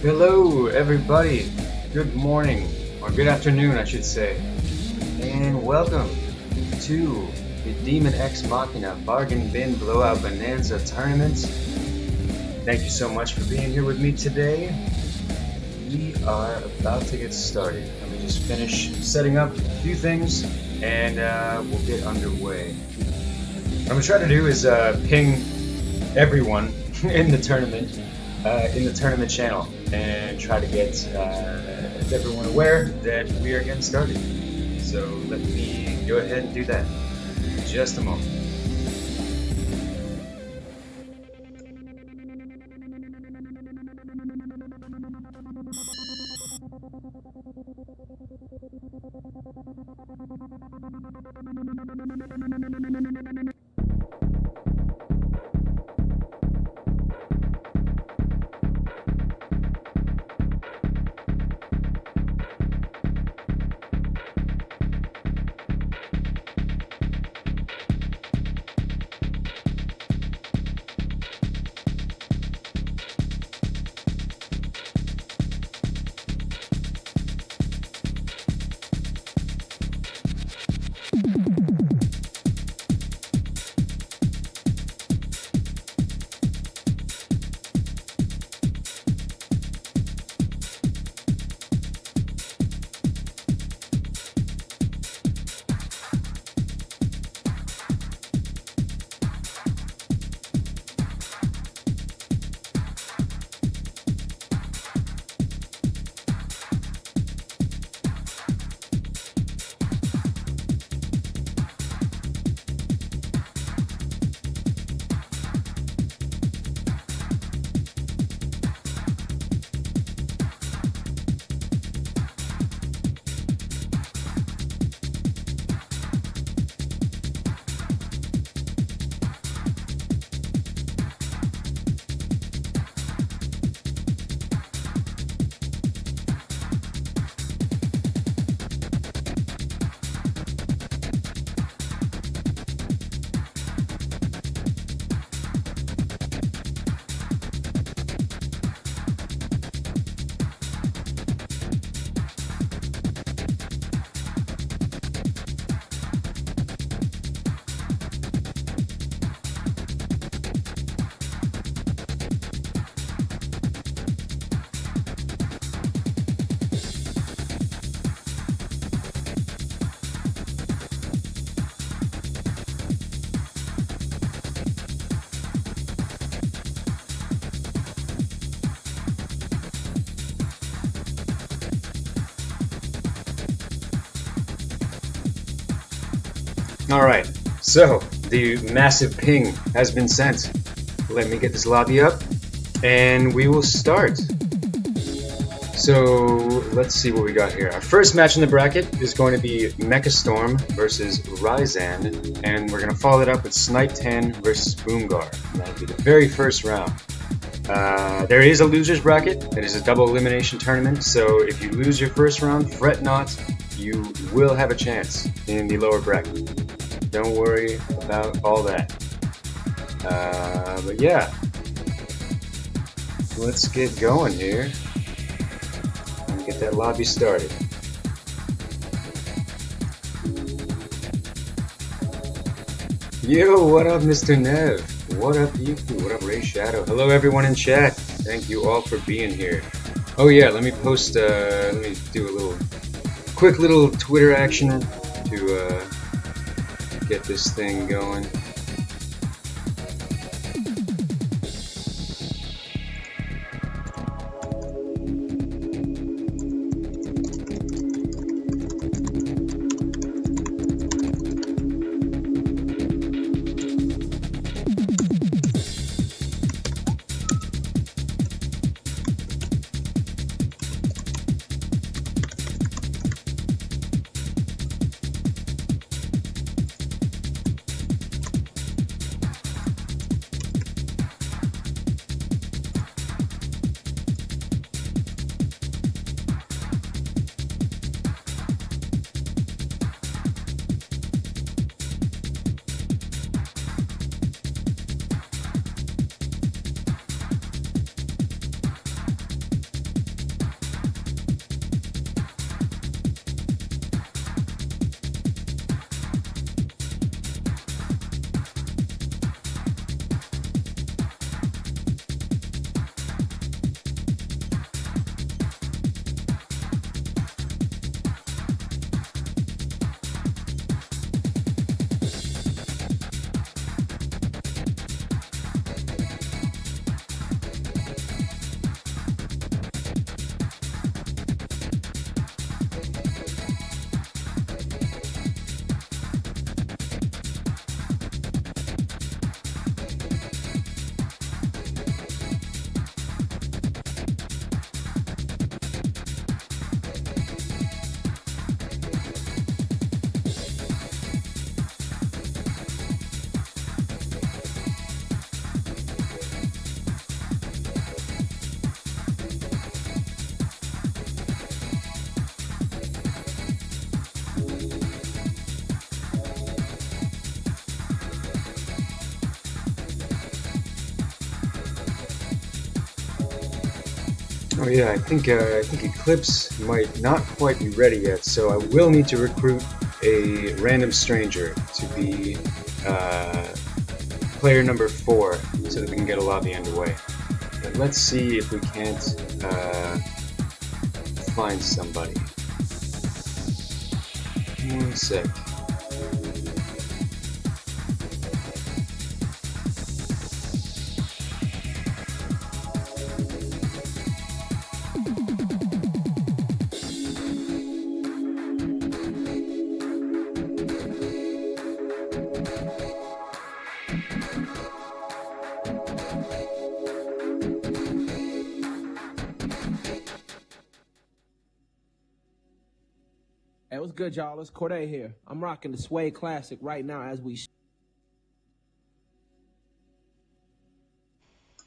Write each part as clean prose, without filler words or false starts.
Hello, everybody. Good morning, or good afternoon, I should say. And welcome to the Daemon X Machina Bargain Bin Blowout Bonanza Tournament. Thank you so much for being here with me today. We are about to get started. Let me just finish setting up a few things, and we'll get underway. What I'm going to try to do is ping everyone in the tournament channel and try to get everyone aware that we are getting started. So let me go ahead and do that in just a moment. Alright, so the massive ping has been sent. Let me get this lobby up and we will start. So let's see what we got here. Our first match in the bracket is going to be Mecha Storm versus Ryzan, and we're going to follow it up with Snipe 10 versus Boomgar. That'll be the very first round. There is a loser's bracket. It is a double elimination tournament, so if you lose your first round, fret not. You will have a chance in the lower bracket. Don't worry about all that. But yeah, let's get going here and get that lobby started. Yo, what up, Mr. Nev? What up, you? What up, Ray Shadow? Hello, everyone in chat. Thank you all for being here. Oh yeah, let me post. Let me do a quick little Twitter action to get this thing going. Oh yeah, I think Eclipse might not quite be ready yet, so I will need to recruit a random stranger to be player number 4 so that we can get a lobby underway. But let's see if we can't find somebody. One sec. Hey, what's good, y'all? It's Corday here. I'm rocking the Sway Classic right now as we...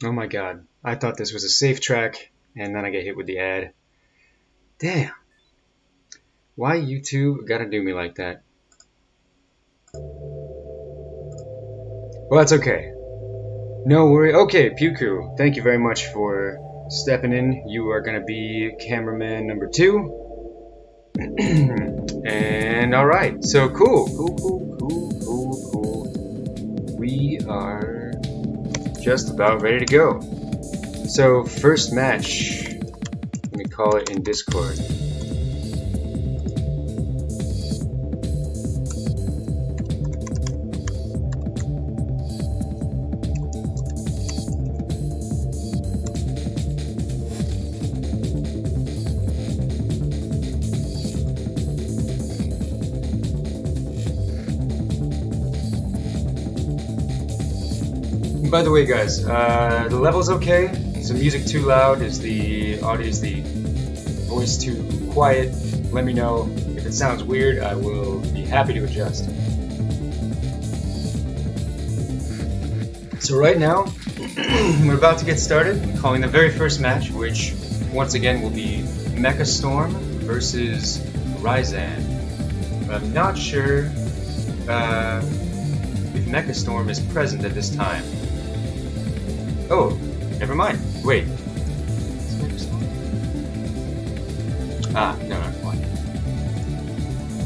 Oh my god, I thought this was a safe track, and then I get hit with the ad. Damn. Why YouTube gotta do me like that? Well, that's okay. No worry. Okay, Puku, thank you very much for stepping in. You are gonna be cameraman number 2. And alright, so cool. We are just about ready to go. So, first match. Let me call it in Discord. By the way, guys, the level's okay. Is the music too loud? Is the audio, is the voice too quiet? Let me know. If it sounds weird, I will be happy to adjust. So right now, we're about to get started, calling the very first match, which once again will be Mecha Storm versus Ryzan. But I'm not sure if Mecha Storm is present at this time. Oh, never mind. Wait. Ah, no, not quite.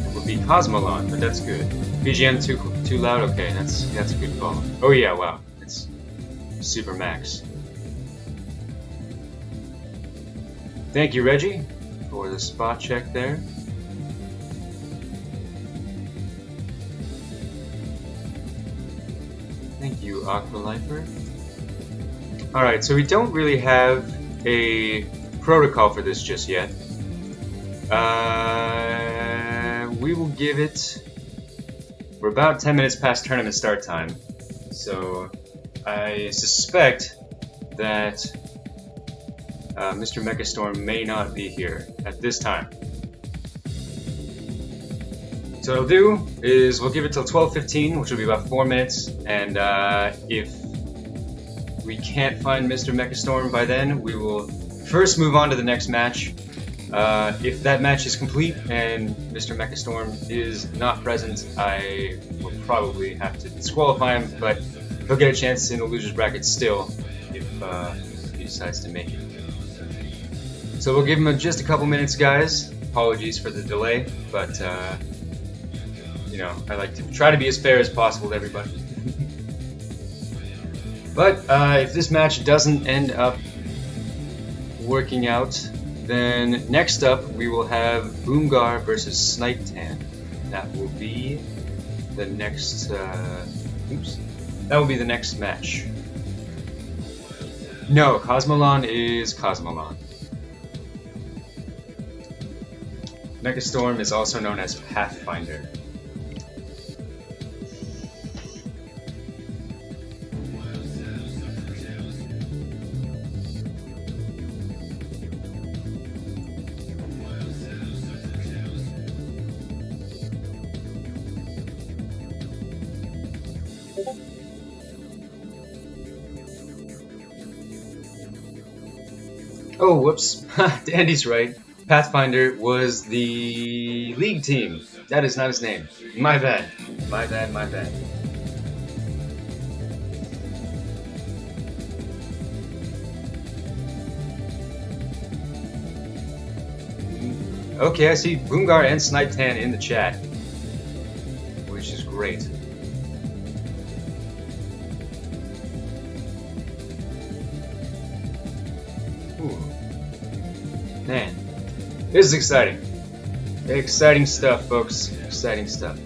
It would be Cosmolon, but that's good. BGM too loud? Okay, that's a good call. Oh yeah, wow. It's super max. Thank you, Reggie, for the spot check there. Thank you, Aqualifer. Alright, so we don't really have a protocol for this just yet. We will give it... We're about 10 minutes past tournament start time, so I suspect that Mr. Mechastorm may not be here at this time. So what I'll do is we'll give it till 12:15, which will be about 4 minutes, and if we can't find Mr. Mechastorm by then, we will first move on to the next match. If that match is complete and Mr. Mechastorm is not present, I will probably have to disqualify him, but he'll get a chance in the loser's bracket still if he decides to make it. So we'll give him just a couple minutes, guys. Apologies for the delay, but you know, I like to try to be as fair as possible to everybody. But if this match doesn't end up working out, then next up we will have Boomgar versus Snipe-Tan. That will be the next. That will be the next match. No, Cosmolon is Cosmolon. Mechastorm is also known as Pathfinder. Oh, whoops. Andy's right. Pathfinder was the league team. That is not his name. My bad. My bad, my bad. Okay, I see Boomgar and Snipe Tan in the chat, which is great. Ooh. Man, this is exciting. Exciting stuff, folks. Exciting stuff.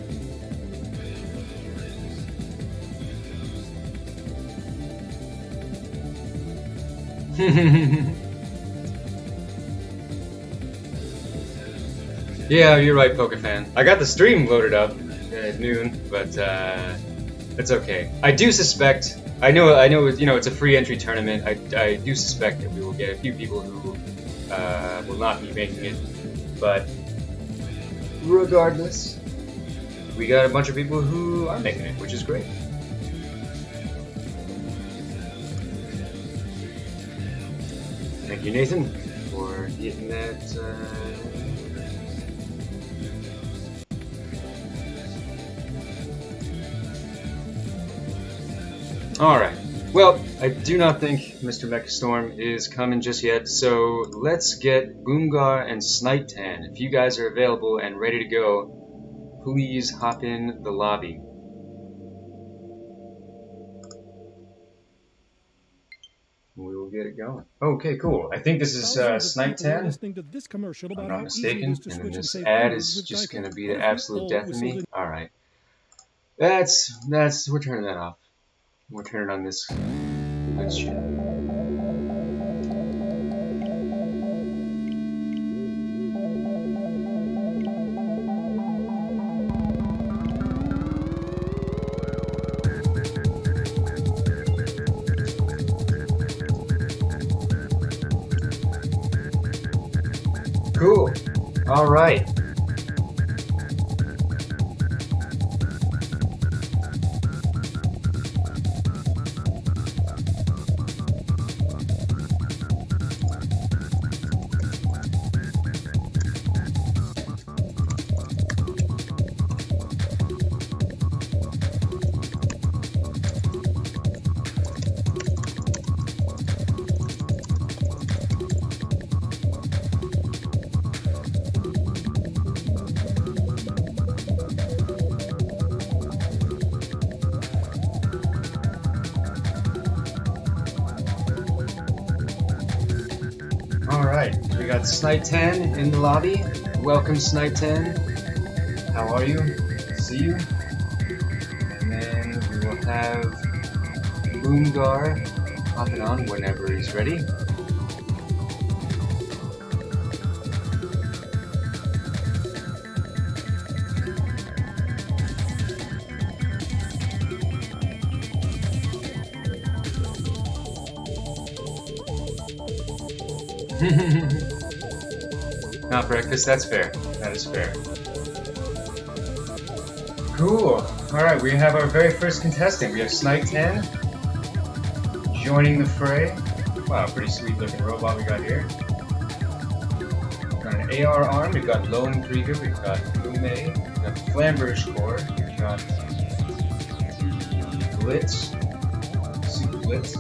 Yeah, you're right, PokeFan. I got the stream loaded up at noon, but it's okay. I do suspect. I know. You know, it's a free entry tournament. I do suspect that we will get a few people who will not be making it, but regardless, we got a bunch of people who are making it, which is great. Thank you, Nathan, for getting that. Alright, well, I do not think Mr. Mechastorm is coming just yet, so let's get Boomgar and Snipe Tan. If you guys are available and ready to go, please hop in the lobby. We will get it going. Okay, cool. I think this is Snipe Tan. If I'm not mistaken, and then this ad is just going to be the absolute death of me. Alright. We're turning that off. We'll turn it on this channel. Cool. All right. Alright, we got Snipe Tan in the lobby. Welcome, Snipe Tan. How are you? See you. And then we will have Boomgar hopping on whenever he's ready. Not breakfast, that's fair. That is fair. Cool. Alright, we have our very first contestant. We have Snipe Tan joining the fray. Wow, pretty sweet looking robot we got here. Got an AR arm, we've got Lone Krieger, we've got Lume, we've got Flamberge Core, we've got the Blitz, Super Blitz.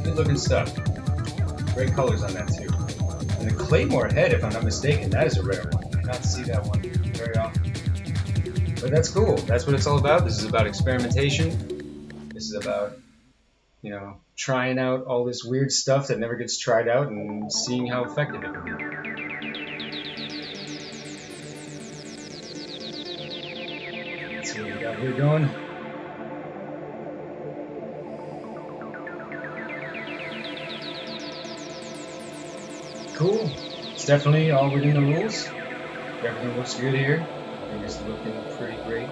Good looking stuff. Great colors on that too. And the Claymore head, if I'm not mistaken, that is a rare one. I do not see that one very often. But that's cool. That's what it's all about. This is about experimentation. This is about, you know, trying out all this weird stuff that never gets tried out and seeing how effective it can be. Let's see what we got here going. Cool. It's definitely all within the rules. Everything looks good here. Everything's looking pretty great.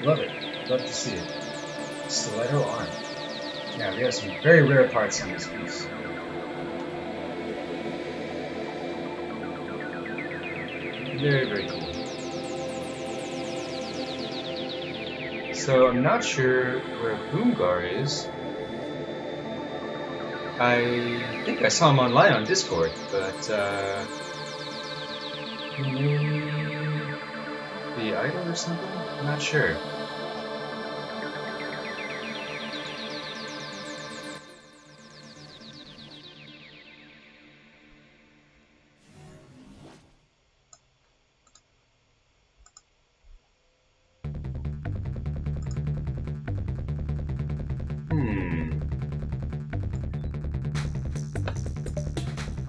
Love it. Love to see it. Stiletto arm. Yeah, we have some very rare parts on this piece. Very, very cool. So I'm not sure where Boomgar is. I think I saw him online on Discord, but maybe the idol or something? I'm not sure.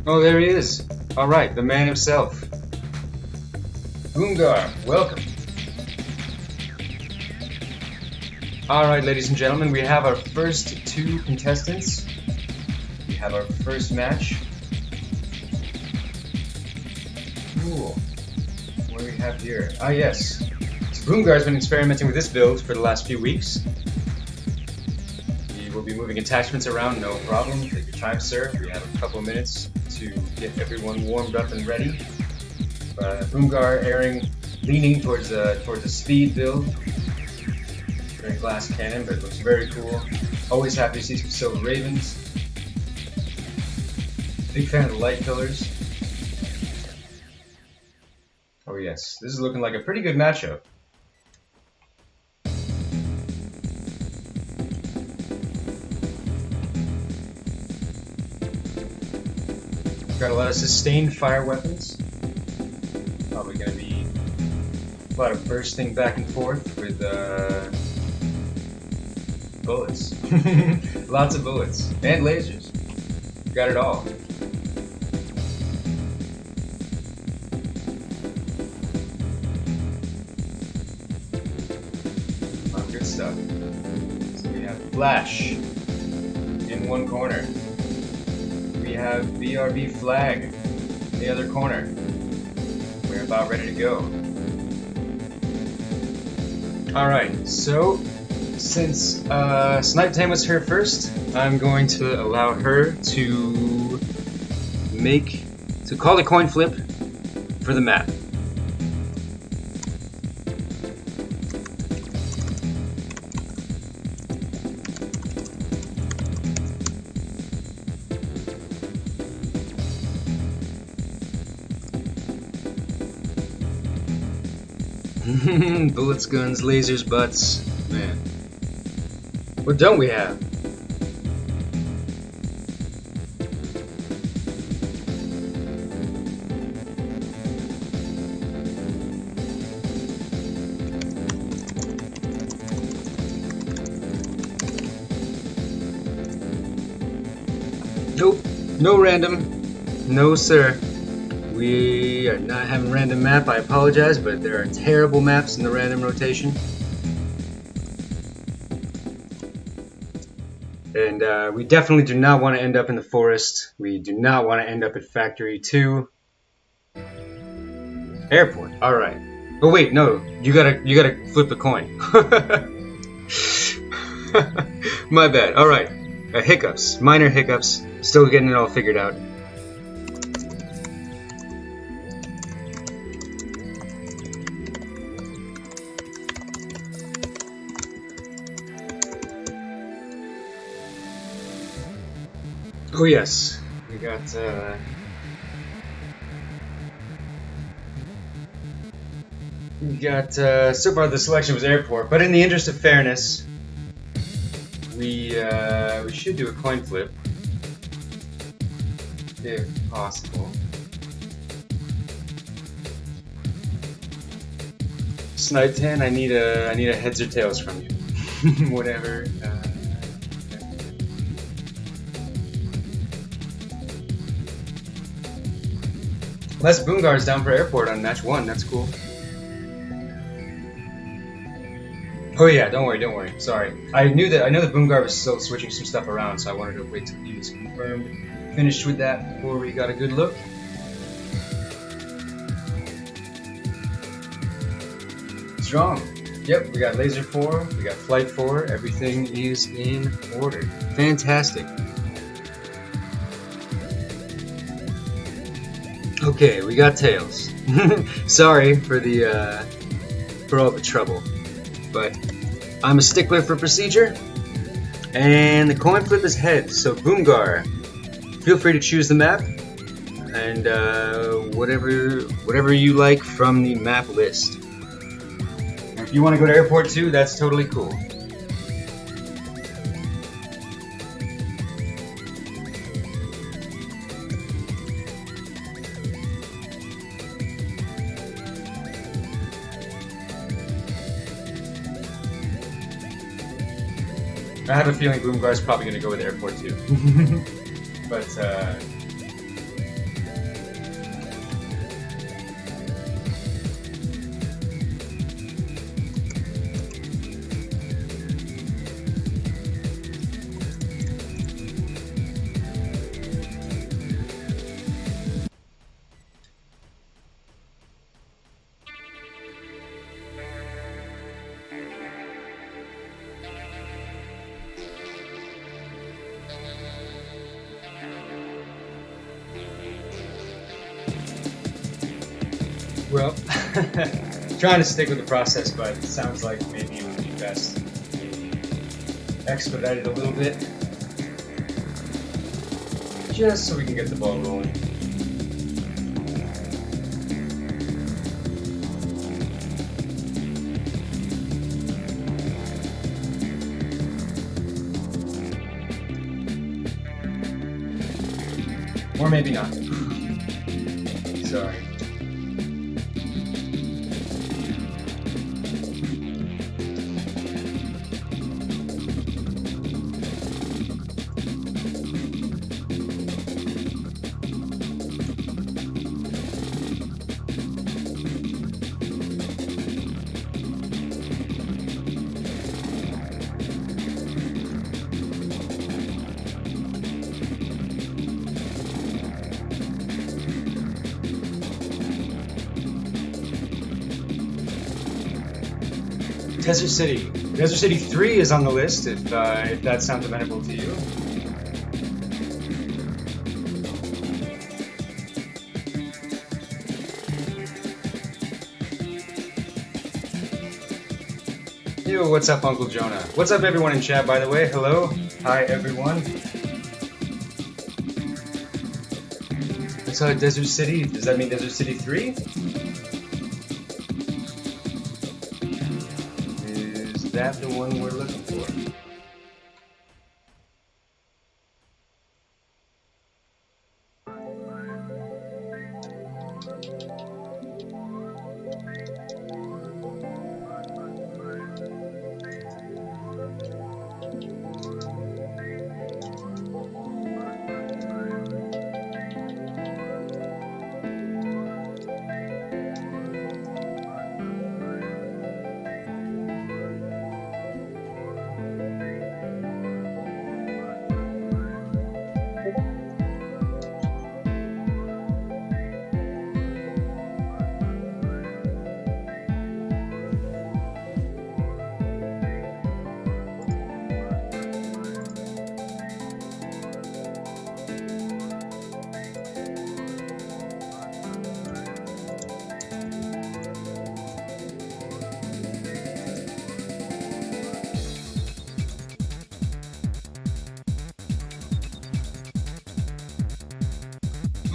Oh, there he is. Alright, the man himself. Boomgar, welcome. Alright, ladies and gentlemen, we have our first two contestants. We have our first match. Cool. What do we have here? Ah, yes. So Boomgar's been experimenting with this build for the last few weeks. We will be moving attachments around, no problem. Take your time, sir. We have a couple of minutes to get everyone warmed up and ready. Boomgar leaning towards a speed build. Very glass cannon, but it looks very cool. Always happy to see some silver ravens. Big fan of the light pillars. Oh yes, this is looking like a pretty good matchup. Got a lot of sustained fire weapons. Probably going to be a lot of bursting back and forth with bullets. Lots of bullets. And lasers. Got it all. Oh, good stuff. So we have Flash in one corner. We have BRB Flag in the other corner. We're about ready to go. Alright, so since Snipe Tam was here first, I'm going to allow her to call the coin flip for the map. Bullets, guns, lasers, butts. Man. What don't we have? Nope. No random. No, sir. We are not having random map, I apologize, but there are terrible maps in the random rotation. And we definitely do not want to end up in the forest. We do not want to end up at Factory 2. Airport, alright. Oh wait, no, you gotta flip the coin. My bad, alright. Hiccups, minor hiccups, still getting it all figured out. Oh yes, we got so far the selection was airport, but in the interest of fairness, we should do a coin flip if possible. Snipe Tan, I need a heads or tails from you. Whatever. Les Boomgar's down for airport on match 1, that's cool. Oh yeah, don't worry, sorry. I know that Boomgar was still switching some stuff around, so I wanted to wait till he was confirmed. Finished with that before we got a good look. Strong. Yep, we got Laser 4, we got Flight 4, everything is in order. Fantastic. Okay, we got tails. Sorry for all the trouble, but I'm a stickler for procedure, and the coin flip is heads. So Boomgar, feel free to choose the map, and whatever you like from the map list. And if you want to go to airport too, that's totally cool. I have a feeling Boomgar's probably going to go with airport too. But Well, trying to stick with the process, but it sounds like maybe it would be best to expedite it a little bit, just so we can get the ball rolling. Or maybe not. Sorry. Desert City. Desert City 3 is on the list, if that sounds amenable to you. Yo, what's up, Uncle Jonah? What's up, everyone in chat, by the way? Hello. Hi, everyone. That's Desert City. Does that mean Desert City 3? Is that the one we're looking for?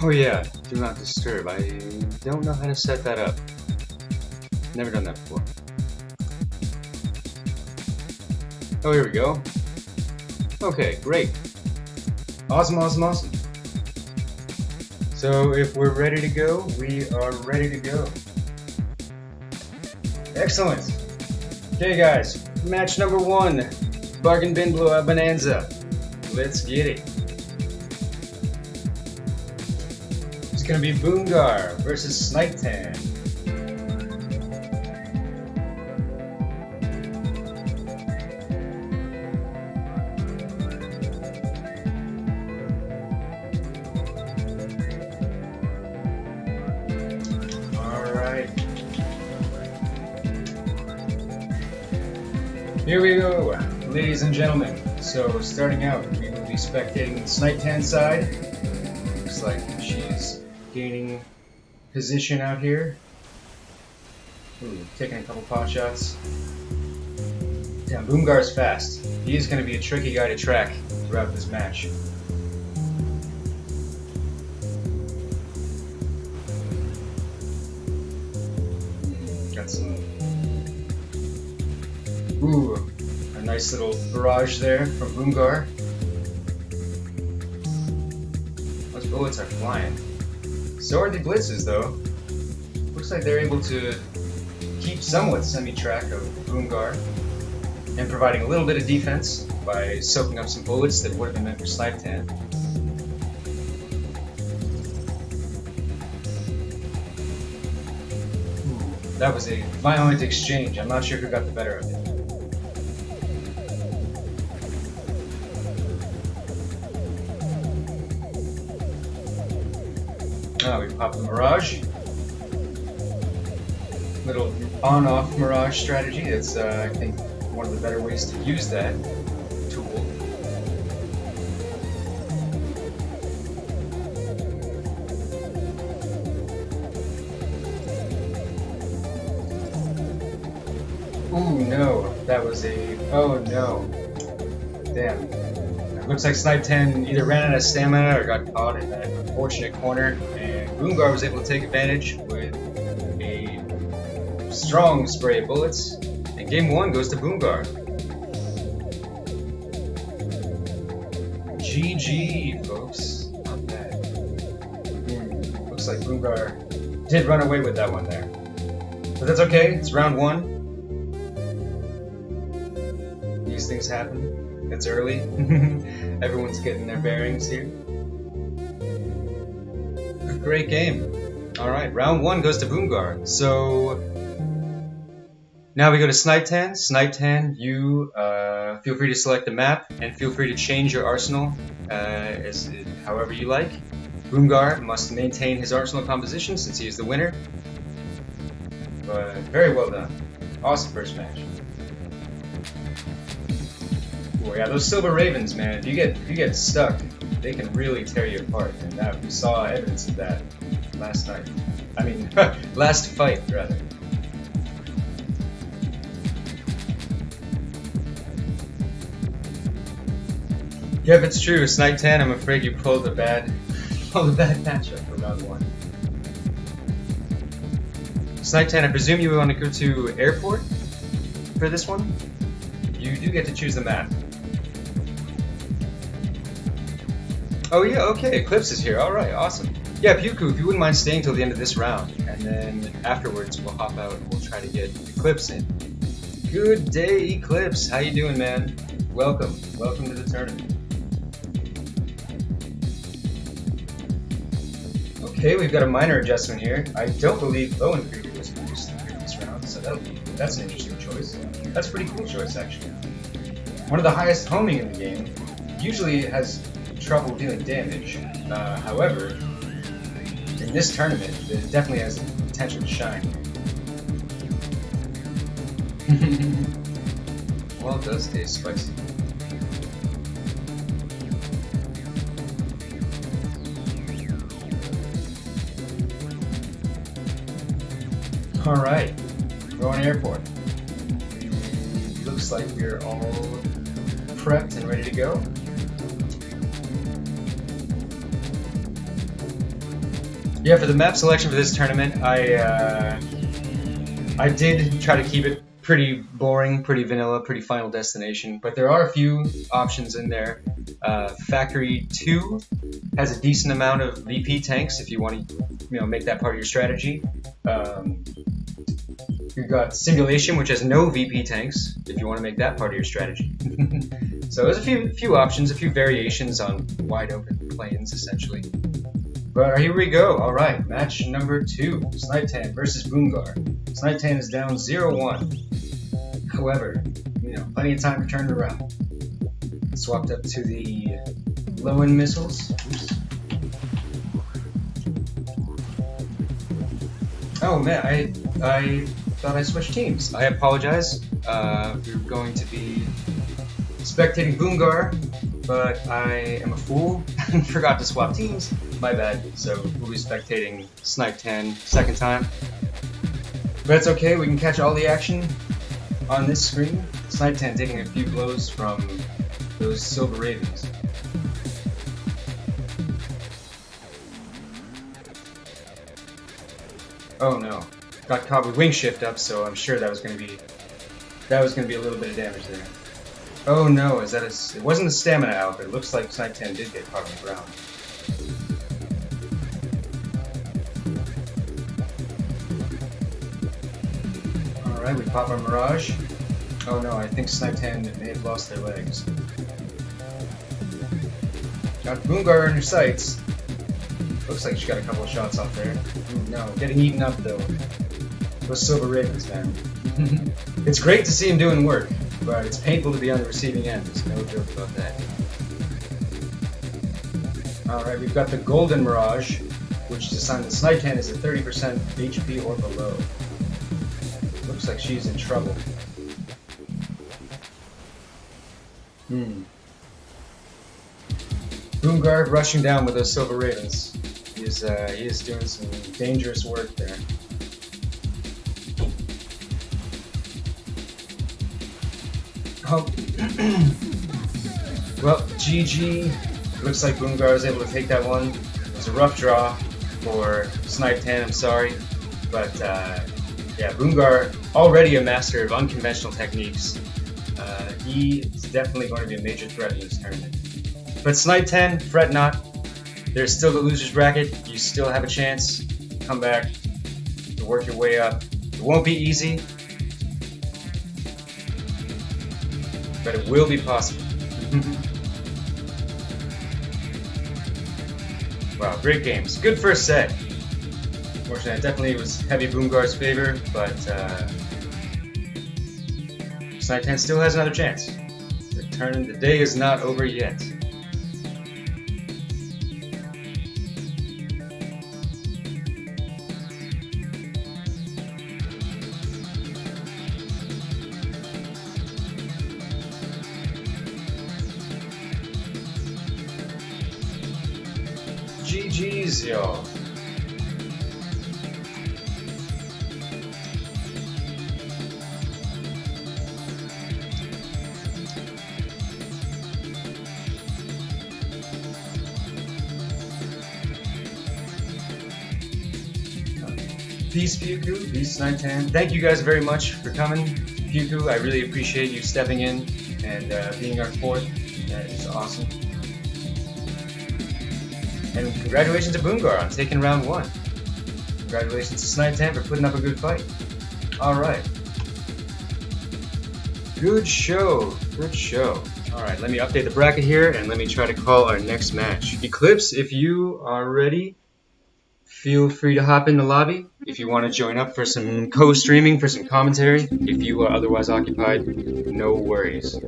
Oh yeah, do not disturb. I don't know how to set that up. Never done that before. Oh, here we go. Okay, great. Awesome, awesome, awesome. So if we're ready to go, we are ready to go. Excellent. Okay guys, match number 1. Bargain Bin Blowout Bonanza. Let's get it. It's gonna be Boongar versus Snipe-Tan. Here we go, ladies and gentlemen. So starting out, we will be spectating the Snipe-Tan side. Looks like she's gaining position out here. Ooh, taking a couple pot shots. Damn, Boongar's fast. He is going to be a tricky guy to track throughout this match. Got some... Ooh, a nice little barrage there from Boongar. Those bullets are flying. So are the blitzes, though. Looks like they're able to keep somewhat semi-track of Boongar and providing a little bit of defense by soaking up some bullets that would have been meant for Snipe-Tan. That was a violent exchange. I'm not sure who got the better of it. Oh, we popped the Mirage. Little on-off Mirage strategy. That's, I think, one of the better ways to use that tool. Ooh, no. That was a... Oh, no. Damn. Looks like Snipe 10 either ran out of stamina or got caught in that unfortunate corner, and Boomgar was able to take advantage with a strong spray of bullets, and game 1 goes to Boomgar. GG, folks. Not bad. Looks like Boomgar did run away with that one there. But that's okay, it's round 1. These things happen. It's early. Everyone's getting their bearings here. A great game. Alright, round 1 goes to Boomgar. So now we go to Snipe 10. Snipe 10, you feel free to select the map and feel free to change your arsenal however you like. Boomgar must maintain his arsenal composition since he is the winner. But very well done. Awesome first match. Oh yeah, those Silver Ravens, man, if you get stuck, they can really tear you apart, and that we saw evidence of that last night. I mean, last fight, rather. Yep, it's true. Snipe 10, I'm afraid you pulled a bad matchup for round 1. Snipe 10, I presume you want to go to airport for this one? You do get to choose the map. Oh yeah, okay, Eclipse is here. Alright, awesome. Yeah, Puku, if you wouldn't mind staying till the end of this round, and then afterwards we'll hop out and we'll try to get Eclipse in. Good day, Eclipse. How you doing, man? Welcome. Welcome to the tournament. Okay, we've got a minor adjustment here. I don't believe Bowen Krieger was produced in the previous round, so that's an interesting choice. That's a pretty cool choice, actually. One of the highest homing in the game. Usually it has trouble dealing damage. However, in this tournament, it definitely has the potential to shine. Well, it does taste spicy. Alright, going airport. Looks like we're all prepped and ready to go. Yeah, for the map selection for this tournament, I did try to keep it pretty boring, pretty vanilla, pretty Final Destination, but there are a few options in there. Factory 2 has a decent amount of VP tanks if you want to, make that part of your strategy. You've got Simulation, which has no VP tanks, if you want to make that part of your strategy. So there's a few options, a few variations on wide open plains, essentially. But here we go. Alright, match number 2. Snipe 10 versus Boomgar. Snipe 10 is down 0-1. However, plenty of time to turn it around. Swapped up to the low-end missiles. Oops. Oh man, I thought I switched teams. I apologize. We're going to be spectating Boomgar, but I am a fool and forgot to swap teams. My bad. So we'll be spectating Snipe 10 second time. But it's okay, we can catch all the action on this screen. Snipe 10 taking a few blows from those Silver Ravens. Oh no. Got caught with wing shift up, so I'm sure that was gonna be a little bit of damage there. Oh no, it wasn't the stamina out, but it looks like Snipe 10 did get caught on the ground. Alright, we pop our Mirage. Oh no, I think Snipe 10 may have lost their legs. Got Boomgar in her sights. Looks like she got a couple of shots off there. Ooh, no, getting eaten up though. Those Silver Ravens, man. It's great to see him doing work, but it's painful to be on the receiving end. There's no joke about that. Alright, we've got the Golden Mirage, which is assigned to Snipe 10 is at 30% HP or below. Looks like she's in trouble. Boomgar rushing down with those Silver Ravens. He is doing some dangerous work there. Oh. Well, GG. Looks like Boongar was able to take that one. It was a rough draw for Snipe 10, I'm sorry. But yeah, Boongar, already a master of unconventional techniques. He is definitely going to be a major threat in this tournament. But Snipe 10, fret not. There's still the loser's bracket. You still have a chance. Come back to work your way up. It won't be easy, but it will be possible. Wow, great games. Good first set. Unfortunately, it definitely was heavy Boongar's favor, but Snipe 10 still has another chance. The day is not over yet. GG's, y'all. Peace, Fuku. Peace, Snipe 10. Thank you guys very much for coming. Fuku, I really appreciate you stepping in and being our fourth. That is awesome. And congratulations to Boongar on taking round 1. Congratulations to Snipe 10 for putting up a good fight. Alright. Good show. Good show. Alright, let me update the bracket here and let me try to call our next match. Eclipse, if you are ready, feel free to hop in the lobby. If you want to join up for some co-streaming, for some commentary. If you are otherwise occupied, no worries.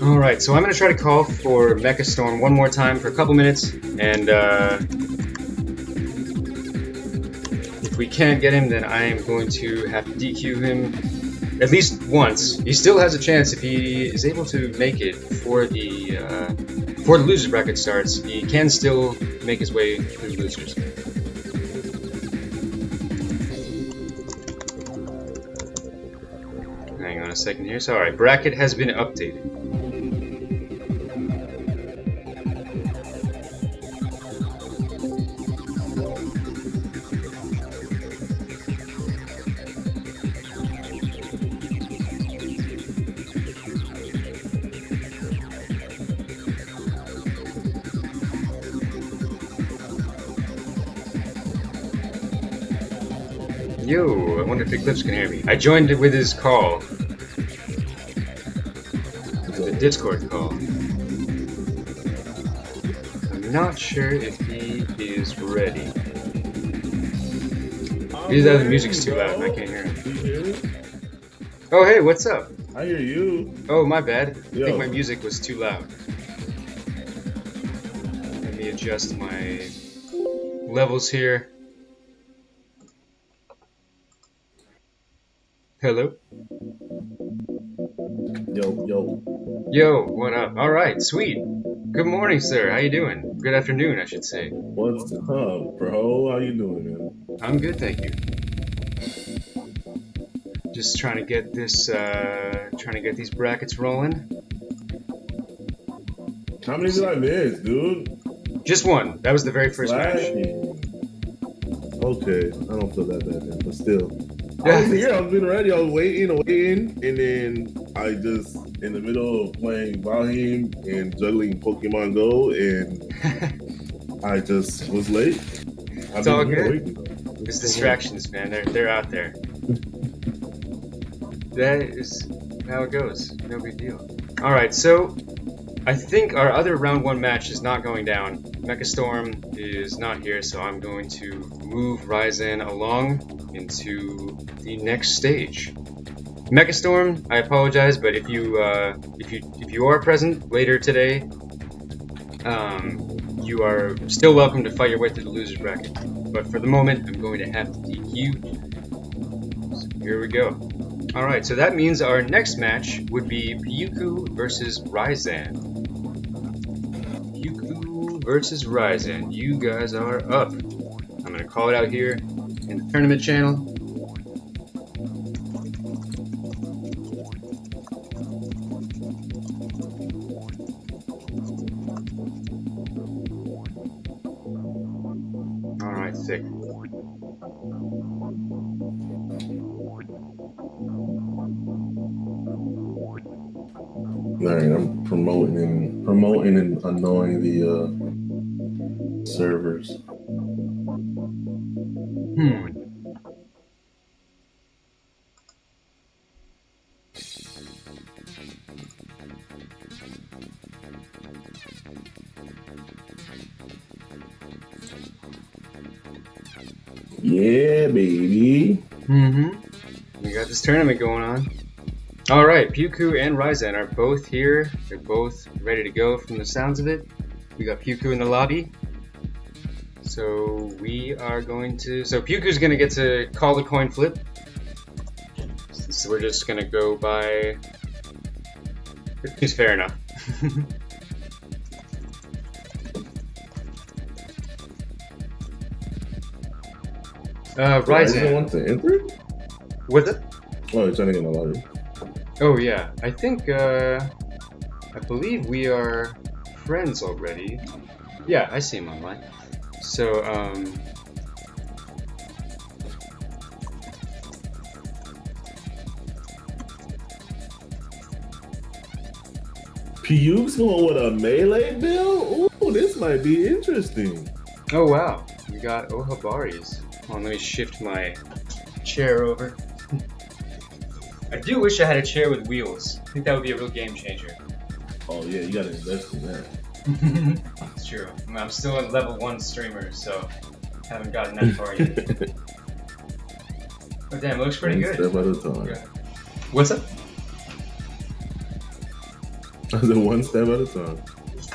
Alright, so I'm going to try to call for Mecha Storm one more time for a couple minutes, and if we can't get him, then I am going to have to DQ him at least once. He still has a chance if he is able to make it before the losers bracket starts. He can still make his way through losers. Hang on a second here. So, alright, bracket has been updated. Yo, I wonder if Eclipse can hear me. I joined it with his call. The Discord call. I'm not sure if he is ready. Either the music's too loud and I can't hear him. You hear me? Oh, hey, what's up? I hear you. Oh, my bad. Yo. I think my music was too loud. Let me adjust my levels here. Hello? Yo, what up? Alright, sweet. Good morning, sir. How you doing? Good afternoon, I should say. What's up, bro? How you doing, man? I'm good, thank you. Just trying to get this, trying to get these brackets rolling. How many did I miss, dude? Just one. That was the very first match. Okay, I don't feel that bad then, but still. I was here, I was getting ready, I was waiting, and then I just, in the middle of playing Valheim and juggling Pokemon Go, and I just was late. It's all good. It's distractions, man. They're out there. That is how it goes. No big deal. Alright, so I think our other round 1 match is not going down. Mechastorm is not here, so I'm going to move Ryzen along into the next stage. Mechastorm, I apologize, but if you are present later today, you are still welcome to fight your way through the losers bracket. But for the moment, I'm going to have to DQ. So here we go. Alright, so that means our next match would be Pyuku versus Ryzen. Pyuku versus Ryzen. You guys are up. I'm going to call it out here in the tournament channel. Alright, sick. Alright, I'm promoting and annoying the servers. Yeah, baby. We got this tournament going on. Alright, Pyuku and Ryzen are both here. They're both ready to go from the sounds of it. We got Pyuku in the lobby. So we are going to... So Pyuku's going to get to call the coin flip. So we're just going to go by... It's fair enough. Ryzen wants to enter? What's it? Oh, you're trying to get in the lottery. Oh yeah, I think, I believe we are friends already. Yeah, I see him online. So, Pyuke's going with a melee build? Ooh, this might be interesting. oh wow, we got Ohabari's. Hold on, let me shift my chair over. I do wish I had a chair with wheels. I think that would be a real game changer. Oh yeah, you gotta invest in that. It's true. I mean, I'm still a level 1 streamer, so haven't gotten that far yet. But damn, it looks pretty One good. step at a time. Okay. What's up? I said one step at a time.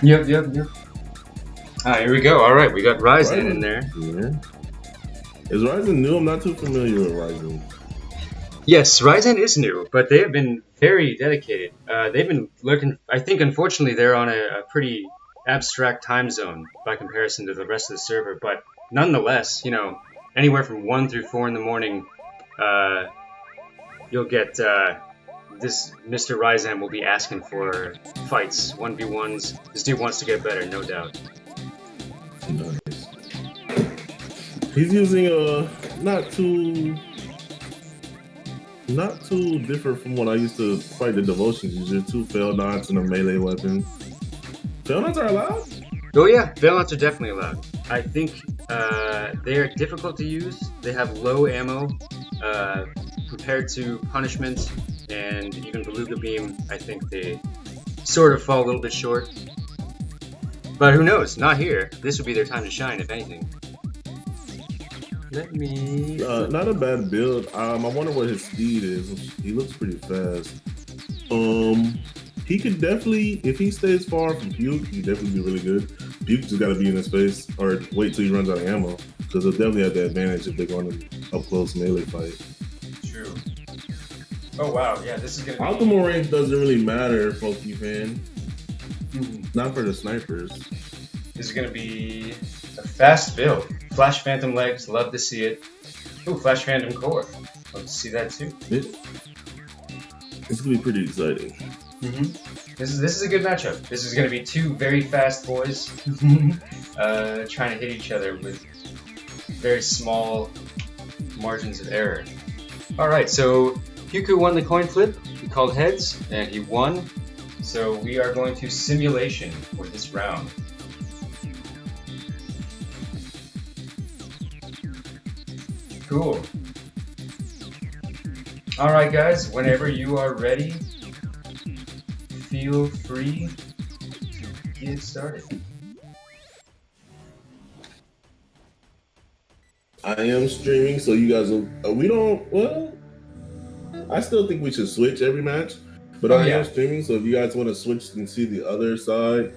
Yep. Ah, here we go. Alright, we got Ryzen in there. Yeah. Is Ryzen new? I'm not too familiar with Ryzen. Yes, Ryzen is new, but they have been very dedicated. They've been looking... I think, unfortunately, they're on a pretty abstract time zone by comparison to the rest of the server, but nonetheless, you know, anywhere from 1 through 4 in the morning, you'll get... this Mr. Ryzen will be asking for fights, 1v1s. This dude wants to get better, no doubt. Nice. He's using a not too different from what I used to fight the devotions. Usually 2 fail knots and a melee weapon. Fail knots are allowed? Oh yeah, fail knots are definitely allowed. I think they are difficult to use. They have low ammo compared to punishment and even beluga beam. I think they sort of fall a little bit short. But who knows? Not here. This would be their time to shine, if anything. Let me... Not a bad build. I wonder what his speed is. He looks pretty fast. He could definitely, if he stays far from Puke, he definitely be really good. Puke just got to be in his face or wait till he runs out of ammo, because he'll definitely have the advantage if they're going to up close melee fight. True. Oh wow, yeah, this is gonna be... Optimal range doesn't really matter, Pokey fan. Not for the snipers. This is gonna be a fast build. Flash Phantom legs, love to see it. Ooh, Flash Phantom core. Love to see that too. It's gonna be pretty exciting. This is a good matchup. This is gonna be 2 very fast boys trying to hit each other with very small margins of error. Alright, so Pyuku won the coin flip. He called heads and he won. So we are going to simulation for this round. Cool. Alright guys, whenever you are ready, feel free get started. I am streaming, so you guys will. We don't. Well, I still think we should switch every match, but Oh, I yeah. am streaming. So if you guys want to switch and see the other side,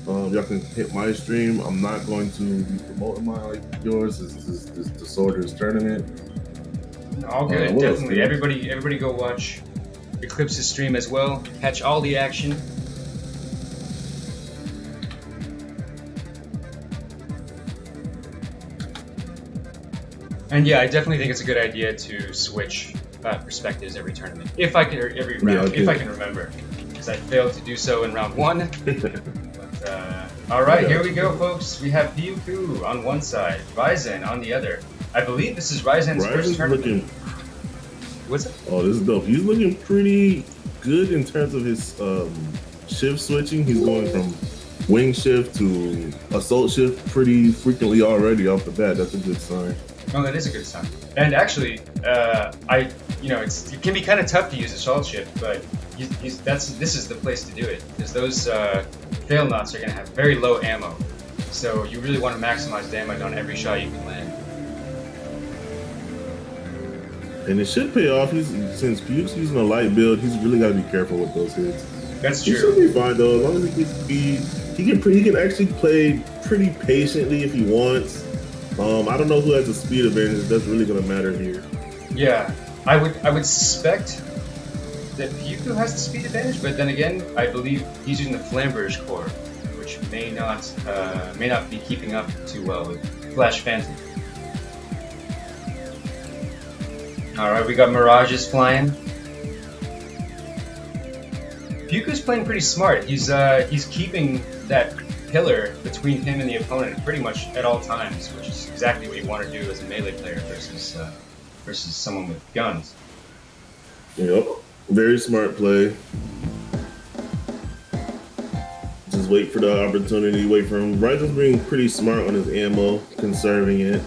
y'all can hit my stream. I'm not going to be promoting my like yours. This is Disorder's tournament. All good. What else, Definitely. dude? Everybody go watch Eclipse's stream as well. Catch all the action. And yeah, I definitely think it's a good idea to switch perspectives every tournament, if I can, or every round, if I can remember, because I failed to do so in round 1. But all right, here we go, folks. We have Ryuku on one side, Ryzen on the other. I believe this is Ryzen's first tournament. What's it? Oh, this is dope. He's looking pretty good in terms of his shift switching. He's going from wing shift to assault shift pretty frequently already off the bat. That's a good sign. Oh, that is a good sign. And actually, it can be kind of tough to use assault shift, but this is the place to do it, because those fail knots are going to have very low ammo. So you really want to maximize damage on every shot you can land. And it should pay off. Since Puke's using a light build, he's really got to be careful with those hits. That's true. He should be fine though, as long as he keeps speed. He can actually play pretty patiently if he wants. I don't know who has the speed advantage. That's really gonna matter here. Yeah, I would suspect that Ryuku has the speed advantage, but then again, I believe he's using the Flamberge core, which may not be keeping up too well with Flash Phantom. All right, we got Mirages flying. Ryuku's playing pretty smart. He's keeping that pillar between him and the opponent pretty much at all times, which is exactly what you want to do as a melee player versus someone with guns. Yep, very smart play. Just wait for the opportunity, wait for him. Ryzen's being pretty smart on his ammo, conserving it.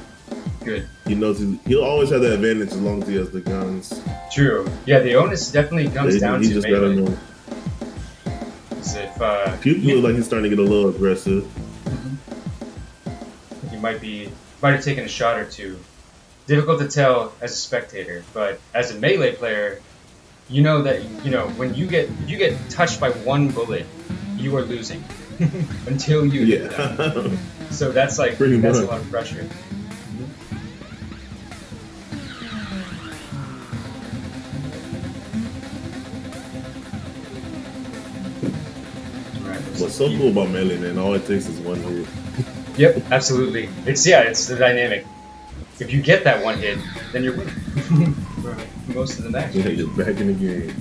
Good. He knows he'll always have that advantage as long as he has the guns. True. Yeah, the onus definitely comes down to just melee. Gotta know. If Puke looks like he's starting to get a little aggressive. He might have taken a shot or two. Difficult to tell as a spectator, but as a melee player, you know that when you get touched by one bullet, you are losing until you hit them. So that's a lot of pressure. What's so cool about melee, man? All it takes is one hit. Yep, absolutely. It's the dynamic. If you get that one hit, then you're winning for most of the match. Yeah, you're back in the game.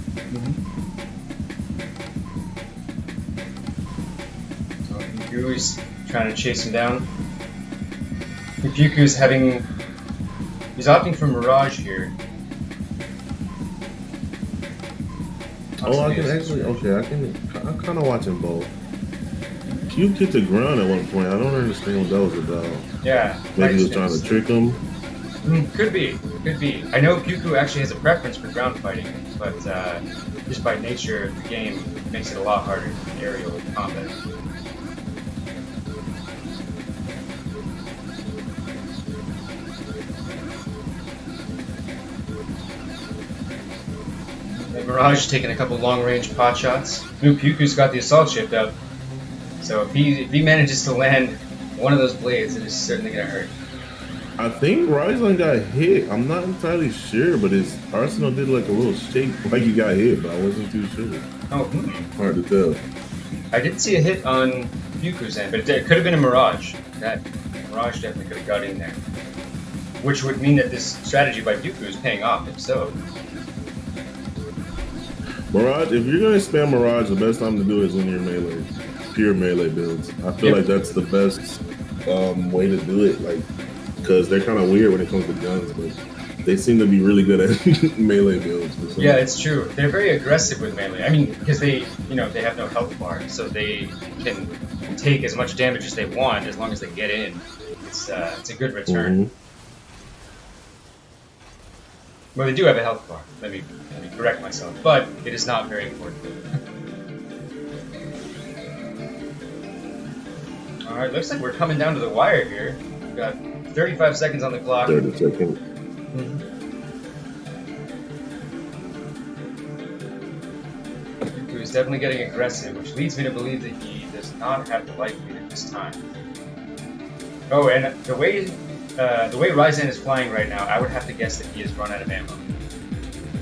So Ryuku's trying to chase him down. Ryuku's he's opting for Mirage here. Oh, I can actually. Okay, I'm kind of watching both. Puke hit the ground at one point. I don't understand what that was about. Yeah. Maybe he was trying to trick him. Could be. I know Ryuku actually has a preference for ground fighting, but just by nature of the game, it makes it a lot harder in aerial combat. And Mirage taking a couple long-range pot shots. Ryuku's got the assault shift up, so if he manages to land one of those blades, it is certainly going to hurt. I think Ryzen got hit. I'm not entirely sure, but his Arsenal did like a little shake, like he got hit, but I wasn't too sure. Oh, hard to tell. I did see a hit on Ryuku's end, but it could have been a Mirage. That Mirage definitely could have got in there, which would mean that this strategy by Ryuku is paying off. If so, Mirage. If you're gonna spam Mirage, the best time to do it is when you're melee, pure melee builds. I feel like that's the best way to do it. Like. Because they're kind of weird when it comes to guns, but they seem to be really good at melee builds. Yeah, it's true. They're very aggressive with melee. I mean, because they have no health bar, so they can take as much damage as they want as long as they get in. It's a good return. Well, they do have a health bar. Let me correct myself, but it is not very important. All right, looks like we're coming down to the wire here. We've got 35 seconds on the clock. 30 seconds. Yuku is definitely getting aggressive, which leads me to believe that he does not have the life lead at this time. Oh, and the way Ryzen is flying right now, I would have to guess that he has run out of ammo.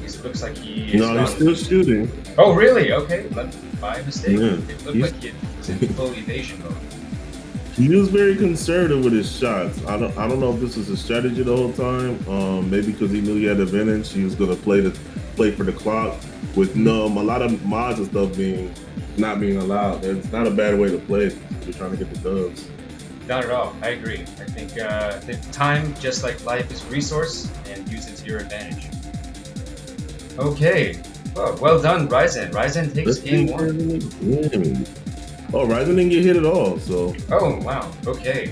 It looks like he is No, he's still shooting. Oh, really? Okay, my mistake. Yeah. It looked like he was in full evasion mode. He was very conservative with his shots. I don't know if this was a strategy the whole time. Maybe because he knew he had advantage, he was gonna play for the clock. With a lot of mods and stuff not being allowed. It's not a bad way to play if you're trying to get the dubs. Not at all. I agree. I think the time, just like life, is a resource, and use it to your advantage. Okay. Well done, Ryzen. Ryzen takes game 1. Oh, Ryzen didn't get hit at all, so. Oh, wow. Okay.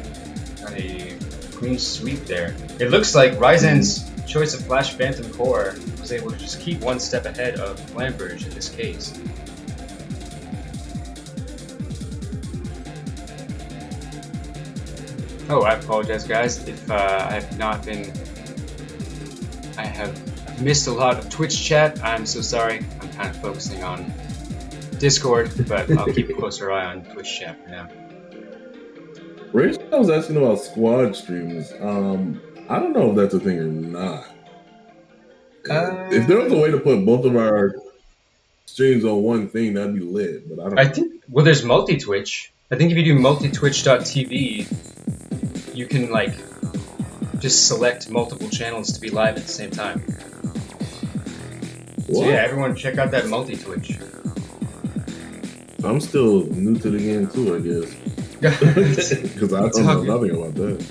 Got a clean sweep there. It looks like Ryzen's choice of Flash Phantom Core was able to just keep one step ahead of Flamberge in this case. Oh, I apologize, guys, if I have missed a lot of Twitch chat. I'm so sorry. I'm kind of focusing on Discord, but I'll keep a closer eye on Twitch chat for now. Rachel was asking about squad streams. I don't know if that's a thing or not. If there was a way to put both of our streams on one thing, that'd be lit. But I think there's multi-Twitch. I think if you do multi-twitch.tv, you can just select multiple channels to be live at the same time. What? So yeah, everyone check out that multi-Twitch. I'm still new to the game too, I guess. Because I don't know nothing about that.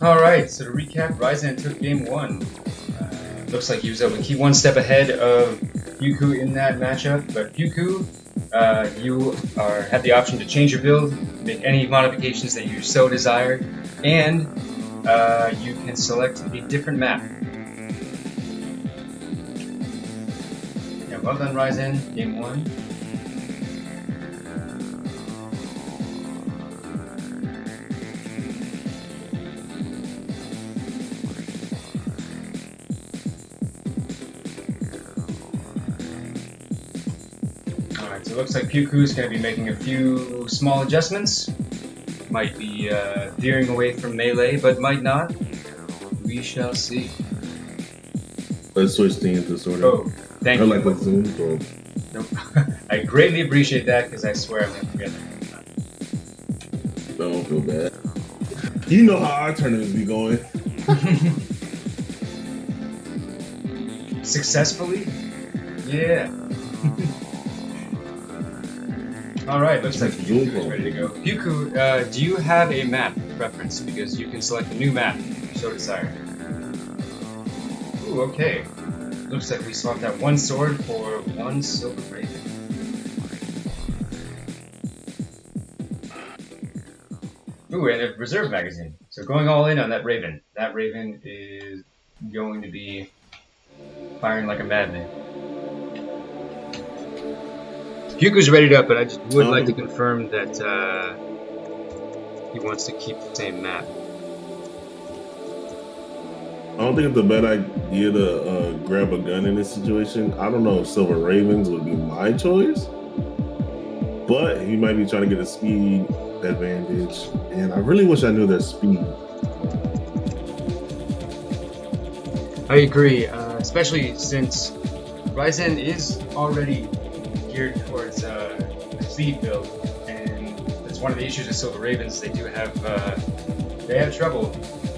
Alright, so to recap, Ryzen took game 1. Looks like he was able to keep one step ahead of Yuku in that matchup, but Yuku, you have the option to change your build, make any modifications that you so desire, and you can select a different map. Yeah, well done, Ryzen, game 1. Alright, so it looks like Pyuku's going to be making a few small adjustments. Might be veering away from melee, but might not. We shall see. Let's switch things to sort of. Oh, thank you. I like the Zoom call. Nope. I greatly appreciate that because I swear I'm going to forget that. Don't feel bad. You know how our tournaments be going. Successfully? Yeah. Alright, looks like Pyuku is ready to go. Pyuku, do you have a map preference? Because you can select a new map if you so desire. Ooh, okay. Looks like we swapped out one sword for one silver raven. Ooh, and a reserve magazine. So going all in on that raven. That raven is going to be firing like a madman. Pyuku's readied up, but I just would like to confirm that he wants to keep the same map. I don't think it's a bad idea to grab a gun in this situation. I don't know if Silver Ravens would be my choice, but he might be trying to get a speed advantage, and I really wish I knew their speed. I agree, especially since Ryzen is already geared towards a speed build, and that's one of the issues with Silver Ravens. They do have trouble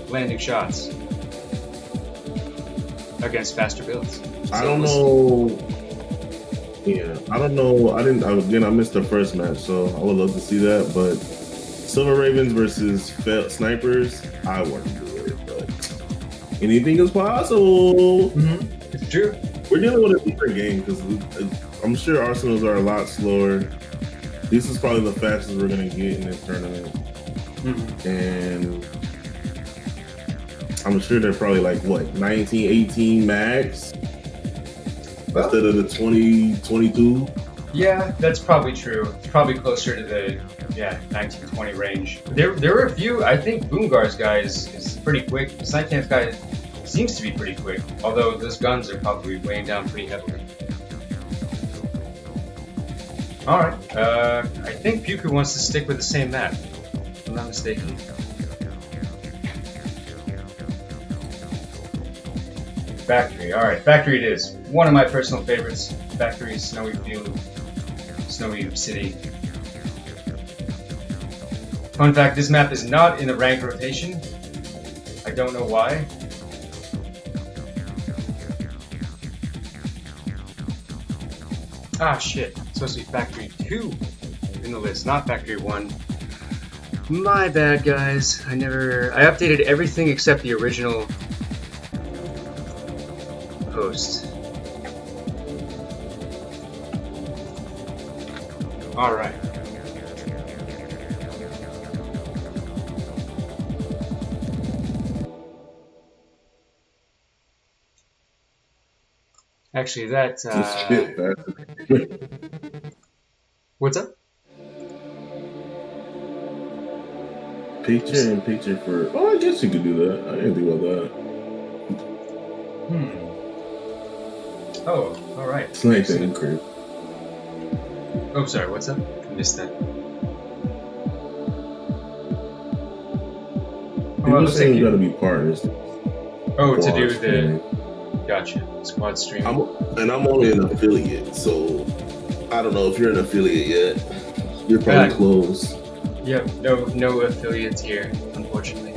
landing shots against faster builds. So I don't know. Yeah, I don't know. I missed the first match, so I would love to see that. But Silver Ravens versus snipers, I want to do it. But anything is possible. Mm-hmm. It's true. We're dealing with a different game because I'm sure Arsenals are a lot slower. This is probably the fastest we're going to get in this tournament. Mm-hmm. And I'm sure they're probably 19, 18 max instead of the 20, 22. Yeah, that's probably true. It's probably closer to the 1920 range. There were a few. I think Boomgar's guy is pretty quick. Snipetan's guy seems to be pretty quick, although those guns are probably weighing down pretty heavily. All right, I think Puku wants to stick with the same map, if I'm not mistaken. Factory. All right, Factory it is. One of my personal favorites. Factory, snowy field, snowy city. Fun fact: this map is not in the rank rotation. I don't know why. Ah shit! It's supposed to be Factory 2 in the list, not Factory 1. My bad, guys. I updated everything except the original post. All right. Actually, that. What's up? Picture and picture for. Oh, I guess you could do that. I didn't think about that. Oh, all right. Snipe that crib. Oh, sorry. What's up? I missed that. People saying you gotta be partners. Oh, to do the. Gotcha. Squad stream. I'm only an affiliate, so I don't know if you're an affiliate yet. You're probably closed. Yep, no affiliates here, unfortunately.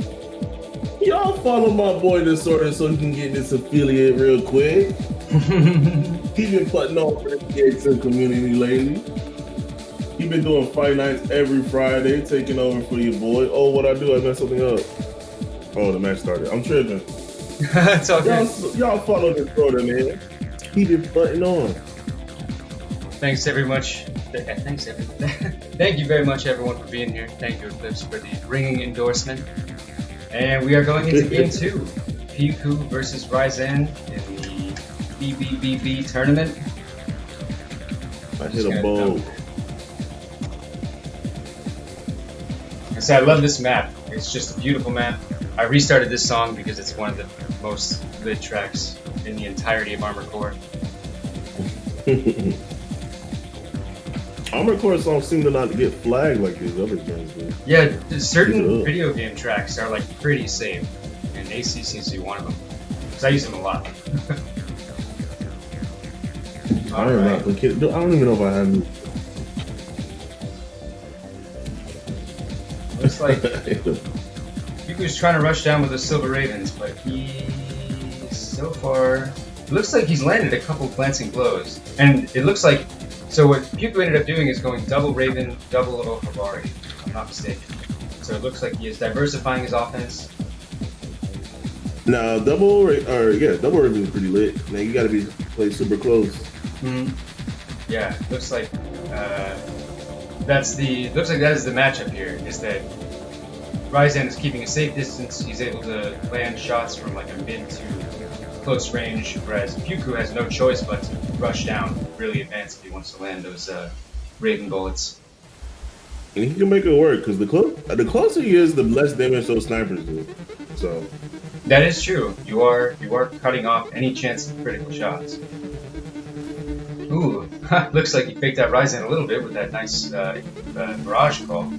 Y'all follow my boy Disorder so he can get this affiliate real quick. He been putting on for the KXM community lately. He been doing fight nights every Friday, taking over for your boy. Oh, what I do? I messed something up. Oh, the match started. I'm tripping. It's all good. Y'all follow Disorder, man. He been putting on. Thanks very much. Thanks everyone. Thank you very much, everyone, for being here. Thank you, Eclipse, for the ringing endorsement. And we are going into Game 2. Piku versus Ryzen in the BBBB Tournament. I hit a bow. I love this map. It's just a beautiful map. I restarted this song because it's one of the most lit tracks in the entirety of Armored Core. Armored Core songs seem to not get flagged like these other games do. Yeah, certain video game tracks are like pretty safe, and AC seems to be one of them. Because I use them a lot. I don't even know if I have any. Looks like Piku's trying to rush down with the Silver Ravens, but he so far looks like he's landed a couple glancing blows, and it looks like. So what Piku ended up doing is going double Raven, double Okavari, if I'm not mistaken. So it looks like he is diversifying his offense. Nah, double Raven is pretty lit. Now you gotta play super close. Mm-hmm. Yeah, looks like that is the matchup here. Is that Ryzen is keeping a safe distance. He's able to land shots from like a mid to close range, whereas Piku has no choice but to rush down, really advance if he wants to land those Raven bullets. And he can make it work because the closer he is, the less damage those snipers do. So that is true. You are cutting off any chance of critical shots. Ooh, looks like he faked out Ryzen a little bit with that nice barrage call.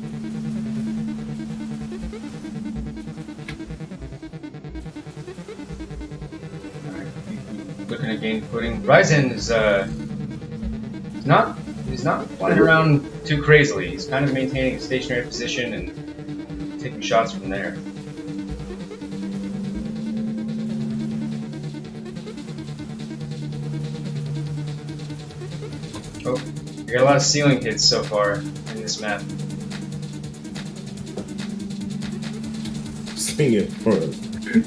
Looking to gain footing. Ryzen is he's not flying around too crazily. He's kind of maintaining a stationary position and taking shots from there. Oh, we got a lot of ceiling hits so far in this map. Sing it for us.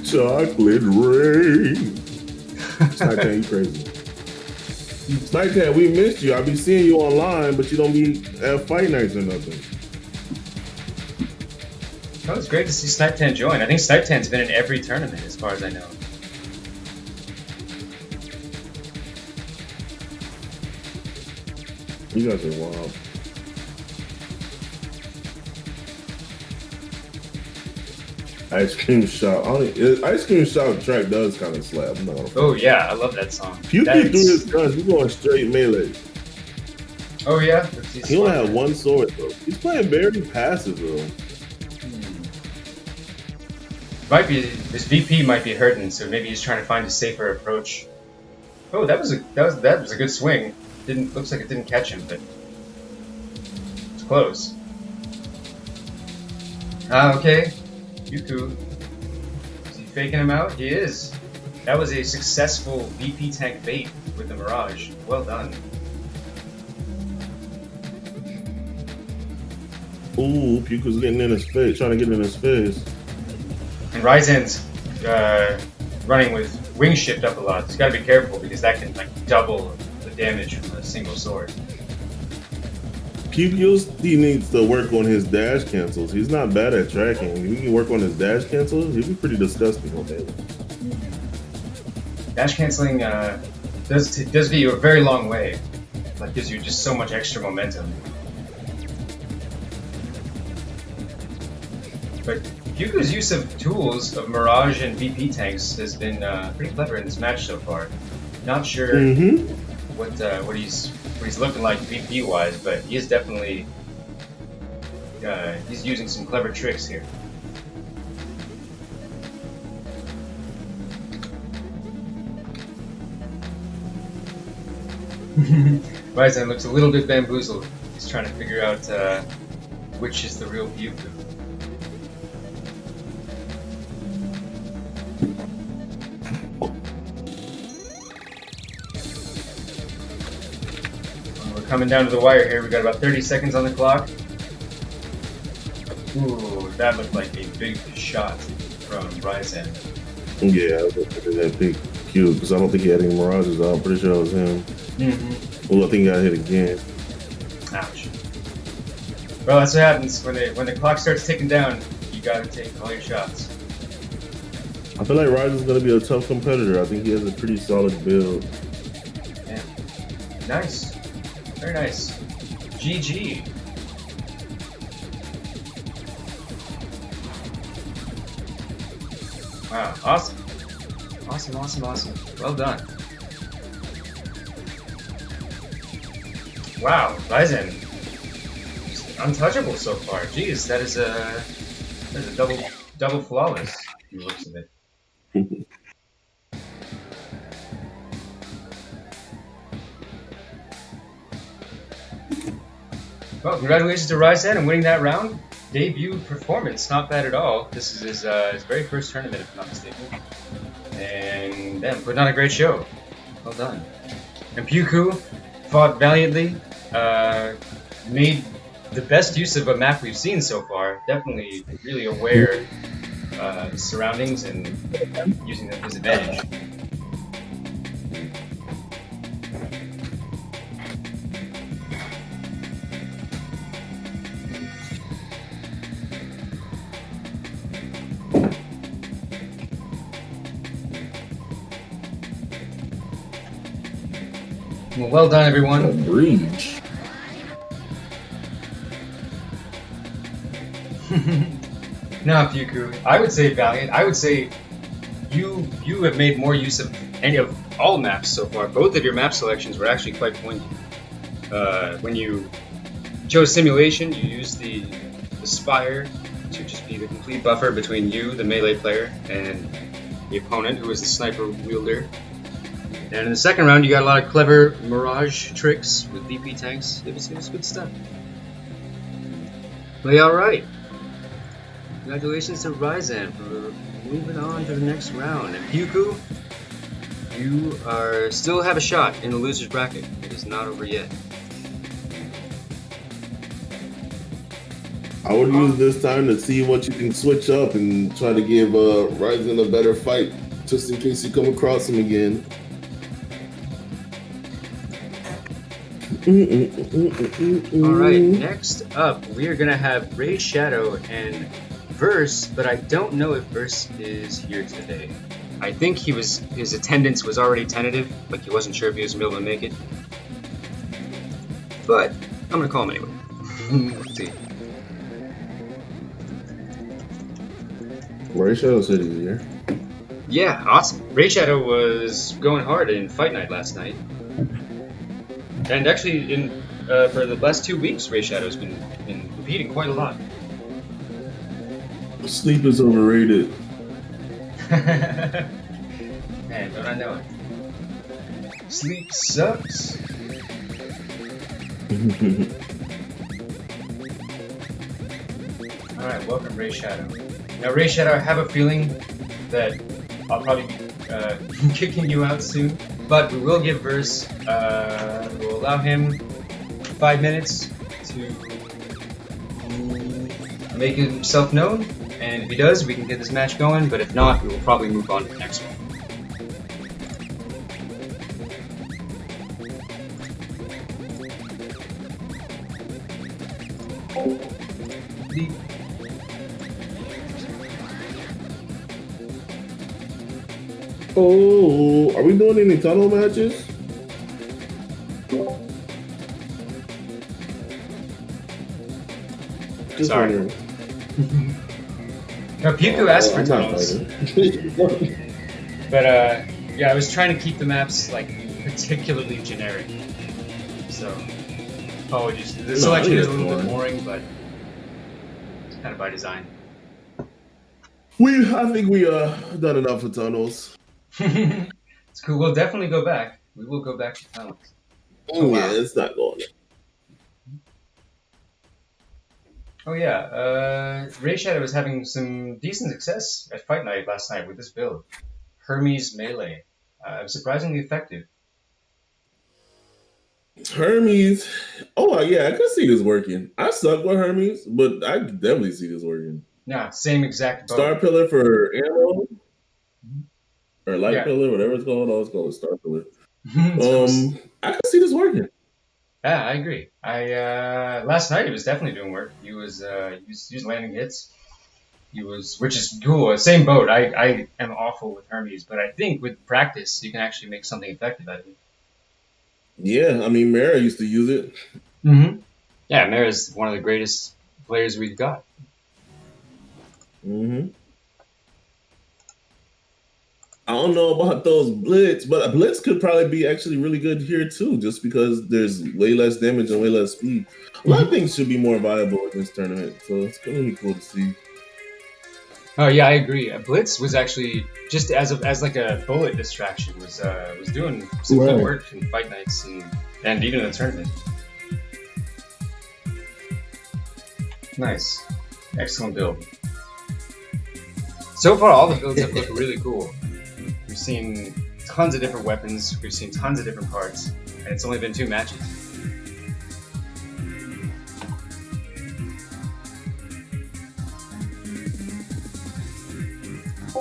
Chocolate rain. Snipetan, you crazy. Snipetan, we missed you. I be seeing you online, but you don't be at fight nights or nothing. Oh, it's great to see Snipetan join. I think Snipetan's been in every tournament as far as I know. You guys are wild. Ice cream shop. Ice cream shop track does kind of slap. I'm not gonna Oh yeah, I love that song. Pew Pew through his guns. He's going straight melee. Oh yeah. He only had one sword though. He's playing very passive though. Might be his VP might be hurting, so maybe he's trying to find a safer approach. Oh, that was a good swing. Looks like it didn't catch him, but it's close. Okay. Yuku. Is he faking him out? He is. That was a successful VP tank bait with the Mirage. Well done. Ooh, Puka's getting in his face, trying to get in his face. And Ryzen's running with wing shift up a lot. He's got to be careful because that can like double the damage from a single sword. He needs to work on his dash cancels. He's not bad at tracking. If he can work on his dash cancels, he'd be pretty disgusting on that. Dash canceling does get you a very long way. Like gives you just so much extra momentum. But Hugo's use of tools of Mirage and VP tanks has been pretty clever in this match so far. Not sure what he's looking like VP wise, but he is definitely he's using some clever tricks here. Ryzen looks a little bit bamboozled. He's trying to figure out which is the real Yuku. Coming down to the wire here, we got about 30 seconds on the clock. Ooh, that looked like a big shot from Ryzen. Yeah, I was that big cube because I don't think he had any Mirages out. I'm pretty sure it was him. Well, I think he got hit again. Ouch. Well, that's what happens when the clock starts ticking down. You gotta take all your shots. I feel like Ryzen's gonna be a tough competitor. I think he has a pretty solid build. Yeah. Nice. Very nice. GG. Wow, awesome. Awesome. Well done. Wow, Ryzen. Untouchable so far. Jeez, that is a double flawless from the looks of it. Well, congratulations to Ryzen on winning that round. Debut performance, not bad at all. This is his very first tournament, if I'm not mistaken. And damn, putting on a great show. Well done. And Puku fought valiantly, made the best use of a map we've seen so far. Definitely really aware of his surroundings and using them to his advantage. Well done, everyone. Breach. No, Puku. I would say valiant. I would say you have made more use of any of all maps so far. Both of your map selections were actually quite pointy. When you chose simulation, you used the spire to just be the complete buffer between you, the melee player, and the opponent, who is the sniper wielder. And in the second round, you got a lot of clever Mirage tricks with VP tanks. It was good stuff. Play alright. Congratulations to Ryzen for moving on to the next round. And Puku, you still have a shot in the loser's bracket. It is not over yet. I would use this time to see what you can switch up and try to give Ryzen a better fight, just in case you come across him again. Alright, next up, we are going to have Raid Shadow and Verse, but I don't know if Verse is here today. I think his attendance was already tentative, like he wasn't sure if he was going to be able to make it. but I'm gonna call him anyway. Let's see. Ray Shadow said he's here. Yeah, awesome. Ray Shadow was going hard in Fight Night last night, and actually in for the last 2 weeks, Ray Shadow's been competing quite a lot. Sleep is overrated. Man, don't I know it? Sleep sucks. Alright, welcome Ray Shadow. Now Ray Shadow, I have a feeling that I'll probably be kicking you out soon, but we will give Verse, we'll allow him 5 minutes to make himself known, and if he does, we can get this match going, but if not, we will probably move on to the next one. Oh, are we doing any tunnel matches? Just Sorry. wondering. Now, Piku asked for I'm not tunnels, fighting. but yeah, I was trying to keep the maps like particularly generic. So, apologies. The selection is a little bit boring, but it's kind of by design. I think we done enough for tunnels. It's cool. We'll definitely go back. We will go back to tunnels. Oh wow. Yeah, it's not going there. Oh yeah, Ray Shadow was having some decent success at Fight Night last night with this build. Hermes Melee. It was surprisingly effective. Hermes. Oh yeah, I could see this working. I suck with Hermes, but I could definitely see this working. Nah, same exact boat. Star Pillar for ammo? Or Light Pillar, whatever it's called. I'll call it Star Pillar. I could see this working. Yeah, I agree. Last night he was definitely doing work. He was landing hits. Which is cool. Same boat. I am awful with Hermes, but I think with practice you can actually make something effective out of it. Yeah, I mean Mara used to use it. Mm-hmm. Yeah, Mara's one of the greatest players we've got. Mm-hmm. I don't know about those Blitz, but a Blitz could probably be actually really good here too, just because there's way less damage and way less speed. A lot of things should be more viable in this tournament, so it's gonna be cool to see. Oh yeah, I agree. Blitz was actually just as like a bullet distraction was doing some good work in Fight Nights and even in the tournament. Nice, excellent build. So far, all the builds have looked really cool. We've seen tons of different weapons, we've seen tons of different parts, and it's only been 2 matches.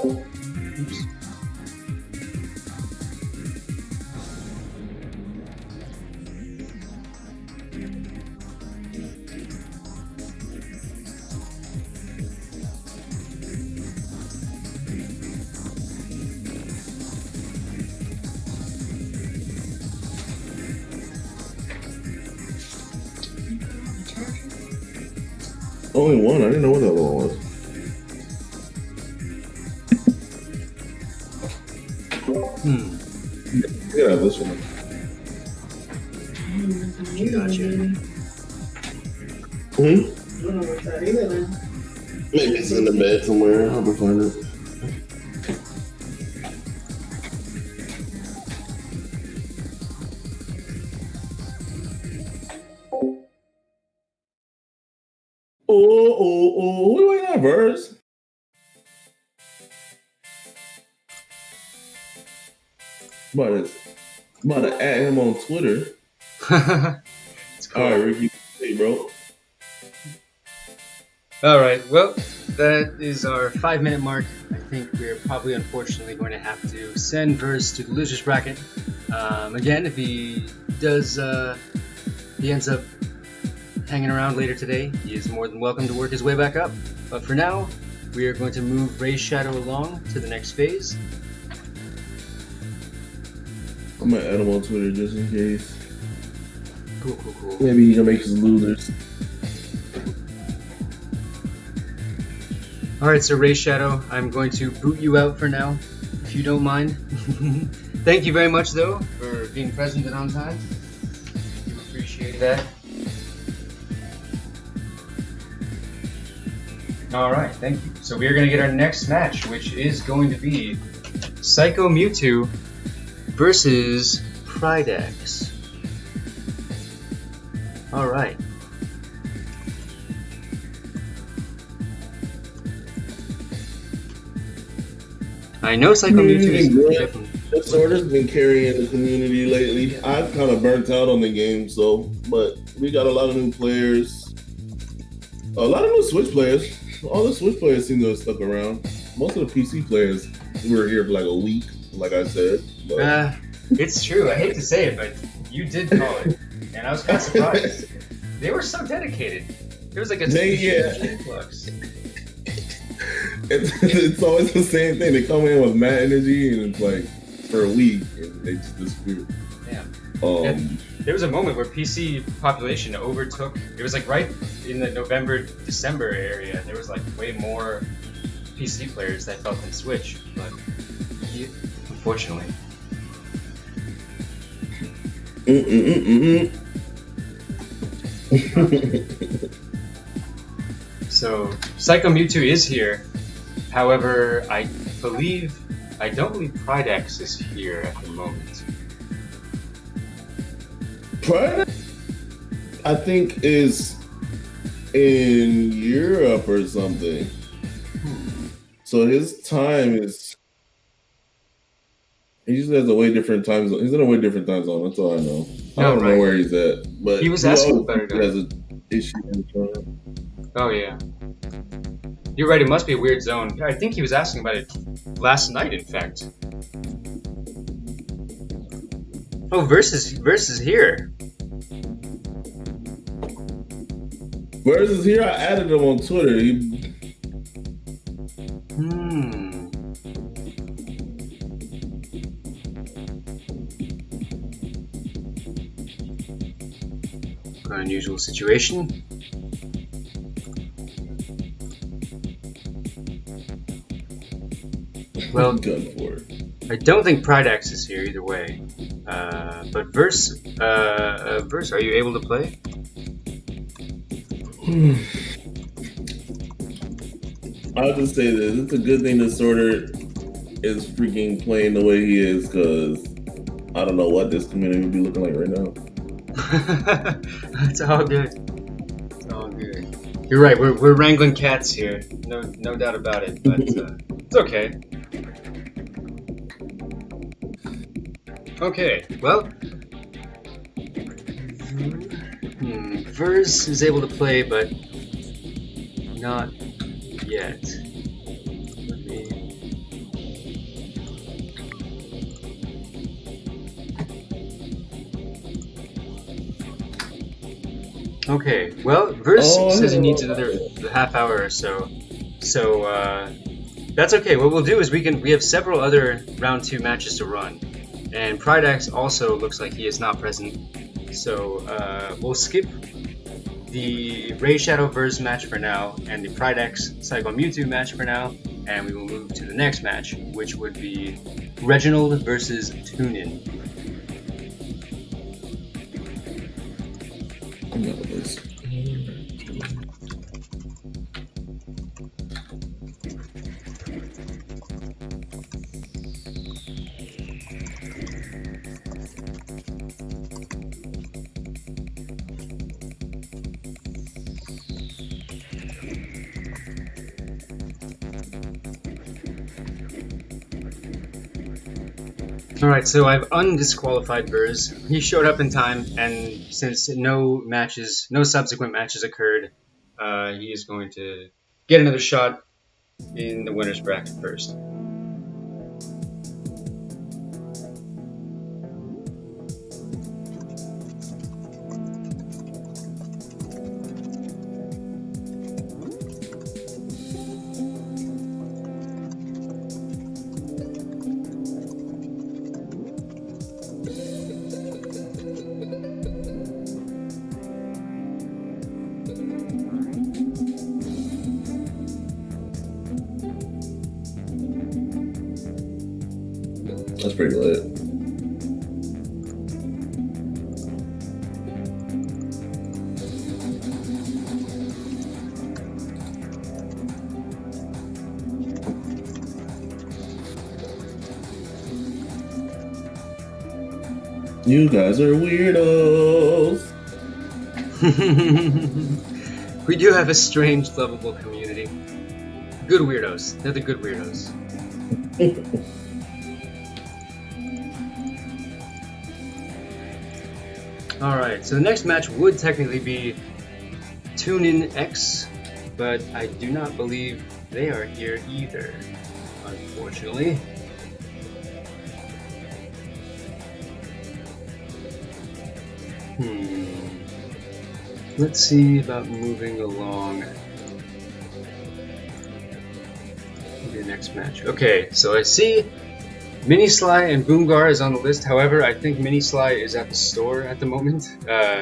Oops. Only one? I didn't know what that one was. Yeah, this one. Gotcha. I don't know what's that either then. Maybe it's in the bed somewhere. I'll find it. Oh, wait, that verse. About to add him on Twitter. It's cool. All right, Ricky, hey, bro. All right, well, that is our 5-minute mark. I think we're probably, unfortunately, going to have to send Verse to the losers bracket. Again, if he does, he ends up hanging around later today, he is more than welcome to work his way back up. But for now, we are going to move Ray Shadow along to the next phase. I'm gonna add him on Twitter just in case. Cool. Maybe he can make his losers. Alright, so Ray Shadow, I'm going to boot you out for now, if you don't mind. Thank you very much, though, for being present and on time. I do appreciate that. Alright, thank you. So we are going to get our next match, which is going to be Psycho Mewtwo versus Pridex. Alright. I know Psycho Mewtwo is The Sorter's been carrying the community lately. I've kind of burnt out on the game, but we got a lot of new players. A lot of new Switch players. All the Switch players seem to have stuck around. Most of the PC players were here for like a week, like I said. But... it's true. I hate to say it, but you did call it. And I was kind of surprised. They were so dedicated. There was like a influx. It's always the same thing. They come in with mad energy, and it's like for a week, and they just disappear. Yeah. There was a moment where PC population overtook. It was like right in the November-December area. There was like way more PC players that felt than Switch, but unfortunately. So Psycho Mewtwo is here. However, I don't believe Pridex is here at the moment. Pridex, I think, is in Europe or something. So his time is. He usually has a way different time zone. He's in a way different time zone. That's all I know. I don't know where he's at, but he was asking about it. He has an issue in time. Oh yeah. You're right, it must be a weird zone. I think he was asking about it last night, in fact. Oh, versus here. Versus here, I added him on Twitter. Unusual situation. Well, I don't think Pridex is here either way. But Verse, are you able to play? I'll just say this: it's a good thing that Sorter is freaking playing the way he is, because I don't know what this community would be looking like right now. It's all good. It's all good. You're right. We're wrangling cats here. No doubt about it. But it's okay. Okay. Well, Verse is able to play, but not yet. Okay, well, Verse says he needs another half hour or so. So, that's okay. What we'll do is we have several other round 2 matches to run. And Pridex also looks like he is not present. So, we'll skip the Ray Shadow Verse match for now, and the Pridex Psycho Mewtwo match for now, and we will move to the next match, which would be Reginald versus Tunin. Alright, so I've undisqualified Burrs. He showed up in time, and since no subsequent matches occurred, he is going to get another shot in the winner's bracket first. That's pretty lit. You guys are weirdos. We do have a strange, lovable community. Good weirdos. They're the good weirdos. Alright, so the next match would technically be Tune-In X, but I do not believe they are here either, unfortunately. Let's see about moving along to the next match. Okay, so I see Mini Sly and Boomgar is on the list. However, I think Mini Sly is at the store at the moment,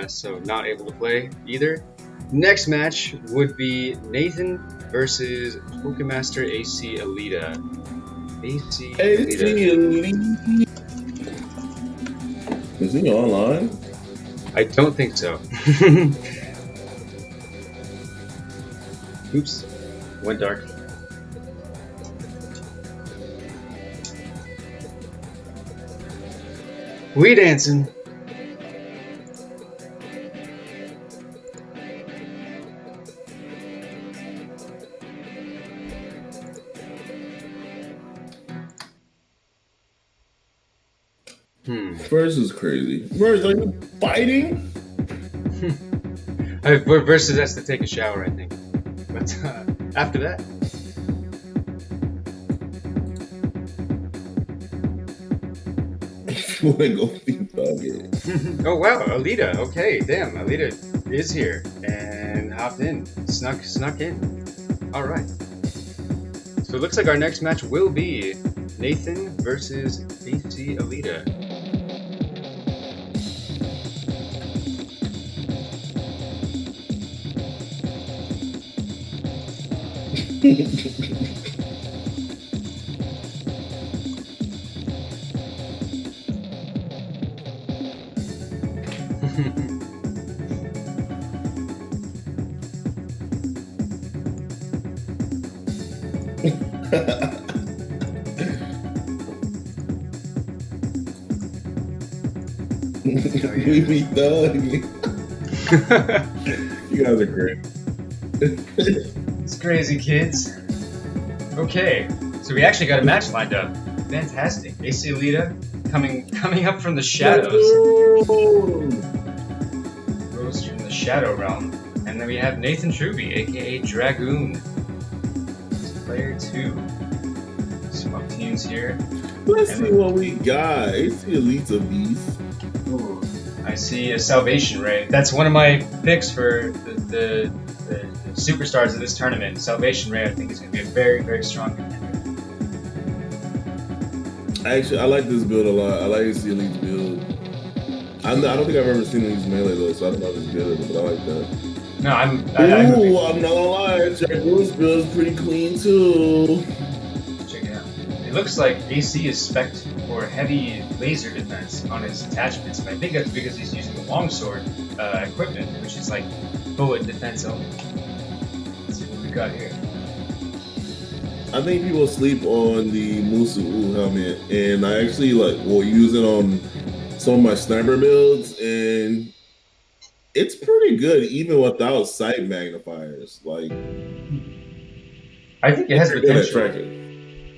so not able to play either. Next match would be Nathan versus Pokemaster AC Alita. AC Alita. Is he online? I don't think so. Oops, went dark. We dancing. Verse is crazy. Verse, are you fighting? Versus has to take a shower, I think. But after that. Oh wow, Alita. Okay, damn, Alita is here and hopped in, snuck in. All right. So it looks like our next match will be Nathan versus AC Alita. We be done. You guys are great. It's crazy, kids. Okay, so we actually got a match lined up. Fantastic. AC Alita coming up from the shadows. Rose from the Shadow Realm. And then we have Nathan Truby, aka Dragoon. Player 2. Swap teams here. Let's see what we got. AC Alita Beast. Ooh, I see a Salvation Ray. That's one of my picks for the superstars of this tournament. Salvation Ray, I think, is going to be a very, very strong contender. Actually, I like this build a lot. I like AC Elite's build. I don't think I've ever seen him use melee though, so I don't know if it's good, but I like that. No, I'm not gonna lie, Dragoon's build is pretty clean too. Check it out. It looks like AC is spec'd for heavy laser defense on his attachments, but I think that's because he's using the longsword equipment, which is like bullet defense only. Let's see what we got here. I think people sleep on the Musu helmet, and I actually will use it on some of my sniper builds, and it's pretty good even without sight magnifiers. Like, I think it has potential.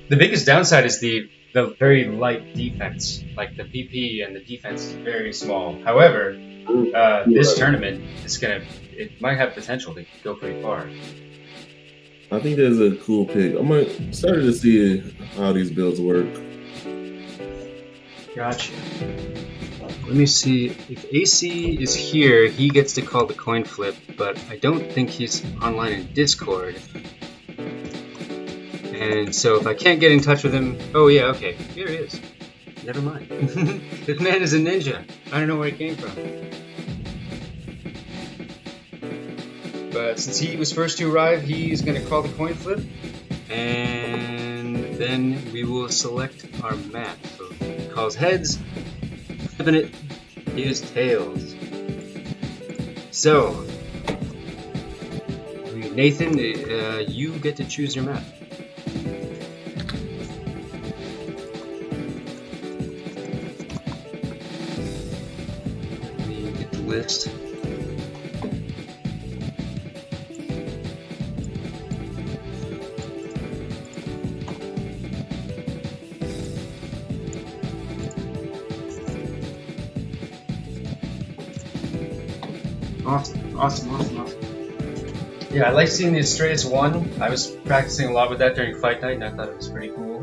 The biggest downside is the very light defense. Like the PP and the defense is very small. However, this tournament it might have potential to go pretty far. I think that's a cool pick. I'm excited to see how these builds work. Gotcha. Let me see. If AC is here, he gets to call the coin flip, but I don't think he's online in Discord. And so if I can't get in touch with him... Oh yeah, okay. Here he is. Never mind. This man is a ninja. I don't know where he came from. But since he was first to arrive, he's going to call the coin flip. And then we will select our map. So he calls heads, flipping it is tails. So, Nathan, you get to choose your map. Let me get the list. Awesome. Yeah, I like seeing the Astreus 1. I was practicing a lot with that during Fight Night, and I thought it was pretty cool.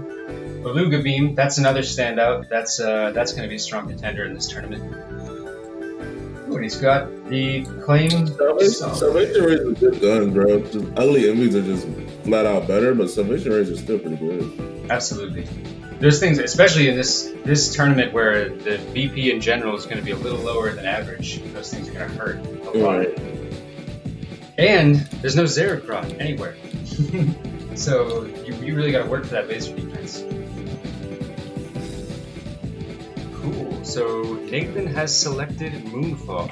Beluga Beam, that's another standout. That's going to be a strong contender in this tournament. Ooh, and he's got the claim. Salvation Rays are good guns, bro. Just ugly enemies are just flat out better, but Salvation Rays are still pretty good. Absolutely. There's things, especially in this tournament, where the BP in general is going to be a little lower than average. Those things are going to hurt a lot. And there's no Zeracrot anywhere. So you really got to work for that laser defense. Cool. So Nathan has selected Moonfall.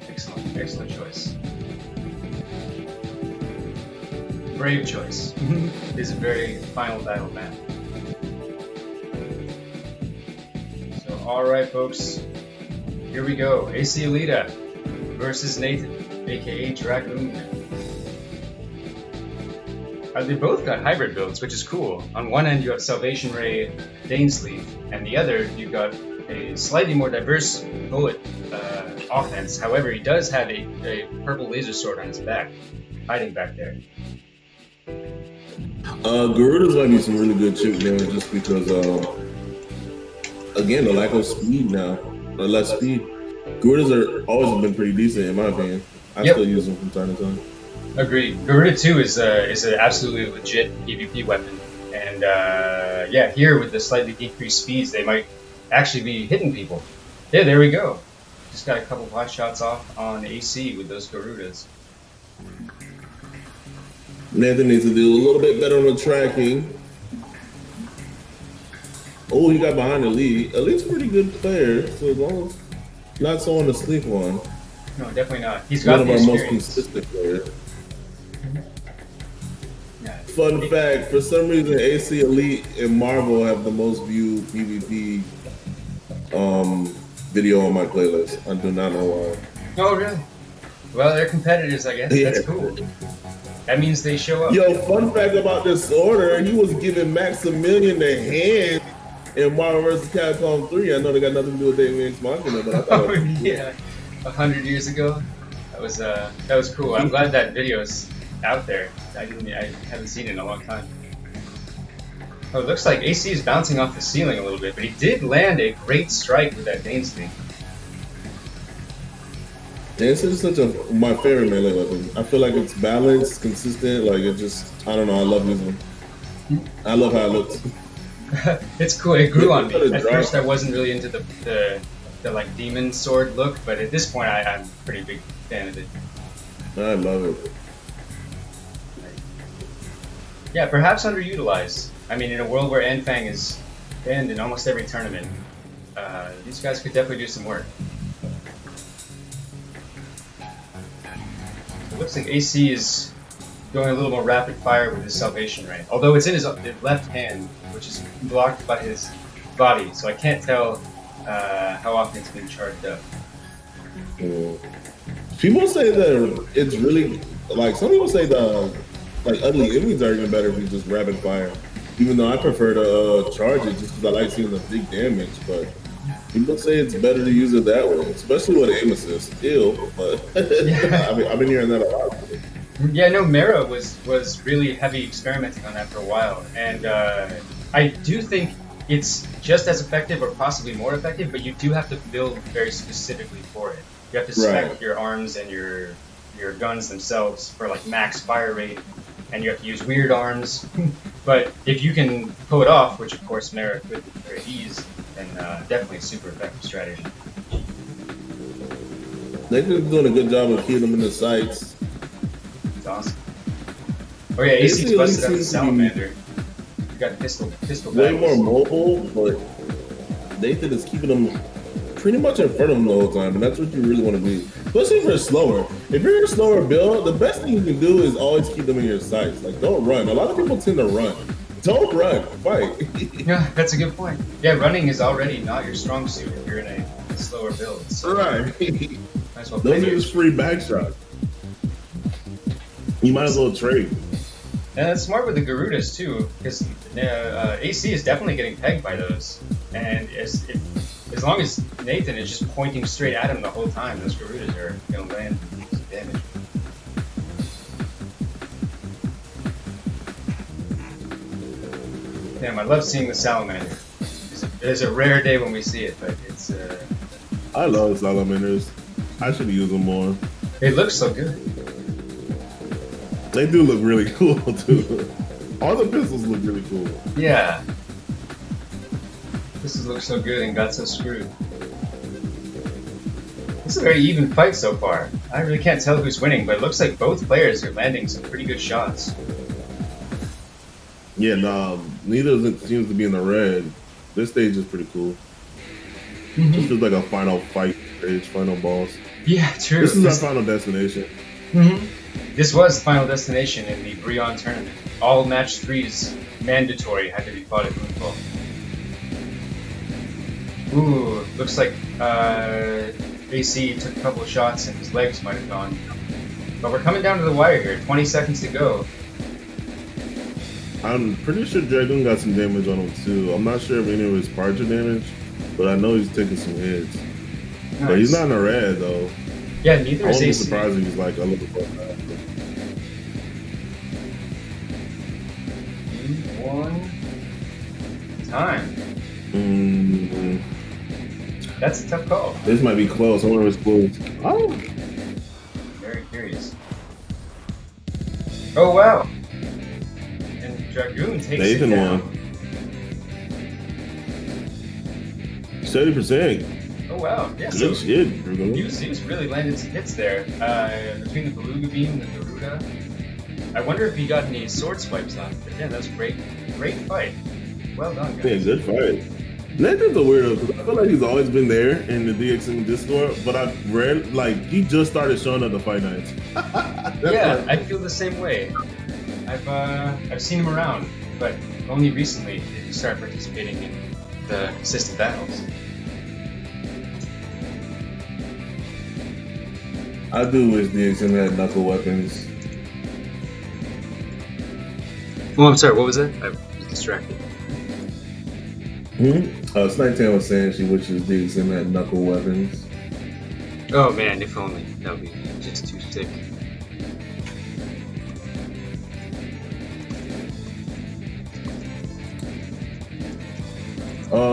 Excellent choice. Brave choice. This is a very final battle map. So alright folks, here we go. AC Alita versus Nathan, aka Dragoon. They both got hybrid builds, which is cool. On one end you have Salvation Ray Dainsleif, and the other you've got a slightly more diverse bullet offense. However, he does have a purple laser sword on his back, hiding back there. Garuda's might be some really good chip damage just because, again, the lack of speed now, or less speed. Garudas are always been pretty decent in my opinion. I still use them from time to time. Agreed. Garuda 2 is an absolutely legit PvP weapon, and yeah, here with the slightly decreased speeds, they might actually be hitting people. Yeah, there we go. Just got a couple pot shots off on AC with those Garudas. Nathan needs to do a little bit better on the tracking. Oh, he got behind Elite. Elite's a pretty good player, so as long as not so on the sleep one. No, definitely not. He's got one the of our experience. most consistent players. Fun fact, for some reason AC Elite and Marvel have the most viewed PvP video on my playlist. I do not know why. Oh really? Well, they're competitors, I guess. Yeah. That's cool. That means they show up. Yo, fun fact about Disorder, he was giving Maximilian the hand in Marvel vs. Capcom 3. I know they got nothing to do with Daemon X Machina, but I thought it was cool. Yeah, 100 years ago. That was cool. I'm glad that video's out there. I haven't seen it in a long time. Oh, it looks like AC is bouncing off the ceiling a little bit, but he did land a great strike with that Dainsleif. This is my favorite melee weapon. I feel like it's balanced, consistent, like it just, I don't know, I love using it. I love how it looks. It's cool, it grew on me. At first I wasn't really into the like demon sword look, but at this point I'm a pretty big fan of it. I love it. Yeah, perhaps underutilized. I mean, in a world where Enfang is banned in almost every tournament, these guys could definitely do some work. It looks like AC is going a little more rapid fire with his Salvation Ray. Although it's in his left hand, which is blocked by his body, so I can't tell how often it's being charged up. People say that it's really, like, some people say the ugly enemies are even better if you just rapid fire. Even though I prefer to charge it just because I like seeing the big damage, but people say it's better to use it that way, especially with aim assist. Ew, but Yeah. I've been hearing that a lot. Yeah, no, Mera was really heavy experimenting on that for a while, and I do think it's just as effective or possibly more effective, but you do have to build very specifically for it. You have to spec your arms and your guns themselves for like max fire rate, and you have to use weird arms. But if you can pull it off, which of course Mera could with very ease, then definitely a super effective strategy. They're doing a good job of keeping them in the sights. It's awesome. Oh yeah, AC's busted out the Salamander. got pistol way battles. more mobile, but Nathan is keeping them pretty much in front of him the whole time, and that's what you really want to be. Especially if you're slower. If you're in a slower build, the best thing you can do is always keep them in your sights. Like, don't run. A lot of people tend to run. Don't run. Fight. Yeah, that's a good point. Yeah, running is already not your strong suit if you're in a slower build. So Right. might as well Those play are your- just free back shots. You might as well trade. And it's smart with the Garudas too, because AC is definitely getting pegged by those. And as long as Nathan is just pointing straight at him the whole time, those Garudas are going to land some damage. Damn, I love seeing the salamander. It's a rare day when we see it, but it's. I love salamanders. I should use them more. It looks so good. They do look really cool too. All the pistols look really cool. Yeah. This looks so good and got so screwed. This is a very even fight so far. I really can't tell who's winning, but it looks like both players are landing some pretty good shots. Yeah, no, neither of them seems to be in the red. This stage is pretty cool. This is like a final fight stage, final boss. Yeah, true. This is our final destination. This was the final destination in the Brion tournament. All match 3s mandatory had to be fought at Moonfall. Ooh, looks like AC took a couple of shots and his legs might have gone. But we're coming down to the wire here. 20 seconds to go. I'm pretty sure Dragoon got some damage on him too. I'm not sure if any of his parts are damaged, but I know he's taking some hits. Nice. But he's not in the red though. Yeah, I neither is won't be AC. surprised if he's like a little bit faster. One time. That's a tough call. This might be close. I wonder if it's close. Oh, Very curious. Oh wow! And Dragoon takes Nathan it down. won. 70%. Oh wow! Yeah, so Good shit, Dragoon. he was really landing some hits there. Between the Beluga Beam and the Garuda. I wonder if he got any sword swipes off. But yeah, that's great fight. Well done, guys. Yeah, good fight. Nathan's a weirdo because I feel like he's always been there in the DXM Discord, but I've read like he just started showing up to fight nights. Yeah, I feel the same way. I've seen him around, but only recently did he start participating in the assisted battles. I do wish DXM had knuckle weapons. Oh, I'm sorry. What was that? I was distracted. Snipe Tan was saying she wishes DXM had knuckle weapons. Oh man, if only. That would be just too sick.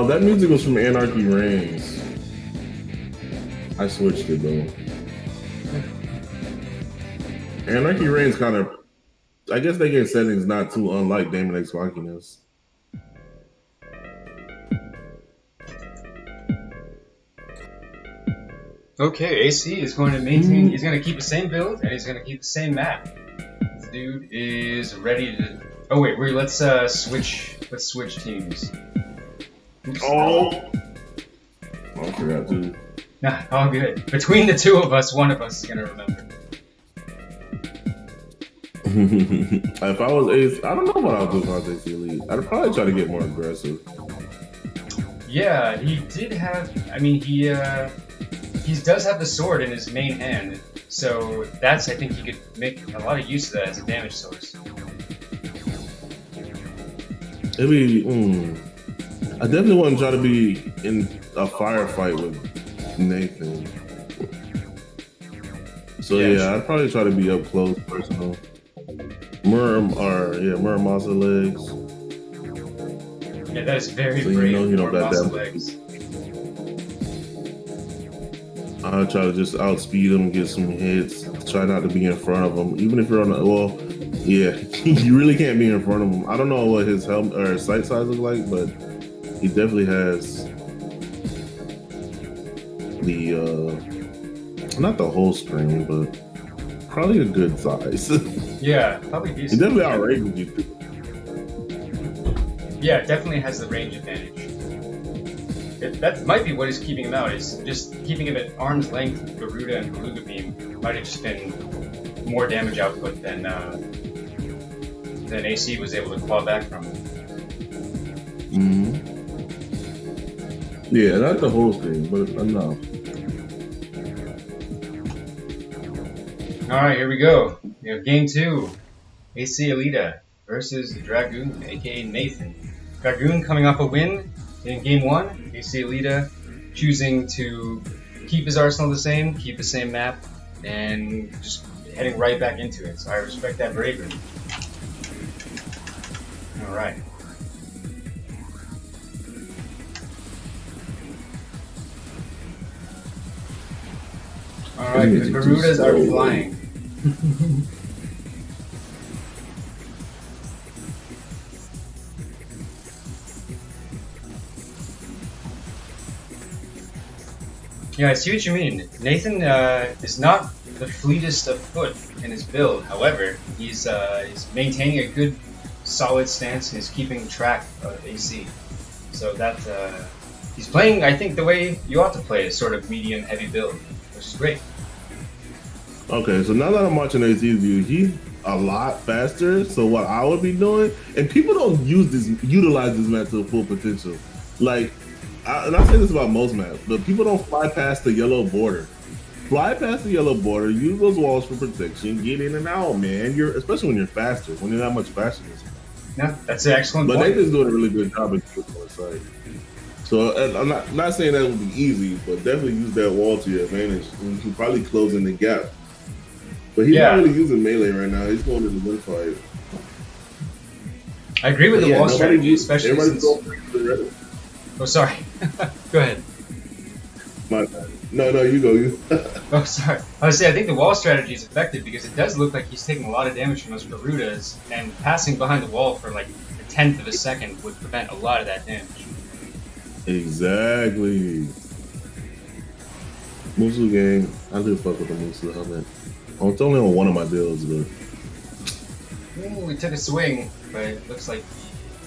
That music was from Anarchy Reigns. I switched it though. Anarchy Reigns kind of, I guess they get settings not too unlike Daemon X Machinas. Okay, AC is going to maintain. He's going to keep the same build and he's going to keep the same map. This dude is ready to. Oh wait, let's switch. Let's switch teams. Oops. Oh, I forgot to. Nah, all good. Between the two of us, one of us is going to remember. If I was Ace, I don't know what I would do if I was AC Elite. I'd probably try to get more aggressive. Yeah, he did have. I mean, he does have the sword in his main hand, so that's. I think he could make a lot of use of that as a damage source. It'd be. I definitely want to try to be in a firefight with Nathan. So yeah, I'd probably try to be up close personal. Muramasa legs. Yeah, that is very So brave. you don't got muscle that. legs. I'll try to just outspeed him, get some hits. Try not to be in front of him, even if you're on you really can't be in front of him. I don't know what his helmet or his sight size look like, but he definitely has the not the whole screen, but probably a good size. Yeah, probably He decent. definitely outrageous you. Yeah, it definitely has the range advantage. That might be what is keeping him out, is just keeping him at arm's length. Garuda and Beluga Beam might have just been more damage output than AC was able to claw back from. Yeah, not the whole thing, but enough. Alright, here we go. We have game 2. AC Alita versus the Dragoon, aka Nathan. Dragoon coming off a win in game 1. AC Alita choosing to keep his arsenal the same, keep the same map, and just heading right back into it. So I respect that bravery. Alright. Alright, the Garudas are flying. Yeah, I see what you mean. Nathan is not the fleetest of foot in his build. However, he's maintaining a good, solid stance and is keeping track of AC. So that he's playing, I think, the way you ought to play, a sort of medium heavy build, which is great. Okay, so now that I'm watching AC's view, he's a lot faster. So what I would be doing, and people don't utilize this map to full potential. Like, and I say this about most maps, but people don't fly past the yellow border. Fly past the yellow border, use those walls for protection, get in and out, man. Especially when you're faster, when you're that much faster. Yeah, that's an excellent point. But Nathan's doing a really good job at the side. So I'm not saying that would be easy, but definitely use that wall to your advantage. You can probably close in the gap. But he's not really using melee right now. He's going to the win fight. I agree with the wall strategy, especially since... Oh, sorry. Go ahead. My bad. No, you go. You. Oh, sorry. I was saying, I think the wall strategy is effective because it does look like he's taking a lot of damage from those Garudas, and passing behind the wall for like a tenth of a second would prevent a lot of that damage. Exactly. Musu game. I do fuck with the Musu helmet. It's only on one of my builds, but... Ooh, we took a swing, but it looks like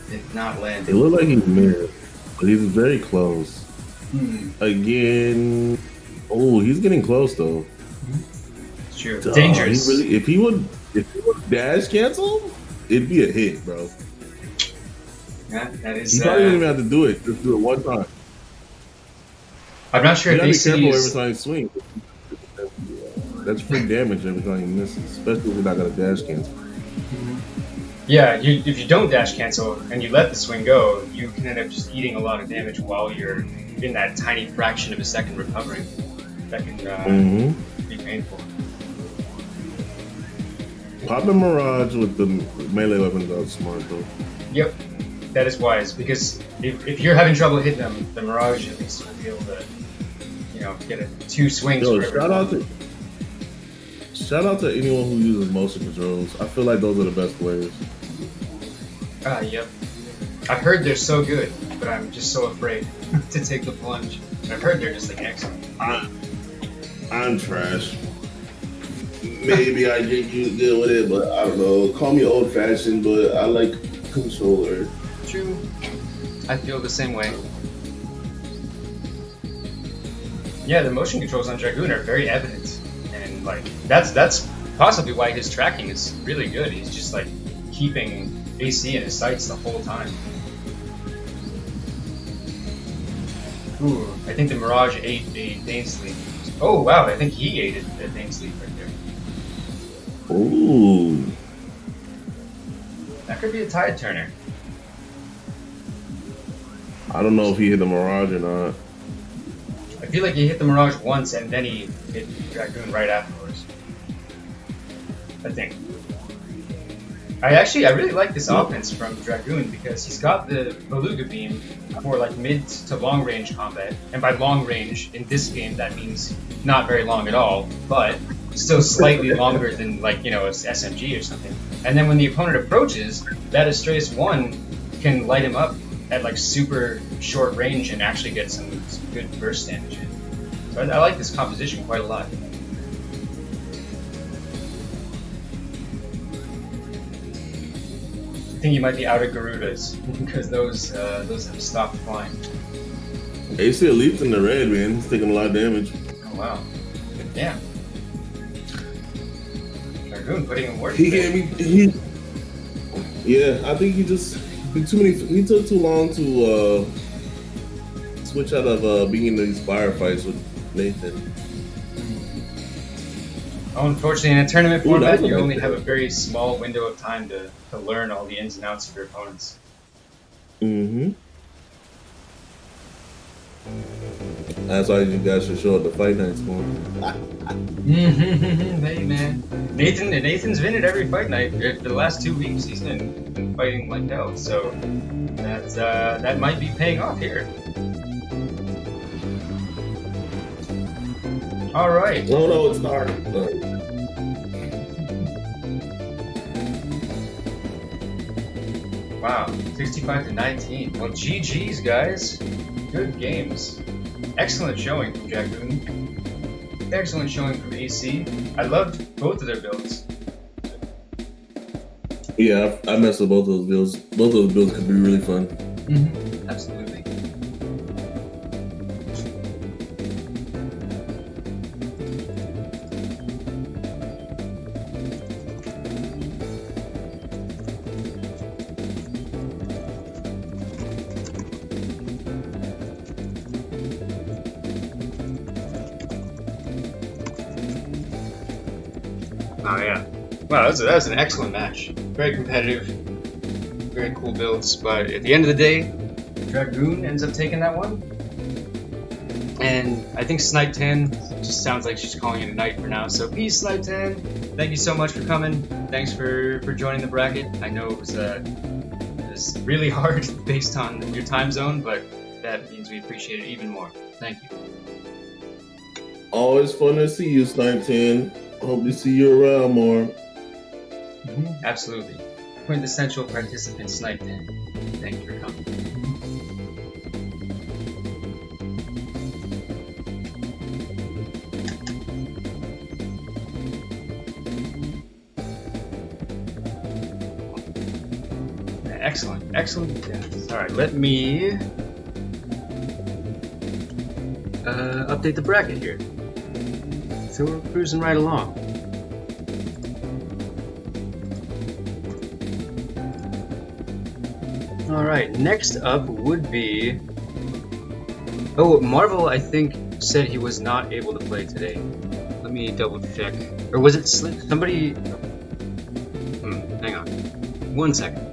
it did not land. It looked like he's mid, but he's very close. Again... Oh, he's getting close, though. It's true. Dangerous. If he would dash cancel, it'd be a hit, bro. Yeah, that is... He probably doesn't even have to do it. Just do it one time. I'm not sure if you gotta be careful every time you swing. That's free damage every time you miss it, especially if you're not gonna dash cancel. Yeah, if you don't dash cancel and you let the swing go, you can end up just eating a lot of damage while you're in that tiny fraction of a second recovering. That can be painful. Pop a Mirage with the melee weapons is smart though. Yep, that is wise, because if you're having trouble hitting them, the Mirage at least will be able to, get 2 swings for every one. Shout out to anyone who uses motion controls. I feel like those are the best ways. Yep. I've heard they're so good, but I'm just so afraid to take the plunge. I've heard they're just like excellent. I'm trash. Maybe I get you deal with it, but I don't know. Call me old fashioned, but I like controller. True. I feel the same way. Yeah, the motion controls on Dragoon are very evident. And like that's possibly why his tracking is really good. He's just like keeping AC in his sights the whole time. Ooh, I think the Mirage ate a Dane Sleep. Oh wow, I think he ate a Dane Sleep right there. Ooh. That could be a tide turner. I don't know if he hit the Mirage or not. I feel like he hit the Mirage once and then he hit Dragoon right afterwards. I think. I really like this offense from Dragoon because he's got the Beluga Beam for like mid to long range combat. And by long range, in this game, that means not very long at all, but still slightly longer than like, an SMG or something. And then when the opponent approaches, that Astreus 1 can light him up at like super short range and actually get some good burst damage in. So I like this composition quite a lot. think you might be out of Garudas because those have stopped flying. AC Elite's in the red, man. He's taking a lot of damage. Oh wow. Damn. Dragoon putting in work. He gave me yeah, I think he took too long to switch out of being in these firefights with Nathan. Oh, unfortunately, in a tournament format, you only have a very small window of time to learn all the ins and outs of your opponents. Mm-hmm. That's why you guys should show up the fight nights more. Hey man, Nathan's been at every fight night for the last 2 weeks. He's been fighting like hell, so that might be paying off here. All right. No, it's not. Wow, 65-19. Well, GG's guys. Good games. Excellent showing from Dragoon. Excellent showing from AC. I loved both of their builds. Yeah, I messed with both of those builds. Both of those builds could be really fun. Mm-hmm. Absolutely. Oh yeah. Wow, that was an excellent match. Very competitive. Very cool builds, but at the end of the day, Dragoon ends up taking that one. And I think Snipe 10 just sounds like she's calling it a night for now. So peace, Snipe 10. Thank you so much for coming. Thanks for joining the bracket. I know it was really hard based on your time zone, but that means we appreciate it even more. Thank you. Always fun to see you, Snipe 10. Hope to see you around more. Absolutely. Quintessential participant Snipe 10. Thank you for coming. Excellent, excellent. Yes. All right, let me update the bracket here. So we're cruising right along. All right, next up would be. Oh, Marvel, I think, said he was not able to play today. Let me double check. Or was it Slick? Somebody. Hang on. 1 second.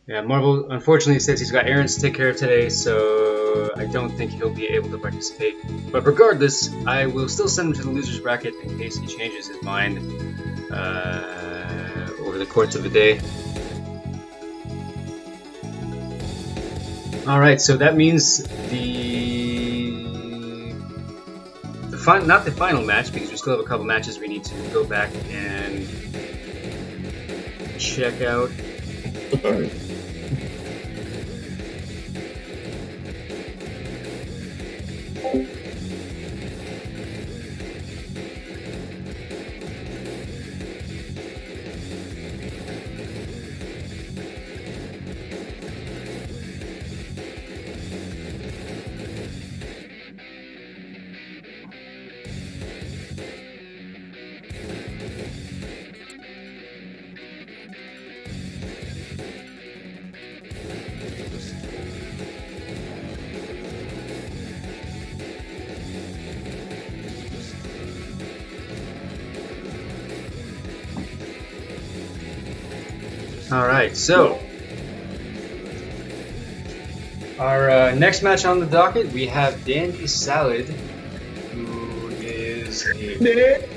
Yeah, Marvel unfortunately says he's got errands to take care of today, so I don't think he'll be able to participate. But regardless, I will still send him to the losers bracket in case he changes his mind over the course of the day. All right, so that means not the final match, because we still have a couple matches we need to go back and check out. All right. Alright, so our next match on the docket, we have Dandy Salad, who is a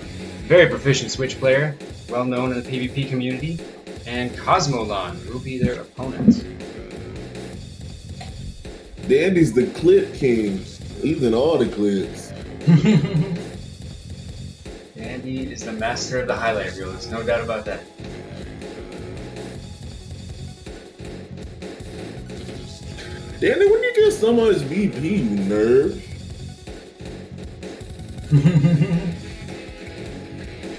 very proficient Switch player, well known in the PvP community, and Cosmolon, who will be their opponent. Dandy's the clip king. He's in all the clips. Dandy is the master of the highlight reel, there's no doubt about that. Danny, when you get someone's VP, you nerd.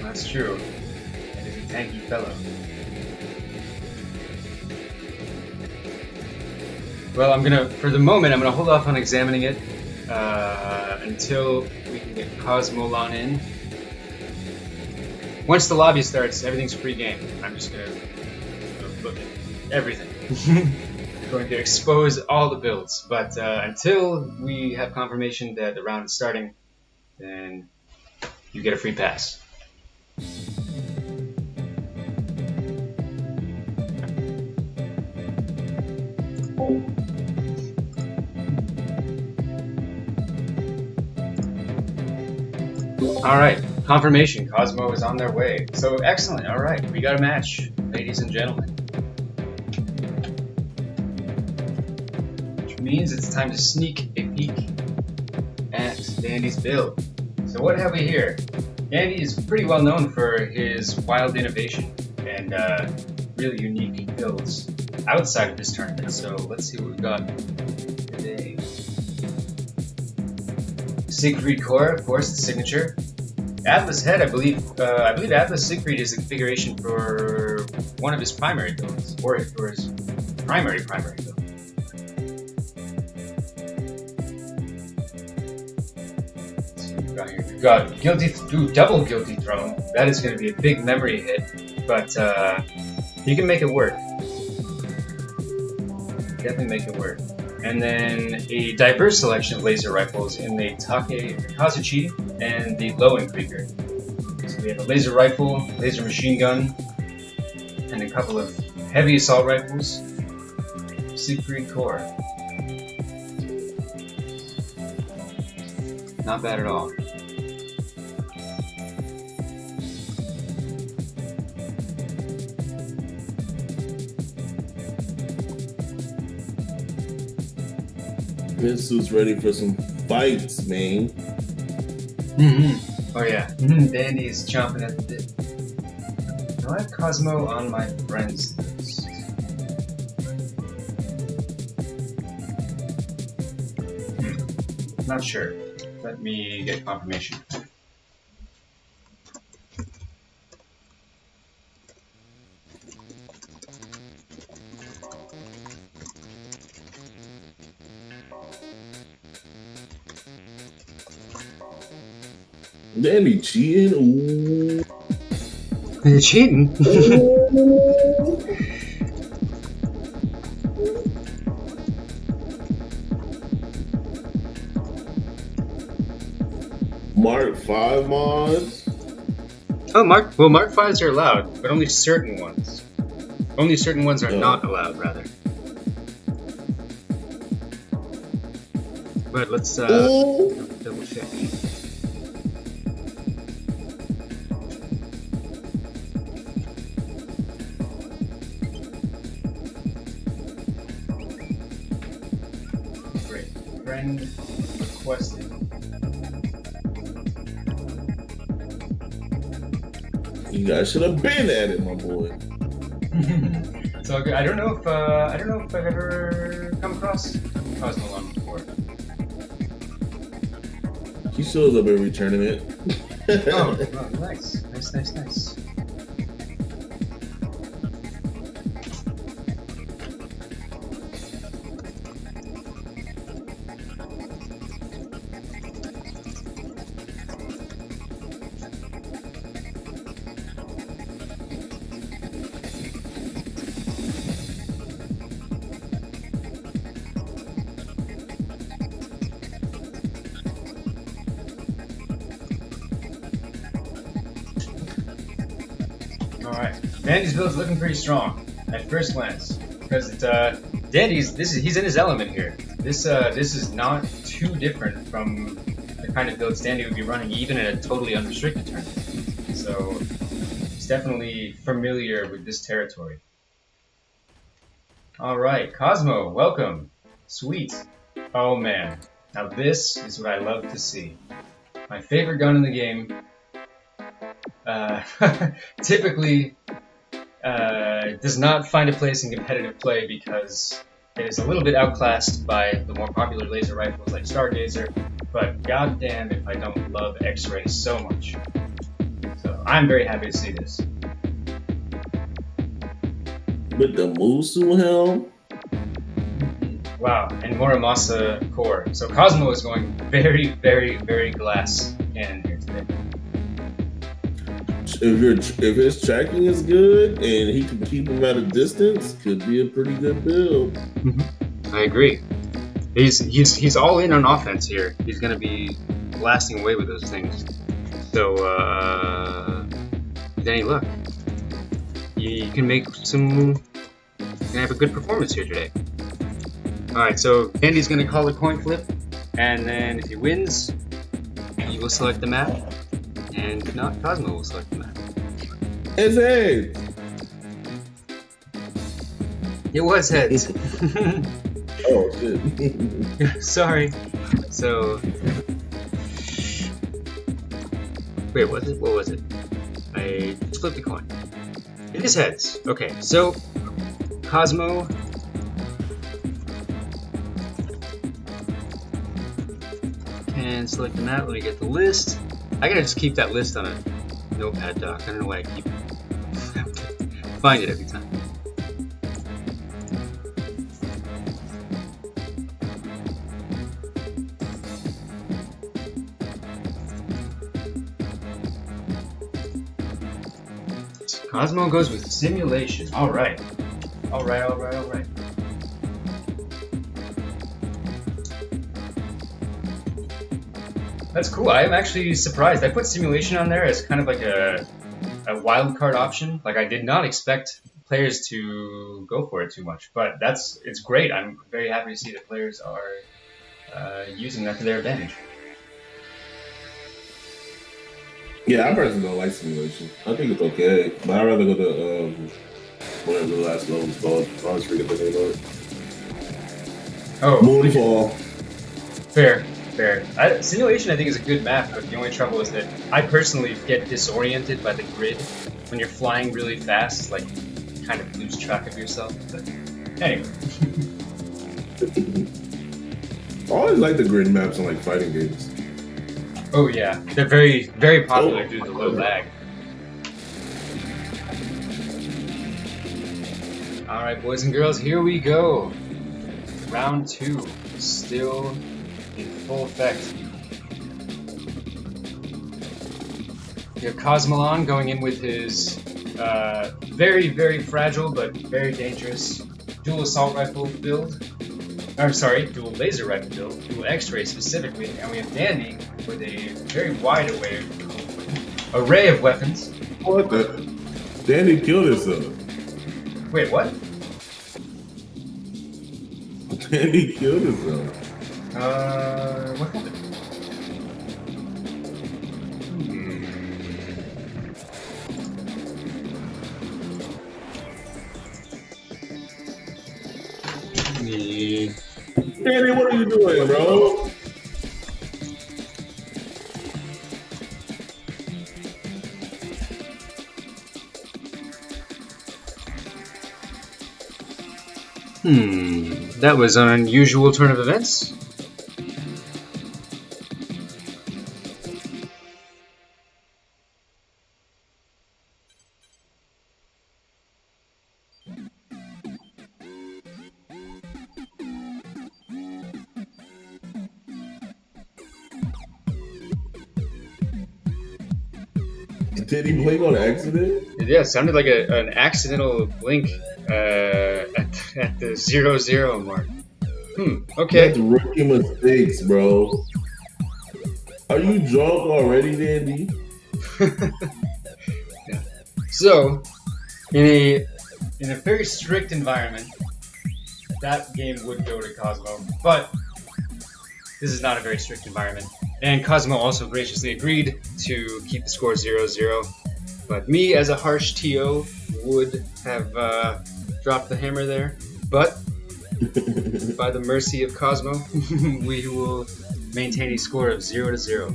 That's true. That is a tanky fellow. Well, for the moment, I'm gonna hold off on examining it until we can get Cosmolon in. Once the lobby starts, everything's free game. I'm just gonna look at everything. Going to expose all the builds, but until we have confirmation that the round is starting, then you get a free pass. Alright, confirmation. Cosmo is on their way. So excellent, alright, we got a match, ladies and gentlemen. Which means it's time to sneak a peek at Dandy's build. So what have we here? Dandy is pretty well known for his wild innovation and really unique builds outside of this tournament. So let's see what we've got today. Siegfried core, of course, the signature. Atlas head, I believe Atlas Siegfried is the configuration for one of his primary builds, or for his primary build. Let's see what we've got here. We've got double Guilty Throne. That is going to be a big memory hit, but you can make it work. Definitely make it work. And then a diverse selection of laser rifles in the Kazuchi and the Lowen Krieger. So we have a laser rifle, laser machine gun, and a couple of heavy assault rifles. Siegfried core. Not bad at all. Mitsu's ready for some fights, man. Oh yeah, Dandy is chomping at the bit. Do I have Cosmo on my friends list? Not sure. Let me get confirmation. Danny cheating? Ooh. You're cheating? Mark 5 mods? Oh, Mark 5s are allowed, but only certain ones. Only certain ones are not allowed, rather. But let's double check. Great. Friend requested. You guys should have been at it, my boy. So okay, I don't know if I've ever come across Cosmolon before. He shows up every tournament. Oh, nice. Alright, Dandy's build's looking pretty strong at first glance because he's in his element here. This is not too different from the kind of builds Dandy would be running even in a totally unrestricted tournament. So he's definitely familiar with this territory. Alright, Cosmo, welcome. Sweet. Oh man, now this is what I love to see. My favorite gun in the game. Typically does not find a place in competitive play because It is a little bit outclassed by the more popular laser rifles like Stargazer, but goddamn if I don't love X-Ray so much. So I'm very happy to see this. With the Musu helm? Wow, and Muramasa core. So Cosmo is going very, very, very glass cannon here today. If his tracking is good and he can keep him at a distance, could be a pretty good build. I agree. He's all in on offense here. He's gonna be blasting away with those things. So with any luck, you can make some. You can have a good performance here today. All right. So Andy's gonna call a coin flip, and then if he wins, he will select the map, and if not, Cosmo will select the map. It's heads. It was heads. Oh shit. Sorry. So wait, was it? What was it? I flipped the coin. It is heads. Okay, so Cosmo can select the map. Let me get the list. I gotta just keep that list on a notepad doc. I don't know why I keep find it every time. Cosmo goes with simulation. Alright. Alright. That's cool. I am actually surprised. I put simulation on there as kind of like a wild card option. Like I did not expect players to go for it too much, but it's great. I'm very happy to see that players are using that to their advantage. Yeah, I personally don't like simulation. I think it's okay, but I'd rather go to whatever the last level is called. I always forget the name of it. Oh, Moonfall. Fair. Simulation I think is a good map, but the only trouble is that I personally get disoriented by the grid. When you're flying really fast, like you kind of lose track of yourself. But anyway. I always like the grid maps in like fighting games. Oh yeah, they're very, very popular due to the low lag. Alright boys and girls, here we go. Round 2, still in full effect. You have Cosmolon going in with his very, very fragile but very dangerous dual assault rifle build. I'm sorry, dual laser rifle build, dual X-ray specifically, and we have Dandy with a very wide array of weapons. What the? Dandy killed himself. Wait, what? Dandy killed himself. What happened? Danny, what are you doing, bro? That was an unusual turn of events. Did he blink on accident? Yeah, it sounded like an accidental blink at the 0-0 mark. Okay. That's rookie mistakes, bro. Are you drunk already, Dandy? Yeah. So, in a very strict environment, that game would go to Cosmo, but this is not a very strict environment. And Cosmo also graciously agreed to keep the score 0-0. But me, as a harsh TO, would have dropped the hammer there. But by the mercy of Cosmo, we will maintain a score of 0-0.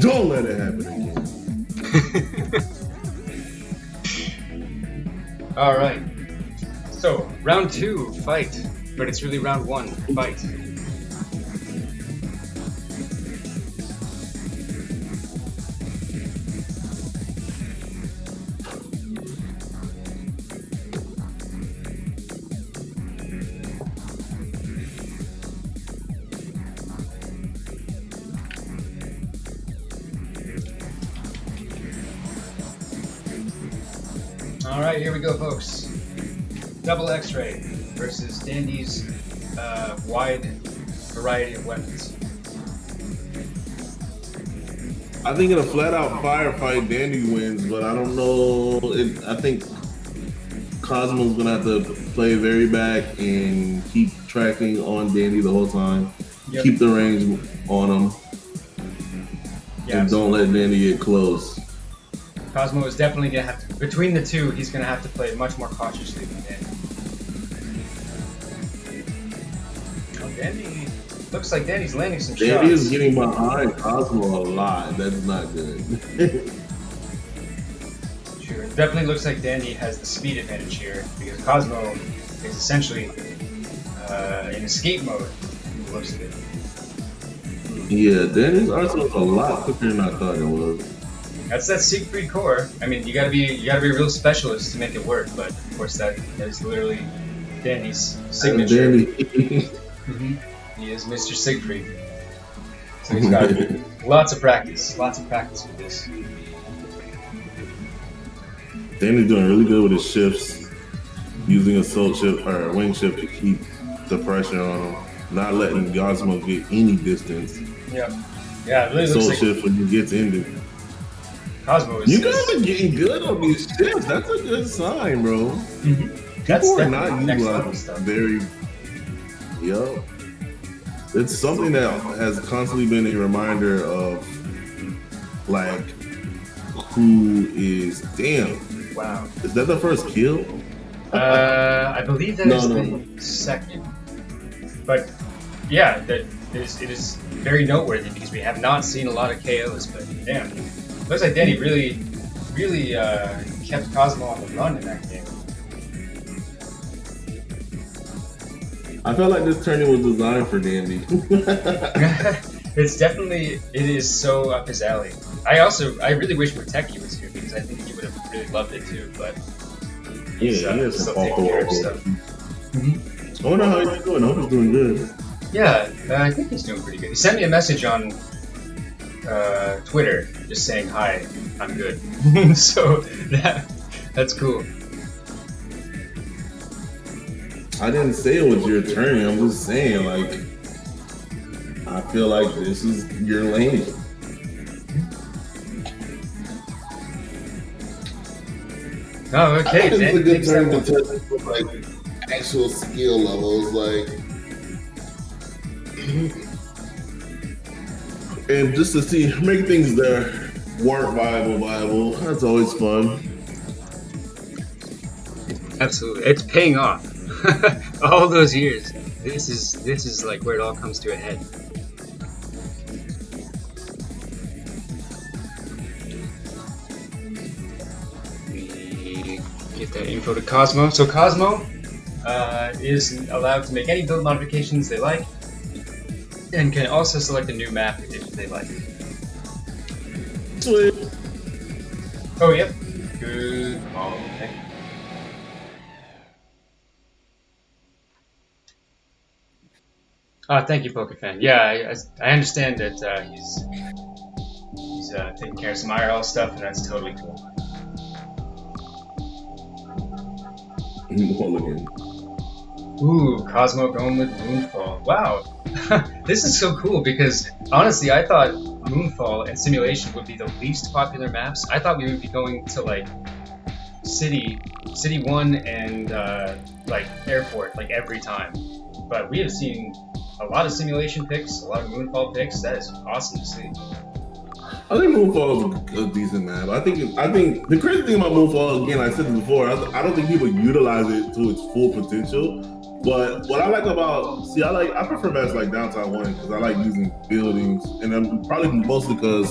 Don't let it happen again. All right. So round 2, fight, but it's really round 1, fight. All right, here we go, folks. Double X-ray versus Dandy's wide variety of weapons. I think in a flat-out firefight, Dandy wins, but I don't know. I think Cosmo's gonna have to play very back and keep tracking on Dandy the whole time. Yep. Keep the range on him, Yeah, and don't let Dandy get close. Cosmo is definitely gonna have to. Between the two, he's gonna have to play much more cautiously than Dandy. Oh, Dandy looks like Dandy's landing some shots. Dandy is getting behind Cosmo a lot. That's not good. Sure, it definitely looks like Dandy has the speed advantage here because Cosmo is essentially in escape mode. From the looks of it. Yeah, Dandy's arsenal is a lot quicker than I thought it was. That's that Siegfried core. I mean, you gotta be a real specialist to make it work. But of course, that is literally Dandy's signature. Dandy. He is Mr. Siegfried. So he's got lots of practice with this. Danny's doing really good with his shifts, using assault shift or wing shift to keep the pressure on him, not letting Cosmo get any distance. Yeah, it really looks Assault like shift when he gets ended. Cosmo is. You guys are getting good on these shifts. That's a good sign, bro. That's People are definitely not next using level stuff. very. Yup. It's something that has constantly been a reminder of, like, who is. Damn. Wow. Is that the first kill? I believe that is No. the second. But yeah, it is very noteworthy because we have not seen a lot of KOs. But damn, looks like Danny really kept Cosmo on the run in that game. I felt like this tournament was designed for Dandy. It is so up his alley. I really wish Muteki was here because I think he would have really loved it too. But He has still some taking care of awful. stuff. I wonder how he's doing. I hope he's doing good. Yeah, I think he's doing pretty good. He sent me a message on Twitter just saying, "Hi, I'm good." So that's cool. I didn't say it was your turn. I'm just saying, like, I feel like this is your lane. Oh, okay. I think it's a good Takes that turn to one. touch with, like, actual skill levels, like, and just to see, make things that weren't viable. That's always fun. Absolutely, it's paying off. All those years. This is like where it all comes to a head. We get that info to Cosmo. So Cosmo is allowed to make any build modifications they like, and can also select a new map if they like. Sweet. Oh, yep. Good call. Okay. Thank you, PokeFan. Yeah, I understand that he's taking care of some IRL stuff, and that's totally cool. Mulligan. Ooh, Cosmo going with Moonfall. Wow, this is so cool because honestly, I thought Moonfall and Simulation would be the least popular maps. I thought we would be going to like City 1 and like Airport like every time, but we have seen a lot of Simulation picks, a lot of Moonfall picks. That is awesome to see. I think Moonfall is a decent map. I think the crazy thing about Moonfall, again, I said this before, I don't think people utilize it to its full potential. But what I like about, I prefer maps like Downtown 1 because I like using buildings, and I'm probably mostly because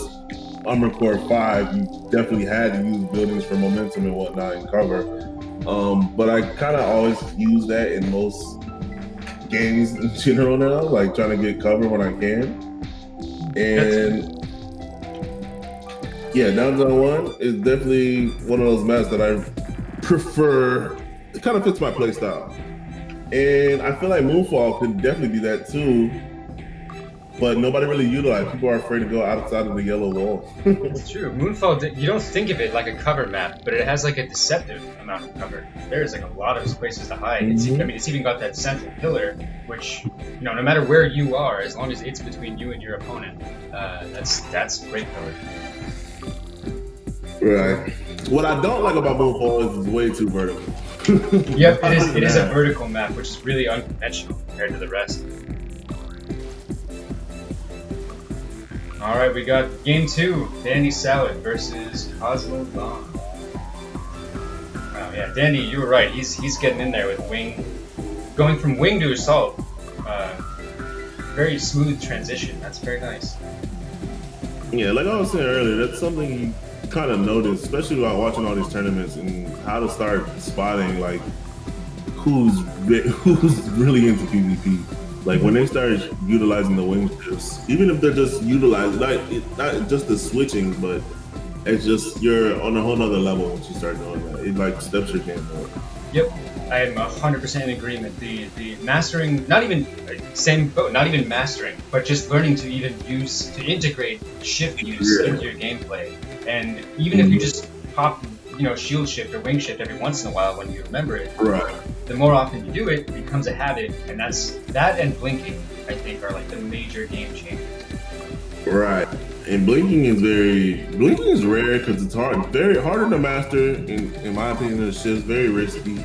Armored Core 5, you definitely had to use buildings for momentum and whatnot and cover. But I kind of always use that in most games in general now, like trying to get cover when I can. And yeah, Downtown 1 is definitely one of those maps that I prefer. It kind of fits my play style. And I feel like Moonfall could definitely be that too. But nobody really utilizes. People are afraid to go outside of the yellow wall. It's true. Moonfall, you don't think of it like a cover map, but it has like a deceptive amount of cover. There's like a lot of places to hide. Mm-hmm. It's even got that central pillar, which, no matter where you are, as long as it's between you and your opponent, that's great cover. Right. What I don't like about Moonfall is it's way too vertical. Yep, it is a vertical map, which is really unconventional compared to the rest. Alright, we got game 2, Dandy Salad versus Cosmo Bomb. Oh yeah, Dandy, you were right. He's getting in there with wing, going from wing to assault. Very smooth transition. That's very nice. Yeah, like I was saying earlier, that's something you kind of notice, especially while watching all these tournaments, and how to start spotting like who's really into PvP. Like when they start utilizing the wing shifts, even if they're just utilizing, not just the switching, but it's just you're on a whole nother level once you start doing that. It like steps your game up. Yep, I am 100% in agreement. The mastering, not even mastering, but just learning to integrate shift use into your gameplay. And even if you just pop, shield shift or wing shift every once in a while when you remember it, right. The more often you do it, it becomes a habit, and that and blinking, I think, are like the major game changers. Right. And blinking is rare because it's very harder to master. In my opinion, it's just very risky.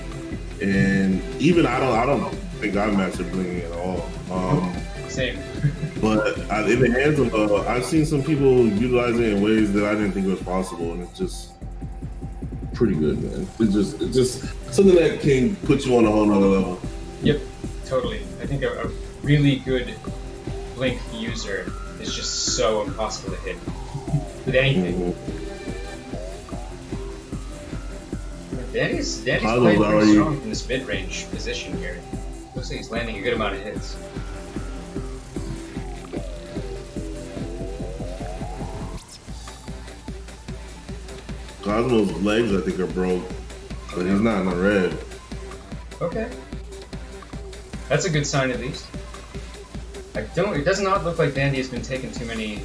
And even I don't think I mastered blinking at all. Same. But in the hands of, I've seen some people utilize it in ways that I didn't think was possible, and it's just pretty good, man. It's just something that can put you on a whole nother level. Yep, totally. I think a really good blink user is just so impossible to hit with anything. Danny's playing pretty strong from this mid-range position here. Looks like he's landing a good amount of hits. Cosmo's legs, I think, are broke, but he's not in the red. Okay. That's a good sign, at least. It does not look like Dandy has been taking too many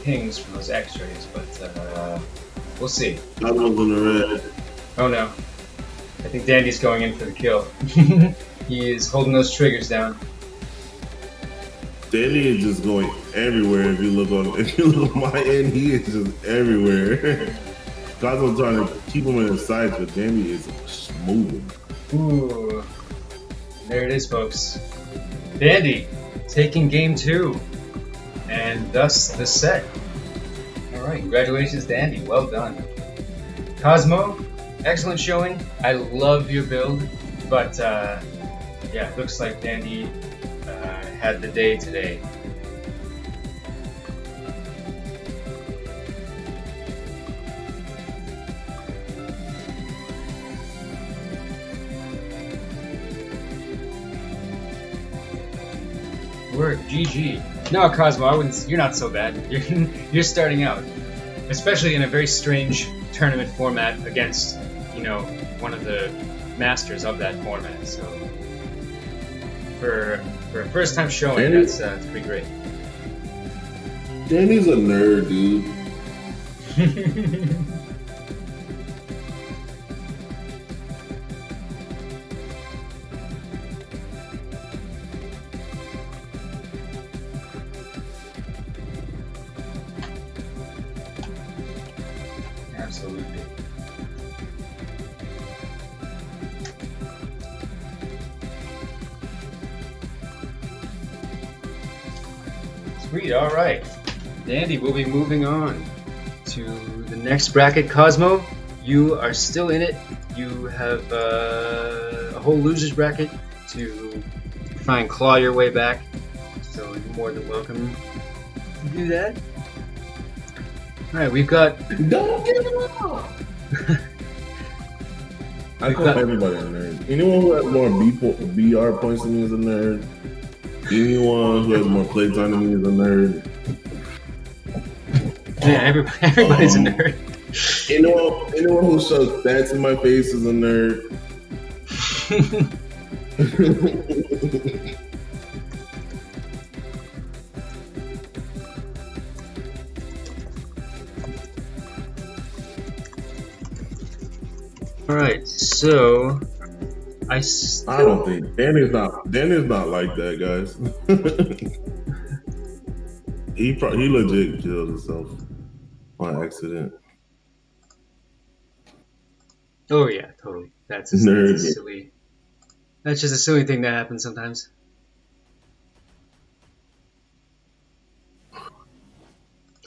pings from those X-rays, but we'll see. Cosmo's in the red. Oh no. I think Dandy's going in for the kill. He is holding those triggers down. Dandy is just going everywhere. If you look on my end, he is just everywhere. Cosmo's trying to keep him in his sights, but Dandy is moving. Ooh. There it is, folks. Dandy taking game 2, and thus the set. Alright, congratulations, Dandy. Well done. Cosmo, excellent showing. I love your build, but yeah, looks like Dandy had the day today. Word, GG. No, Cosmo, I wouldn't. You're not so bad. You're starting out, especially in a very strange tournament format against, one of the masters of that format. So, for a first time showing, that's pretty great. Danny's a nerd, dude. Absolutely. Sweet, alright. Dandy, we'll be moving on to the next bracket. Cosmo, you are still in it. You have a whole loser's bracket to try and claw your way back. So you're more than welcome to do that. Alright, we've got... Don't give him up! I call everybody a nerd. Anyone who has more BR points than me is a nerd. Anyone who has more playtime than me is a nerd. Yeah, everybody's a nerd. Anyone who shows stats in my face is a nerd. Alright, so I don't think Dan is not like that, guys. he legit killed himself on accident. Oh yeah, totally. That's just a silly thing that happens sometimes.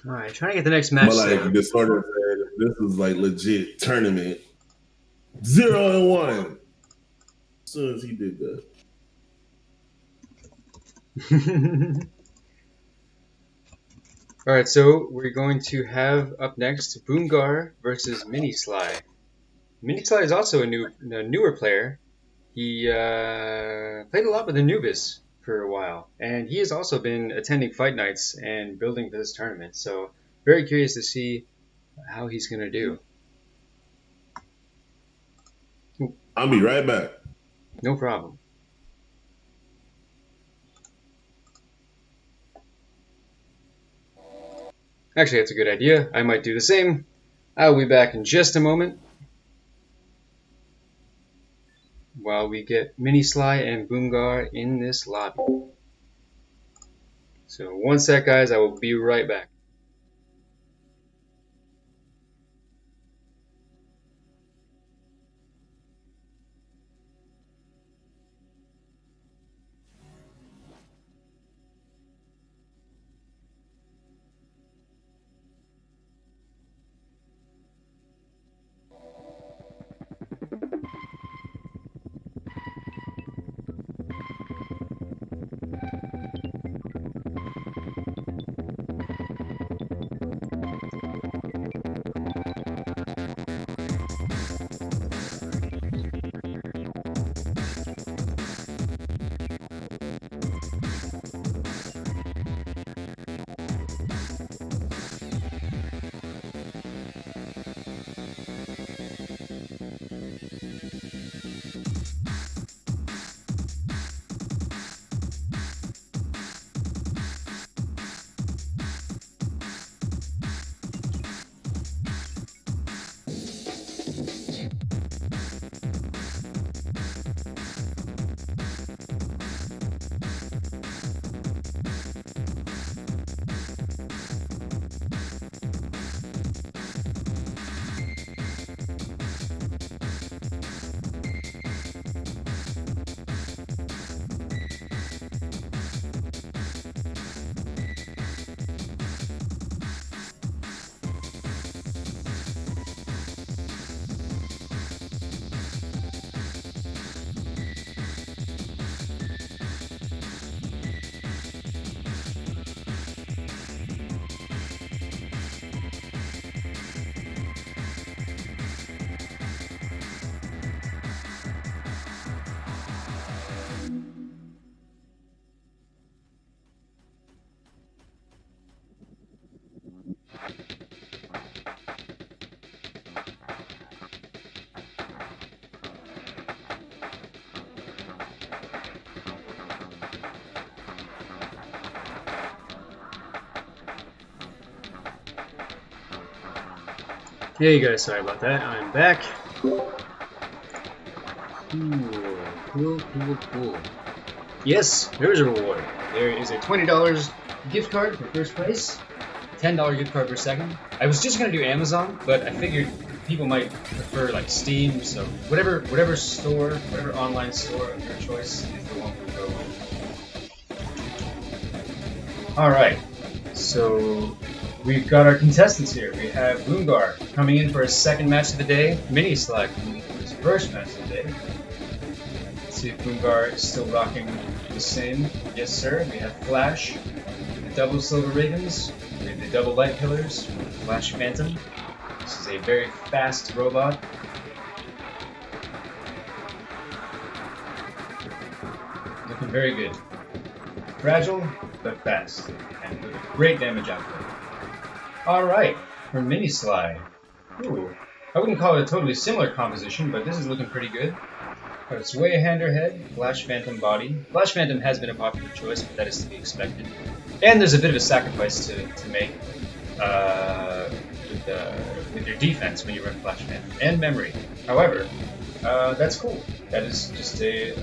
Alright, trying to get the next match. But like Disorder said, this is like legit tournament. 0-1. As soon as he did that. Alright, so we're going to have up next Boomgar versus Mini Sly. Mini Sly is also a newer player. He played a lot with Anubis for a while, and he has also been attending fight nights and building for this tournament. So very curious to see how he's gonna do. I'll be right back. No problem. Actually, that's a good idea. I might do the same. I'll be back in just a moment while we get Mini Sly and Boomgar in this lobby. So one sec, guys. I will be right back. Hey guys, sorry about that. I'm back. Cool. Yes, there is a reward. There is a $20 gift card for first place, $10 gift card for second. I was just gonna do Amazon, but I figured people might prefer like Steam, so whatever store, whatever online store of your choice is the one we'll go with. All right, so we've got our contestants here. We have Boomgar coming in for his second match of the day. Mini Sly coming in for his first match of the day. Let's see if Boomgar is still rocking the same. Yes, sir. We have Flash, the double silver Ravens, with the double light pillars, Flash Phantom. This is a very fast robot. Looking very good. Fragile, but fast, and with a great damage output. Alright, for Mini Sly. Ooh, I wouldn't call it a totally similar composition, but this is looking pretty good. Got a Sway Hander head, Flash Phantom body. Flash Phantom has been a popular choice, but that is to be expected. And there's a bit of a sacrifice to make with your defense when you run Flash Phantom, and memory. However, that's cool. That is just a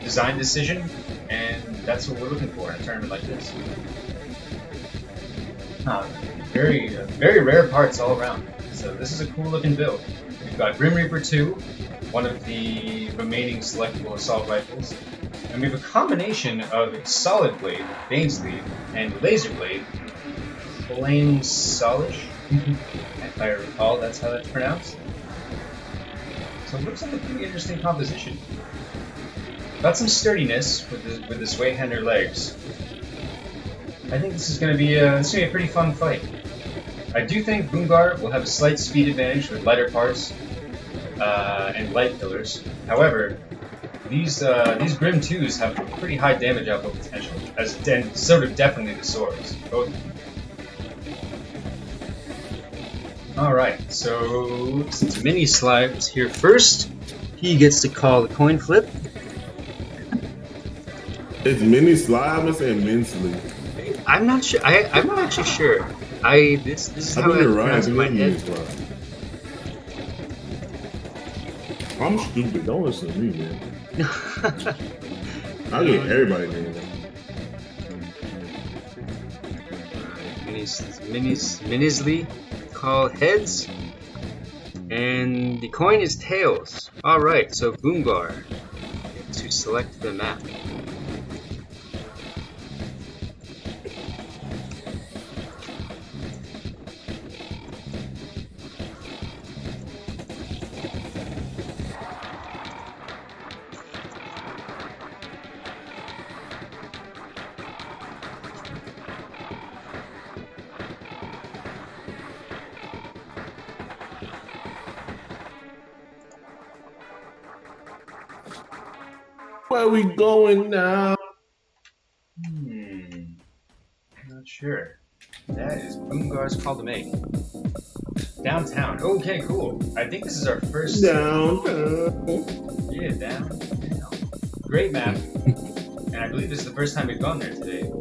design decision, and that's what we're looking for in a tournament like this. Very rare parts all around. So this is a cool looking build. We've got Grim Reaper 2, one of the remaining selectable assault rifles, and we have a combination of Solid Blade, Bainsleaf, and Laser Blade, Flame Solish, if I recall that's how that's pronounced. So it looks like a pretty interesting composition. Got some sturdiness with the Sway Hander legs. I think this is going to be a pretty fun fight. I do think Boongar will have a slight speed advantage with lighter parts and light pillars. However, these Grim 2s have pretty high damage output potential, and sort of definitely the swords, both. Alright, so since Mini Sly is here first, he gets to call the coin flip. It's Mini Sly, I'm gonna say Immensely. I'm not sure. I'm not actually sure. This is how I pronounce it in my head. I'm stupid. Don't listen to me, man. I get everybody name. Minisly call heads, and the coin is tails. All right, so Boomgar to select the map. Where are we going now? Not sure. That is Boomgar's call to make. Downtown. Okay, cool. I think this is our first. Downtown. Yeah, downtown. Great map. And I believe this is the first time we've gone there today.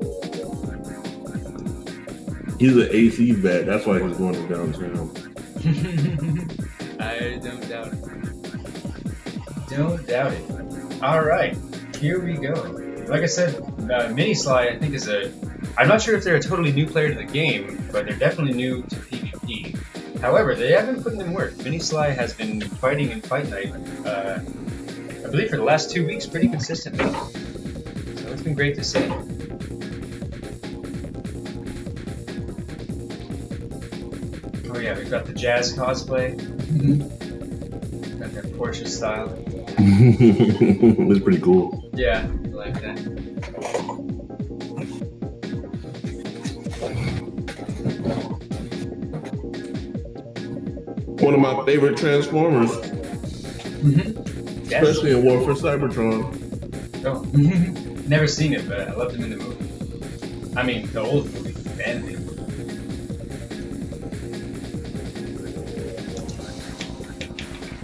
He's an AC vet. That's why he's going to downtown. I don't doubt it. Don't doubt it. Alright, here we go. Like I said, Mini Sly I think is I'm not sure if they're a totally new player to the game, but they're definitely new to PvP. However, they have been putting in work. Mini Sly has been fighting in Fight Night, I believe for the last 2 weeks pretty consistently. So it's been great to see. Oh yeah, we've got the jazz cosplay. Got that Porsche style. It's pretty cool. Yeah, I like that. One of my favorite Transformers. Yes. Especially in War for Cybertron. Oh, never seen it, but I loved him in the movie. I mean, the old movie, the animated movie.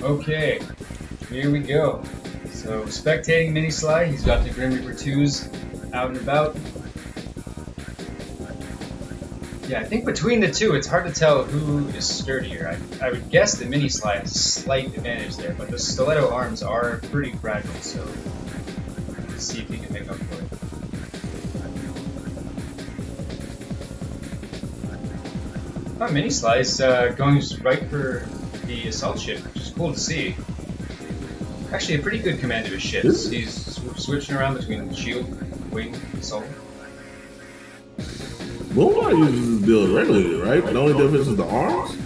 Okay, here we go. So, spectating Mini Sly, he's got the Grim Reaper 2s out and about. Yeah, I think between the two, it's hard to tell who is sturdier. I would guess that Mini Sly has a slight advantage there, but the stiletto arms are pretty fragile, so let's see if he can make up for it. Oh, Mini Sly is going right for the assault ship, which is cool to see. Actually, a pretty good command of his ships. He's switching around between shield, wing, assault. Blowout uses this build regularly, right? The only difference is the arms?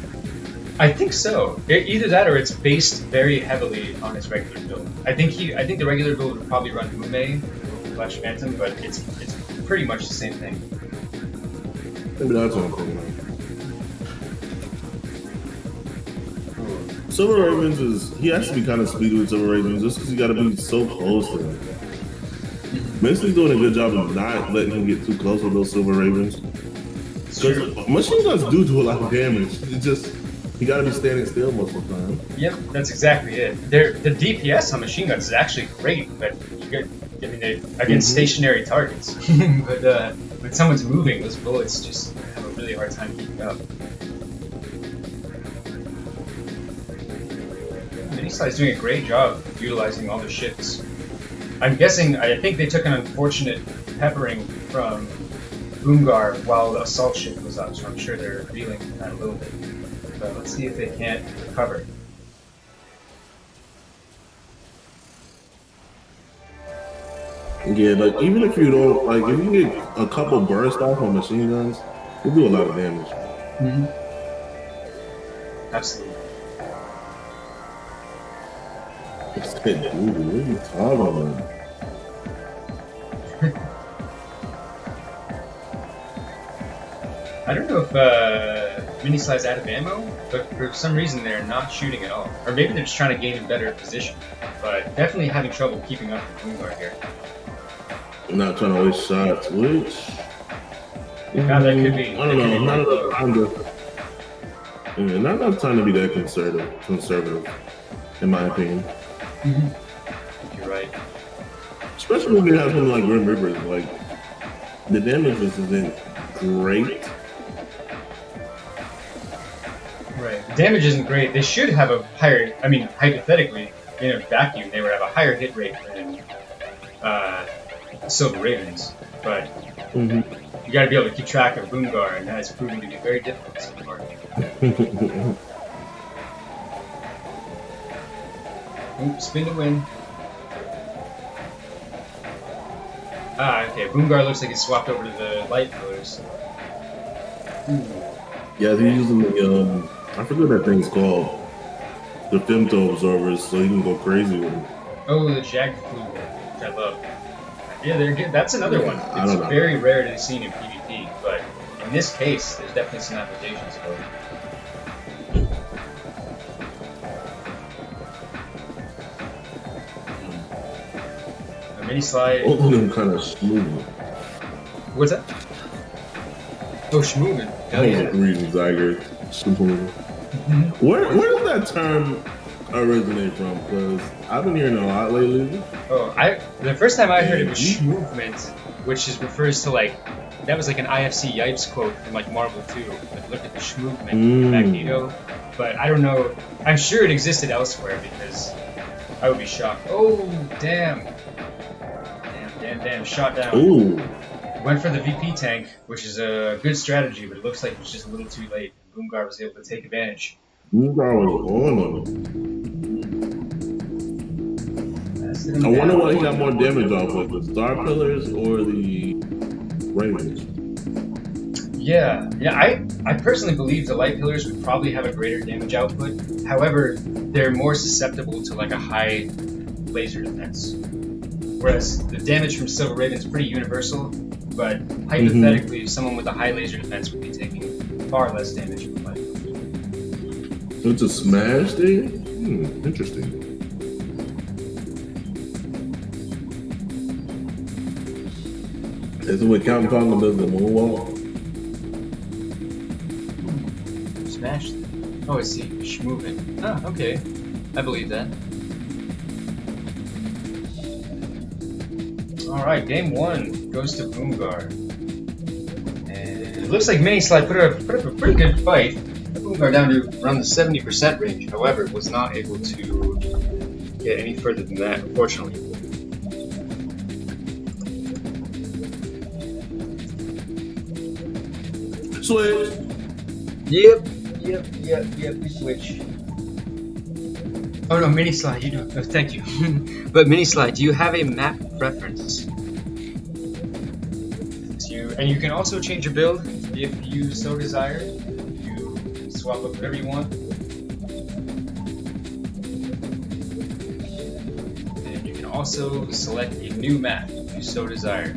I think so. Either that or it's based very heavily on his regular build. I think the regular build would probably run Ume, Flash Phantom, but it's pretty much the same thing. Maybe that's what I'm thinking of. Silver Ravens he has to be kind of speedy with Silver Ravens just because you got to be so close to him. Minsley's doing a good job of not letting him get too close with those Silver Ravens. Because machine guns do a lot of damage. It's just, you got to be standing still most of the time. Yep, that's exactly it. The DPS on machine guns is actually great, but you get, I mean, they're against stationary targets. But when someone's moving, those bullets just have a really hard time keeping up. Minisly's doing a great job utilizing all the shifts. I'm guessing, I think they took an unfortunate peppering from Boomgar while the assault shift was up, so I'm sure they're reeling from that a little bit. But let's see if they can't recover. Yeah, like even if you don't, like if you get a couple burst off on machine guns, you do a lot of damage. Mm-hmm. Absolutely. Dude, what are you talking about? I don't know if Minisly's out of ammo, but for some reason they're not shooting at all. Or maybe they're just trying to gain a better position. But definitely having trouble keeping up with Boomgar here. I'm not trying to waste shots, which... Now that could be... I don't know, not enough time to... Yeah, not enough time to be that conservative, in my opinion. Mm-hmm. You're right. Especially when you have something like Grim Reapers, like, the damage just isn't great. Right. The damage isn't great. They should have a higher, I mean, hypothetically, in a vacuum, they would have a higher hit rate than Silver Ravens. But you gotta be able to keep track of Boomgar, and that has proven to be very difficult so far. Oops, spin to win. Ah, okay. Boomgar looks like he swapped over to the light pillars. Yeah, they're using the, I forget what that thing's called. The femto absorbers, so you can go crazy with them. Oh, the Jagged Flu, which I love. Yeah, they're good. That's another one. It's very rare to be seen in PvP, but in this case, there's definitely some applications for it. Minisly. Both of them kind of smooth. What's that? Oh, schmoovin'. Oh, yeah. Reason Zyger. Smooth. Where does that term originate from? Because I've been hearing it a lot lately. Oh, the first time I heard it was schmoovement, which refers to like, that was like an IFC Yipes quote from like Marvel 2. Like, look at the schmoovement, Magneto. But I don't know. I'm sure it existed elsewhere because I would be shocked. Oh, damn. Damn, shot down. Ooh. Went for the VP tank, which is a good strategy, but it looks like it was just a little too late. Boomgar was able to take advantage. Boomgar was on him. I wonder what he got more damage off of, the Star Pillars or the Ravens? Yeah, I personally believe the Light Pillars would probably have a greater damage output. However, they're more susceptible to like a high laser defense. Whereas the damage from Silver Raven is pretty universal, but hypothetically, someone with a high laser defense would be taking far less damage from light. So it's a smash thing? Interesting. Is it what Captain Falcon does the moonwalk? Smash? Oh, I see. Schmoovin'. Ah, okay. I believe that. Alright, game 1 goes to Boomgar. And it looks like Minisly put up a pretty good fight. Boomgar down to around the 70% range, however, was not able to get any further than that, unfortunately. Switch! Yep, we switch. Oh no, Minisly, you do. Oh, thank you. But Minisly, do you have a map preference? And you can also change your build if you so desire. You can swap up whatever you want. And you can also select a new map if you so desire.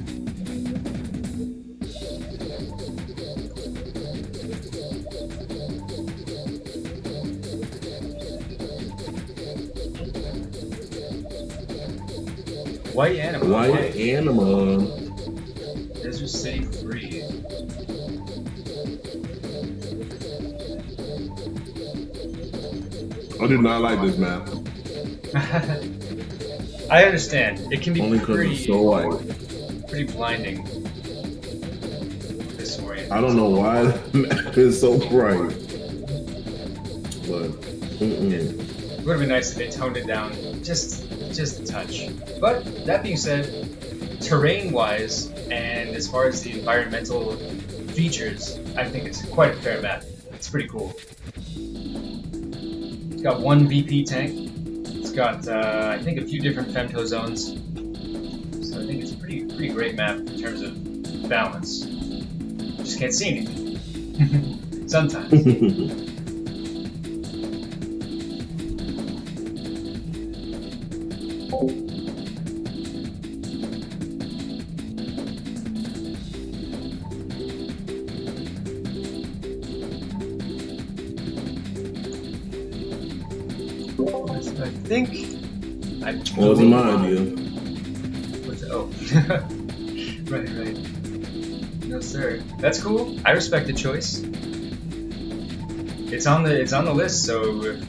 White Anima. White Okay. Anima. Desert City 3. I do not like this map. I understand. It can be Only because pretty, it's so white. pretty blinding. Disorienting. I don't know why the map is so bright. But It would have been nice if they toned it down just a touch. But that being said, terrain-wise and as far as the environmental features, I think it's quite a fair map. It's pretty cool. It's got one VP tank. It's got I think a few different femto zones. So I think it's a pretty great map in terms of balance. Just can't see anything. Sometimes. I think I wasn't my idea. What's it? Oh, right. No sir, that's cool. I respect the choice. It's on the list. So if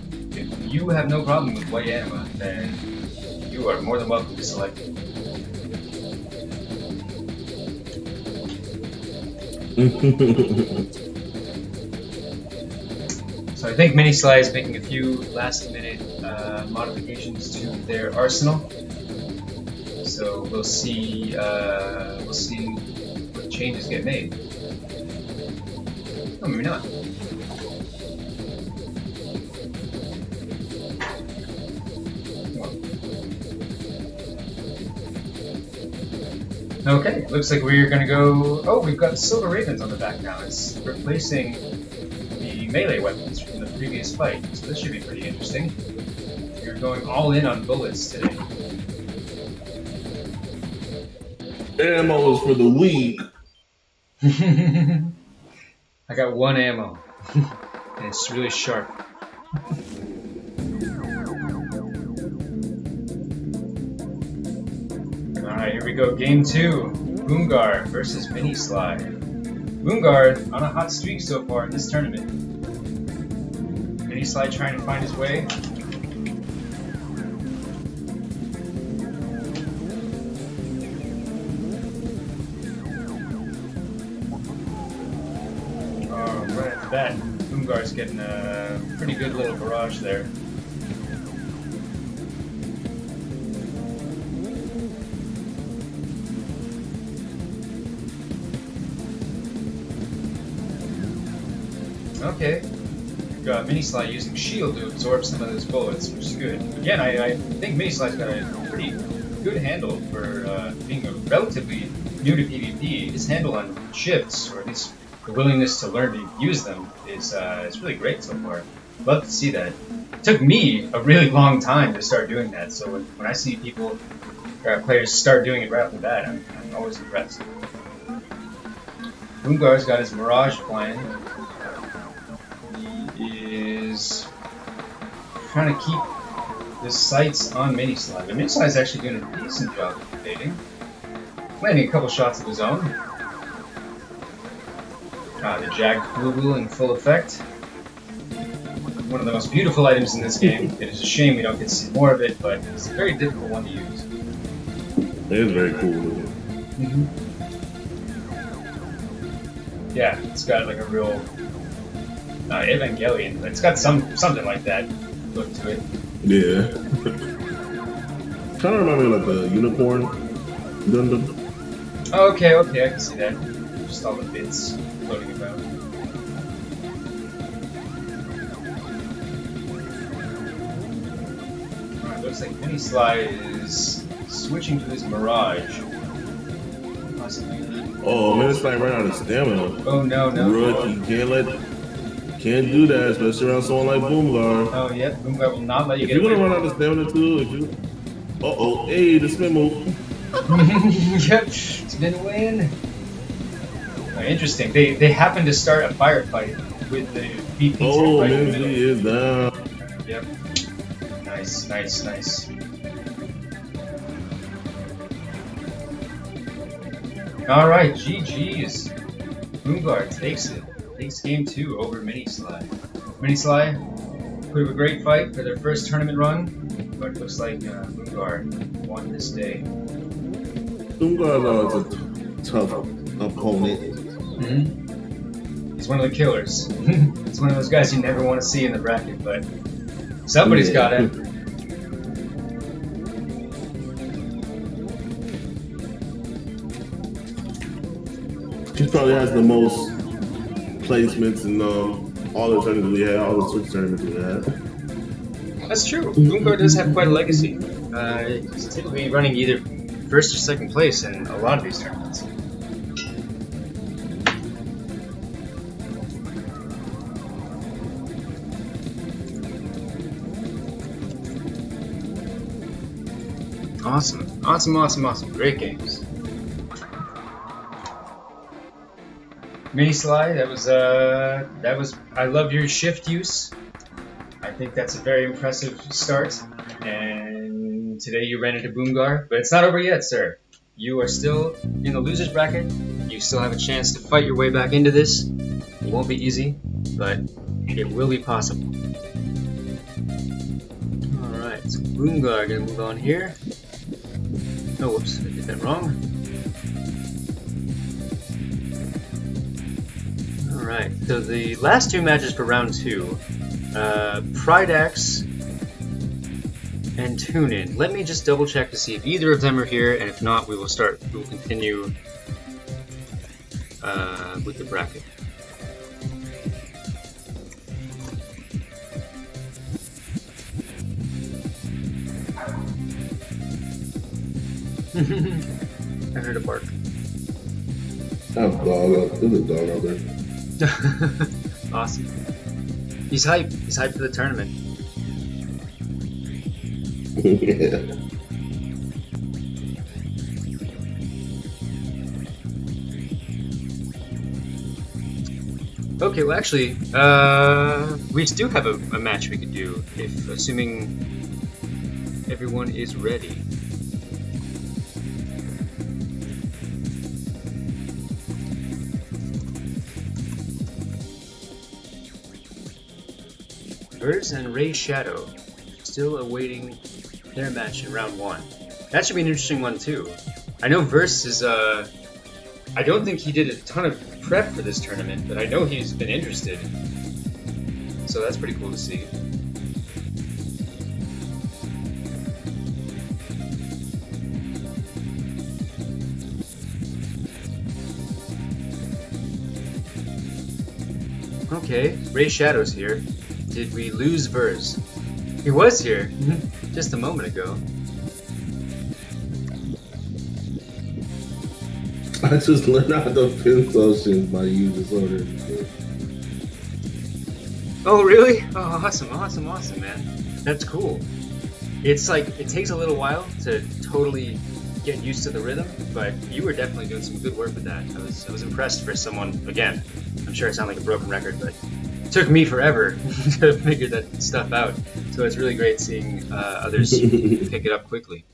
you have no problem with White Anima, then you are more than welcome to select it. So I think Mini-Sly is making a few last-minute modifications to their arsenal. So we'll see what changes get made. Oh, maybe not. Okay, looks like we're gonna go. Oh, we've got Silver Ravens on the back now. It's replacing the melee weapons from the previous fight, so this should be pretty interesting. You're going all in on bullets today. Ammo is for the weak. I got one ammo, and it's really sharp. Alright, here we go. Game 2. Boomgar versus Mini-Sly. Boomgar on a hot streak so far in this tournament. Mini-Sly trying to find his way. Oh, right after that, Boomgar's getting a pretty good little barrage there. Okay, we've got Mini-Sly using shield to absorb some of those bullets, which is good. Again, I think Mini-Sly's got a pretty good handle for being a relatively new to PvP. His handle on shifts, or at least the willingness to learn to use them, is really great so far. Love to see that. It took me a really long time to start doing that, so when I see people, players start doing it right off the bat, I'm always impressed. Boomgar's got his Mirage plan. Is trying to keep the sights on Mini-Sly. But Mini-Sly is actually doing a decent job of evading. Landing a couple shots of his own. The Jag Flugel in full effect. One of the most beautiful items in this game. It is a shame we don't get to see more of it, but it's a very difficult one to use. It is very cool. Yeah, it's got like a real Evangelion. It's got something like that look to it. Yeah. Kind of remind me of like the unicorn Gundam. Okay, I can see that. Just all the bits floating about. Alright, looks like Mini-Sly is switching to his Mirage. Possibly. Oh, Mini-Sly ran out of stamina. Oh no. Rookie, can't do that, especially around someone like Boomgar. Oh yeah, Boomgar will not let you If get you're away. gonna run out of stamina too, hey, the spin move. Yep, it's been a win. Interesting. They happened to start a firefight with the BP tech Oh, right in the Minzy middle. is down. Yep. Nice, nice, nice. Alright, GG's. Boomgar takes it. Takes game 2 over Mini Sly. Mini Sly put up a great fight for their first tournament run, but it looks like Boomgar won this day. Doomguard is a tough opponent. He's one of the killers. He's one of those guys you never want to see in the bracket, but somebody's got it. She probably has the most placements in all the tournaments we had, all the Switch tournaments we had. That's true. Boomgar does have quite a legacy. He's typically running either first or second place in a lot of these tournaments. Awesome. Awesome, awesome, awesome. Great games. Mini Sly, that was I love your shift use. I think that's a very impressive start. And today you ran into Boomgar, but it's not over yet, sir. You are still in the losers bracket. You still have a chance to fight your way back into this. It won't be easy, but it will be possible. Alright, so Boomgar gonna move on here. Oh, whoops, I did that wrong. Alright, so the last two matches for round 2, Pridax and TuneIn. Let me just double check to see if either of them are here, and if not, we will continue with the bracket. I heard a bark. There's a dog out there. Awesome. He's hyped. He's hyped for the tournament. Yeah. Okay, well actually, we do have a match we could do, assuming everyone is ready. Verse and Ray Shadow still awaiting their match in round 1. That should be an interesting one too. I know Verse is I don't think he did a ton of prep for this tournament, but I know he's been interested. So that's pretty cool to see. Okay, Ray Shadow's here. Did we lose Verse? He was here just a moment ago. I just learned how to pin socials by user disorder. Oh really? Oh, awesome, awesome, awesome, man. That's cool. It's like, it takes a little while to totally get used to the rhythm, but you were definitely doing some good work with that. I was impressed for someone, again, I'm sure I sound like a broken record, but it took me forever to figure that stuff out. So it's really great seeing others pick it up quickly.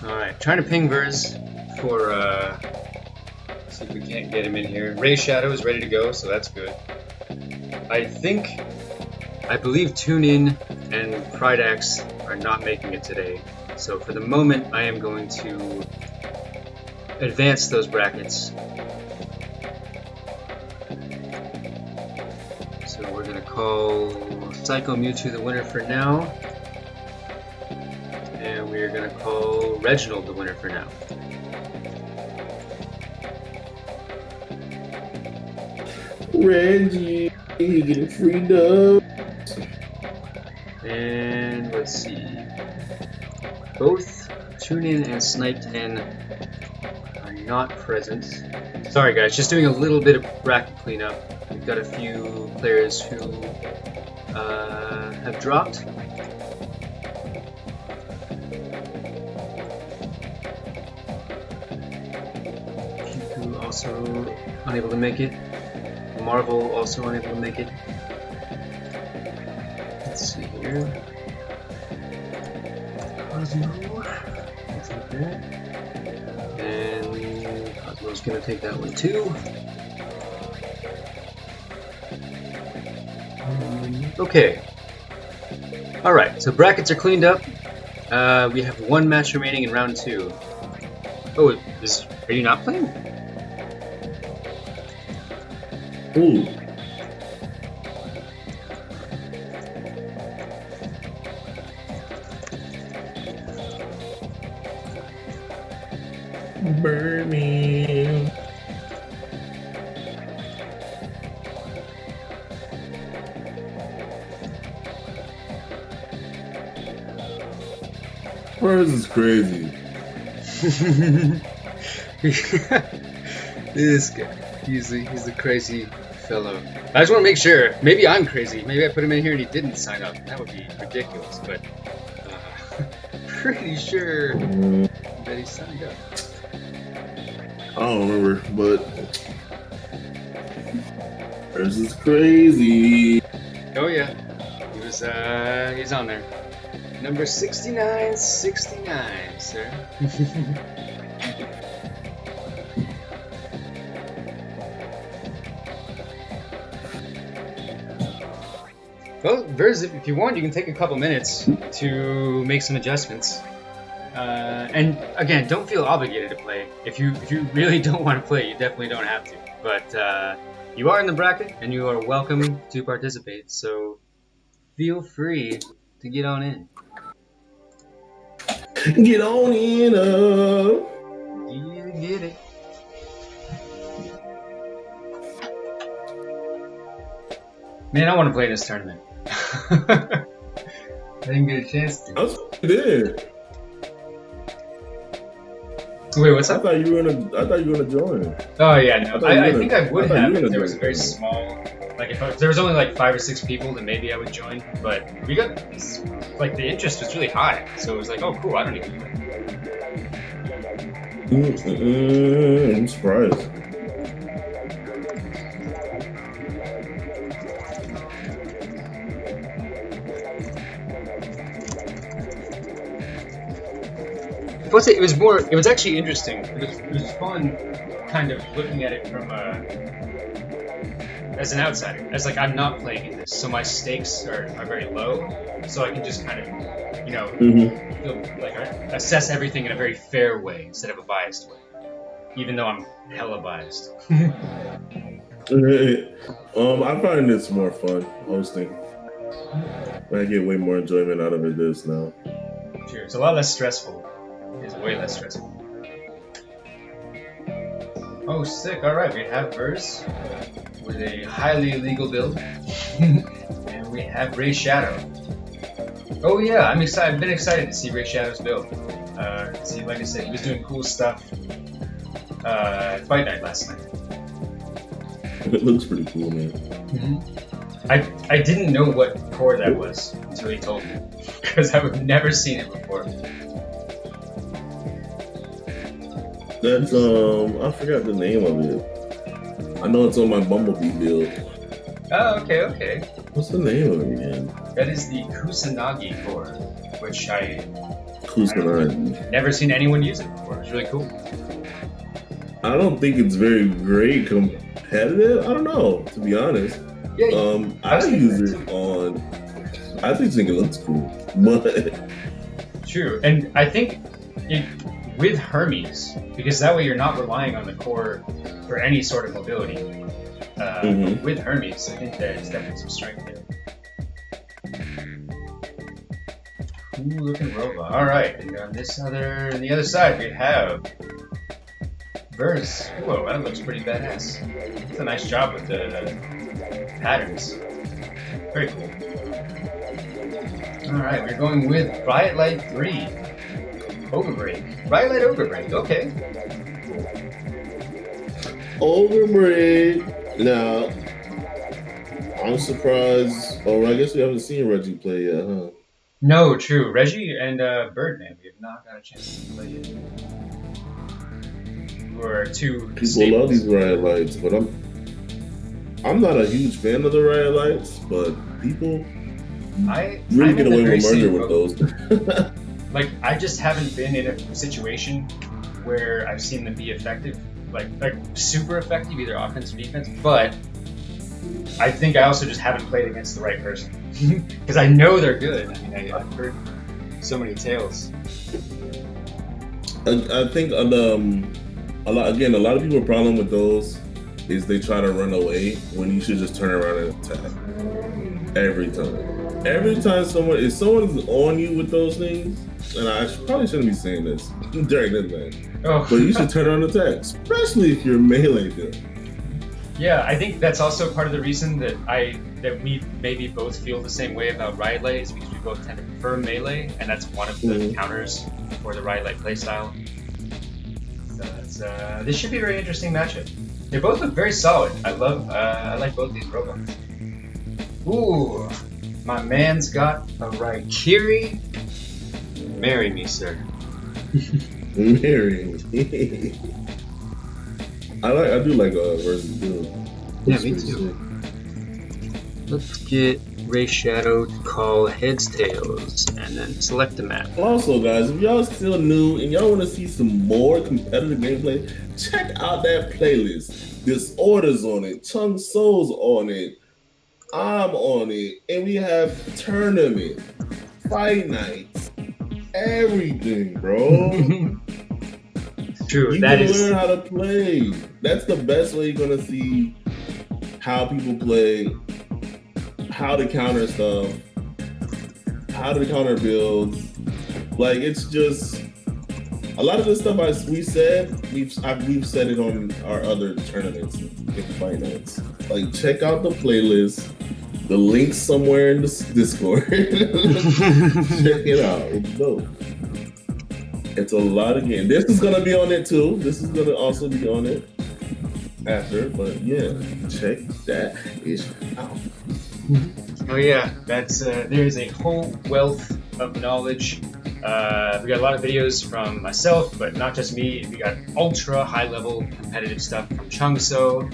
Alright, trying to ping Verse for, see if we can't get him in here. Ray Shadow is ready to go, so that's good. I believe TuneIn and Pridax are not making it today. So for the moment, I am going to advance those brackets. So we're going to call Psycho Mewtwo the winner for now. And we're going to call Reginald the winner for now. Reggie, you getting free dub. And let's see. Both TuneIn and Sniped10 are not present. Sorry guys, just doing a little bit of bracket cleanup. We've got a few players who have dropped. also unable to make it. Marvel also unable to make it. Let's see here. Cosmo. Let's take that. And Cosmo's gonna take that one too. Okay. Alright, so brackets are cleaned up. We have one match remaining in round 2. Oh, are you not playing? Ooh. Burn me. Burns is crazy. This guy, he's a crazy fellow. I just want to make sure. Maybe I'm crazy. Maybe I put him in here and he didn't sign up. That would be ridiculous. But pretty sure that he signed up. I don't remember, but Burns is crazy. Oh yeah, he's on there. Number 69, sir. Well, Verz, if you want, you can take a couple minutes to make some adjustments. And again, don't feel obligated to play. If you really don't want to play, you definitely don't have to. But you are in the bracket, and you are welcome to participate. So feel free to get on in. Get on in, You get it. Man, I want to play this tournament. I didn't get a chance to. That's what you did. Wait, what's up? I thought you were gonna join. Oh yeah, no. I think I would have if there join. was a very small, like if there was only like 5 or 6 people, then maybe I would join. But we got like the interest was really high, so it was like, oh cool, I don't need to play. I'm surprised. Plus, it was actually interesting. It was fun, kind of looking at it from as an outsider, as like I'm not playing in this, so my stakes are very low, so I can just kind of, feel like assess everything in a very fair way instead of a biased way, even though I'm hella biased. I find this more fun hosting. I get way more enjoyment out of it this now. Sure, it's a lot less stressful. It's way less stressful. Oh, sick! All right, we have Verz with a highly illegal build, and we have Ray Shadow. Oh yeah, I'm excited. I've been excited to see Ray Shadow's build. See, like I said, he was doing cool stuff at Fight Night last night. It looks pretty cool, man. I didn't know what core that was until he told me, because I've never seen it before. That's I forgot the name of it. I know it's on my Bumblebee build. Oh, okay. What's the name of it again? That is the Kusanagi core, which I've never seen anyone use it before. It's really cool. I don't think it's very great competitive. I don't know, to be honest. Yeah, I use it on. I just think it looks cool, but true. And I think with Hermes, because that way you're not relying on the core for any sort of mobility. With Hermes, I think there's definitely some strength there. Cool looking robot. All right, and on the other side, we have Verz. Whoa, that looks pretty badass. It's a nice job with the patterns. Very cool. All right, we're going with Riot Light 3. Overbreak. Riot Light Overbreak, okay. Overbreak. Now, I'm surprised. Oh, I guess we haven't seen Reggie play yet, huh? No, true. Reggie and Birdman, we have not got a chance to play yet. who are two People staples. love these riot lights, but I'm not a huge fan of the riot lights, but people really I'm get in the away very with murder same with boat. those. Like, I just haven't been in a situation where I've seen them be effective, like super effective, either offense or defense. But I think I also just haven't played against the right person because I know they're good. I mean, I've heard so many tales. I think a lot of people's problem with those is they try to run away when you should just turn around and attack every time. Every time if someone's on you with those things, and I probably shouldn't be saying this during this game, but you should turn around and attack, especially if you're melee good. Yeah, I think that's also part of the reason that we maybe both feel the same way about Riot Light is because we both tend to prefer melee, and that's one of the counters for the Riot Light playstyle. So this should be a very interesting matchup. They both look very solid. I like both these robots. Ooh, my man's got a Raikiri. Marry me, sir. Marry me. I do like versus build. Yeah, me too. Let's get Ray Shadow to call heads, tails, and then select the map. Also, guys, if y'all still new and y'all want to see some more competitive gameplay, check out that playlist. Disorder's on it, Chung So's on it, I'm on it, and we have tournament, fight nights, everything, bro. True, you that can is. learn how to play. That's the best way you're gonna see how people play, how to counter stuff, how to counter builds. Like, it's just a lot of the stuff we've said it on our other tournaments and fight nights. Like, check out the playlist. The link's somewhere in the Discord. Check it out. It's dope. It's a lot of games. This is gonna be on it too. This is gonna also be on it after. But yeah, check that ish out. Oh yeah, that's there's a whole wealth of knowledge. We got a lot of videos from myself, but not just me. We got ultra high level competitive stuff from Chung So.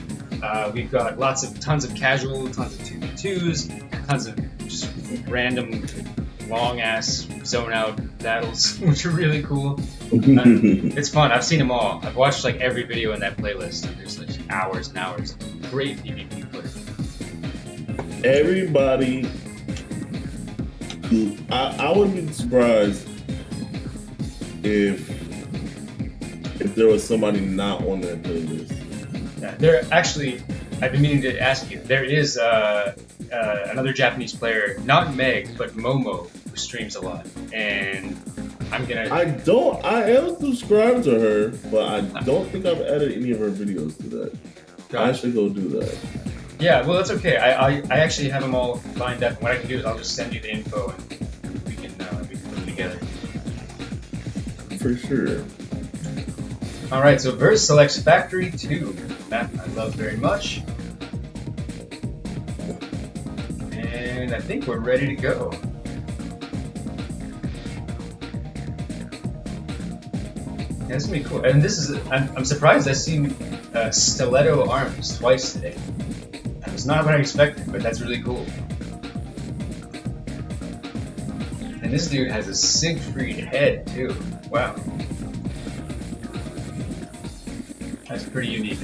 We've got tons of casual, tons of 2v2s, tons of just random long ass zone out battles, which are really cool. It's fun. I've seen them all. I've watched like every video in that playlist. And there's like hours and hours of great PvP footage. Everybody, I wouldn't be surprised if there was somebody not on that playlist. Yeah, there actually, I've been meaning to ask you. There is another Japanese player, not Meg, but Momo, who streams a lot, and I'm gonna. I am subscribed to her, but I don't think I've added any of her videos to that. I should go do that. Yeah, well, that's okay. I actually have them all lined up. What I can do is I'll just send you the info and we can put them together. For sure. All right, so Verse selects Factory 2, map I love very much, and I think we're ready to go. Yeah, this is gonna be cool. And this is I'm surprised I've seen stiletto arms twice today. It's not what I expected, but that's really cool. And this dude has a Siegfried head too. Wow. That's pretty unique.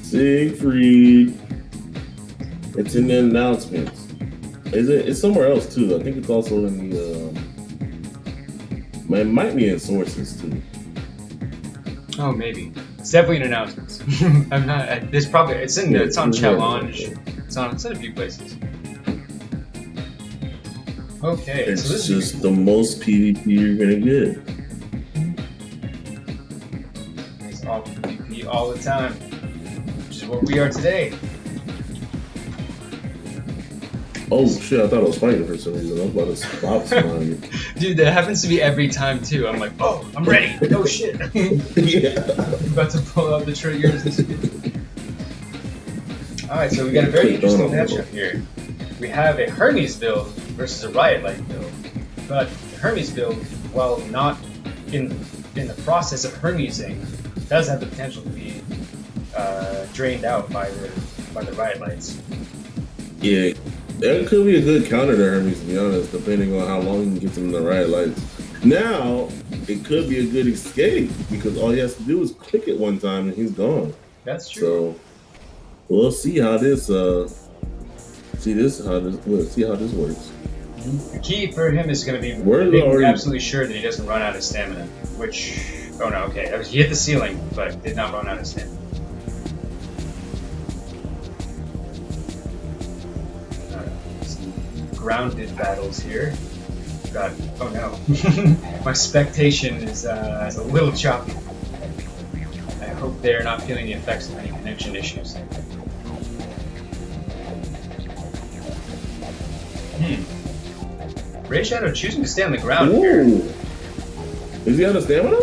Siegfried. It's in the announcements. It's somewhere else too. I think it's also in the it might be in sources too. Oh, maybe. It's definitely in announcements. I'm not. It's on Challenge. It's in a few places. Okay. It's so this just the most PvP you're gonna get. It's all PvP all the time, which is what we are today. Oh shit! I thought I was fighting for some reason. I was about to stop smiling. Dude, that happens to me every time too. I'm like, oh, I'm ready. Oh shit. Yeah. I'm about to pull out the triggers. Alright, so we got a very interesting matchup here. We have a Hermes build versus a Riot Light build. But the Hermes build, while not in the process of Hermesing, does have the potential to be drained out by the riot lights. Yeah, that could be a good counter to Hermes, to be honest, depending on how long he can get them in the riot lights. Now, it could be a good escape because all he has to do is click it one time and he's gone. That's true. So we'll see how this see how this works. The key for him is going to be making absolutely sure that he doesn't run out of stamina. Which, oh no, okay, he hit the ceiling, but did not run out of stamina. Some grounded battles here. Got, oh no, my spectation is a little choppy. I hope they're not feeling the effects of any connection issues. Ray Shadow choosing to stay on the ground here. Is he out of stamina?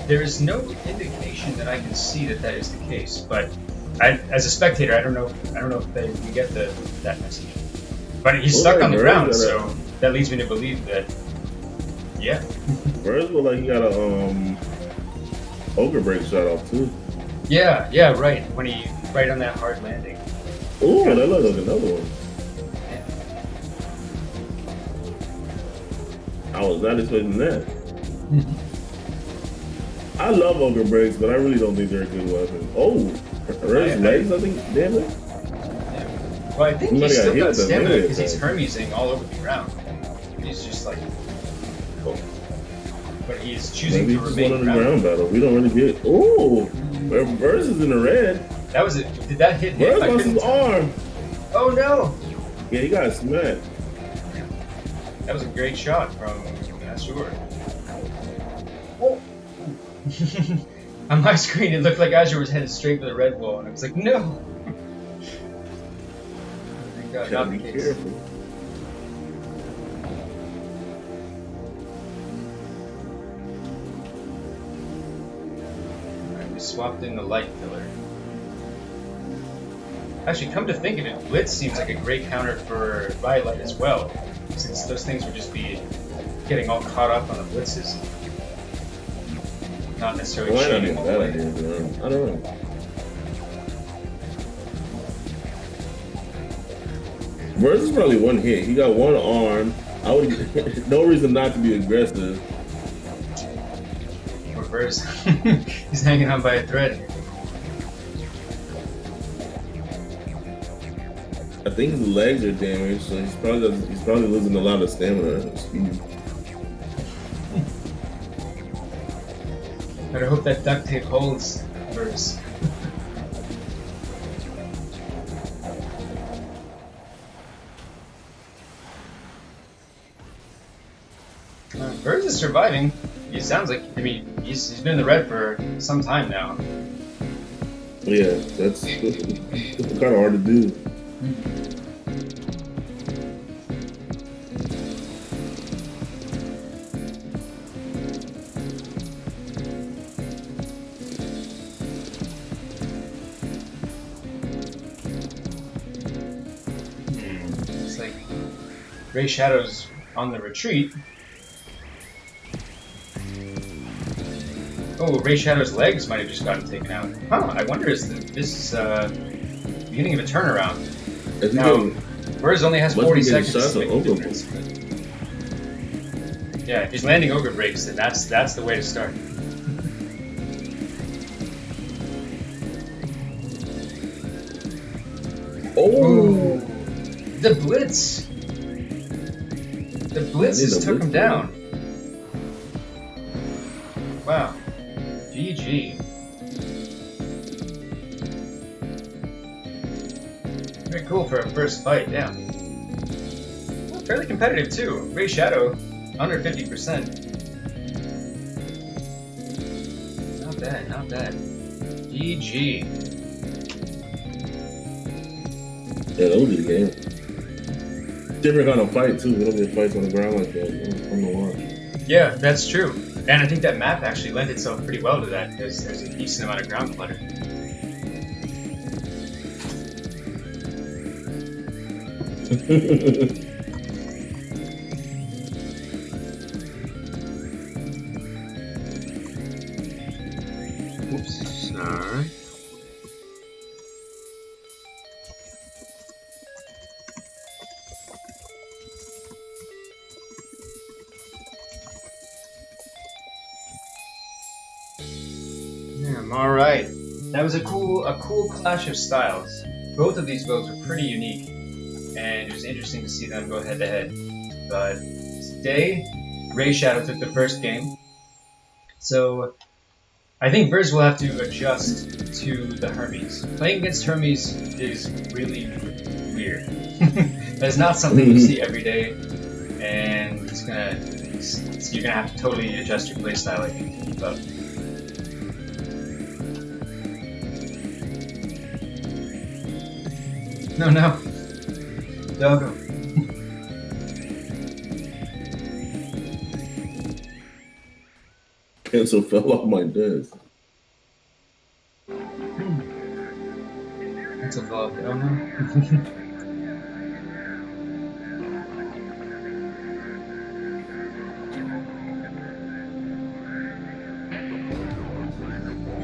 There's no indication that I can see that is the case, but as a spectator, I don't know if we get that message. But he's stuck on the ground, so that leads me to believe that, yeah. First of all, like he got a ogre break shot off too. Yeah, right. When he right on that hard landing. Ooh, that looks like another one. I was not expecting that. I love ogre breaks, but I really don't think they're a good weapon. Oh, Hermes legs, I think, damn it. Yeah. Well, I think he's still got stamina because he's Hermesing all over the ground. He's just like, cool. But he's choosing to remain one on the ground battle. We don't really get. Oh, Verse is in the red. That was it. Did that hit him? Verse lost his arm. Oh no! Yeah, he got smacked. That was a great shot from Azure. Oh. On my screen, it looked like Azure was headed straight for the red wall, and I was like, no! Thank God, not the case. Careful. Alright, we swapped in the light pillar. Actually, come to think of it, Blitz seems like a great counter for Violet as well, since those things would just be getting all caught up on the blitzes. Not necessarily chaining all the way. I don't know. Verse is probably one hit. He got one arm. I would no reason not to be aggressive. Reverse. He's hanging on by a thread. I think his legs are damaged, so he's probably losing a lot of stamina and speed. Better hope that duct tape holds, Verse. Verse is surviving. He sounds like, I mean, he's been in the red for some time now. Yeah, that's kind of hard to do. Looks like Ray Shadow's on the retreat. Oh, Ray Shadow's legs might have just gotten taken out. Huh, I wonder is this beginning of a turnaround. Now, Burrs only has 40 seconds to make a difference. Yeah, if he's landing ogre breaks, then that's the way to start. Oh! The Blitz! The Blitzes took him down. Wow. GG. Very cool for a first fight, yeah. Fairly competitive too. Ray Shadow, under 50%. Not bad, not bad. GG. Yeah, that was a good game. Different kind of fight too. We don't get fights on the ground like that. I don't know why. Yeah, that's true. And I think that map actually lent itself pretty well to that because there's a decent amount of ground clutter. Sorry. All right. That was a cool clash of styles. Both of these builds were pretty unique, and it was interesting to see them go head to head. But today, Ray Shadow took the first game, so I think Verz will have to adjust to the Hermes. Playing against Hermes is really weird. That's not something you see every day, and you're gonna have to totally adjust your playstyle, I think. But no, doggo. Pencil fell off my desk. That's a vlog. Oh no.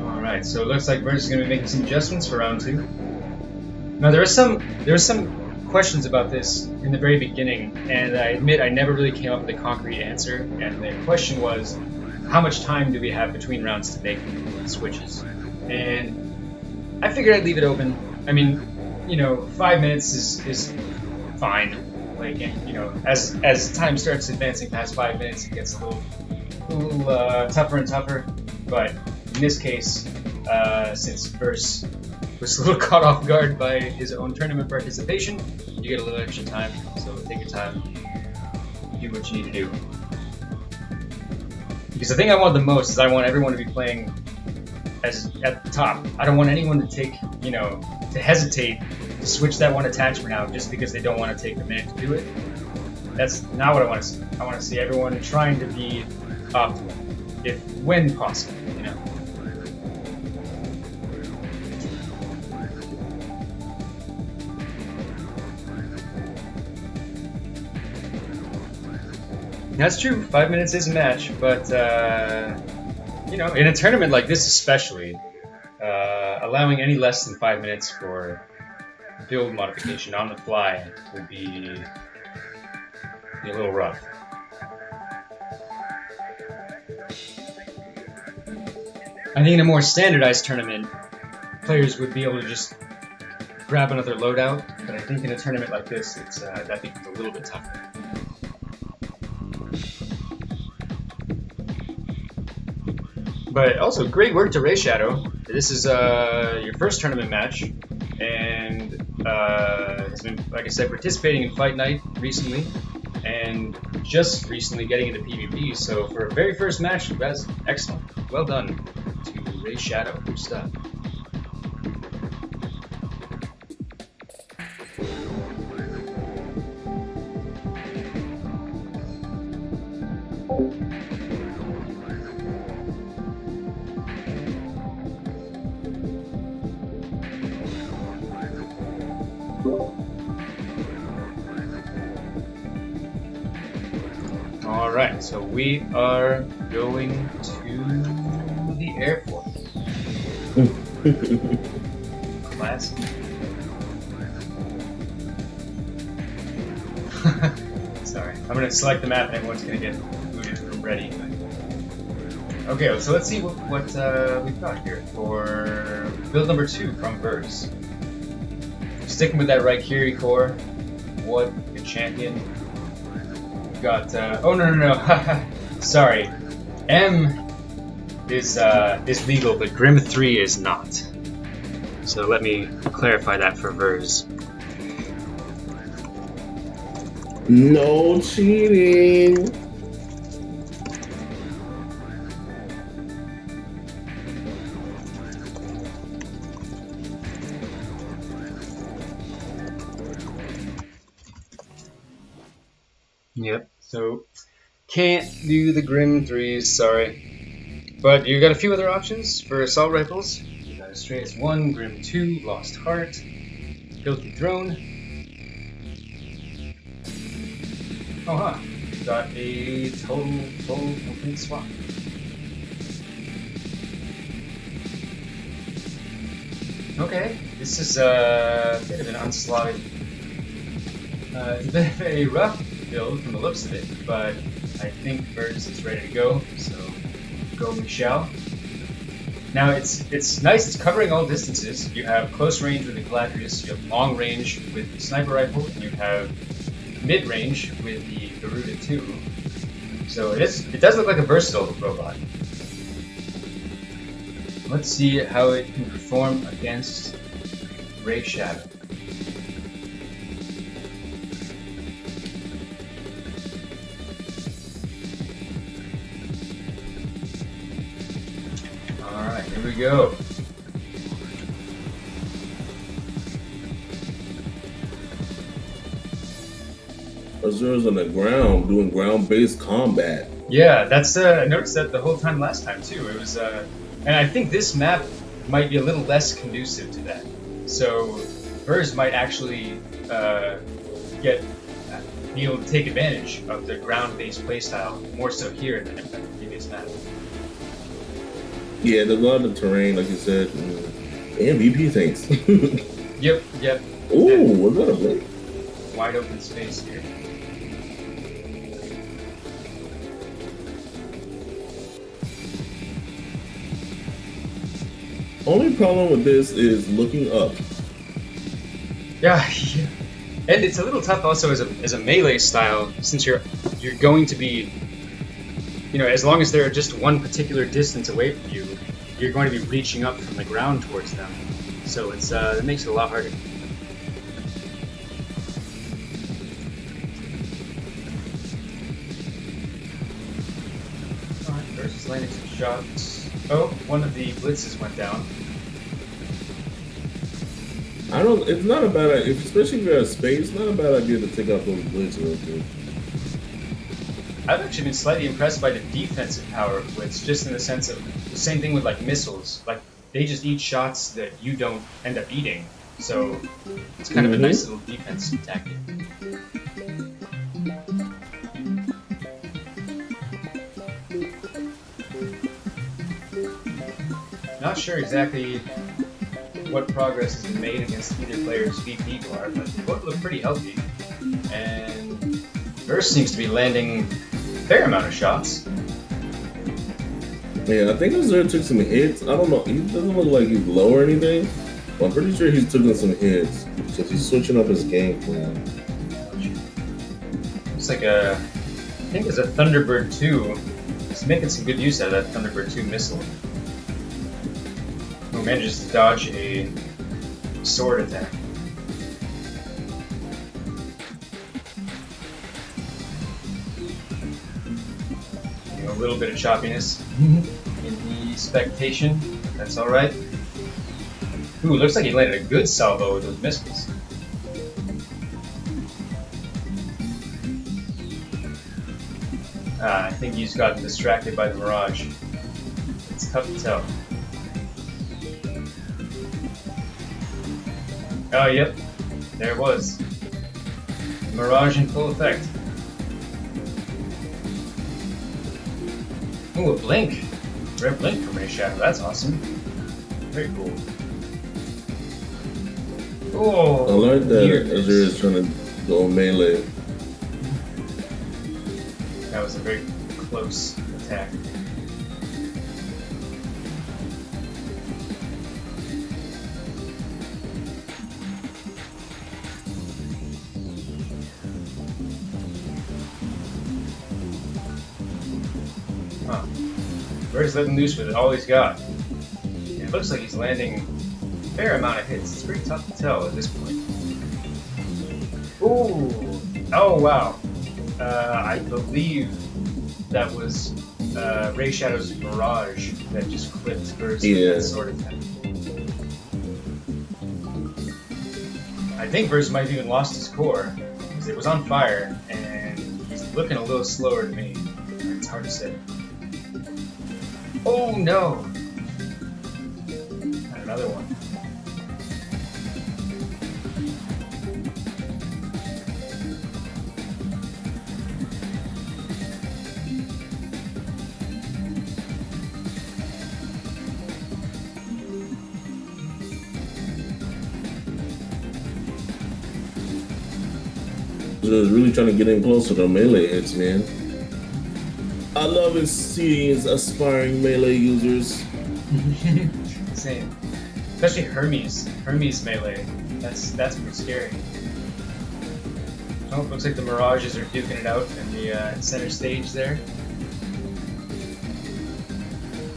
Alright, so it looks like Verz is going to be making some adjustments for round 2. Now there were some questions about this in the very beginning, and I admit I never really came up with a concrete answer, and the question was, how much time do we have between rounds to make switches? And I figured I'd leave it open. I mean, 5 minutes is fine. Like, as time starts advancing past 5 minutes, it gets a little tougher and tougher. But in this case, since Verz was a little caught off guard by his own tournament participation, you get a little extra time. So take your time, do what you need to do. Because the thing I want the most is I want everyone to be playing at the top. I don't want anyone to to hesitate to switch that one attachment out just because they don't want to take the minute to do it. That's not what I want to see. I want to see everyone trying to be optimal, when possible, That's true. 5 minutes is a match, but in a tournament like this especially, allowing any less than 5 minutes for build modification on the fly would be a little rough. I think in a more standardized tournament, players would be able to just grab another loadout, but I think in a tournament like this, that becomes a little bit tougher. But also, great work to Ray Shadow. This is your first tournament match, and has been, like I said, participating in Fight Night recently, and just recently getting into PvP. So for a very first match, that's excellent. Well done to Ray Shadow. Good stuff. Alright, so we are going to the airport. Classic. Sorry, I'm going to select the map and everyone's going to get booted from ready. Okay, so let's see what we've got here for build number 2 from Verz. Sticking with that Raikiri core, what a champion. Got oh no sorry, M is legal, but Grim 3 is not. So let me clarify that for Verz. No cheating. Yep, so can't do the Grim 3s, sorry. But you got a few other options for assault rifles. You got a Stratus 1, Grim 2, Lost Heart, Filthy Throne. Oh huh, got a full complete swap. Okay, this is a bit of an unslotted, it's a bit of a rough build from the looks of it, but I think Burgess is ready to go, so go we shall. Now it's nice, it's covering all distances. You have close range with the Galactus, you have long range with the sniper rifle, and you have mid range with the Garuda 2. So it does look like a versatile robot. Let's see how it can perform against Ray Shadow. Alright, here we go. Azura's on the ground doing ground-based combat. Yeah, that's I noticed that the whole time last time too. It was and I think this map might be a little less conducive to that. So Burrs might actually be able to take advantage of the ground-based playstyle more so here than in the previous map. Yeah, there's a lot of terrain, like you said, and VP things. Yep. Ooh, was that a blade? Wide open space here. Only problem with this is looking up. Yeah. And it's a little tough also as a melee style, since you're going to be, as long as they're just one particular distance away from you, you're going to be reaching up from the ground towards them. So it makes it a lot harder. Alright, Burst is landing some shots. Oh, one of the blitzes went down. It's not a bad idea, especially if you're at space, not a bad idea to take out those blitz real quick. I've actually been slightly impressed by the defensive power of blitz, just in the sense of the same thing with like missiles. Like they just eat shots that you don't end up eating. So it's kind of a nice little defense tactic. Not sure exactly what progress has been made against either player's VP bar, but they both look pretty healthy. And Burst seems to be landing a fair amount of shots. Yeah, I think Azure took some hits. I don't know, he doesn't look like he's low or anything, but I'm pretty sure he's taking some hits because he's switching up his game plan. It's like I think it's a Thunderbird 2. He's making some good use out of that Thunderbird 2 missile. Who manages to dodge a sword attack. A little bit of choppiness in the spectation. That's alright. Ooh, looks like he landed a good salvo with those missiles. I think he's gotten distracted by the Mirage. It's tough to tell. Oh, yep. There it was. Mirage in full effect. Ooh, a blink. Rare blink from Ray Shadow. That's awesome. Very cool. Oh, I learned that Azure is trying to go melee. That was a very close attack. Huh. Bird's letting loose with all he's got. And it looks like he's landing a fair amount of hits. It's pretty tough to tell at this point. Ooh! Oh, wow. I believe that was Ray Shadow's Mirage that just clipped Bird's sword attack. I think Bird's might have even lost his core, because it was on fire, and he's looking a little slower to me. It's hard to say. Oh no! And another one. is really trying to get in closer to melee hits, man. I love it seeing aspiring melee users. Same. Especially Hermes. Hermes melee. That's pretty scary. Oh, looks like the Mirages are duking it out in the center stage there.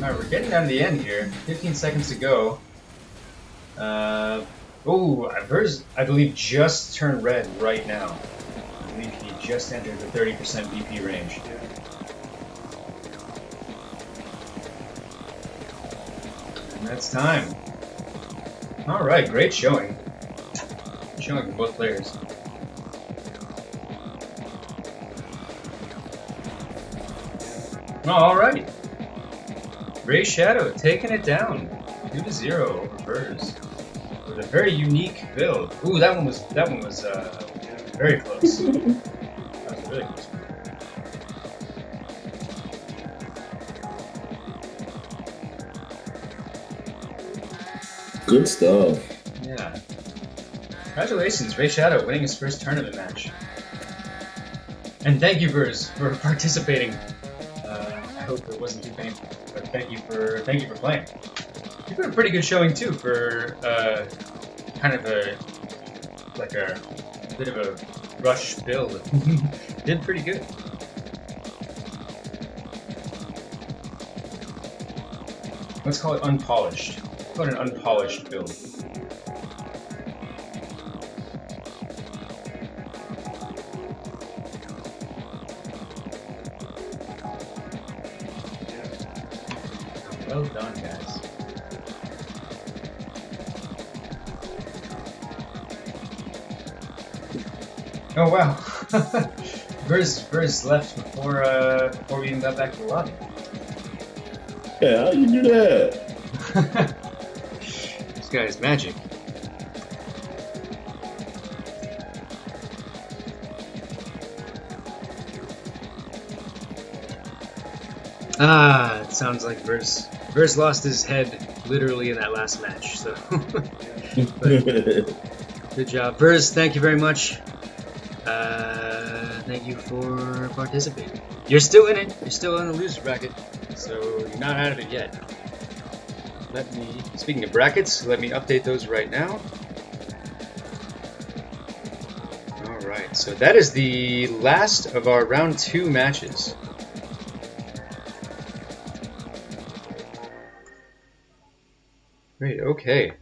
Alright, we're getting down to the end here. 15 seconds to go. Verz, I believe, just turned red right now. I believe he just entered the 30% BP range. And that's time. Alright, great showing. Showing for both players. Alright. Ray Shadow taking it down. 2-0 over Verz. With a very unique build. Ooh, that one was very close. That was really close. Good stuff. Yeah. Congratulations, Ray Shadow winning his first tournament match. And thank you, Verz, for participating. I hope it wasn't too painful, but thank you for playing. You got a pretty good showing too for kind of a bit of a rush build. Did pretty good. Let's call it unpolished. Call it an unpolished build. Well done, guys. Oh wow! Verz left before we even got back to the lobby. Yeah, how you do that? This guy is magic. It sounds like Verz lost his head literally in that last match. So, good job, Verz. Thank you very much. Thank you for participating. You're still in it. You're still in the loser bracket, so you're not out of it yet. Speaking of brackets, let me update those right now. Alright, so that is the last of our round 2 matches. Great, okay.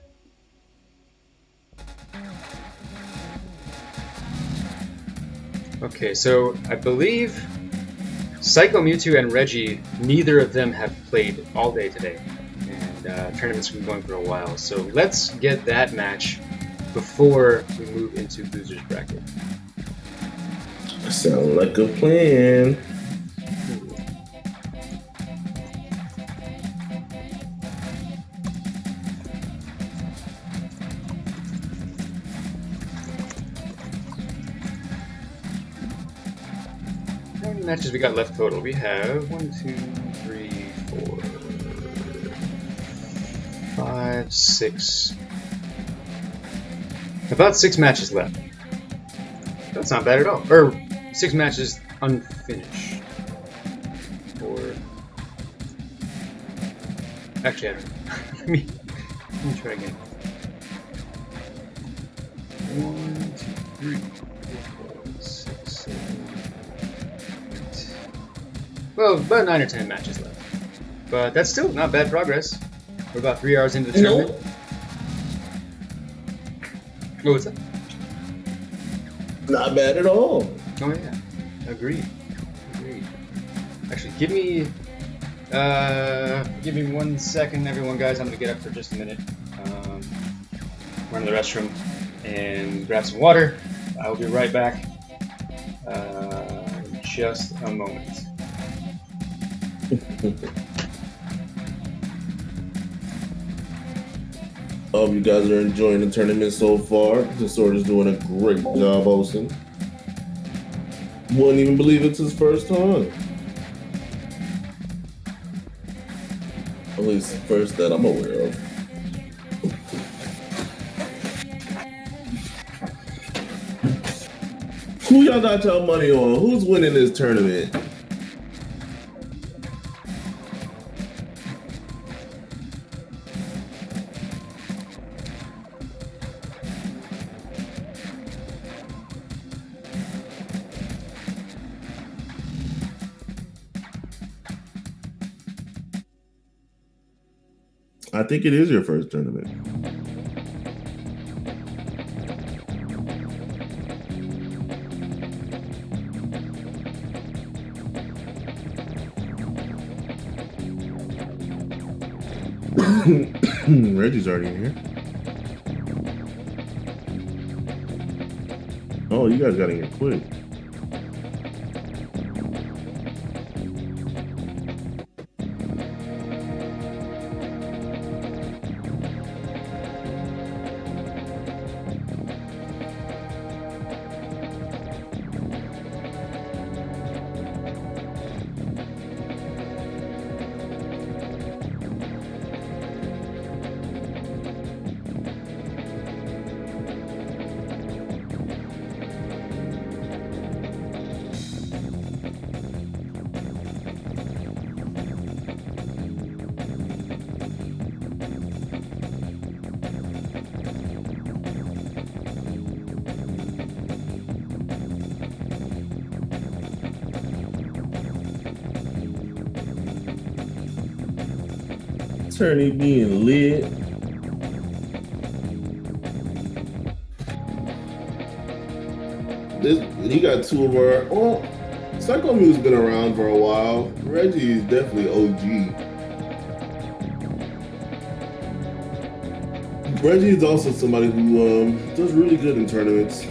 Okay, so I believe Psycho Mewtwo and Reggie, neither of them have played all day today. And tournament's been going for a while. So let's get that match before we move into losers bracket. Sounds like a plan. How many matches we got left total? We have 1, 2, 3, 4, 5, 6. About 6 matches left. That's not bad at all. Or 6 matches unfinished. Or actually, I don't know. let me try again. 1, 2, 3, 4, 6, 7, 8. Well, about 9 or 10 matches left. But that's still not bad progress. We're about 3 hours into the tournament. What was that? Not bad at all. Oh yeah, agreed. Actually, give me 1 second, everyone, guys. I'm gonna get up for just a minute, run to the restroom, and grab some water. I'll be right back. In just a moment. Hope you guys are enjoying the tournament so far. Disorder's doing a great job hosting. Wouldn't even believe it's his first time. At least first that I'm aware of. Who y'all got y'all money on? Who's winning this tournament? I think it is your first tournament. Reggie's already in here. Oh, you guys got in here quick. Tourney being lit. He got two of our. Well, Psycho Mu's been around for a while. Reggie is definitely OG. Reggie is also somebody who does really good in tournaments.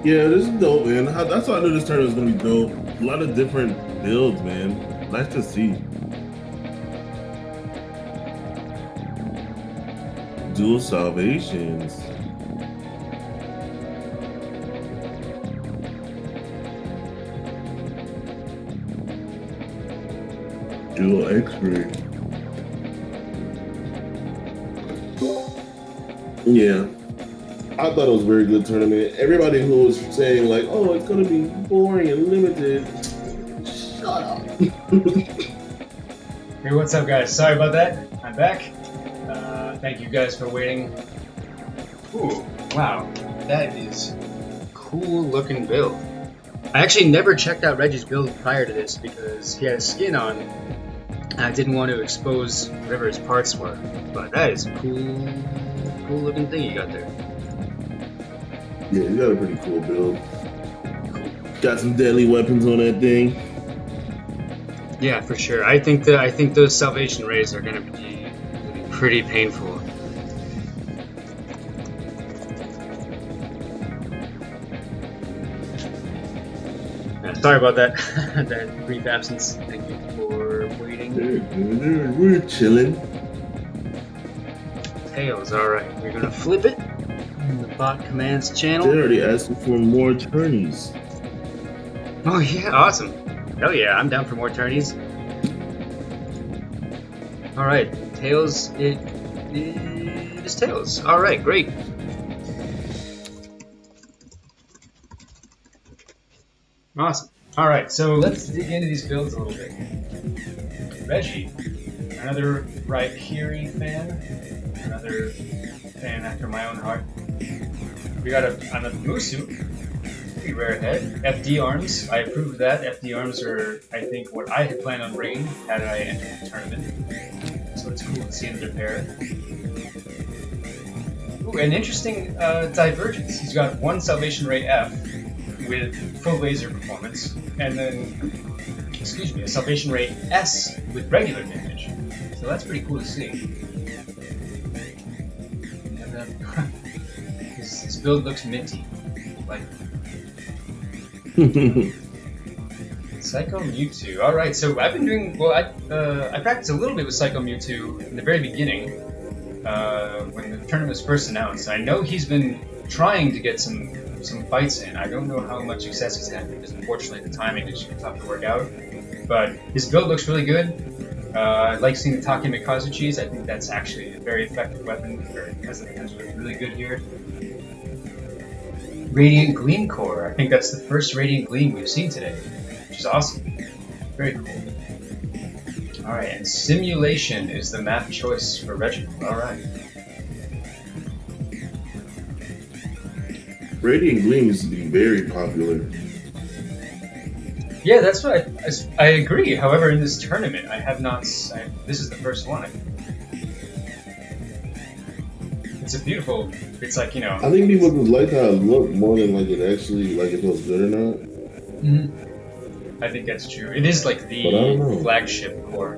Yeah, this is dope, man. That's why I knew this tournament was gonna be dope. A lot of different builds, man. Nice to see. Dual salvations. Dual X-ray. Yeah. I thought it was a very good tournament. Everybody who was saying like, oh, it's gonna be boring and limited, shut up. Hey, what's up, guys? Sorry about that. I'm back. Thank you guys for waiting. Ooh, wow. That is a cool looking build. I actually never checked out Reggie's build prior to this because he had a skin on and I didn't want to expose whatever his parts were. But that is a cool looking thing you got there. Yeah, you got a pretty cool build. Got some deadly weapons on that thing. Yeah, for sure. I think those salvation rays are gonna be pretty painful. Yeah, sorry about that. That brief absence. Thank you for waiting. We're chilling. Tails, alright. We're gonna flip it. The bot commands channel. They're already asking for more tourneys. Oh yeah, awesome. Hell yeah, I'm down for more tourneys. Alright, Tails, it is Tails. Alright, great. Awesome. Alright, so let's dig into these builds a little bit. Reggie, another Raikiri fan, another fan after my own heart. We got another Musu, pretty rare head. FD arms, I approve of that. FD arms are, I think, what I had planned on bringing had I entered the tournament. So it's cool to see another pair. Ooh, an interesting divergence. He's got one Salvation Ray F with full laser performance, and then, excuse me, a Salvation Ray S with regular damage. So that's pretty cool to see. And then his build looks minty. Like Psycho Mewtwo. Alright, so I've been doing, well, I practiced a little bit with Psycho Mewtwo in the very beginning, when the tournament was first announced. I know he's been trying to get some fights in. I don't know how much success he's had because unfortunately the timing is tough to work out. But his build looks really good. I like seeing the Take Mikazuchis. I think that's actually a very effective weapon, or it has the potential to be really good here. Radiant Gleam Core. I think that's the first Radiant Gleam we've seen today, which is awesome. Very cool. Alright, and Simulation is the map choice for Reginald. Alright. Radiant Gleam used to be very popular. Yeah, that's what I agree. However, in this tournament, I have not. This is the first one. It's a beautiful. It's like, you know. I think people just like how it looked more than like it actually, like if it was good or not. Mm-hmm. I think that's true. It is like the flagship core.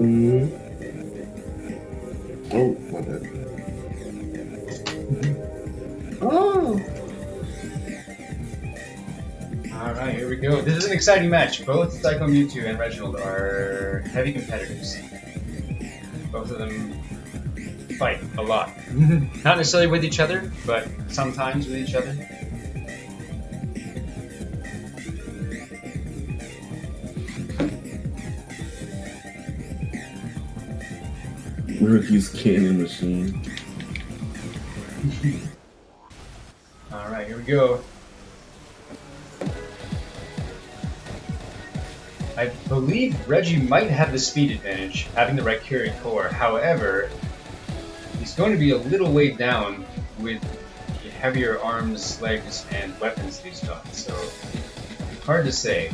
Mm-hmm. Oh, my bad. Oh. Alright, here we go. This is an exciting match. Both Psycho Mewtwo and Reginald are heavy competitors. Both of them fight a lot. Not necessarily with each other, but sometimes with each other. Rookie's cannon machine. Alright, here we go. I believe Reggie might have the speed advantage, having the Rhyperior core. However, he's going to be a little way down with the heavier arms, legs, and weapons that he's got, so hard to say.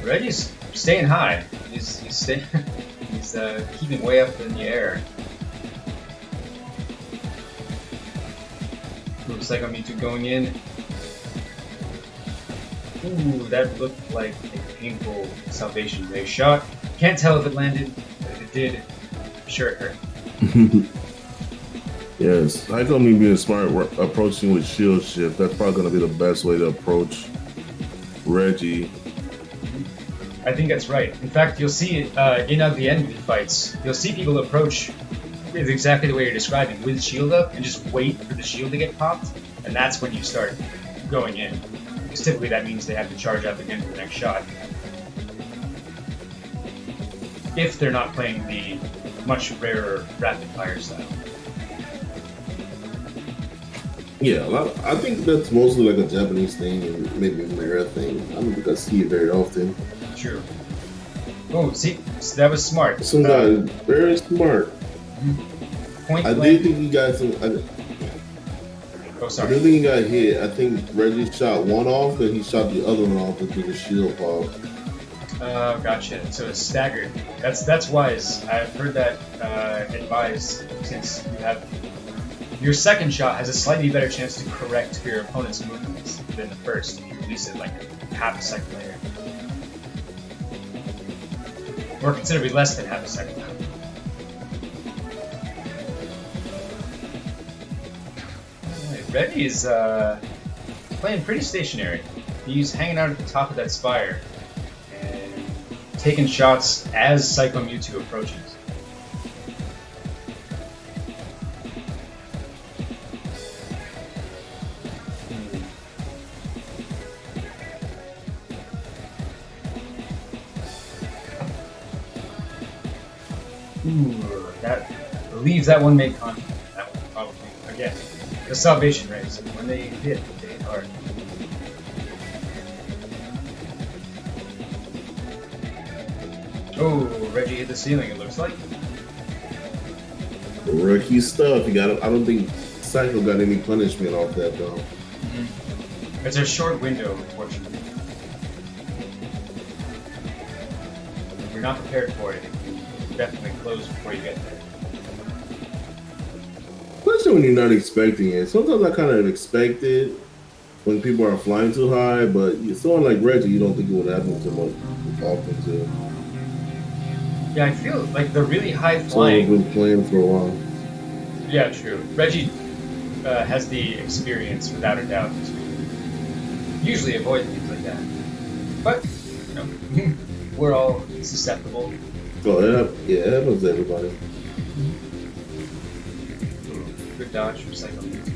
Reggie's staying high. He's keeping way up in the air. Looks like I'm Mewtwo going in. Ooh, that looked like a painful Salvation Ray shot. Can't tell if it landed, but if it did, sure it hurt. Yes, I told me being smart, approaching with shield shift. That's probably going to be the best way to approach Reggie. I think that's right. In fact, you'll see it in the enemy fights. You'll see people approach with exactly the way you're describing, with shield up, and just wait for the shield to get popped, and that's when you start going in. Because typically that means they have to charge up again for the next shot. If they're not playing the much rarer rapid fire style. Yeah, I think that's mostly like a Japanese thing and maybe a rare thing. I don't think I see it very often. True. Oh, see, that was smart. Some guy very smart. Point I blank. did think he got some. Oh, I sorry. did think he got hit. I think Reggie shot one off, and he shot the other one off into the shield pop. Oh, gotcha. So it's staggered. That's wise. I've heard that advised, since you have your second shot has a slightly better chance to correct your opponent's movements than the first if you release it like half a second later. Or considerably less than half a second. Alright, Reggie is playing pretty stationary. He's hanging out at the top of that spire and taking shots as Psycho Mewtwo approaches. Ooh, that believes that one made contact. That one probably, again, the Salvation Rays. When they hit hard. Oh, Reggie hit the ceiling, it looks like. Rookie stuff. You got. I don't think Psycho got any punishment off that though. It's a short window, unfortunately. If you're not prepared for it, it can definitely close before you get there. Especially when you're not expecting it. Sometimes I kind of expect it when people are flying too high, but someone like Reggie, you don't think it would happen too much often too. Yeah, I feel like the really high Someone's flying. been playing for a while. Yeah, true. Reggie has the experience, without a doubt, to usually avoid things like that. But, you know, we're all susceptible. Oh, yeah, it happens to everybody. Good dodge from Psycho Mewtwo.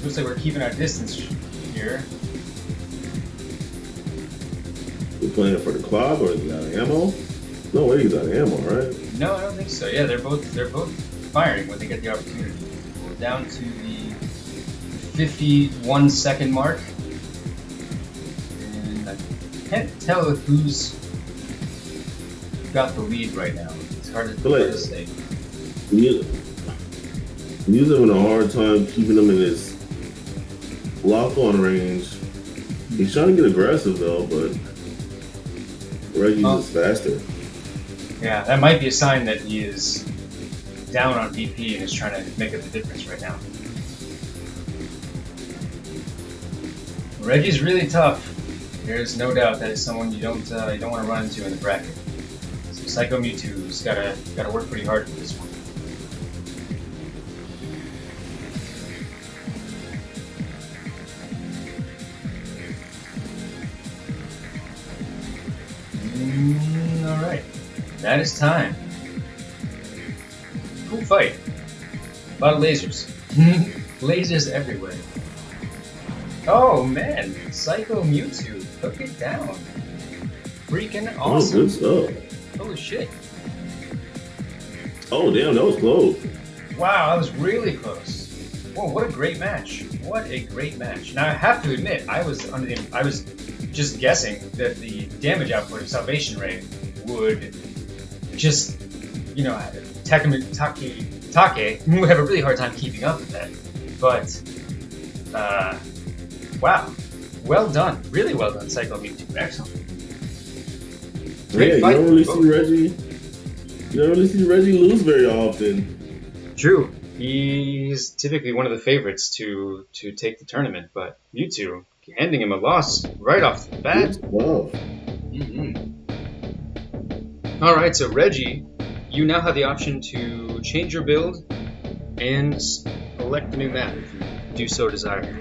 looks like we're keeping our distance here. You playing for the clock or is he out of ammo? No way he's out of ammo, right? No, I don't think so. Yeah, they're both firing when they get the opportunity. We're down to the 51-second mark, and I can't tell who's got the lead right now. It's hard to say. He's having a hard time keeping them in his lock-on range. He's trying to get aggressive though, but Reggie's just faster. Yeah, that might be a sign that he is down on BP and is trying to make up the difference right now. Reggie's really tough. There's no doubt that is someone you don't want to run into in the bracket. So Psycho Mewtwo's gotta work pretty hard for this one. All right, that is time. Cool fight. A lot of lasers. Lasers everywhere. Oh man, Psycho Mewtwo took it down. Freaking awesome. Oh, good stuff. Holy shit. Oh damn, that was close. Wow, that was really close. Whoa, what a great match. What a great match. Now I have to admit, I was just guessing that the damage output of Salvation Ray would just, Take would have a really hard time keeping up with that. But, wow. Well done. Really well done, Psycho Mewtwo. Excellent. Yeah, you don't really see Reggie lose very often. True. He's typically one of the favorites to take the tournament, but Mewtwo handing him a loss right off the bat. Wow. All right, so Reggie, you now have the option to change your build and select a new map if you do so desire.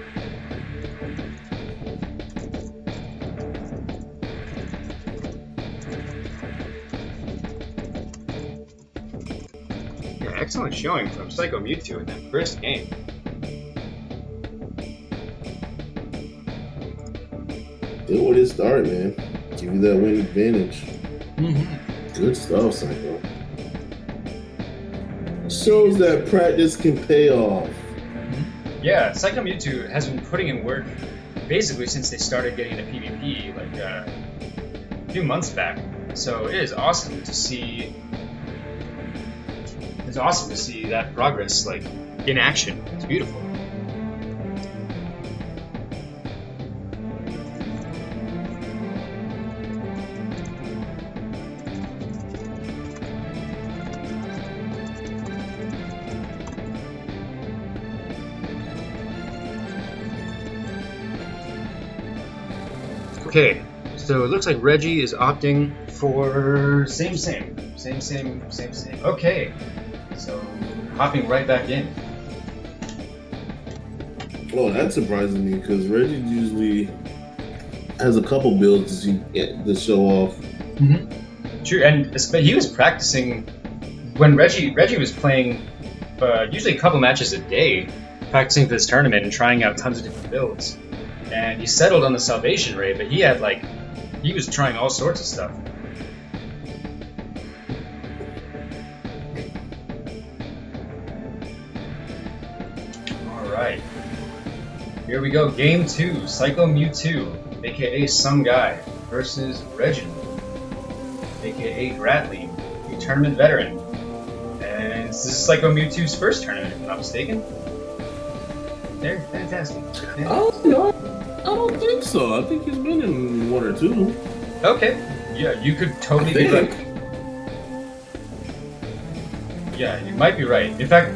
Yeah, excellent showing from Psycho Mewtwo in that first game. Good way to start, man. Give you that win advantage. Good stuff, Psycho. Shows that practice can pay off. Yeah, Psycho Mewtwo has been putting in work basically since they started getting the PvP like a few months back. So it is awesome to see. It's awesome to see that progress like in action. It's beautiful. Okay, so it looks like Reggie is opting for same. Okay, so hopping right back in. Oh, that surprises me because Reggie usually has a couple builds to show off. True, and he was practicing when Reggie was playing usually a couple matches a day, practicing for this tournament and trying out tons of different builds. And he settled on the Salvation Ray, but he was trying all sorts of stuff. Alright. Here we go, Game 2, Psycho Mewtwo, aka Some Guy, versus Reginald, aka Gratling, a tournament veteran. And this is Psycho Mewtwo's first tournament, if I'm not mistaken. They're fantastic. I don't think so. I think he's been in one or two. Okay. Yeah, you could totally be right. Yeah, you might be right. In fact,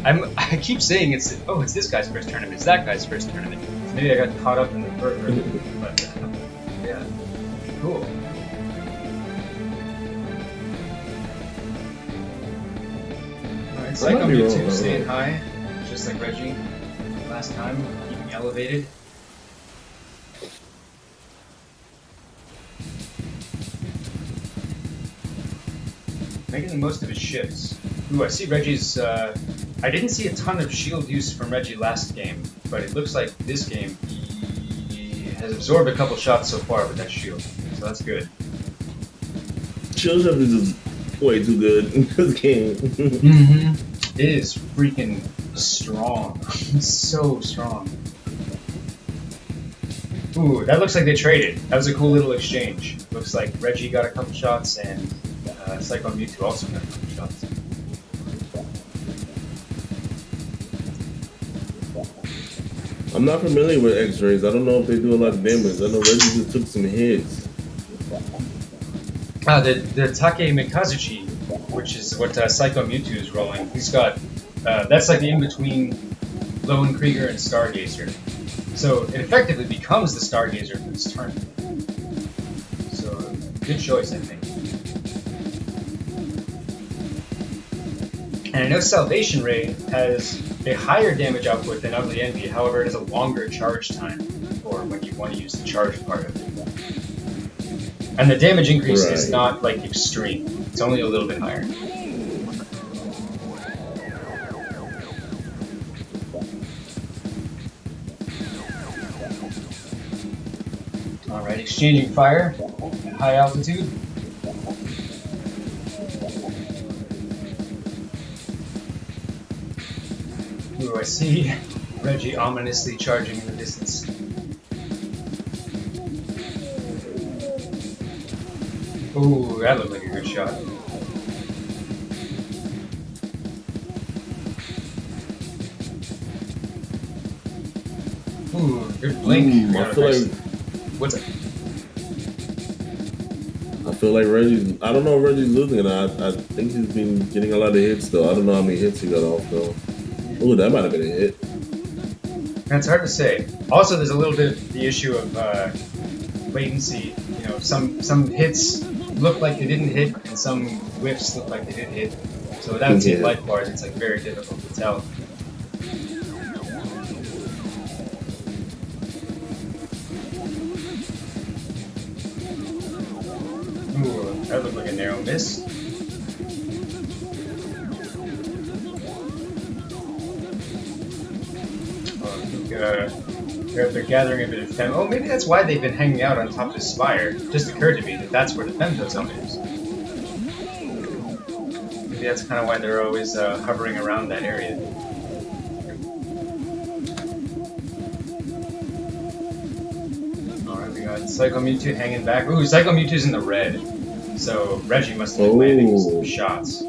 I keep saying it's this guy's first tournament, it's that guy's first tournament. So maybe I got caught up in the first, but yeah, cool. Alright, Psycho Mewtwo staying high, just like Reggie last time, keeping elevated. Making the most of his shifts. Ooh, I see Reggie's. I I didn't see a ton of shield use from Reggie last game, but it looks like this game he has absorbed a couple shots so far with that shield, so that's good. Shield Chef is just way too good in this game. It is freaking strong. It's so strong. Ooh, that looks like they traded. That was a cool little exchange. Looks like Reggie got a couple shots and Psycho Mewtwo also got a couple shots. I'm not familiar with X-rays. I don't know if they do a lot of damage. I know Reggie just took some hits. The Take Mikazuchi, which is what Psycho Mewtwo is rolling, he's got, that's like the in-between Lone Krieger and Stargazer. So it effectively becomes the Stargazer for this tournament. So, good choice, I think. And I know Salvation Ray has a higher damage output than Ugly Envy, however it has a longer charge time for when you want to use the charge part of it. And the damage increase is not like extreme, it's only a little bit higher. Alright, exchanging fire at high altitude. Ooh, I see Reggie ominously charging in the distance. Ooh, that looked like a good shot. Ooh, good blink. I feel like... What's it? I feel like Reggie's... I don't know if Reggie's losing it. I think he's been getting a lot of hits, though. I don't know how many hits he got off, though. Ooh, that might have been a hit. That's hard to say. Also, there's a little bit of the issue of latency. You know, some hits look like they didn't hit, and some whiffs look like they did hit. So without seeing life bars, it's like very difficult to tell. Ooh, that looked like a narrow miss. They're gathering a bit of fem. Oh, maybe that's why they've been hanging out on top of the spire. It just occurred to me that that's where the femto zone is. Maybe that's kind of why they're always hovering around that area. Alright, we got Psycho Mewtwo hanging back. Ooh, Psycho Mewtwo's in the red. So Reggie must have been landing some shots.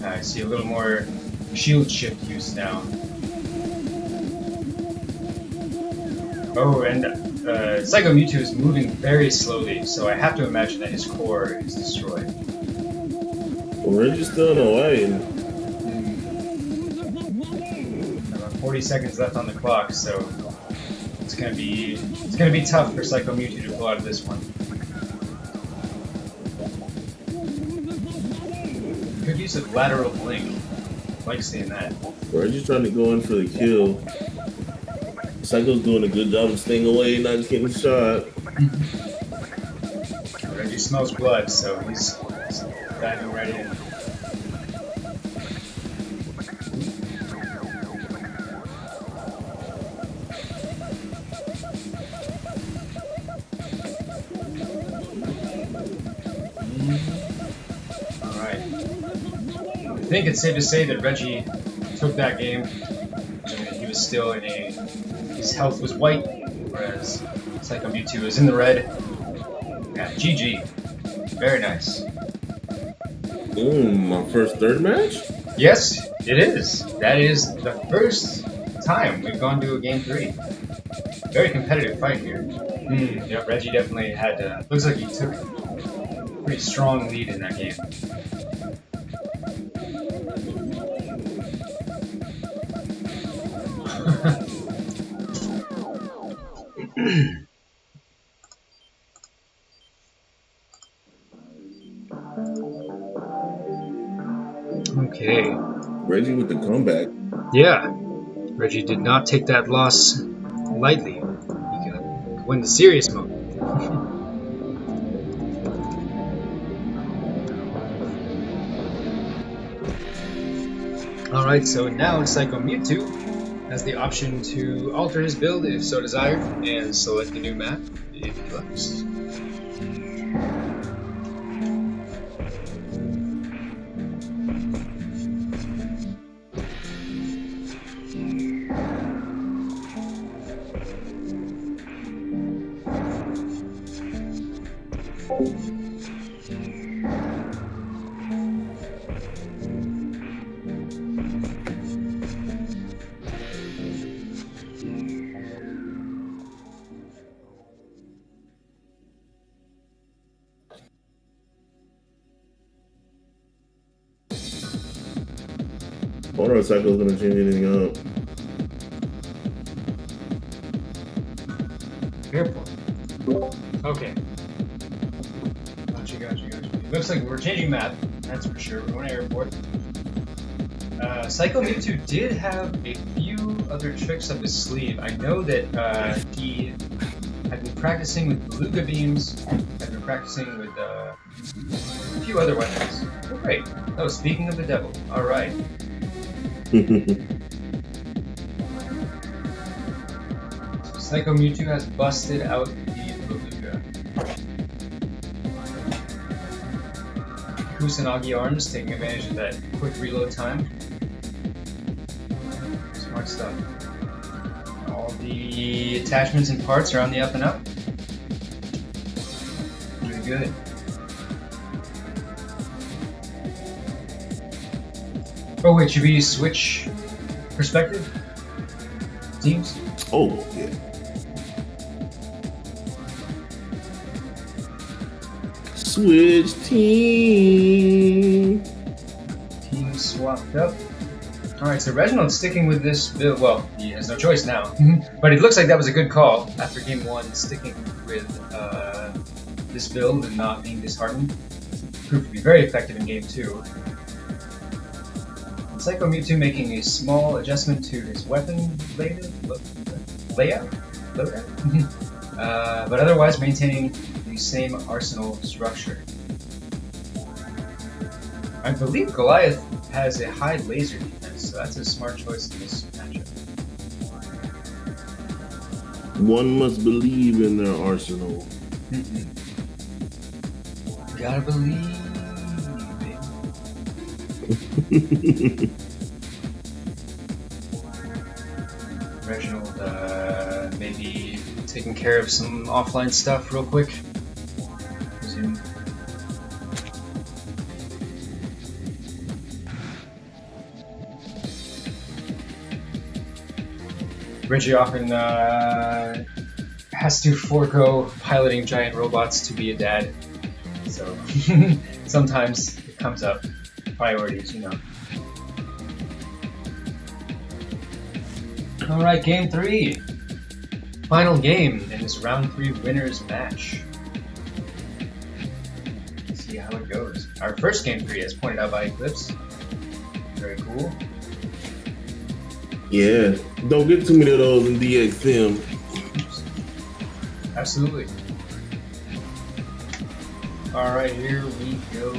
I see a little more shield shift use now. Oh, and Psycho Mewtwo is moving very slowly, so I have to imagine that his core is destroyed. Well, Reggie's still in Hawaii. About 40 seconds left on the clock, so it's gonna be tough for Psycho Mewtwo to pull out of this one. Good use of lateral blink. I like seeing that. Reggie's trying to go in for the kill. Psycho's doing a good job of staying away, not just getting shot. Reggie smells blood, so he's diving right in. Alright. I think it's safe to say that Reggie took that game. He was still in a... His health was white, whereas Psycho Mewtwo is in the red. Yeah, GG. Very nice. My first third match? Yes, it is. That is the first time we've gone to a game 3. Very competitive fight here. Yeah, Reggie definitely had looks like he took a pretty strong lead in that game. Okay. Reggie with the comeback. Yeah. Reggie did not take that loss lightly. He could win the serious mode. Alright, so now Psycho Mewtwo has the option to alter his build if so desired and select a new map if he likes. I wonder if Psycho's gonna change anything up. Airport. Okay. Gotcha. Looks like we're changing map, that's for sure. We're going to airport. Psycho Mewtwo did have a few other tricks up his sleeve. I know that he had been practicing with Beluga Beams, had been practicing with a few other weapons. Oh, great. Oh, speaking of the devil. Alright. So Psycho Mewtwo has busted out the Beluga. Kusanagi arms, taking advantage of that quick reload time. Smart stuff. All the attachments and parts are on the up and up. Doing good. Oh wait, should we switch perspective? Teams? Oh, yeah. Switch team. Team swapped up. Alright, so Reginald's sticking with this build. Well, he has no choice now. But it looks like that was a good call after game one, sticking with this build and not being disheartened. Proved to be very effective in game two. And Psycho Mewtwo making a small adjustment to his weapon layout? But otherwise maintaining the same arsenal structure. I believe Goliath has a high laser defense, so that's a smart choice in this matchup. One must believe in their arsenal. Gotta believe, baby. Reginald, maybe taking care of some offline stuff real quick. Resume. Reggie often has to forego piloting giant robots to be a dad, so sometimes it comes up. Priorities, you know. Alright, game 3. Final game in this round 3 winners match. Let's see how it goes. Our first game 3, as pointed out by Eclipse. Very cool. Yeah, don't get too many of those in DXM. Absolutely. Alright, here we go.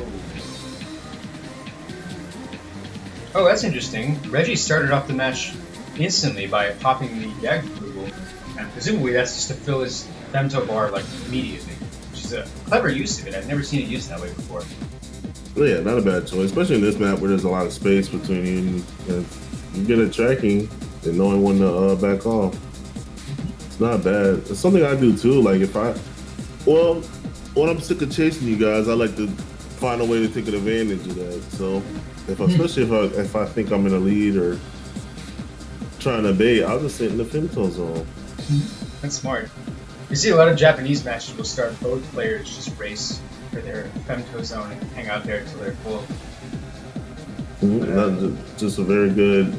Oh, that's interesting. Reggie started off the match instantly by popping the gag removal, and presumably that's just to fill his femto bar like immediately, which is a clever use of it. I've never seen it used that way before. Yeah, not a bad choice, especially in this map where there's a lot of space between you and you get a tracking and knowing when to back off. It's not bad. It's something I do too. Like when I'm sick of chasing you guys, I like to find a way to take advantage of that. So especially if I think I'm in a lead or trying to bait, I'll just sit in the femto zone. That's smart. You see a lot of Japanese matches will start both players just race for their femto zone and hang out there until they're full. That's just a very good.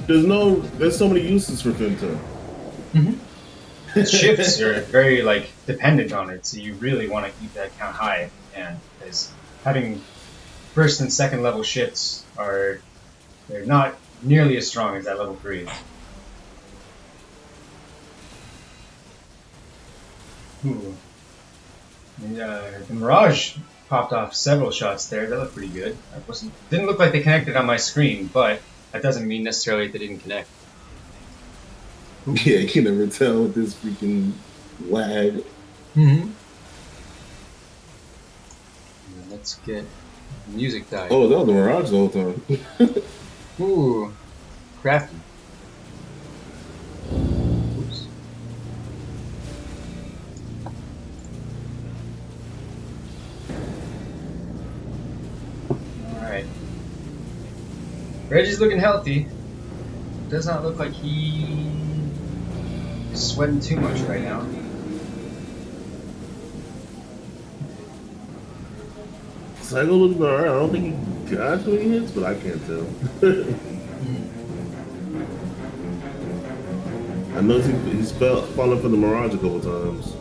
There's so many uses for femto. The shifts are very dependent on it, so you really want to keep that count high. And because having first and second level shifts they're not nearly as strong as that level 3. Ooh. And, the Mirage popped off several shots there. That looked pretty good. Didn't look like they connected on my screen, but that doesn't mean necessarily they didn't connect. Yeah, you can never tell with this freaking lag. Mm-hmm. Let's get music died. Oh, that was the Mirage the whole time. Ooh, crafty. Oops. Alright. Reggie's looking healthy. Does not look like he is sweating too much right now. Psycho looks alright. I don't think he got too many hits, but I can't tell. I know he's fallen for the Mirage a couple times.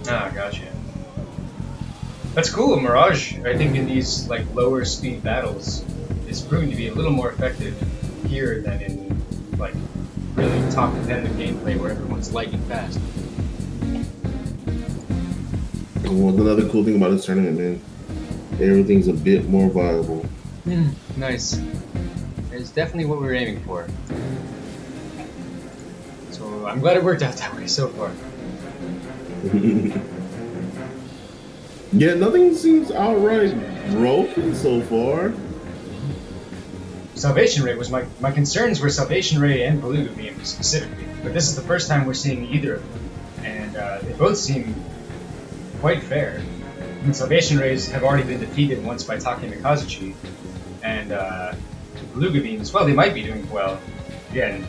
Ah, gotcha. That's cool. Mirage, I think, in these like lower speed battles, is proving to be a little more effective here than in like really top competitive gameplay where everyone's lightning fast. Well, another cool thing about this tournament, man, everything's a bit more viable. Nice. It's definitely what we were aiming for. So I'm glad it worked out that way so far. Yeah, nothing seems outright broken so far. Salvation Ray was my concerns were Salvation Ray and Beluga Beam specifically, but this is the first time we're seeing either of them, and they both seem quite fair. I mean, Salvation Rays have already been defeated once by Taki and Kazuchi, and Beluga Beams, well, they might be doing well. Again,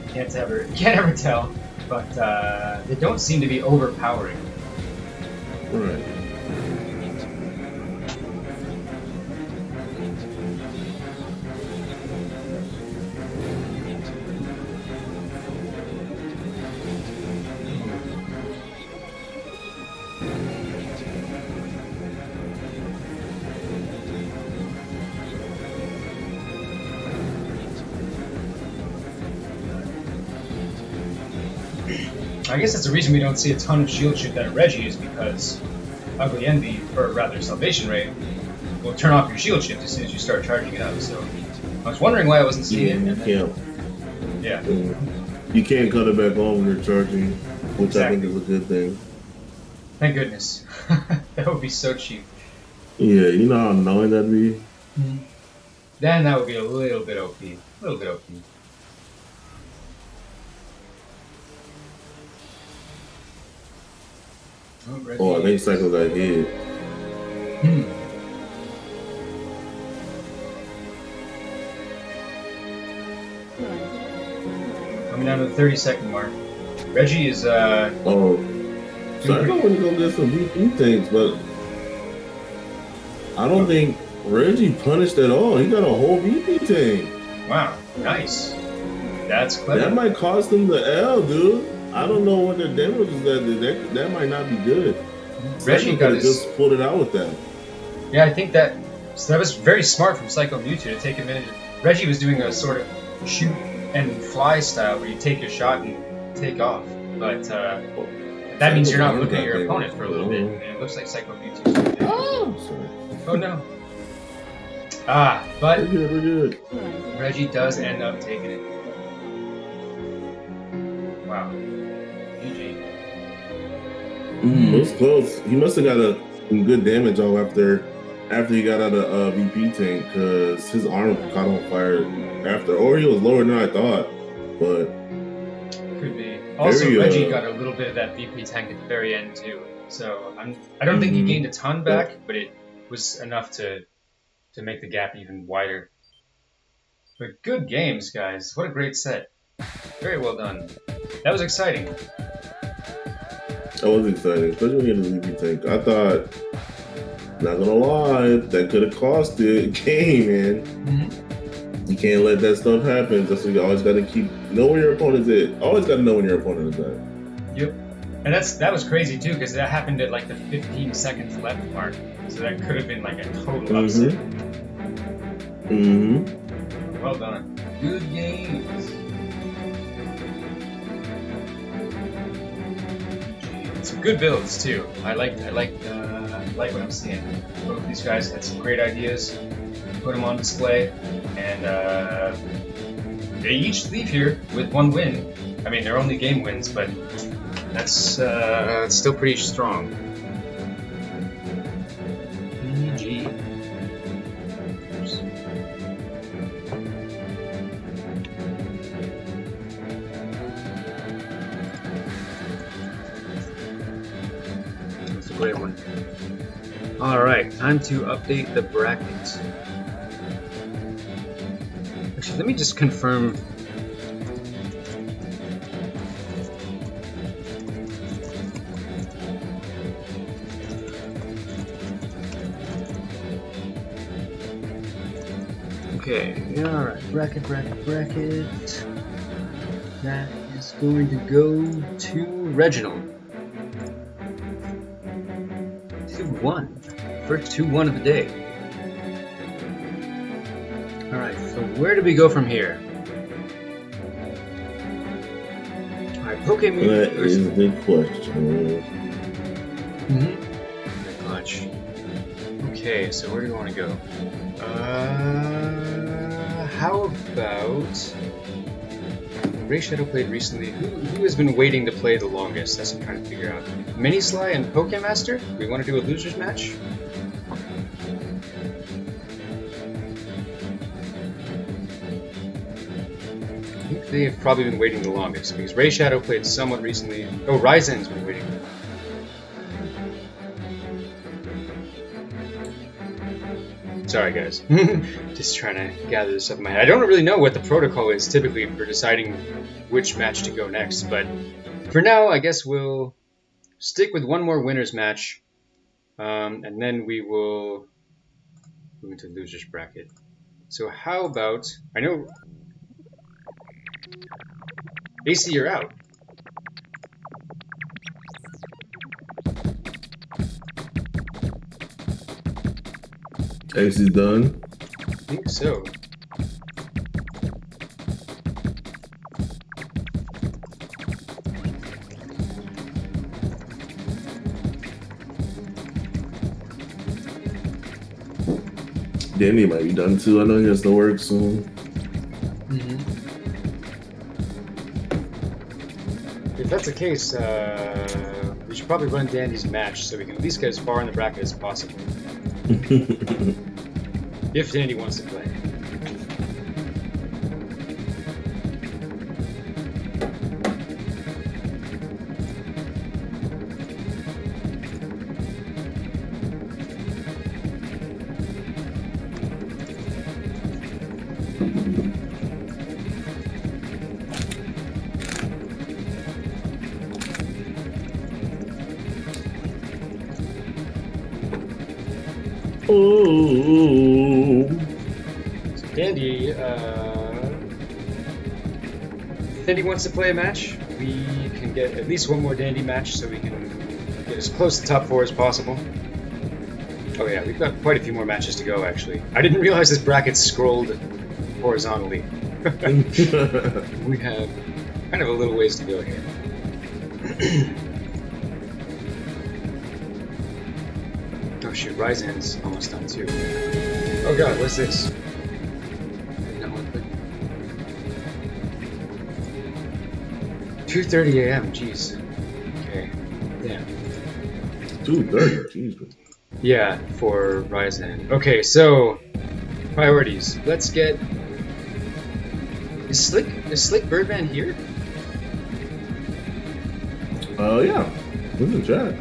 can't ever tell, but they don't seem to be overpowering. Right. I guess that's the reason we don't see a ton of shield shift out of Reggie is because Ugly Envy, or rather Salvation Ray, will turn off your shield shift as soon as you start charging it up. So I was wondering why I wasn't seeing it. Yeah. You can't cut it back on when you're charging, which Exactly. I think is a good thing. Thank goodness. That would be so cheap. Yeah, you know how annoying that'd be? Then that would be a little bit OP. A little bit OP. Oh, I think Psycho got hit. Coming down to the 30-second mark. Reggie is Oh, Psycho went to go get some VP things, but I don't think Reggie punished at all. He got a whole VP tank. wow, nice. That's clever. That might cost him the L, dude. I don't know what the damage is that might not be good. Reggie Psycho got could his... just pulled it out with that. Yeah, I think that was very smart from Psycho Mewtwo to take a minute. Reggie was doing a sort of shoot and fly style where you take your shot and take off. But that means you're not looking at your opponent for a little bit. And it looks like Psycho Mewtwo's doing it. Oh, sorry. Oh no. Ah, but We're good. Reggie does end up taking it. Wow. GG. It was close. He must have got some good damage off after he got out of VP tank because his arm caught on fire after, or he was lower than I thought. But Could be. Also, Reggie got a little bit of that VP tank at the very end too. So I don't think he gained a ton back, but it was enough to make the gap even wider. But good games, guys. What a great set. Very well done. That was exciting. that was exciting, especially when he had the VP tank. I thought, not gonna lie, that could have cost it game, man. You can't let that stuff happen. That's why you always got to know where your opponent is. Always got to know when your opponent is at. Yep. And that was crazy too, because that happened at like the 15 seconds left mark. So that could have been like a total upset. Well done. Good games. Some good builds too. I like what I'm seeing. Both of these guys had some great ideas. Put them on display, and they each leave here with 1 win. I mean, they're only game wins, but that's still pretty strong. PG. That's a great one. Alright, time to update the bracket. Actually, let me just confirm. Okay, alright, bracket. That is going to go to Reginald. 2-1. First 2-1 of the day. Alright, so where do we go from here? Alright, Pokemon. That is the question. Good clutch. Okay, so where do you want to go? How about Ray Shadow played recently? Who has been waiting to play the longest? That's what I'm trying to figure out. Mini Sly and Pokemaster? We want to do a losers match? I think they've probably been waiting the longest because Ray Shadow played somewhat recently. Oh, Ryzen's been waiting. Sorry guys, just trying to gather this up in my head. I don't really know what the protocol is typically for deciding which match to go next, but for now I guess we'll stick with 1 more winners match, and then we will move into losers bracket. So how about, I know, AC, you're out. Ace is done. I think so. Danny might be done too. I know he has to work soon. If that's the case, we should probably run Dandy's match so we can at least get as far in the bracket as possible. If Dandy wants to play. Oh. So Dandy, Dandy wants to play a match. We can get at least 1 more Dandy match so we can get as close to top 4 as possible. Oh yeah, we've got quite a few more matches to go actually. I didn't realize this bracket scrolled horizontally. We have kind of a little ways to go here. Oh shoot, Ryzen's almost done too. Oh god, what's this? No one put 2:30 a.m. Jeez. Okay. Yeah. 2:30. Jesus. Yeah, for Ryzen. Okay, so priorities. Let's get. Is Slick Birdman here? Yeah. Who's in chat?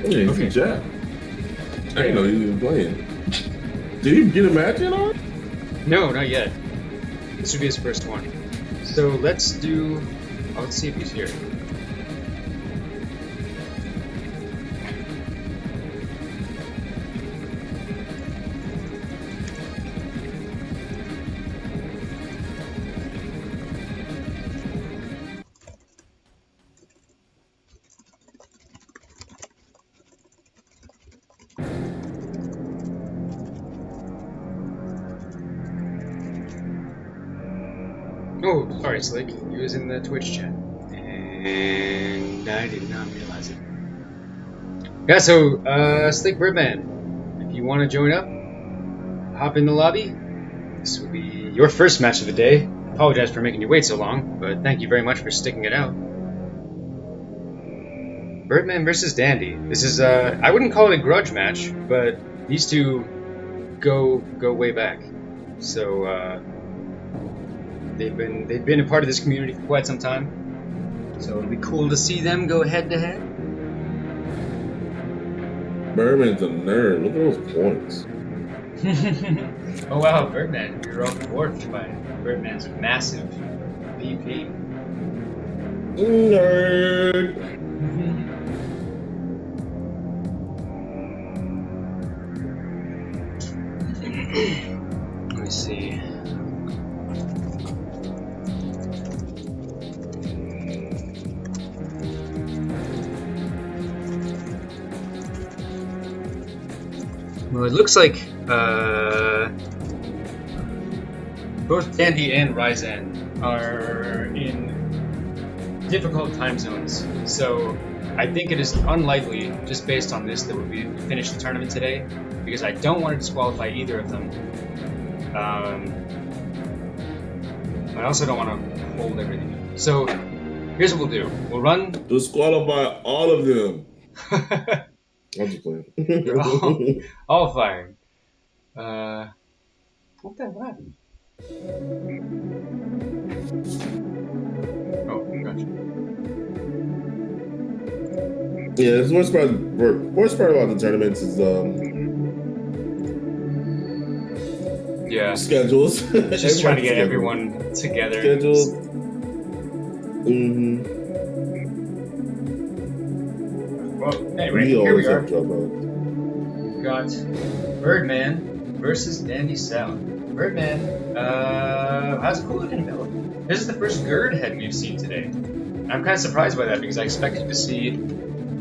Yeah, he's in chat. I didn't know he was playing. Did he get a match in on? No, not yet. This would be his first one. So let's do. Oh, let's see if he's here. Oh, sorry, Slick. He was in the Twitch chat. And I did not realize it. Yeah, so, Slick Birdman, if you want to join up, hop in the lobby. This will be your first match of the day. Apologize for making you wait so long, but thank you very much for sticking it out. Birdman versus Dandy. This is, I wouldn't call it a grudge match, but these two go way back. So, they've been a part of this community for quite some time. So it'll be cool to see them go head to head. Birdman's a nerd. Look at those points. Oh wow, Birdman, you're all dwarfed by Birdman's massive VP. Nerd. Let me see. Well, it looks like both Dandy and Ryzen are in difficult time zones, so I think it is unlikely, just based on this, that we finish the tournament today, because I don't want to disqualify either of them. I also don't want to hold everything. So here's what we'll do. We'll run. Disqualify all of them. I'm just playing. They're all fired. What the hell happened? Oh, gotcha. Yeah, the worst part about the tournaments is Yeah. schedules. Just trying to get everyone together. Schedules. Well, anyway, here we are. Have We've got Birdman versus Dandy Sound. Birdman has a cool looking build. This is the first Gird head we've seen today. I'm kind of surprised by that because I expected to see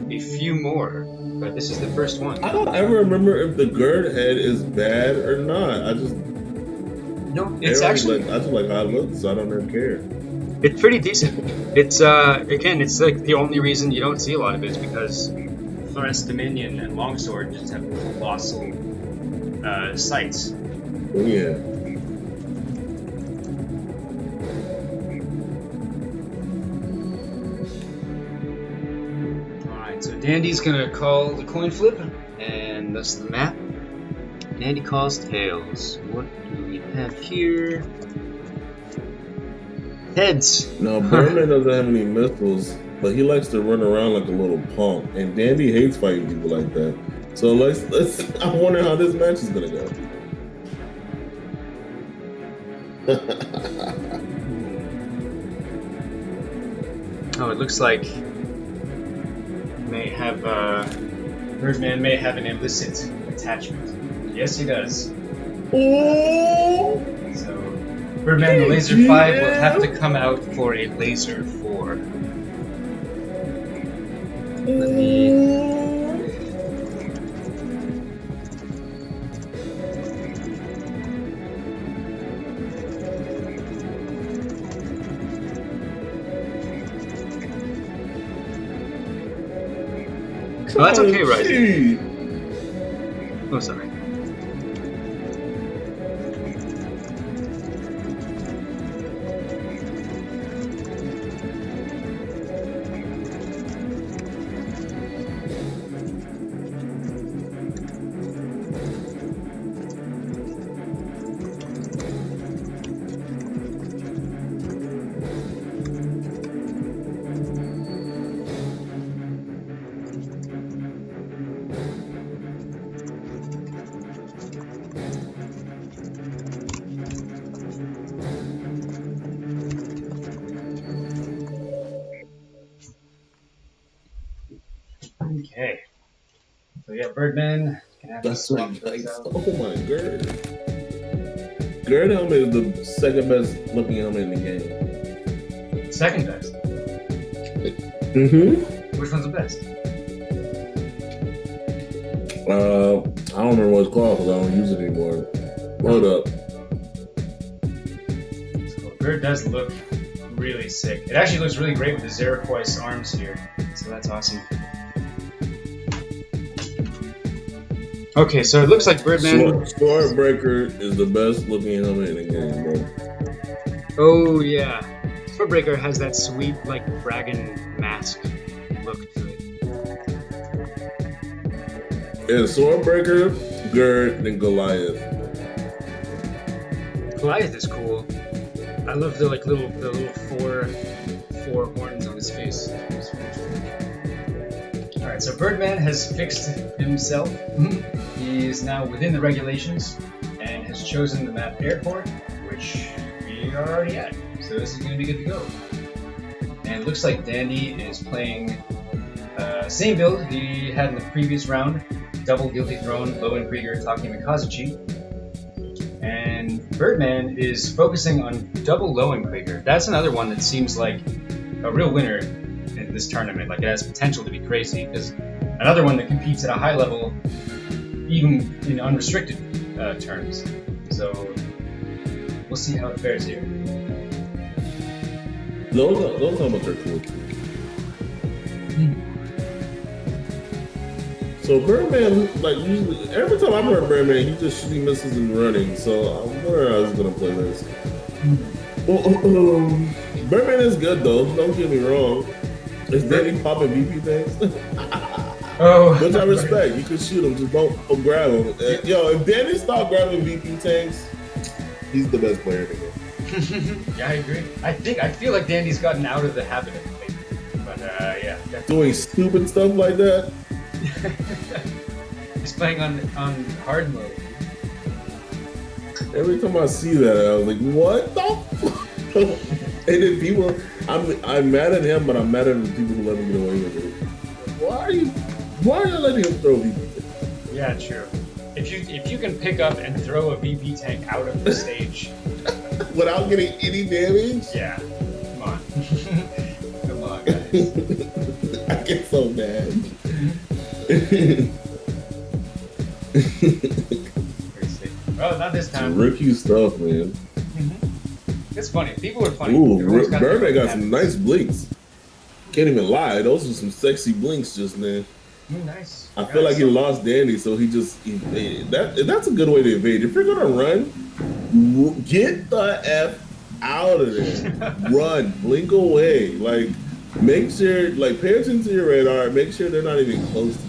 a few more, but this is the first one. I don't ever remember if the Gird head is bad or not. I just it's actually I just like how it looks, so I don't really care. It's pretty decent. It's again, it's like the only reason you don't see a lot of it is because Forest Dominion and Longsword just have colossal sights. Yeah. Alright, so Dandy's gonna call the coin flip, and that's the map. Dandy calls tails. What do we have here? Heads. No, Birdman doesn't have any missiles, but he likes to run around like a little punk. And Dandy hates fighting people like that. So let's I wonder how this match is gonna go. Oh, it looks like Birdman may have an illicit attachment. Yes, he does. Oh! So, Birdman, the Laser 5 will have to come out for a Laser 4. Let me... Oh, that's okay, right? Oh, sorry. Okay. So yeah, Birdman can have That's to so swap nice. those out. Oh my god. Gird helmet is the second best looking helmet in the game. Second best. Mm-hmm. Which one's the best? I don't remember what it's called because I don't use it anymore. Load up. So Bird does look really sick. It actually looks really great with the Zerakois arms here, so that's awesome. Okay, so it looks like Birdman... Swordbreaker is the best looking helmet in the game, bro. Oh yeah, Swordbreaker has that sweet, like, dragon mask look to it. Yeah, Swordbreaker, Gerd, and Goliath. Goliath is cool. I love the little four horns on his face. All right, so Birdman has fixed himself. He is now within the regulations and has chosen the map Airport, which we are already at. So this is going to be good to go. And it looks like Dandy is playing same build he had in the previous round: double Guilty Throne, Lowenkrieger, Taki Mikazuchi. And Birdman is focusing on double Lowenkrieger. That's another one that seems like a real winner in this tournament. Like, it has potential to be crazy, because another one that competes at a high level, even in unrestricted terms. So we'll see how it fares here. Those helmets are cool. So Birdman, like, usually, every time I've heard Birdman, he just shooting missiles and running. So I'm wondering how he's gonna play this. Birdman is good though. Don't get me wrong. Is Danny popping VP things? Oh, which I respect. You can shoot him, just don't grab him. Yo, if Danny stopped grabbing VP tanks, he's the best player in the game. Yeah, I agree. I feel like Dandy's gotten out of the habit of it lately. But yeah, definitely. Doing stupid stuff like that. He's playing on hard mode. Every time I see that, I was like, "What the?" And then people, I'm mad at him, but I'm mad at the people who let him get away with it. Why are you letting him throw VP? Yeah, true. If you can pick up and throw a VP tank out of the stage without getting any damage, yeah, come on, come on, guys. I get so mad. Well, not this time. It's rookie stuff, man. It's funny. People are funny. Ooh, Birdman got some nice blinks. Can't even lie. Those are some sexy blinks just now. Nice. I feel like he lost Dandy, so that's a good way to evade. If you're gonna run, get the F out of there. Run, blink away. Like, make sure, like, pay attention to your radar. Make sure they're not even close to you.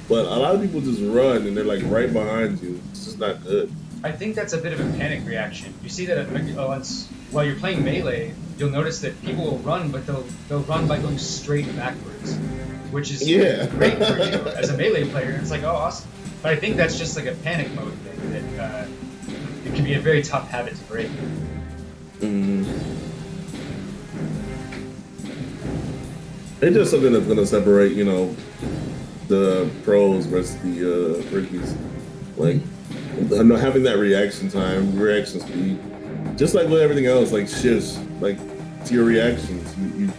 But a lot of people just run and they're like right behind you. It's just not good. I think that's a bit of a panic reaction. You see that while you're playing melee, you'll notice that people will run, but they'll run by going straight backwards, which is great for you as a melee player. It's like, oh, awesome. But I think that's just like a panic mode thing that it can be a very tough habit to break. It's just something that's gonna separate, the pros versus the rookies. Like, having that reaction time, reaction speed, just like with everything else, like shifts, like to your reactions. You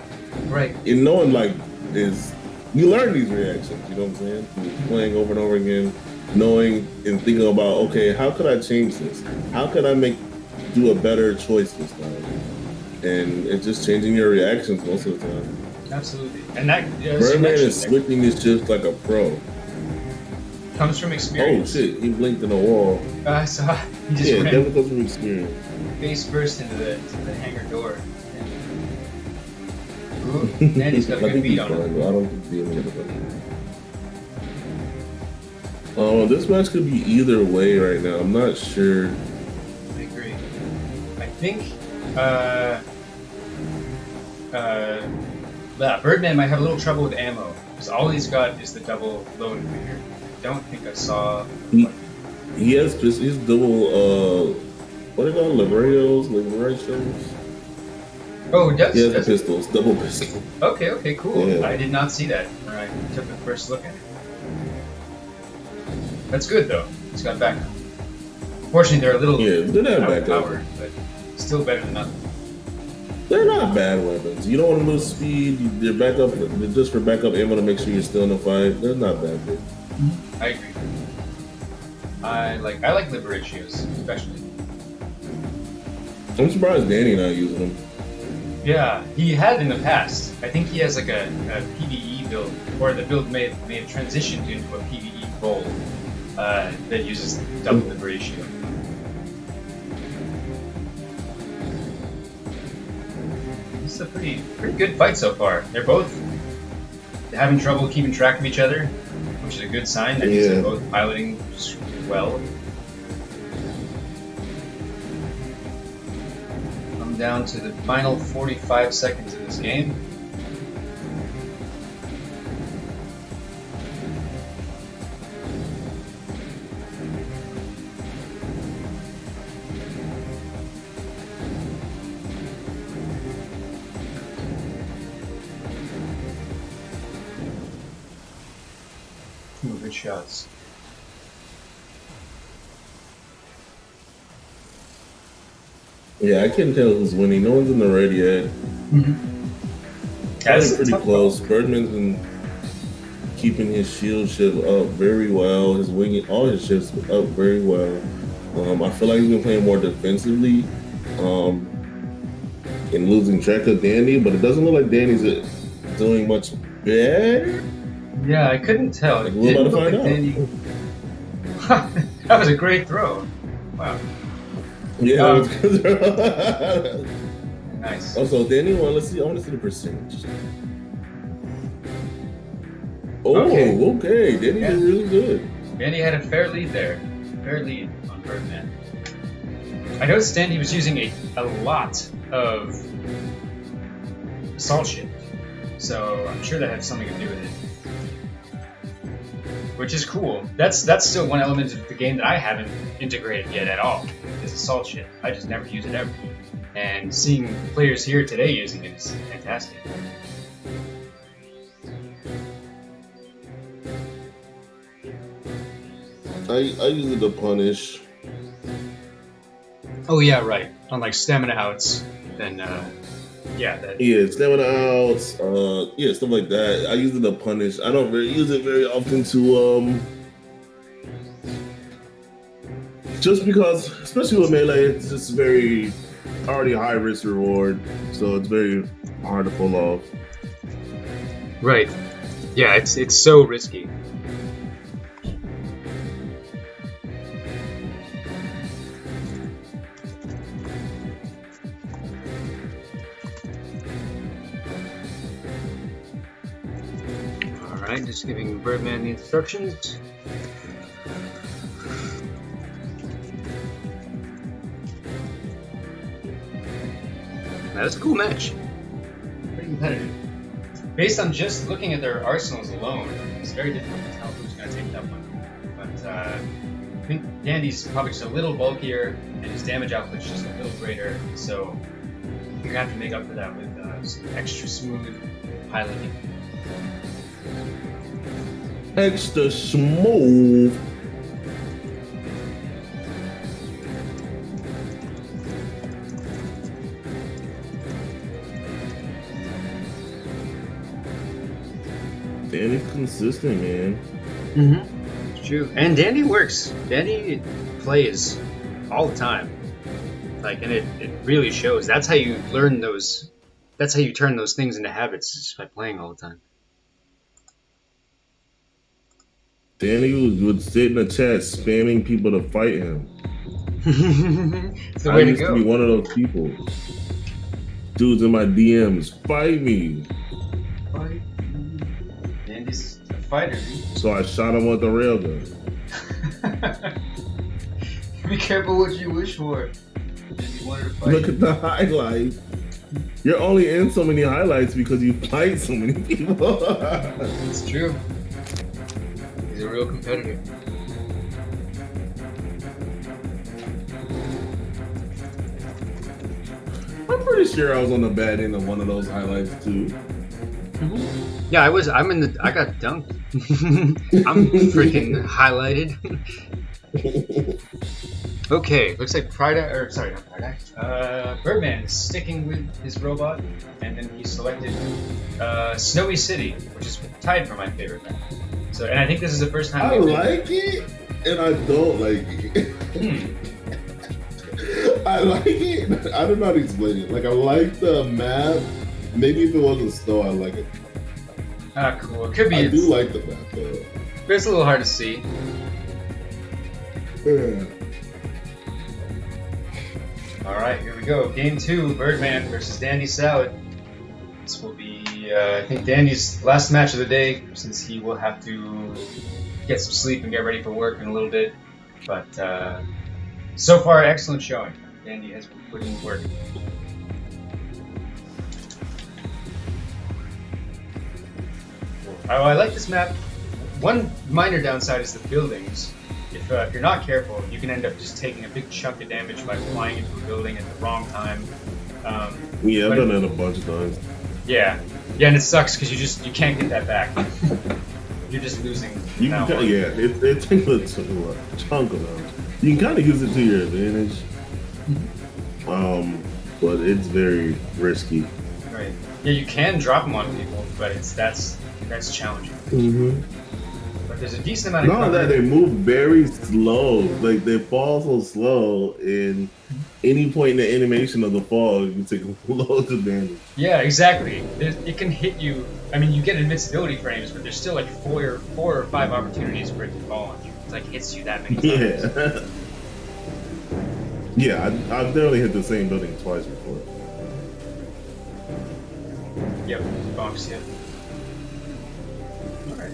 right. And knowing, like, you learn these reactions. You know what I'm saying? Playing over and over again, knowing and thinking about, okay, how could I change this? How could I do a better choice this time? And it's just changing your reactions most of the time. Absolutely. And that Birdman is switching his shifts like a pro. Comes from experience. Oh shit, he blinked in the wall. I saw. He just ran definitely comes from experience. face first into the hangar door. Ooh, Dandy's got a good beat on him. I don't think he's able to Oh, this match could be either way right now. I'm not sure. I agree. I think Birdman might have a little trouble with ammo, because all he's got is the double Lowenkrieger. I don't think I saw. He has his double. What are they called? Liberations. Oh, he does. He has the pistols, double pistol. Okay, cool. Yeah. I did not see that when I took the first look at it. That's good though. It's got backup. Fortunately, they're a little outpowered, but still better than nothing. They're not bad weapons. You don't want to lose speed. They're backup, just for backup ammo to make sure you're still in the fight. They're not bad. I agree. I like Liberatios, especially. I'm surprised Danny not using him. Yeah, he had in the past. I think he has like a PvE build, or the build may have transitioned into a PvE role that uses double the ratio. This is a pretty good fight so far. They're both having trouble keeping track of each other, which is a good sign that they're both piloting well. I'm down to the final 45 seconds of this game. Good shots. Yeah, I can't tell who's winning. No one's in the red yet. That's pretty close. Birdman's been keeping his shield shift up very well. His winging, all his shifts up very well. I feel like he's been playing more defensively and losing track of Danny, but it doesn't look like Danny's doing much better. Yeah, I couldn't tell. We're about to find out. Danny... That was a great throw. Wow. Yeah. Nice. Also, Danny, I want to see the percentage. Oh, okay. Danny did really good. Danny had a fair lead there. Fair lead on Birdman. I noticed Danny was using a lot of assault shift, so I'm sure that had something to do with it. Which is cool. That's still one element of the game that I haven't integrated yet at all. Is assault shift. I just never use it ever. And seeing players here today using it is fantastic. I use it to punish. Oh yeah, right. On like stamina outs, then stamina outs, stuff like that. I use it to punish. I don't really use it very often to just because, especially with melee, it's just very already high risk reward, so it's very hard to pull off. Right. Yeah, it's so risky. Alright, just giving Birdman the instructions. That's a cool match. Pretty competitive. Based on just looking at their arsenals alone, it's very difficult to tell who's going to take that one. But I think Dandy's probably just a little bulkier, and his damage output's just a little greater, so you're going to have to make up for that with some extra smooth piloting. Extra smooth. Danny's consistent, man. It's true. And Dandy works. Dandy plays all the time. Like, and it really shows. That's how you learn those. That's how you turn those things into habits, just by playing all the time. Danny would sit in the chat spamming people to fight him. It's the way to go. I used to be one of those people. Dudes in my DMs, fight me. Fight me. Dandy's a fighter, dude. So I shot him with the railgun. Be careful what you wish for. Dandy wanted to fight. Look at the highlights. You're only in so many highlights because you fight so many people. It's true. He's a real competitor. I'm pretty sure I was on the bad end of one of those highlights too. Yeah, I was. I got dunked. I'm freaking highlighted. Okay, looks like Birdman is sticking with his robot, and then he selected Snowy City, which is tied for my favorite map. So, and I think this is the first time. I like it, and I don't like it. I like it. I don't know how to explain it. Like I like the map. Maybe if it wasn't snow, I like it. Ah, cool. It could be. I do like the map though. But it's a little hard to see. Yeah. All right, here we go. Game 2, Birdman versus Dandy Salad. This will be, I think, Dandy's last match of the day, since he will have to get some sleep and get ready for work in a little bit. But so far, excellent showing. Dandy has been putting in work. Oh, I like this map. One minor downside is the buildings. If you're not careful, you can end up just taking a big chunk of damage by flying into a building at the wrong time. Yeah, I've done that a bunch of times. Yeah, and it sucks because you can't get that back. You're just losing. You can it takes a chunk of them. You can kind of use it to your advantage, but it's very risky. Right. Yeah, you can drop them on people, but that's challenging. Mm-hmm. But there's a decent amount of cover. That they move very slow. Like they fall so slow, and any point in the animation of the fall, you can take loads of damage. Yeah, exactly. It can hit you. I mean, you get invincibility frames, but there's still like four or five opportunities for it to fall on you. It like hits you that many times. Yeah. I've definitely hit the same building twice before. Yep, bonks you. Alright.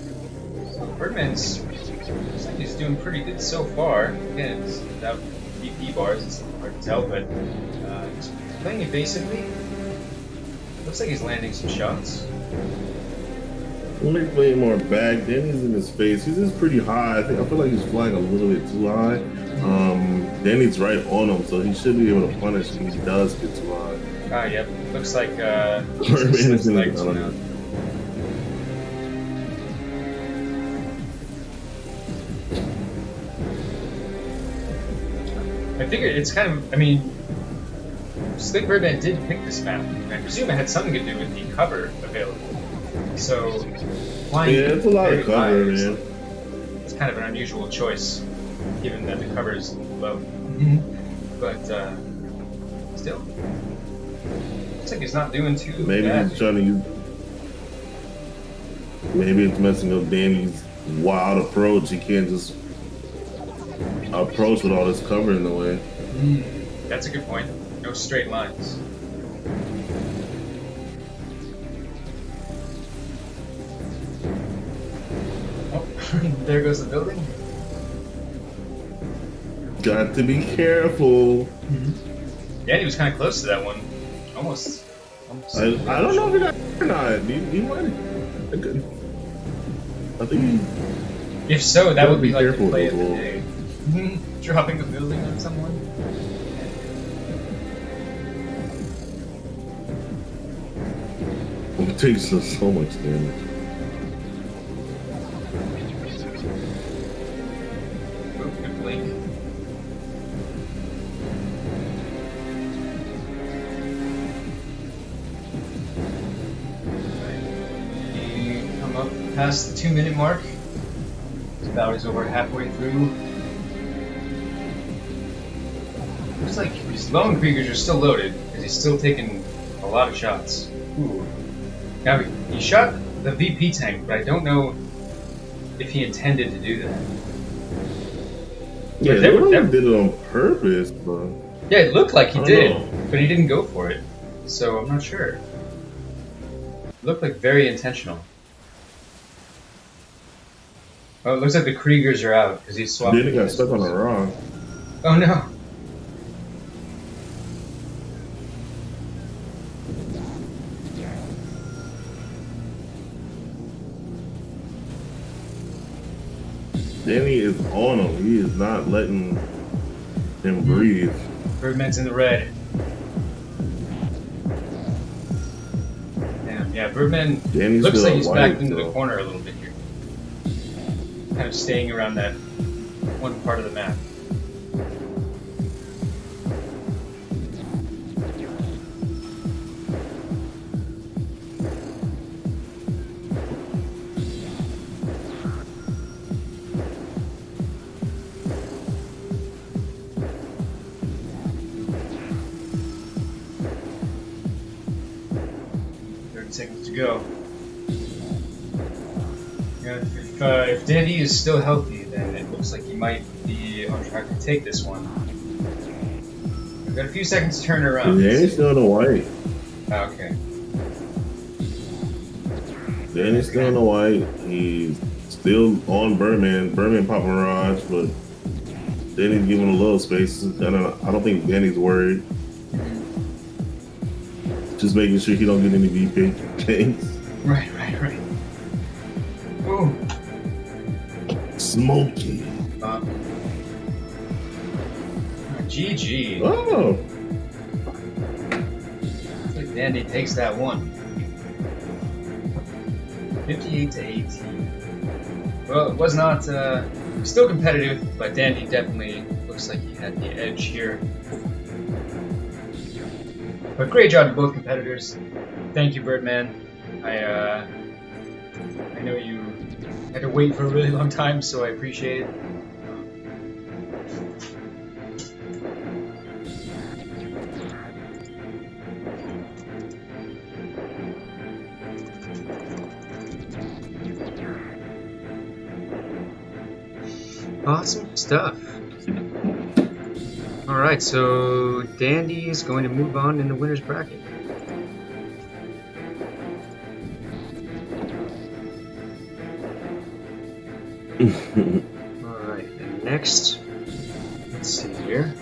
So Birdman's looks like he's doing pretty good so far. Again, it's without BP bars, it's hard to tell, but he's playing evasively. Looks like he's landing some shots. Let me play more back. Danny's in his face. He's just pretty high. I feel like he's flying a little bit too high. Danny's right on him, so he should be able to punish him if he does get too high. Ah, yep. Looks like Birdman's in legs the now. I figure it's kind of, I mean, Slick Birdman did pick this map. I presume it had something to do with the cover available. So, flying it's a lot of cover, man. It's kind of an unusual choice, given that the cover is low. But, still, looks like he's not doing too bad. He's trying to use. Maybe it's messing up Danny's wild approach. He can't just approach with all this cover in the way. That's a good point. No straight lines. Oh, there goes the building. Got to be careful. Yeah, he was kind of close to that one. Almost. I don't know if he got or not. He might. I think he. If so, that would be like the play of the well. day. Dropping a building on someone. It takes so much damage. Ooh, good blink. You come up past the 2-minute mark. This battley's over halfway through. Looks like his lone Kriegers are still loaded, because he's still taking a lot of shots. Ooh. Now, he shot the VP tank, but I don't know if he intended to do that. Yeah, they did it on purpose, but... Yeah, it looked like he did, know. but he didn't go for it. So I'm not sure. It looked like very intentional. Oh, it looks like the Kriegers are out, because he's swapped. Then he got stuck on a rock. Oh no! Danny is on him. He is not letting him breathe. Birdman's in the red. Damn, yeah, Birdman Danny's looks still like he's white, backed into the though. corner a little bit here. Kind of staying around that one part of the map. seconds to go. Yeah, if Dandy is still healthy, then it looks like he might be on track to take this one. We've got a few seconds to turn it around. Danny's still in the white. Okay. Danny's still in the white. He's still on Birdman. Birdman popping Mirage, but Danny's giving a little space. I don't think Danny's worried. Just making sure he don't get any VP things. Right. Ooh. Smoky. GG. Oh. I think Dandy takes that one. 58 to 18. Well, it was not still competitive, but Dandy definitely looks like he had the edge here. But great job to both competitors. Thank you, Birdman. I know you had to wait for a really long time, so I appreciate it. Awesome stuff. Alright, so Dandy is going to move on in the winner's bracket. Alright, and next, let's see here.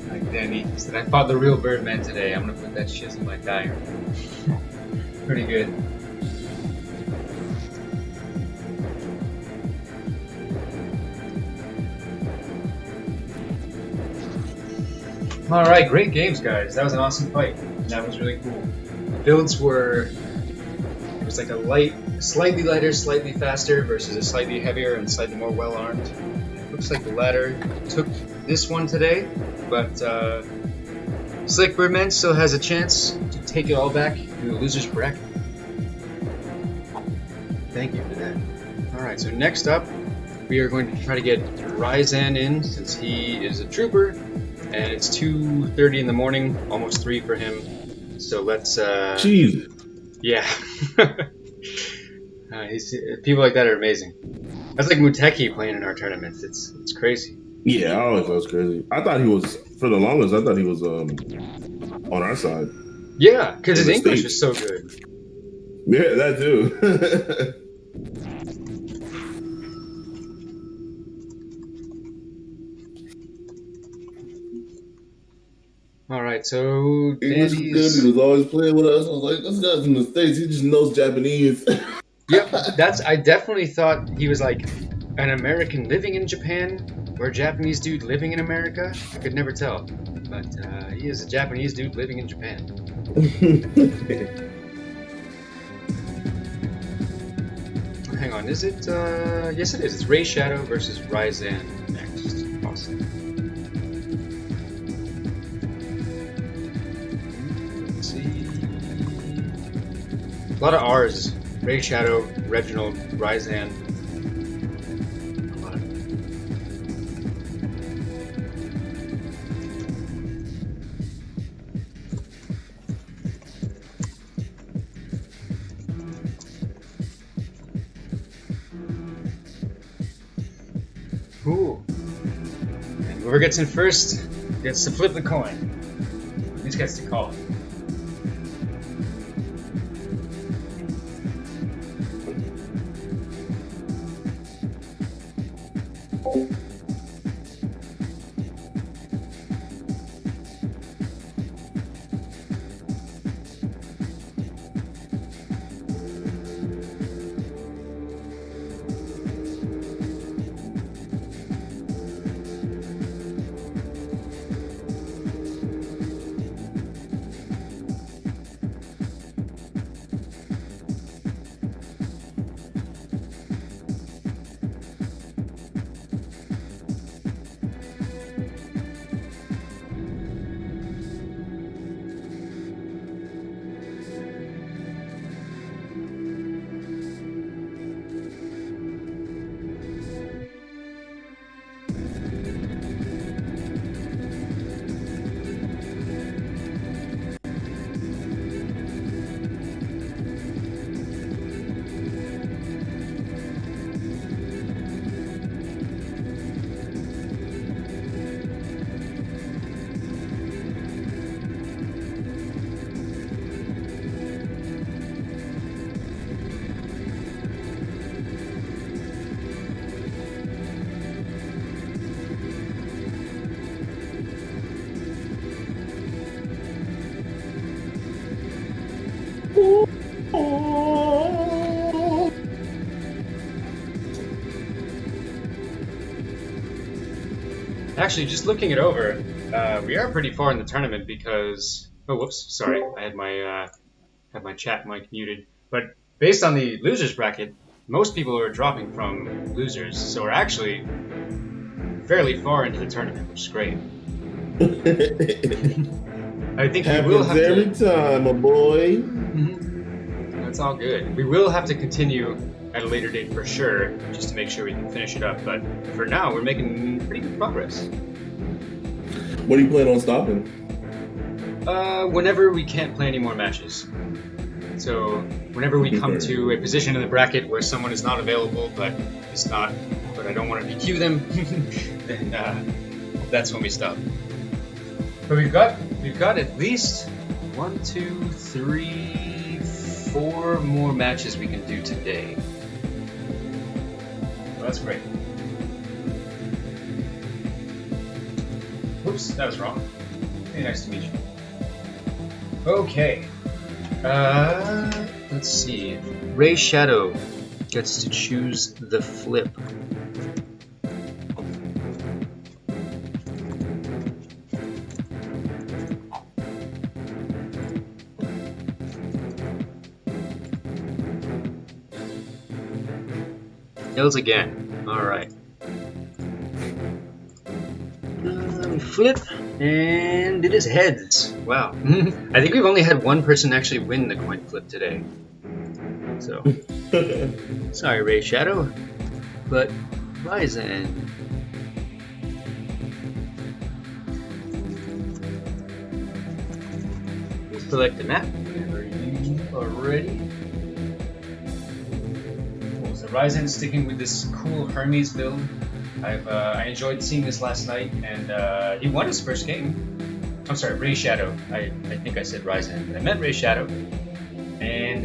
Like Danny said, I fought the real Birdman today. I'm gonna put that shit in my diary. Pretty good. Alright, great games, guys. That was an awesome fight. That was really cool. The builds were... It was like a light, slightly lighter, slightly faster versus a slightly heavier and slightly more well-armed. Looks like the latter took this one today, but Slick Birdman still has a chance to take it all back in the loser's bracket. Thank you for that. Alright, so next up, we are going to try to get Ryzen in, since he is a trooper, and it's 2:30 in the morning, almost 3 for him. So let's... Jesus. Yeah. People like that are amazing. That's like Muteki playing in our tournaments. It's crazy. Yeah, I always thought it was crazy. I thought he was, for the longest, I thought he was on our side. Yeah, because his English is so good. Yeah, that too. Alright, so English was good. He was always playing with us. I was like, this guy's from the States. He just knows Japanese. Yep, I definitely thought he was like an American living in Japan or a Japanese dude living in America. I could never tell. But he is a Japanese dude living in Japan. Hang on, is it? Yes, it is. It's Ray Shadow versus Ryzen next. Awesome. Let's see. A lot of R's. Ray Shadow, Reginald, Ryzen. A lot of Cool. And whoever gets in first gets to flip the coin. Who gets to call it? Actually, just looking it over, we are pretty far in the tournament because... Oh, whoops, sorry. I had my chat mic muted. But based on the losers bracket, most people are dropping from losers, so we're actually fairly far into the tournament, which is great. I think we will have every time, my boy. That's all good. We will have to continue at a later date for sure, just to make sure we can finish it up. But for now, we're making pretty good progress. What do you plan on stopping? Whenever we can't play any more matches. So whenever we come to a position in the bracket where someone is not available, but I don't want to DQ them, then that's when we stop. But we've got at least 1, 2, 3, 4 more matches we can do today. So that's great. Whoops, that was wrong. Hey, nice to meet you. Okay. Let's see. Ray Shadow gets to choose the flip. Hills again. Alright. Flip, and it is heads. Wow. I think we've only had one person actually win the coin flip today. So, sorry, Ray Shadow, but Ryzen. Select the map whenever you are ready. Cool. So Ryzen sticking with this cool Hermes build. I enjoyed seeing this last night, and he won his first game. I'm sorry, Ray Shadow. I think I said Ryzen, but I meant Ray Shadow. And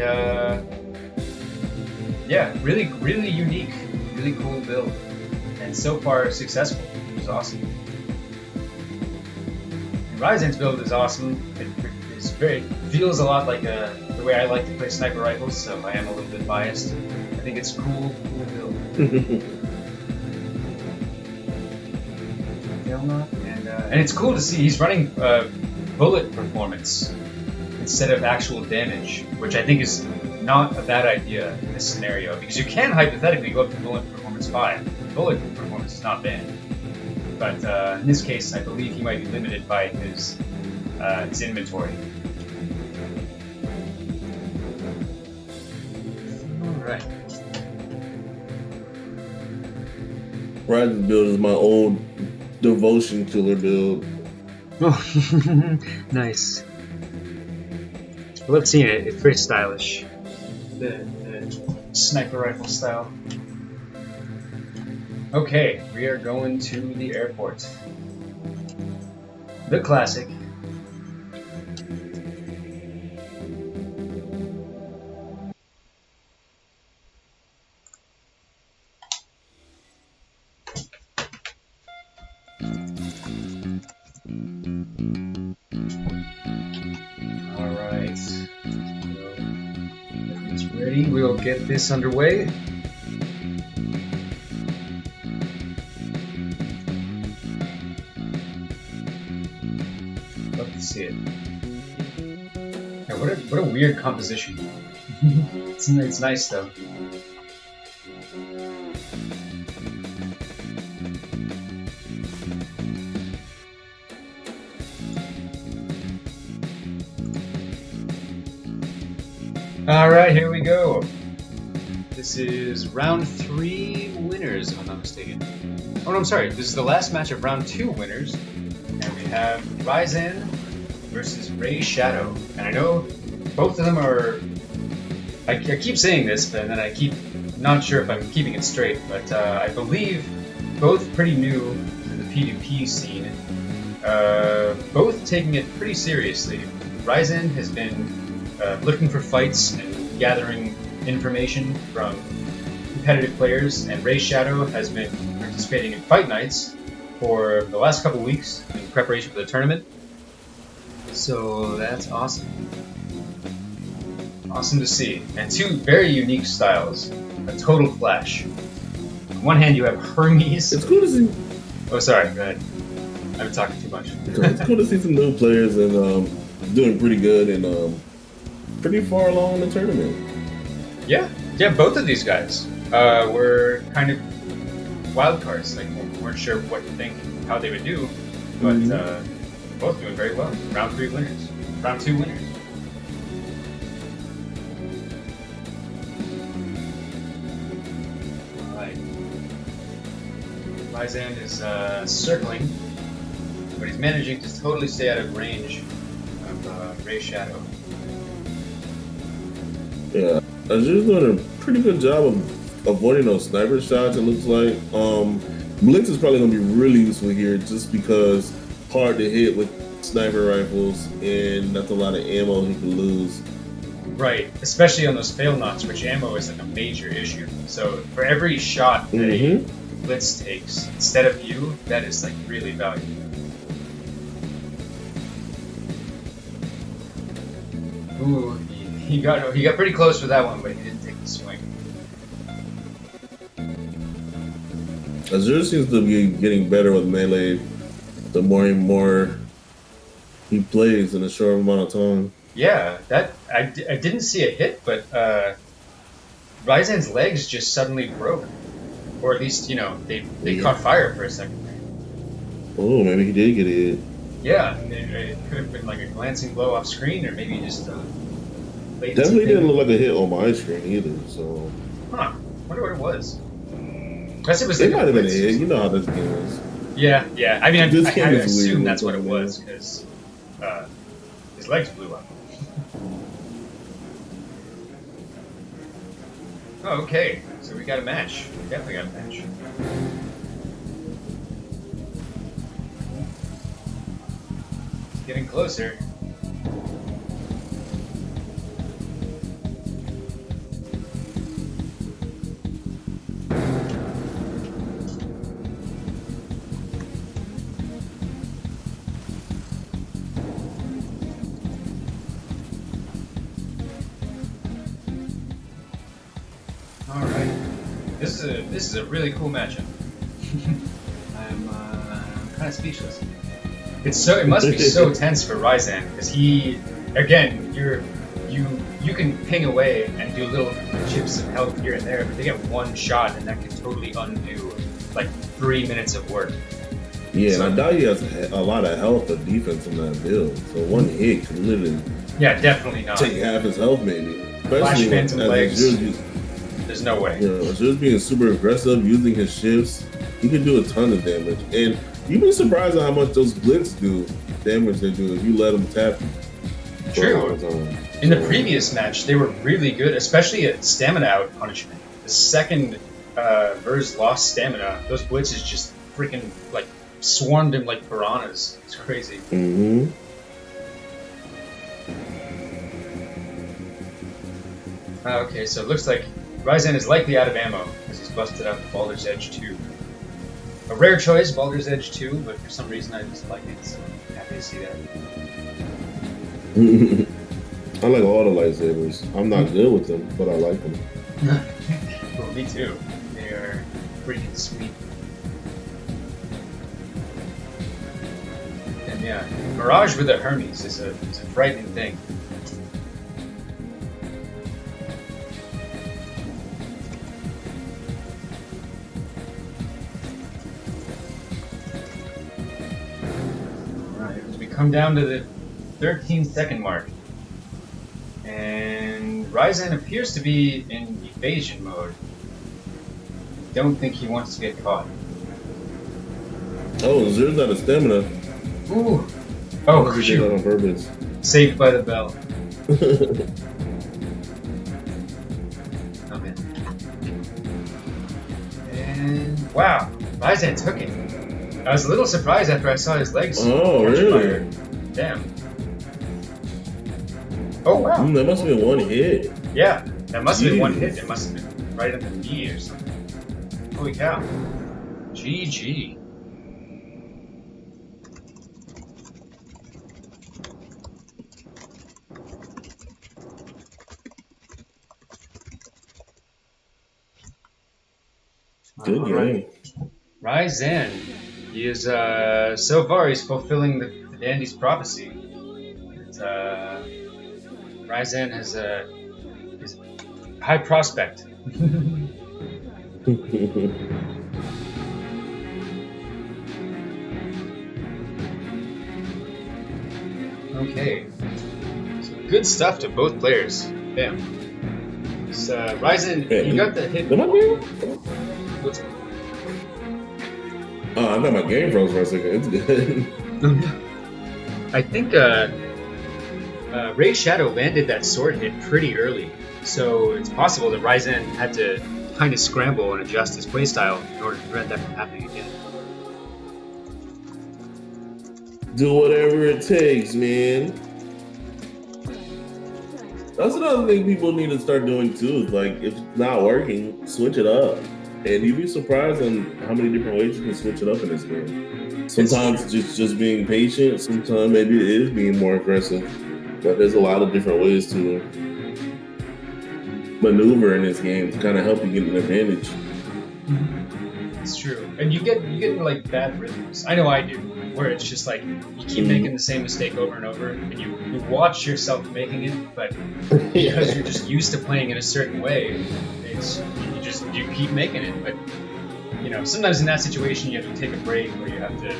yeah, really unique, really cool build, and so far successful, which is awesome. And Ryzen's build is awesome. It feels a lot like the way I like to play sniper rifles, so I am a little bit biased. I think it's cool build. And it's cool to see he's running bullet performance instead of actual damage, which I think is not a bad idea in this scenario, because you can hypothetically go up to bullet performance 5. Bullet performance is not banned, but in this case, I believe he might be limited by his inventory. All right. Ryzen's build is my old devotion killer build. Oh, nice. I love seeing it. It's very stylish. The sniper rifle style. Okay, we are going to the airport. The classic. We'll get this underway. Love to see it. Yeah, what a weird composition. It's nice though. Alright, here we go. This is round 3 winners, if I'm not mistaken. Oh no, I'm sorry. This is the last match of round 2 winners. And we have Ryzen versus Ray Shadow. And I know both of them are... I keep saying this, but then I keep not sure if I'm keeping it straight. But I believe both pretty new to the PvP scene. Both taking it pretty seriously. Ryzen has been looking for fights and gathering information from competitive players, and Ray Shadow has been participating in fight nights for the last couple weeks in preparation for the tournament. So that's awesome. Awesome to see. And 2 very unique styles. A total clash. On one hand you have Hermes. It's cool to see. Oh, sorry, go ahead. I've been talking too much. It's cool to see some new players and doing pretty good and pretty far along in the tournament. Yeah, both of these guys were kind of wild cards. Like, we weren't sure what to think, how they would do, but both doing very well. Round 3 winners, round 2 winners. All right, Ryzen is circling, but he's managing to totally stay out of range of Ray Shadow. Yeah, Azur's doing a pretty good job of avoiding those sniper shots, it looks like. Blitz is probably going to be really useful here just because hard to hit with sniper rifles and that's a lot of ammo he can lose. Right, especially on those fail knots, which ammo is like a major issue. So for every shot that a Blitz takes, instead of you, that is like really valuable. Ooh, he got pretty close for that one, but he didn't take the swing. Azur seems to be getting better with melee the more and more he plays in a short amount of time. Yeah, that I didn't see a hit, but Ryzen's legs just suddenly broke, or at least they caught fire for a second. Oh, maybe he did get a hit. Yeah, it could have been like a glancing blow off screen, or maybe just definitely didn't look like a hit on my screen either. So, wonder what it was. Guess it was. It might have been a hit. You know how this game is. Yeah. I mean, I had to assume that's what it weird. was because his legs blew up. Oh, okay. So we got a match. We definitely got a match. It's getting closer. This is a really cool matchup. I'm kind of speechless. It must be so tense for Ryzen because he, again, you can ping away and do little chips of health here and there, but they get one shot and that can totally undo like 3 minutes of work. Yeah, and I doubt he has a lot of health or defense in that build. So one hit could literally definitely not take half his health maybe. Flash Especially phantom legs. Azur's There's no way. Yeah, just being super aggressive, using his shifts, he can do a ton of damage. And you'd be surprised at how much those blitz do, damage they do if you let them tap you. True. In the previous match, they were really good, especially at stamina out punishment. The second Verz lost stamina, those blitzes just freaking like swarmed him like piranhas. It's crazy. Okay, so it looks like Ryzen is likely out of ammo because he's busted out the Baldur's Edge 2. A rare choice, Baldur's Edge 2, but for some reason I just like it, so I'm happy to see that. I like all the lightsabers. I'm not good with them, but I like them. Well, me too. They are freaking sweet. And yeah, Mirage with a Hermes is a frightening thing. Come down to the 13-second mark, and Ryzen appears to be in evasion mode. Don't think he wants to get caught. Oh, Azur's out of stamina. Ooh! Oh, he did that on purpose. Saved by the bell. Oh man! And wow, Ryzen took it. I was a little surprised after I saw his legs. Oh, really? Fire. Damn. Oh, wow. That must have been one hit. Yeah, that must have been one hit. It must have been right in the knee or something. Holy cow. GG. Good game. Ryzen He is so far he's fulfilling the Dandy's prophecy. Ryzen has is high prospect. Okay, so good stuff to both players. Damn. So, Ryzen, Hey, you got the hit. Am I muted? What's I thought my game froze for a second. It's good. I think Ray Shadow landed that sword hit pretty early, so it's possible that Ryzen had to kind of scramble and adjust his playstyle in order to prevent that from happening again. Do whatever it takes, man. That's another thing people need to start doing too. Is like, if it's not working, switch it up. And you'd be surprised on how many different ways you can switch it up in this game. Sometimes just being patient. Sometimes maybe it is being more aggressive. But there's a lot of different ways to maneuver in this game to kind of help you get an advantage. It's true, and you get into like bad rhythms. I know I do, where it's just like you keep making the same mistake over and over, and you watch yourself making it, but because you're just used to playing in a certain way, you keep making it. But you know, sometimes in that situation you have to take a break, or you have to,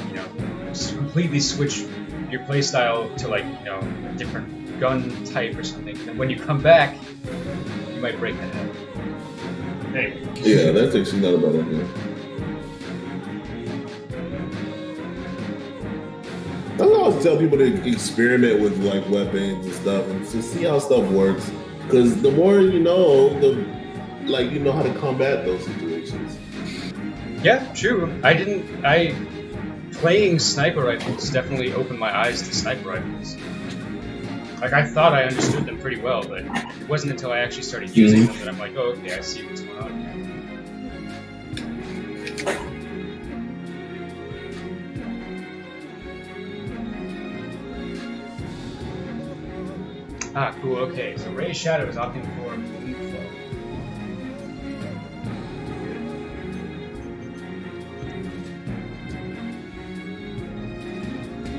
you know, just completely switch your playstyle to like, you know, a different gun type or something. And when you come back, you might break that out. Anyway. Yeah, that's actually not a bad idea. I always tell people to experiment with like weapons and stuff and to see how stuff works. Because the more you know, you know how to combat those situations. Yeah, true. Playing sniper rifles definitely opened my eyes to sniper rifles. Like, I thought I understood them pretty well, but it wasn't until I actually started using them that I'm like, oh, okay, I see what's going on here. Ah, cool, okay. So Ray Shadow is opting for Bleed Flow.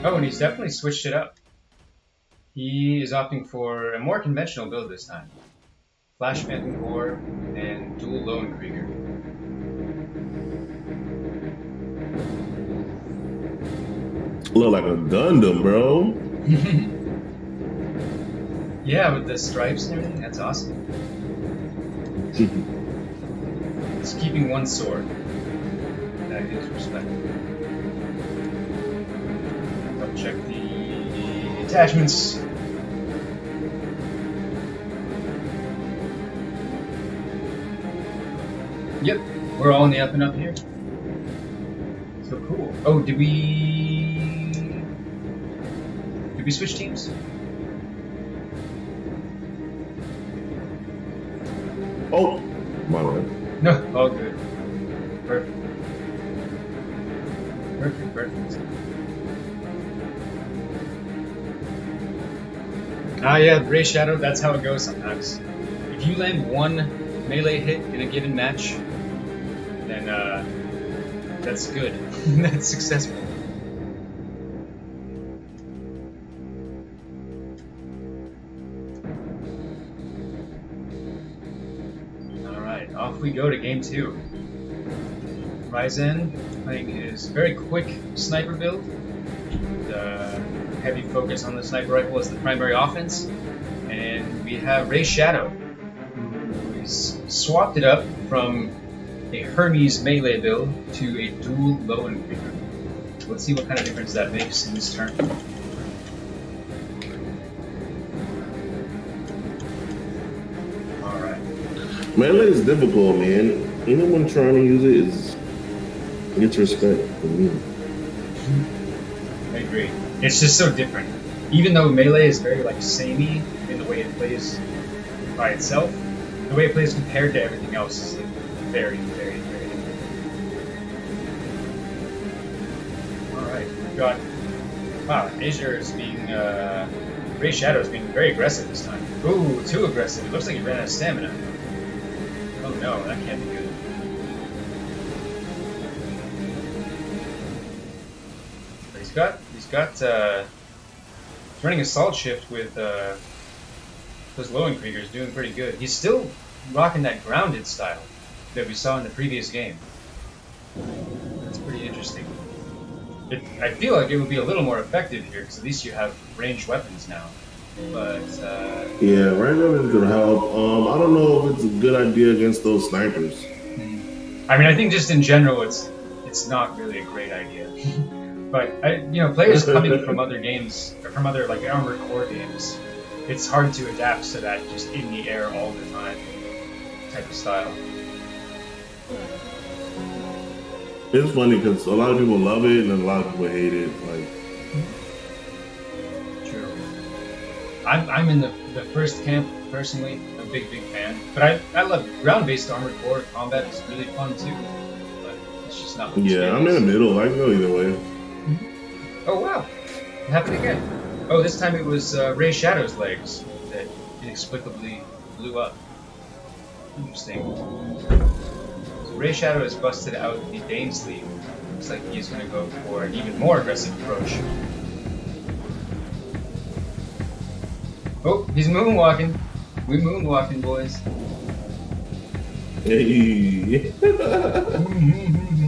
Oh, and he's definitely switched it up. He is opting for a more conventional build this time. Flash Phantom Core and dual Lone Krieger. Look like a Gundam, bro. Yeah, with the stripes and everything, that's awesome. He's keeping one sword. That is respectable. Double check the attachments. Yep, we're all in the up and up here. So cool. Oh, did we switch teams? Oh, my bad. No, all good. Perfect. Perfect. Ah, yeah, Ray Shadow, that's how it goes sometimes. If you land one melee hit in a given match, then that's good. That's successful. Alright, off we go to game 2. Ryzen playing his very quick sniper build. Heavy focus on the sniper rifle as the primary offense. And we have Ray Shadow, who's swapped it up from a Hermes melee build to a dual Lone Krieger. Let's see what kind of difference that makes in this turn. Alright. Melee is difficult, man. Anyone trying to use it gets respect from me. I agree. It's just so different. Even though melee is very like samey in the way it plays by itself, the way it plays compared to everything else is like very, very, very different. Alright, we've got Azure is being Ray Shadow is being very aggressive this time. Ooh, too aggressive. It looks like he ran out of stamina. Oh no, that can't be good. he's running assault shift with those Lowenkriegers doing pretty good. He's still rocking that grounded style that we saw in the previous game. That's pretty interesting. I feel like it would be a little more effective here because at least you have ranged weapons now. But yeah, ranged weapons could help. I don't know if it's a good idea against those snipers. I mean, I think just in general, it's not really a great idea. But players coming from other games or from other like Armored Core games, it's hard to adapt to that just in the air all the time type of style. It's funny because a lot of people love it and a lot of people hate it. Like, true. I'm in the first camp personally. I'm a big fan. But I love ground-based Armored Core combat. Is really fun too. But it's just not. Yeah, I'm in the middle. I can go either way. Oh wow! It happened again. Oh, this time it was Ray Shadow's legs that inexplicably blew up. Interesting. So Ray Shadow has busted out the Dane sleeve. Looks like he's going to go for an even more aggressive approach. Oh, he's moonwalking. We moonwalking, boys. Hey.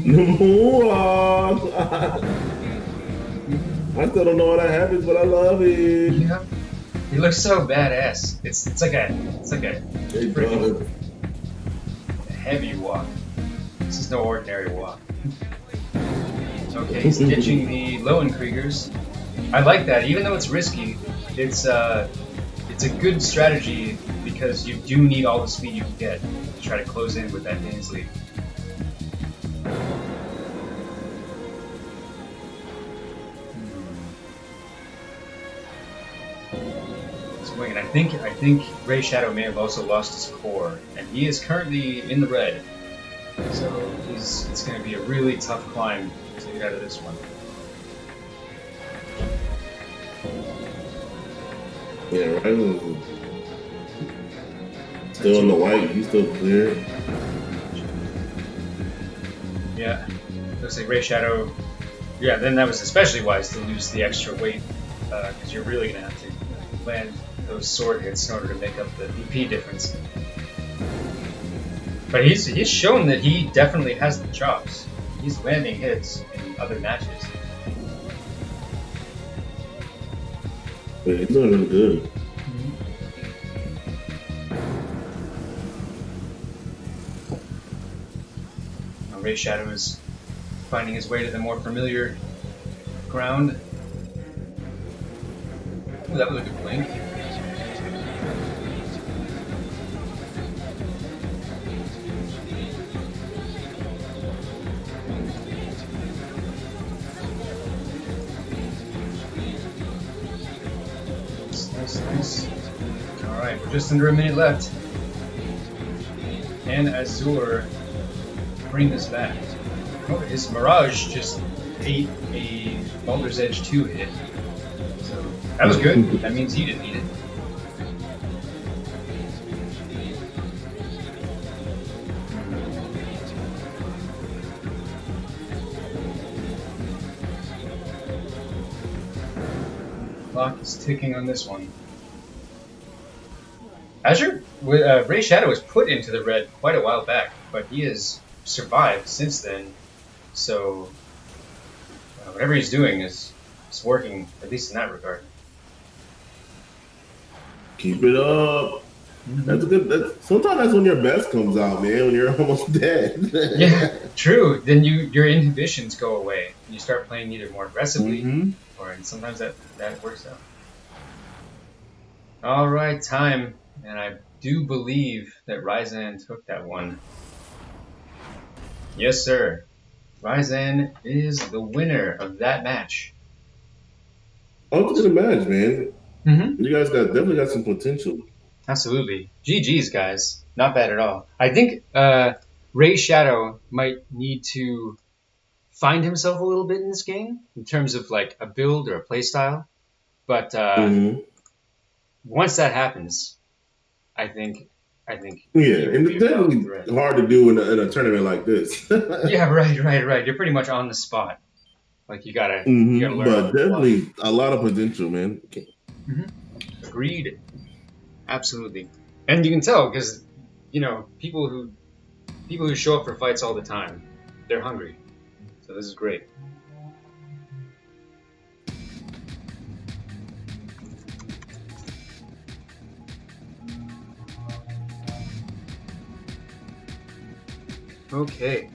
Moonwalk. I still don't know how that happens, but I love it. Yeah. He looks so badass. It's like a freaking heavy walk. This is no ordinary walk. Okay, he's ditching the Lowenkriegers. I like that, even though it's risky. It's a good strategy because you do need all the speed you can get to try to close in with that Dane's lead. And I think Ray Shadow may have also lost his core, and he is currently in the red. So it's going to be a really tough climb to get out of this one. Yeah, right. Still in the white. He's still clear. Yeah, looks like Ray Shadow. Yeah, then that was especially wise to lose the extra weight because you're really going to have to land those sword hits in order to make up the BP difference. But he's shown that he definitely has the chops. He's landing hits in other matches. Yeah, he's doing really good. Now Ray Shadow is finding his way to the more familiar ground. Ooh, that was a good blink. Nice. Alright, we're just under a minute left. Can Azure bring this back? Oh, his Mirage just ate a Baldur's Edge 2 hit. So that was good. That means he didn't eat it. Clock is ticking on this one. Ray Shadow was put into the red quite a while back, but he has survived since then. So whatever he's doing is working, at least in that regard. Keep it up. That's good. Sometimes that's when your best comes out, man. When you're almost dead. Yeah, true. Then your inhibitions go away, and you start playing either more aggressively, or sometimes that works out. All right, time, and I do believe that Ryzan took that one. Yes, sir. Ryzan is the winner of that match. Oh, it's a good match, man. Mm-hmm. You guys definitely got some potential. Absolutely. GG's, guys. Not bad at all. I think Ray Shadow might need to find himself a little bit in this game in terms of like a build or a play style. But once that happens, I think. Yeah, and it's definitely hard to do in a tournament like this. Yeah, right. You're pretty much on the spot. Like you gotta learn But on the fly. definitely a lot of potential, man. Agreed. Absolutely. And you can tell because people who show up for fights all the time, they're hungry. So this is great. Okay.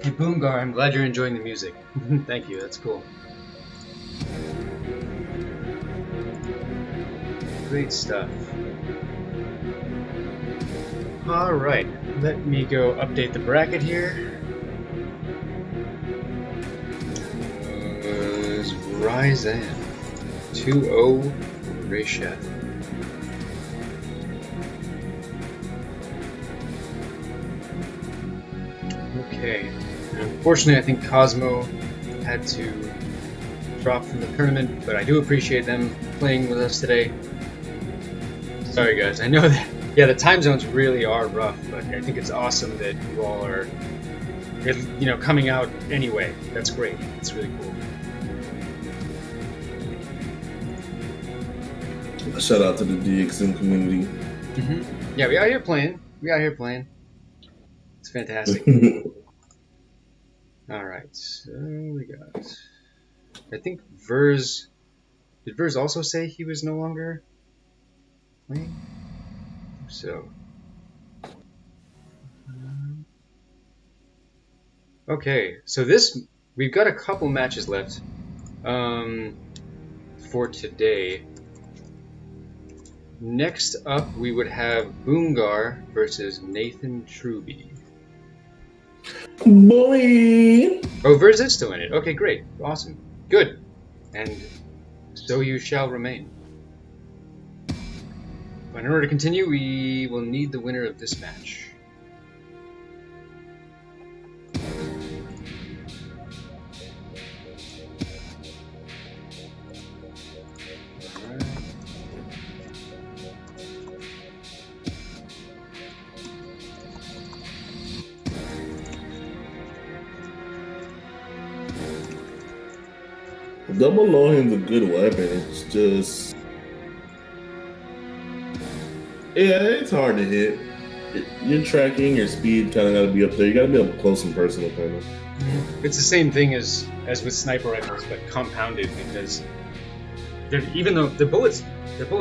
Hey Boomgar, I'm glad you're enjoying the music. Thank you, that's cool. Great stuff. Alright, let me go update the bracket here. Ryzen 2-0 Rayshad. Okay. Unfortunately, I think Cosmo had to drop from the tournament, but I do appreciate them playing with us today. Sorry, guys. I know that, the time zones really are rough, but I think it's awesome that you all are, coming out anyway. That's great. It's really cool. Shout out to the DXM community. Yeah, we out here playing. It's fantastic. All right, so we got. I think Verz. Did Verz also say he was no longer playing? So. Okay, so we've got a couple matches left for today. Next up, we would have Boomgar versus Nathan Truby. Boy! Oh, Verz is still in it. Okay, great. Awesome. Good. And so you shall remain. But in order to continue, we will need the winner of this match. Double Lohan's a good weapon. It's just, it's hard to hit. Your tracking, your speed kind of got to be up there. You got to be up close and personal, kind of. It's the same thing as with sniper rifles, but compounded, because even though the bullet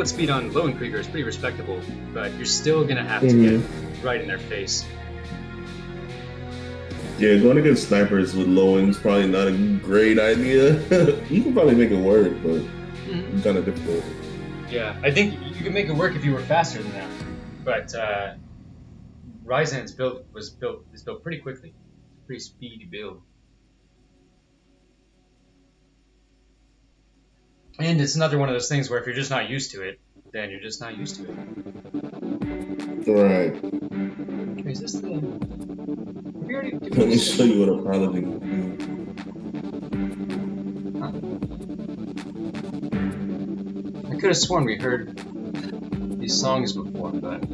speed on Low and Krieger is pretty respectable, but you're still gonna have to get right in their face. Yeah, going against snipers with Lowen is probably not a great idea. You can probably make it work, but it's kind of difficult. Yeah, I think you could make it work if you were faster than them, but Ryzen's build is built pretty quickly. Pretty speedy build. And it's another one of those things where if you're just not used to it, then you're just not used to it. Right. Okay, is this the... Let me show you what a paladin can do. I could have sworn we heard these songs before, but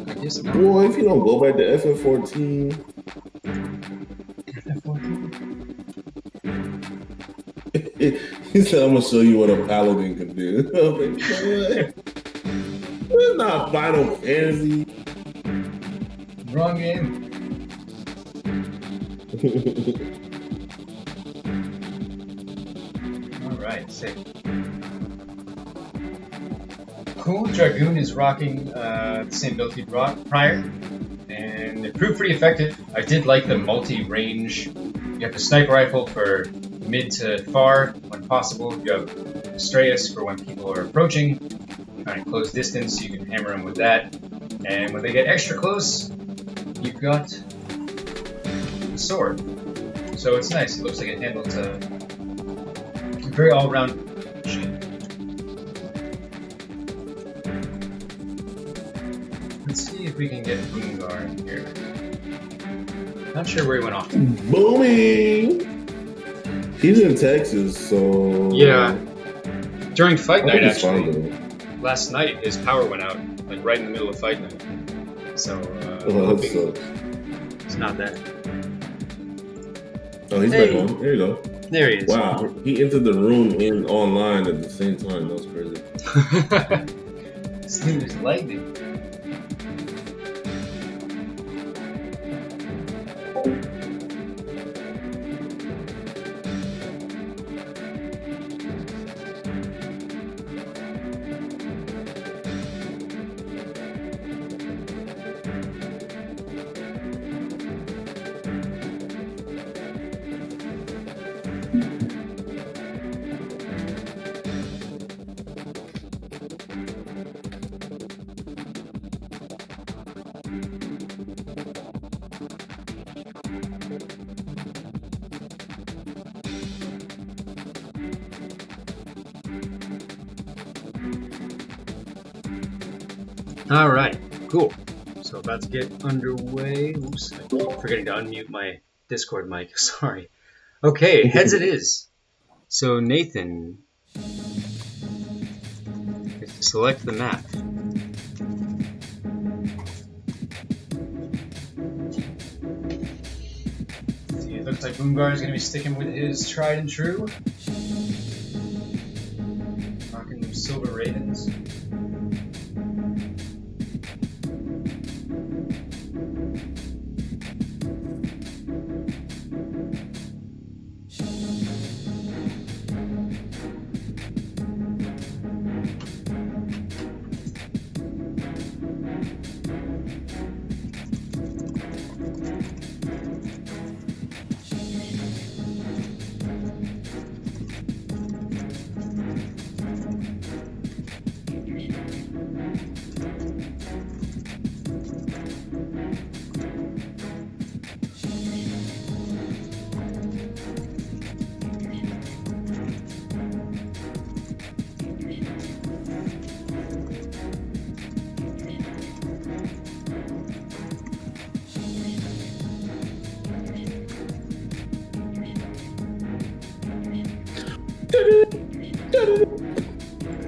I guess not. Well, if you don't go back to FF14... He said, I'm going to show you what a paladin can do. I was like, you know what? It's not Final Fantasy. Wrong game. Alright, sick. Cool, Dragoon is rocking the same build he brought prior, and it proved pretty effective. I did like the multi-range. You have the sniper rifle for mid to far when possible. You have Strayus for when people are approaching, kind of close distance, you can hammer them with that. And when they get extra close, you've got the sword. So it's nice, it looks like it handles a very all-round machine. Let's see if we can get Boomgar in here. Not sure where he went off to. Booming! He's in Texas, so... Yeah. During fight I night, think it's fun actually, though. last night his power went out, like right in the middle of fight night. So, Oh, that hoping sucks. it's not that. Oh, he's Hey. back on. There you go. There he is. Wow, he entered the room in online at the same time. That was crazy. This thing is lightning. Alright, cool. So about to get underway. Oops, I keep forgetting to unmute my Discord mic. Sorry. Okay, heads it is. So Nathan, select the map. See, it looks like Boomgar is going to be sticking with his tried and true. Rocking them Silver Ravens.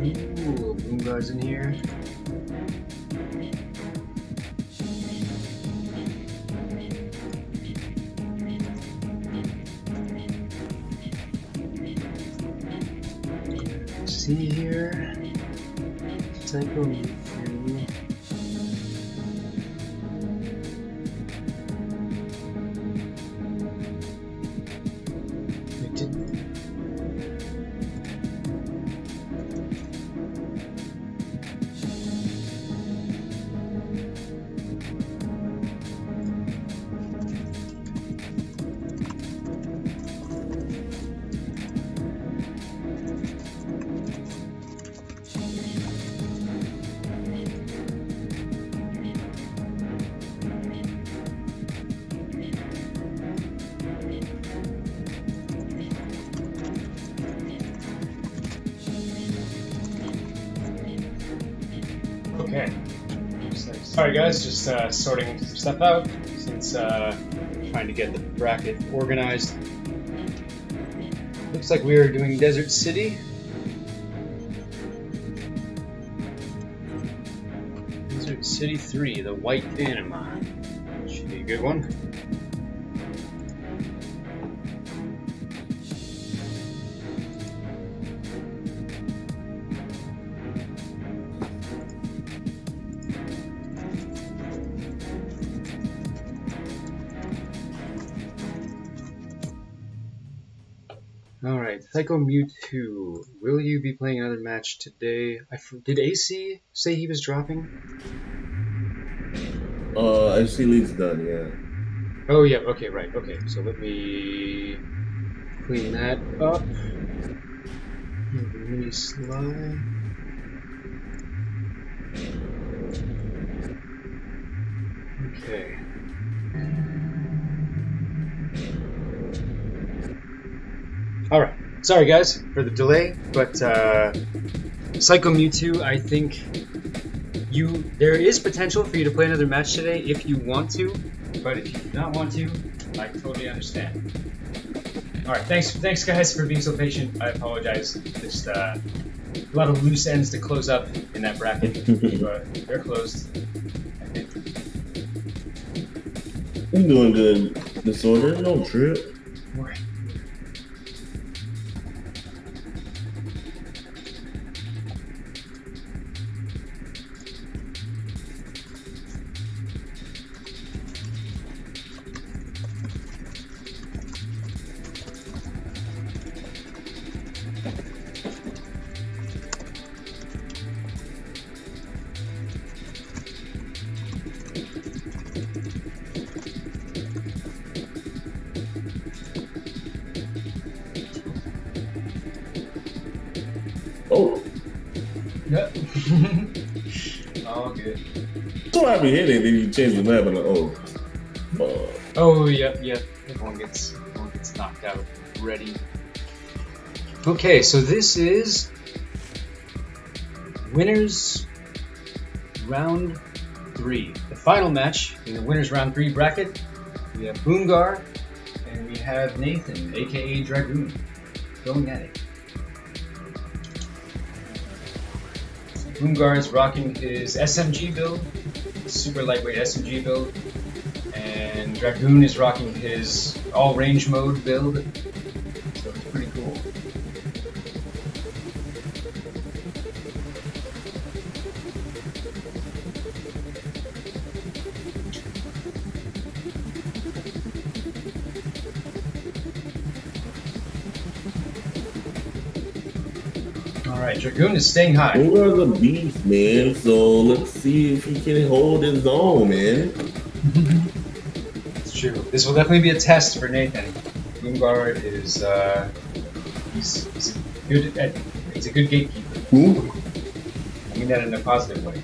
Ooh, Boomgar's in here. See here. Psycho Mewtwo. We didn't. Okay. Sorry guys, just sorting some stuff out since trying to get the bracket organized. Looks like we are doing Desert City. Desert City 3, the White Anima. Should be a good one. Alright, Psycho Mewtwo, will you be playing another match today? Did AC say he was dropping? FC League's done, yeah. Oh yeah, okay, right, okay. So let me clean that up. Mini slide. Okay. Alright, sorry guys for the delay, but Psycho Mewtwo, I think there is potential for you to play another match today if you want to, but if you do not want to, I totally understand. Alright, thanks guys for being so patient. I apologize. Just A lot of loose ends to close up in that bracket, but they're closed. I think. I'm doing good. Disorder, don't trip. Right. Oh, Yep. All good. so happy hitting, then you change the map and like, oh, Oh, yep. Everyone gets knocked out. Ready. Okay, so this is winners round 3. The final match in the winners round 3 bracket. We have Boongar and we have Nathan, aka Dragoon, going at it. Boongar is rocking his SMG build, super lightweight SMG build, and Dragoon is rocking his all range mode build, so it's pretty cool. Alright, Dragoon is staying high. Boongar's a beast, man. So let's see if he can hold his own, man. It's true. This will definitely be a test for Nathan. Boongar is he's a good gatekeeper. Ooh. I mean that in a positive way.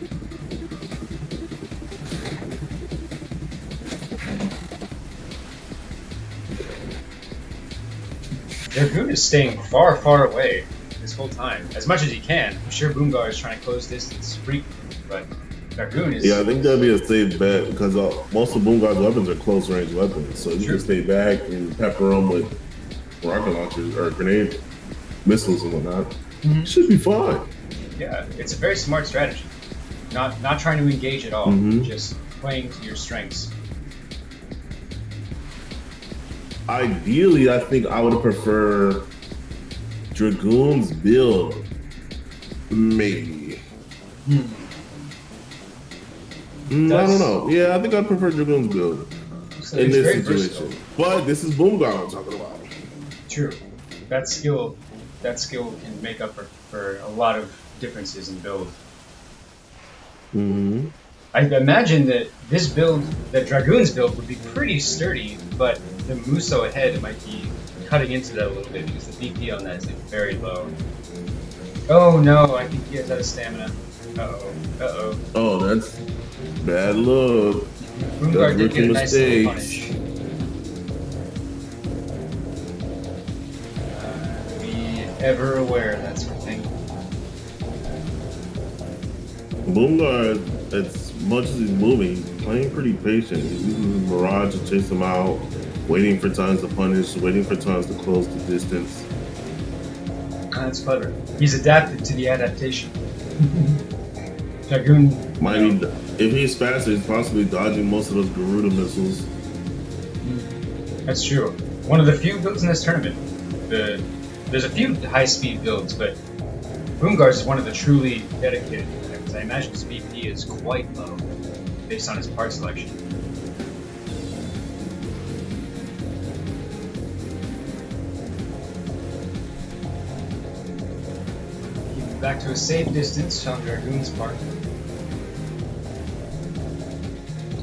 Dragoon is staying far away this whole time, as much as he can. I'm sure Boongar is trying to close distance frequently, but Dragoon is... Yeah, I think that'd be a safe bet because most of Boongar's weapons are close range weapons. So you can stay back and pepper them with rocket launchers or grenade missiles and whatnot. Mhm. Should be fine. Yeah, it's a very smart strategy. Not trying to engage at all, just playing to your strengths. Ideally, I think I would prefer Dragoon's build. Maybe. I don't know. Yeah, I think I'd prefer Dragoon's build So in it's this very situation. versatile. But this is Boongar I'm talking about. True. That skill can make up for a lot of differences in build. Mm-hmm. I imagine that this build, that Dragoon's build, would be pretty sturdy, but the Muso ahead might be cutting into that a little bit because the BP on that is like very low. Oh no, I think he has out of stamina. Uh-oh. Oh, that's bad luck. Boongar did get a nice little mistakes. punish. Be ever aware of that sort of thing. Boongar, as much as he's moving, he's playing pretty patient. He's using his Mirage to chase him out, waiting for times to punish, waiting for times to close the distance. That's clever. He's adapted to the adaptation. Dragoon. Might be, if he's faster, he's possibly dodging most of those Garuda missiles. That's true. One of the few builds in this tournament. There's a few high-speed builds, but Boongar's is one of the truly dedicated ones. I imagine his BP is quite low, based on his part selection. Keeping back to a safe distance on Dragoon's part.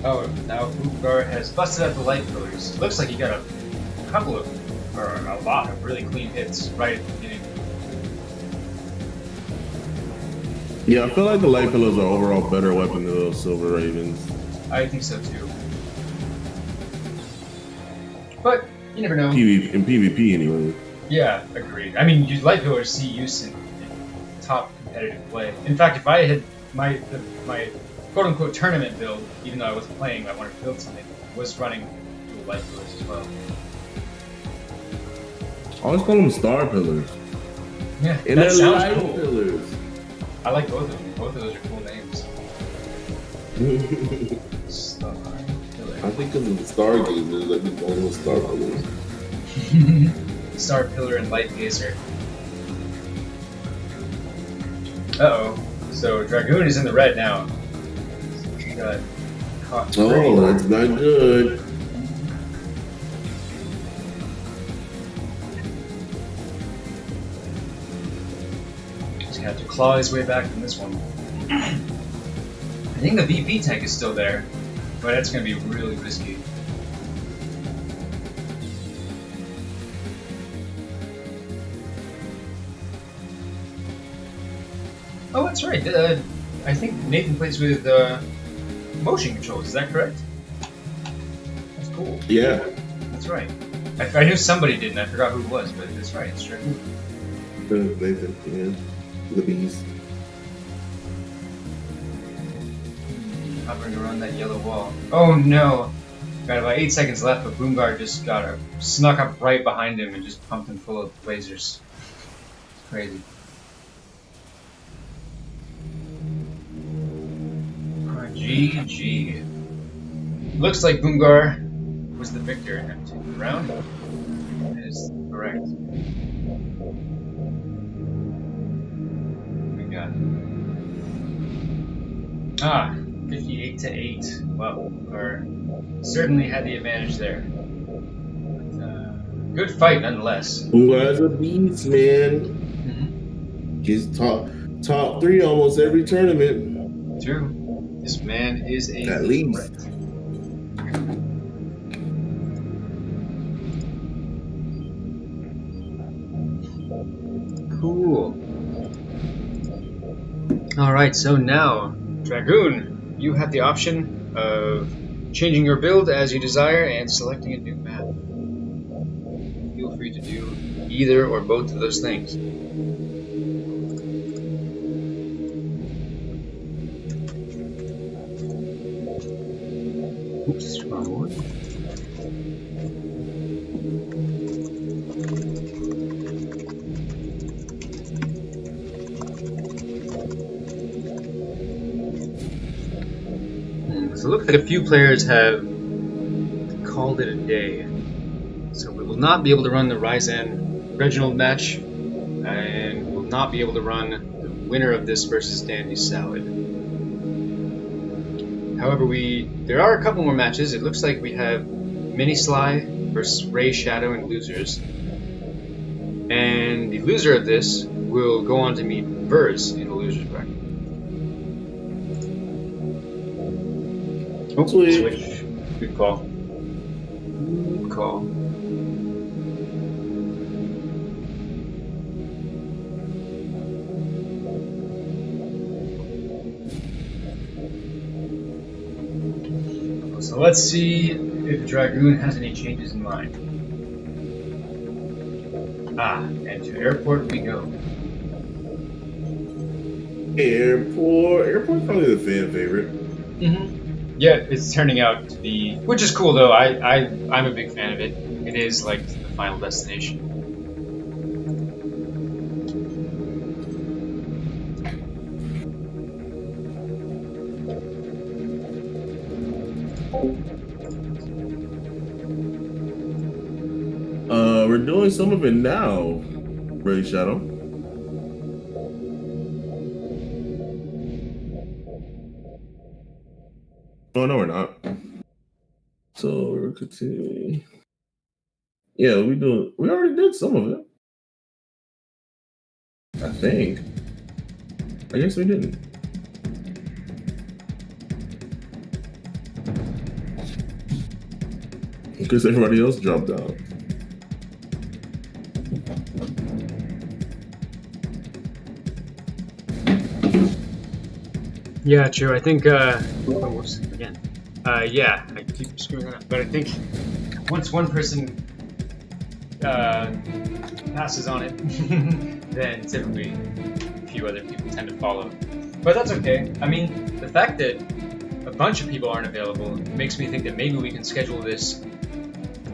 Oh, now Boongar has busted out the light pillars. Looks like he got a couple of, or a lot of really clean hits right at the beginning. Yeah, I feel like the light pillars are overall better weapon than those Silver Ravens. I think so too. But you never know. In PvP anyway. Yeah, agreed. I mean, light pillars see use in top competitive play. In fact, if I had my quote-unquote tournament build, even though I wasn't playing, I wanted to build something, was running dual light pillars as well. I always call them star pillars. Yeah, And that the sounds light cool. pillars. I like both of them. Both of those are cool names. Star Pillar. I think because of the stargazers, I think going with star pillars. Star Pillar and Light Gazer. Uh-oh. So Dragoon is in the red now. He got caught. Oh, that's not good. He's gonna have to claw his way back from this one. I think the VP tank is still there, but that's gonna be really risky. Oh, that's right. I think Nathan plays with motion controls. Is that correct? That's cool. Yeah. That's right. I knew somebody did, and I forgot who it was, but that's right. It's true. Nathan, yeah. The beast. Hovering around that yellow wall. Oh no! Got about 8 seconds left, but Boomguard just snuck up right behind him and just pumped him full of lasers. It's crazy. GG. Looks like Boomgar was the victor in that round. That is correct. What we got? 58-8. Well, Boomgar certainly had the advantage there. But, good fight nonetheless. Boomgar's a beast, man. He's top 3 almost every tournament. True. This man is a at least. threat. Cool. Alright, so now, Dragoon, you have the option of changing your build as you desire and selecting a new map. Feel free to do either or both of those things. Oops, wrong one. So it looks like a few players have called it a day. So we will not be able to run the Ryzen Reginald match, and will not be able to run the winner of this versus Dandy Salad. However, there are a couple more matches. It looks like we have Mini Sly versus Ray Shadow and losers. And the loser of this will go on to meet Verz in the losers bracket. Oh, switch. Good call. Good call. So let's see if Dragoon has any changes in mind. And to airport we go. Airport's probably the fan favorite. Yeah, it's turning out to be, which is cool though. I'm a big fan of it. It is like the final destination. We're doing some of it now, Ray Shadow. Oh no, we're not. So we're continuing. Yeah, we already did some of it. I think. I guess we didn't. Because everybody else dropped out. Yeah, true. I think, whoops, again. Yeah, I keep screwing that up. But I think once one person passes on it, then typically a few other people tend to follow. But that's okay. I mean, the fact that a bunch of people aren't available makes me think that maybe we can schedule this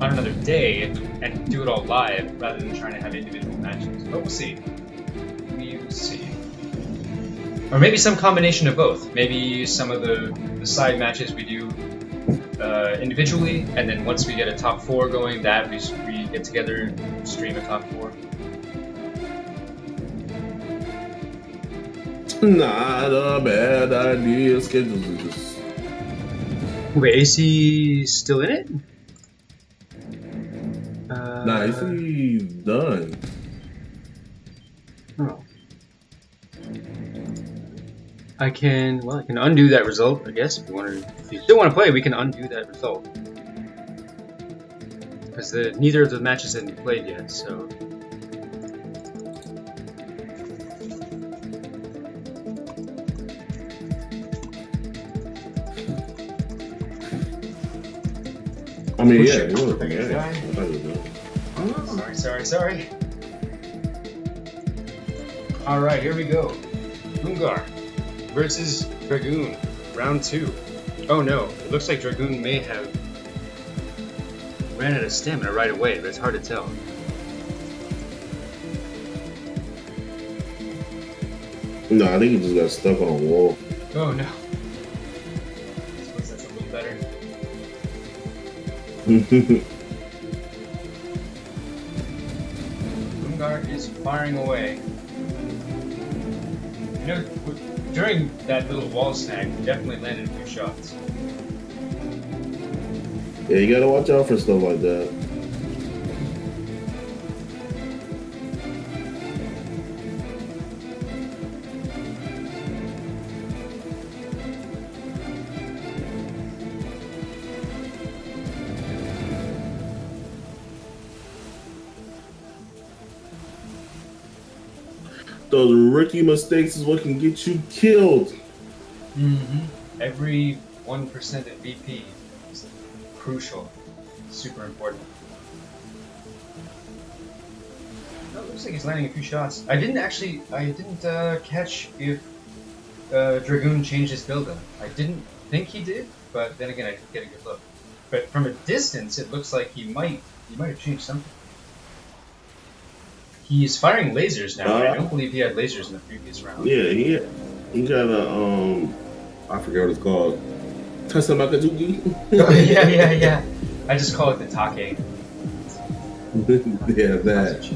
on another day and do it all live rather than trying to have individual matches. But we'll see. Let's see. Or maybe some combination of both. Maybe some of the side matches we do individually, and then once we get a top 4 going, that we get together and stream a top 4. Not a bad idea. Schedules this. Wait, AC still in it? Nah, he's done. Oh. I can undo that result, I guess. If you still want to play, we can undo that result. Because neither of the matches have been played yet, so. I mean, Push yeah, it. you want to Sorry. Alright, here we go. Bungar versus Dragoon, round 2. Oh no, it looks like Dragoon may have ran out of stamina right away, but it's hard to tell. No, I think he just got stuck on a wall. Oh no. I suppose that's a little better. Bungar is firing away. You know, during that little wall snag, we definitely landed a few shots. Yeah, you gotta watch out for stuff like that. Those rookie mistakes is what can get you killed. Mm-hmm. Every 1% of VP is crucial, super important. Oh, it looks like he's landing a few shots. I didn't catch if Dragoon changed his build up. I didn't think he did, but then again, I didn't get a good look. But from a distance, it looks like he might have changed something. He's firing lasers now. I don't believe he had lasers in the previous round. Yeah, he got a I forget what it's called. Tasamakazuki. Oh, yeah. I just call it the Take. Yeah, that.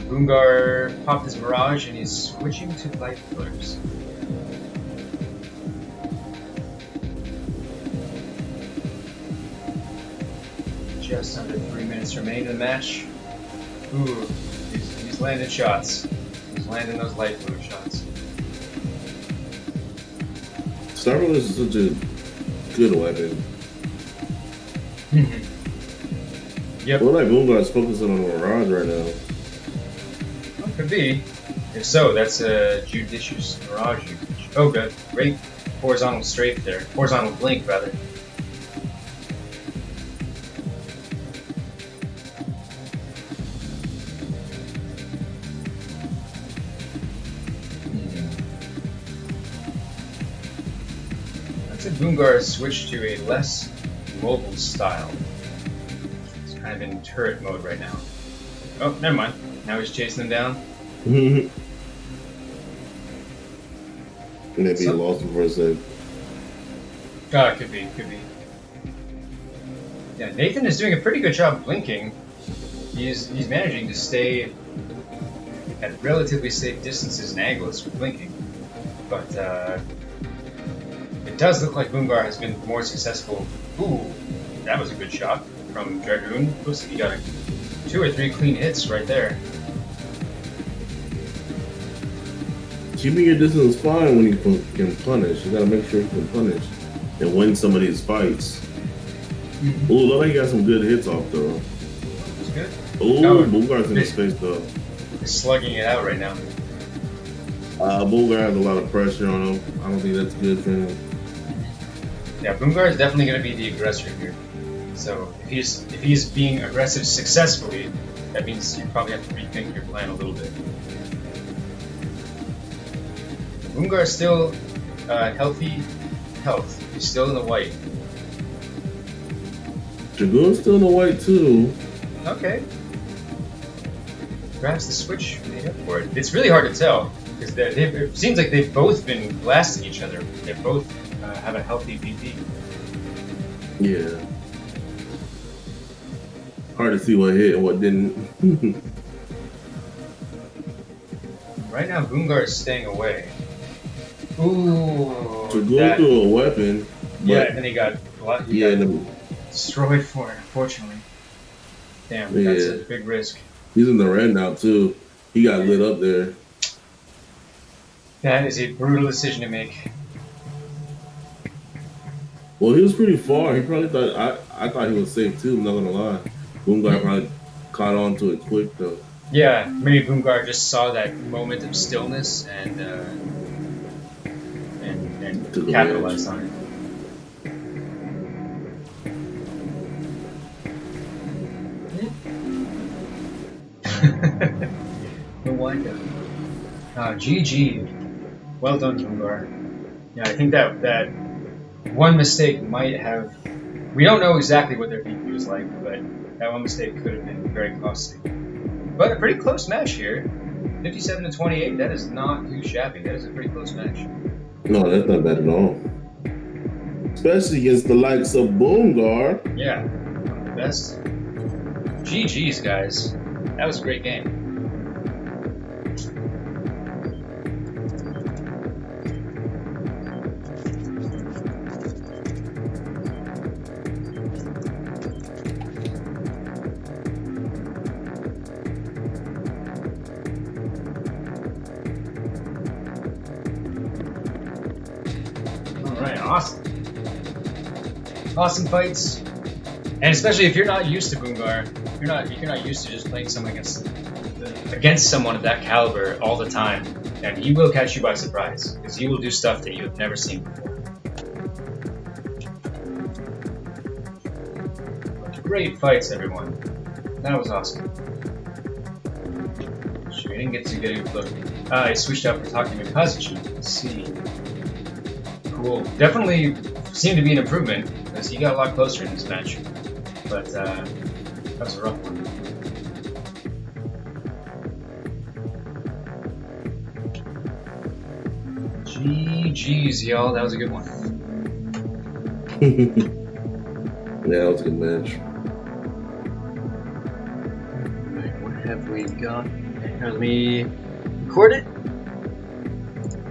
Bungar popped his Mirage and he's switching to light flips. Just under 3 minutes remain in the match. Ooh, he's landing shots. He's landing those light fluid shots. Star Wars is such a good weapon. Yep. Well, like Bungar's focusing on the Mirage right now. Well, could be. If so, that's a judicious Mirage usage. Oh, good. Great horizontal strafe there. Horizontal blink, rather. Bungar has switched to a less mobile style. He's kind of in turret mode right now. Oh, never mind. Now he's chasing them down. Maybe he lost him for a sec. Ah, could be. Yeah, Nathan is doing a pretty good job blinking. He's managing to stay at relatively safe distances and angles with blinking. But it does look like Bungar has been more successful. Ooh, that was a good shot from Dragoon. Looks like he got 2 or 3 clean hits right there. Keeping your distance is fine when you can punish. You gotta make sure you can punish and win some of these fights. Ooh, look like he got some good hits off though. That's good. Ooh, Bungar's in his face though. He's slugging it out right now. Bungar has a lot of pressure on him. I don't think that's good for him. Yeah, Bungar is definitely going to be the aggressor here. So if he's being aggressive successfully, that means you probably have to rethink your plan a little bit. Bungar is still healthy health. He's still in the white. Dragoon's still in the white too. Okay. perhaps the Switch made up for it. It's really hard to tell because it seems like they've both been blasting each other. They both have a healthy BP. Yeah. Hard to see what hit and what didn't. Right now, Boomgar is staying away. Ooh. To go through a weapon. Yeah, and then he got destroyed for it, unfortunately. Damn, that's a big risk. He's in the red now, too. He got lit up there. That is a brutal decision to make. Well, he was pretty far. He probably thought, I thought he was safe, too, I'm not going to lie. Boomgar probably caught on to it quick, though. Yeah, maybe Boomgar just saw that moment of stillness and capitalized on it. No wonder. GG. Well done, Boomgar. Yeah, I think that one mistake might have. We don't know exactly what their BP was like, but that one mistake could have been very costly. But a pretty close match here. 57-28, that is not too shabby. That is a pretty close match. No, that's not bad at all. Especially against the likes of Boomgar. Yeah, one of the best. GG's, guys. That was a great game. Awesome fights, and especially if you're not used to Boomgar, if you're not used to just playing someone against someone of that caliber all the time, and he will catch you by surprise because he will do stuff that you have never seen before. Great fights, everyone. That was awesome. We didn't get to get a look. I switched out for talking to Kazuchi. Let's see. Cool. Definitely seemed to be an improvement because he got a lot closer in this match. But that was a rough one. GG's, y'all. That was a good one. Yeah, that was a good match. Alright, what have we got? Here, let me record it.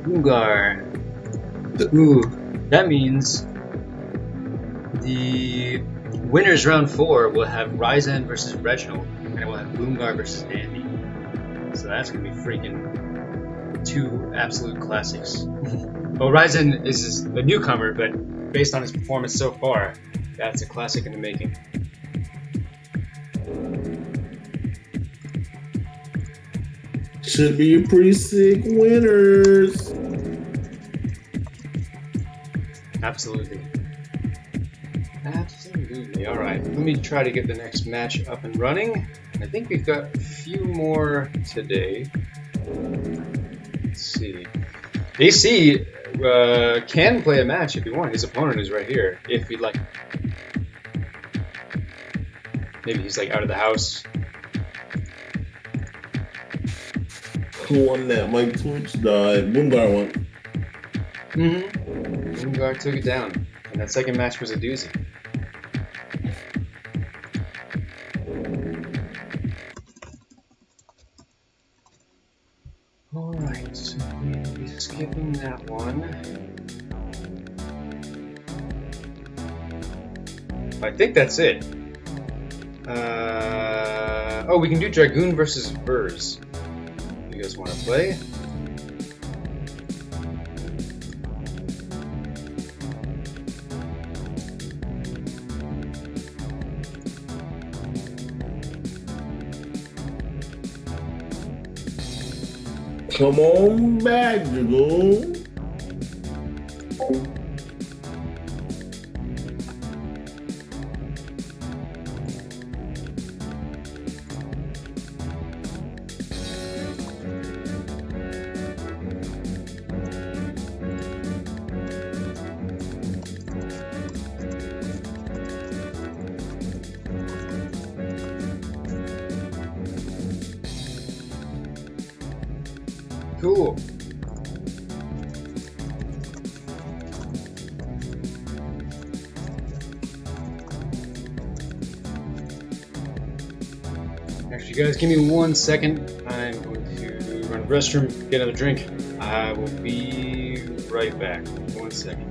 Boomgar. Ooh, that means the winners round 4 will have Ryzen versus Reginald, and it will have Boomgar versus Andy. So that's gonna be freaking 2 absolute classics. Well, Ryzen is a newcomer, but based on his performance so far, that's a classic in the making. Should be pretty sick winners. Absolutely. Absolutely. Alright, let me try to get the next match up and running. I think we've got a few more today. Let's see. AC can play a match if you want. His opponent is right here, if he'd like. Maybe he's like out of the house. Who won that? My Twitch died. Boomgar won. Boomgar took it down, and that second match was a doozy. Alright, so we'll be skipping that one. I think that's it. Oh, we can do Dragoon versus Vers. You guys want to play? Come on back, Dragoon. Cool. Actually, guys, give me 1 second. I'm going to run to the restroom, get another drink. I will be right back. 1 second.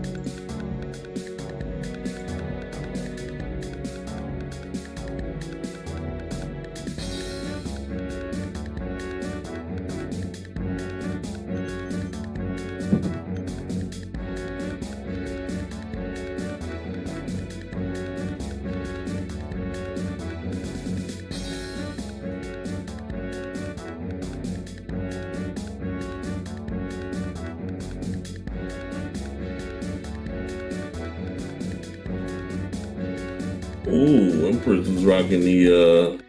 Ooh, Empress is rocking the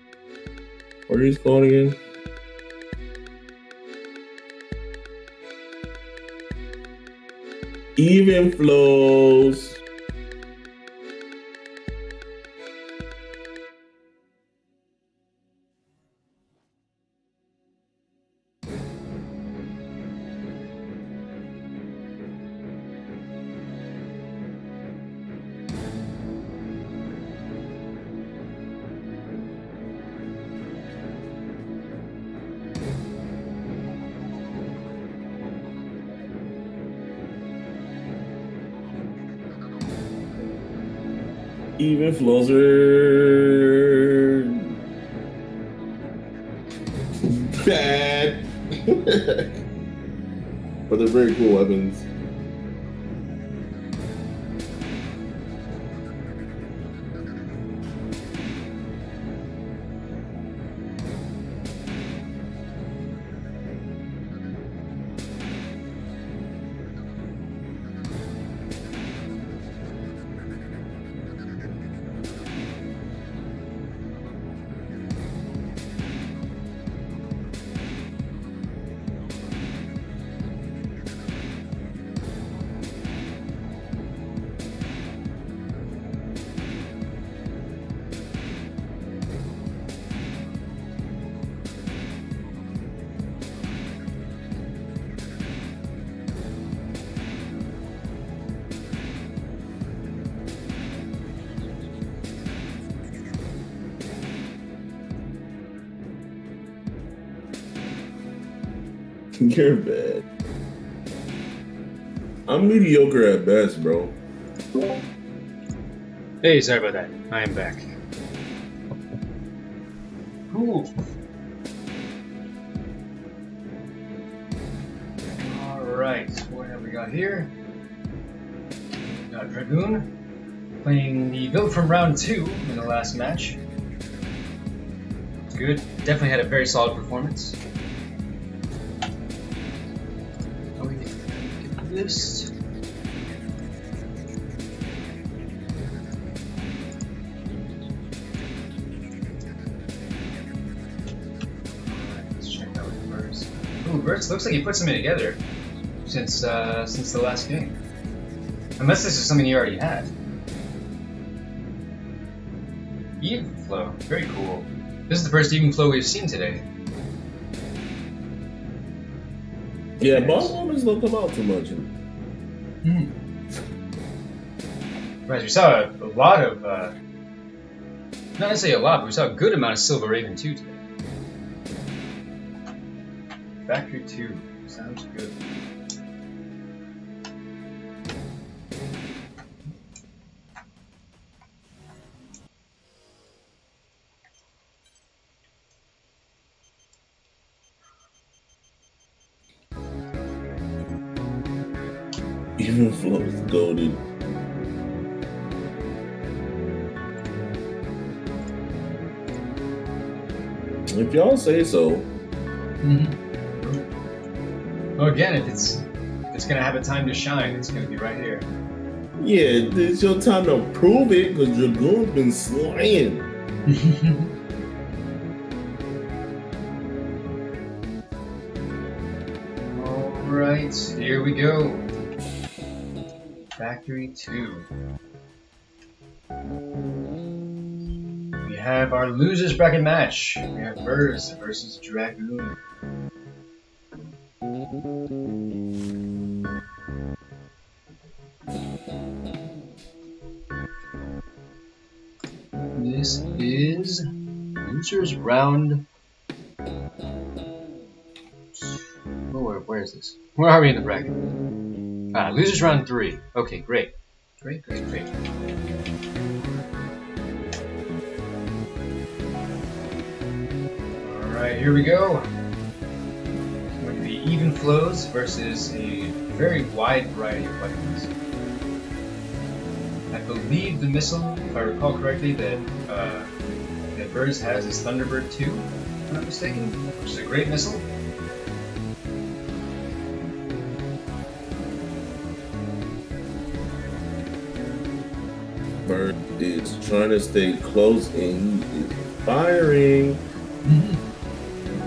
what are these called again? Even flows. Even flows are bad. But they're very cool weapons. You're bad. I'm mediocre at best, bro. Hey, sorry about that. I am back. Cool. Alright, what have we got here? Got Dragoon playing the villain from round 2 in the last match. Good. Definitely had a very solid performance. List. Let's check out Verse. Ooh, Verse looks like he put something together since the last game. Unless this is something you already had. Even flow, very cool. This is the first even flow we've seen today. Yeah, boss moments don't come out too much. Right, we saw a lot of, not necessarily a lot, but we saw a good amount of Silver Raven 2 today. Factory 2, sounds good. Even flows goaded. If y'all say so. Well, again, if it's gonna have a time to shine, it's gonna be right here. Yeah, it's your time to prove it because Dragoon's been slaying. Alright, here we go. Factory 2. We have our losers bracket match. We have Verse versus Dragoon. This is losers round. Oh, where is this? Where are we in the bracket? Losers round 3. Okay, great. Great. Alright, here we go. It's going to be even flows versus a very wide variety of weapons. I believe the missile, if I recall correctly, that Burrs has is Thunderbird 2, if I'm not mistaken, which is a great missile. Bird is trying to stay close and he is firing.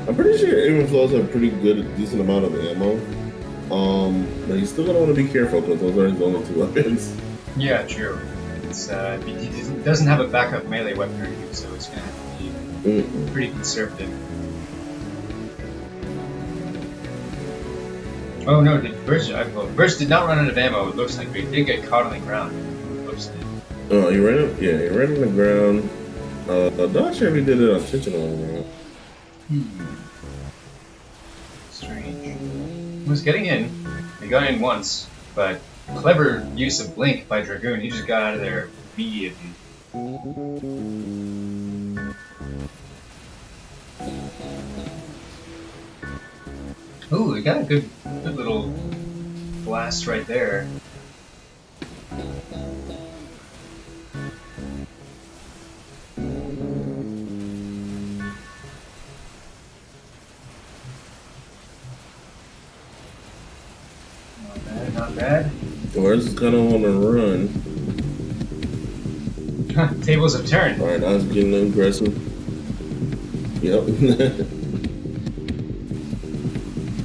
I'm pretty sure even flows have pretty good, decent amount of ammo. But he's still gonna want to be careful because those are his only 2 weapons. Yeah, true. It's, he doesn't have a backup melee weapon or anything, so it's gonna have to be pretty conservative. Oh no, Burst did not run out of ammo, it looks like, but he did get caught on the ground. It looks like. Oh, he ran up? Yeah, he ran on the ground. I'm not sure if he did it intentionally. Strange. He was getting in. He got in once, but clever use of Blink by Dragoon. He just got out of there immediately. Ooh, we got a good little blast right there. Not bad. Where's is kind of on the run? Tables have turned. Alright, now it's getting aggressive. Yep.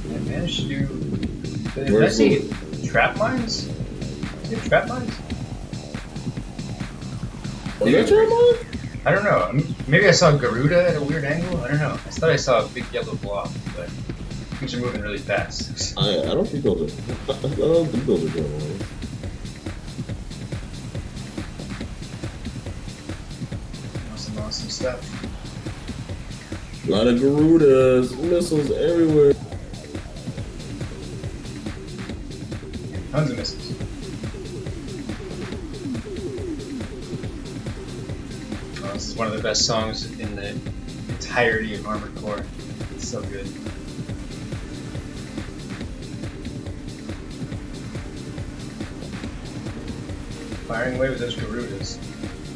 I managed to. Did I see trap mines? Is it trap mines? Was that trap mine? I don't know. Maybe I saw Garuda at a weird angle. I don't know. I thought I saw a big yellow blob, but things are moving really fast. I don't think those are. I don't think those are trap mines. Awesome stuff. A lot of Garudas, missiles everywhere. Tons of missiles. Oh, this is one of the best songs in the entirety of Armored Core. It's so good. Firing away with those Garudas.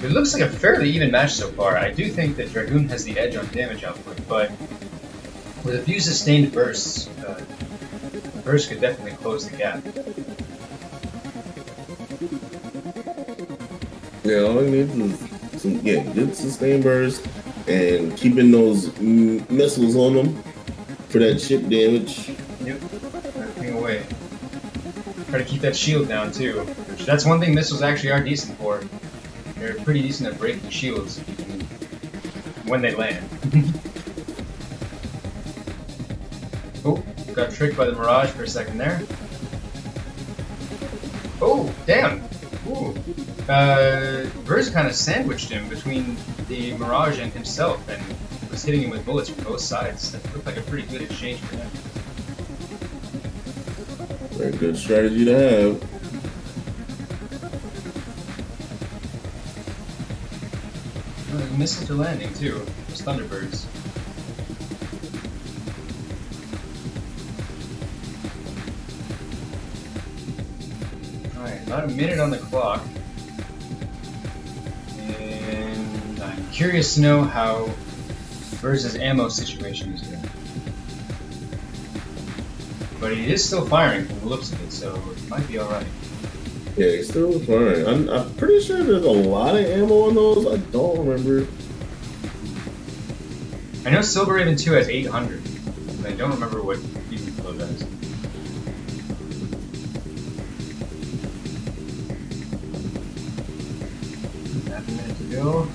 It looks like a fairly even match so far. I do think that Dragoon has the edge on damage output, but with a few sustained bursts, Burst could definitely close the gap. Yeah, all he needs is some good sustained burst and keeping those missiles on them for that chip damage. Yep, everything away. Try to keep that shield down too. That's one thing missiles actually are decent for. They're pretty decent at breaking shields when they land. Oh, got tricked by the Mirage for a second there. Oh, damn! Ooh. Verse kind of sandwiched him between the Mirage and himself and was hitting him with bullets from both sides. That looked like a pretty good exchange for him. Very good strategy to have. The missiles are landing too. Those Thunderbirds. Alright, about a minute on the clock. And I'm curious to know how Burrs' ammo situation is going. But he is still firing from the looks of it, so it might be alright. Yeah, he's still firing. I'm pretty sure there's a lot of ammo on those. I don't remember. I know Silver Raven 2 has 800, but I don't remember what Even Flow does. Half a minute to go.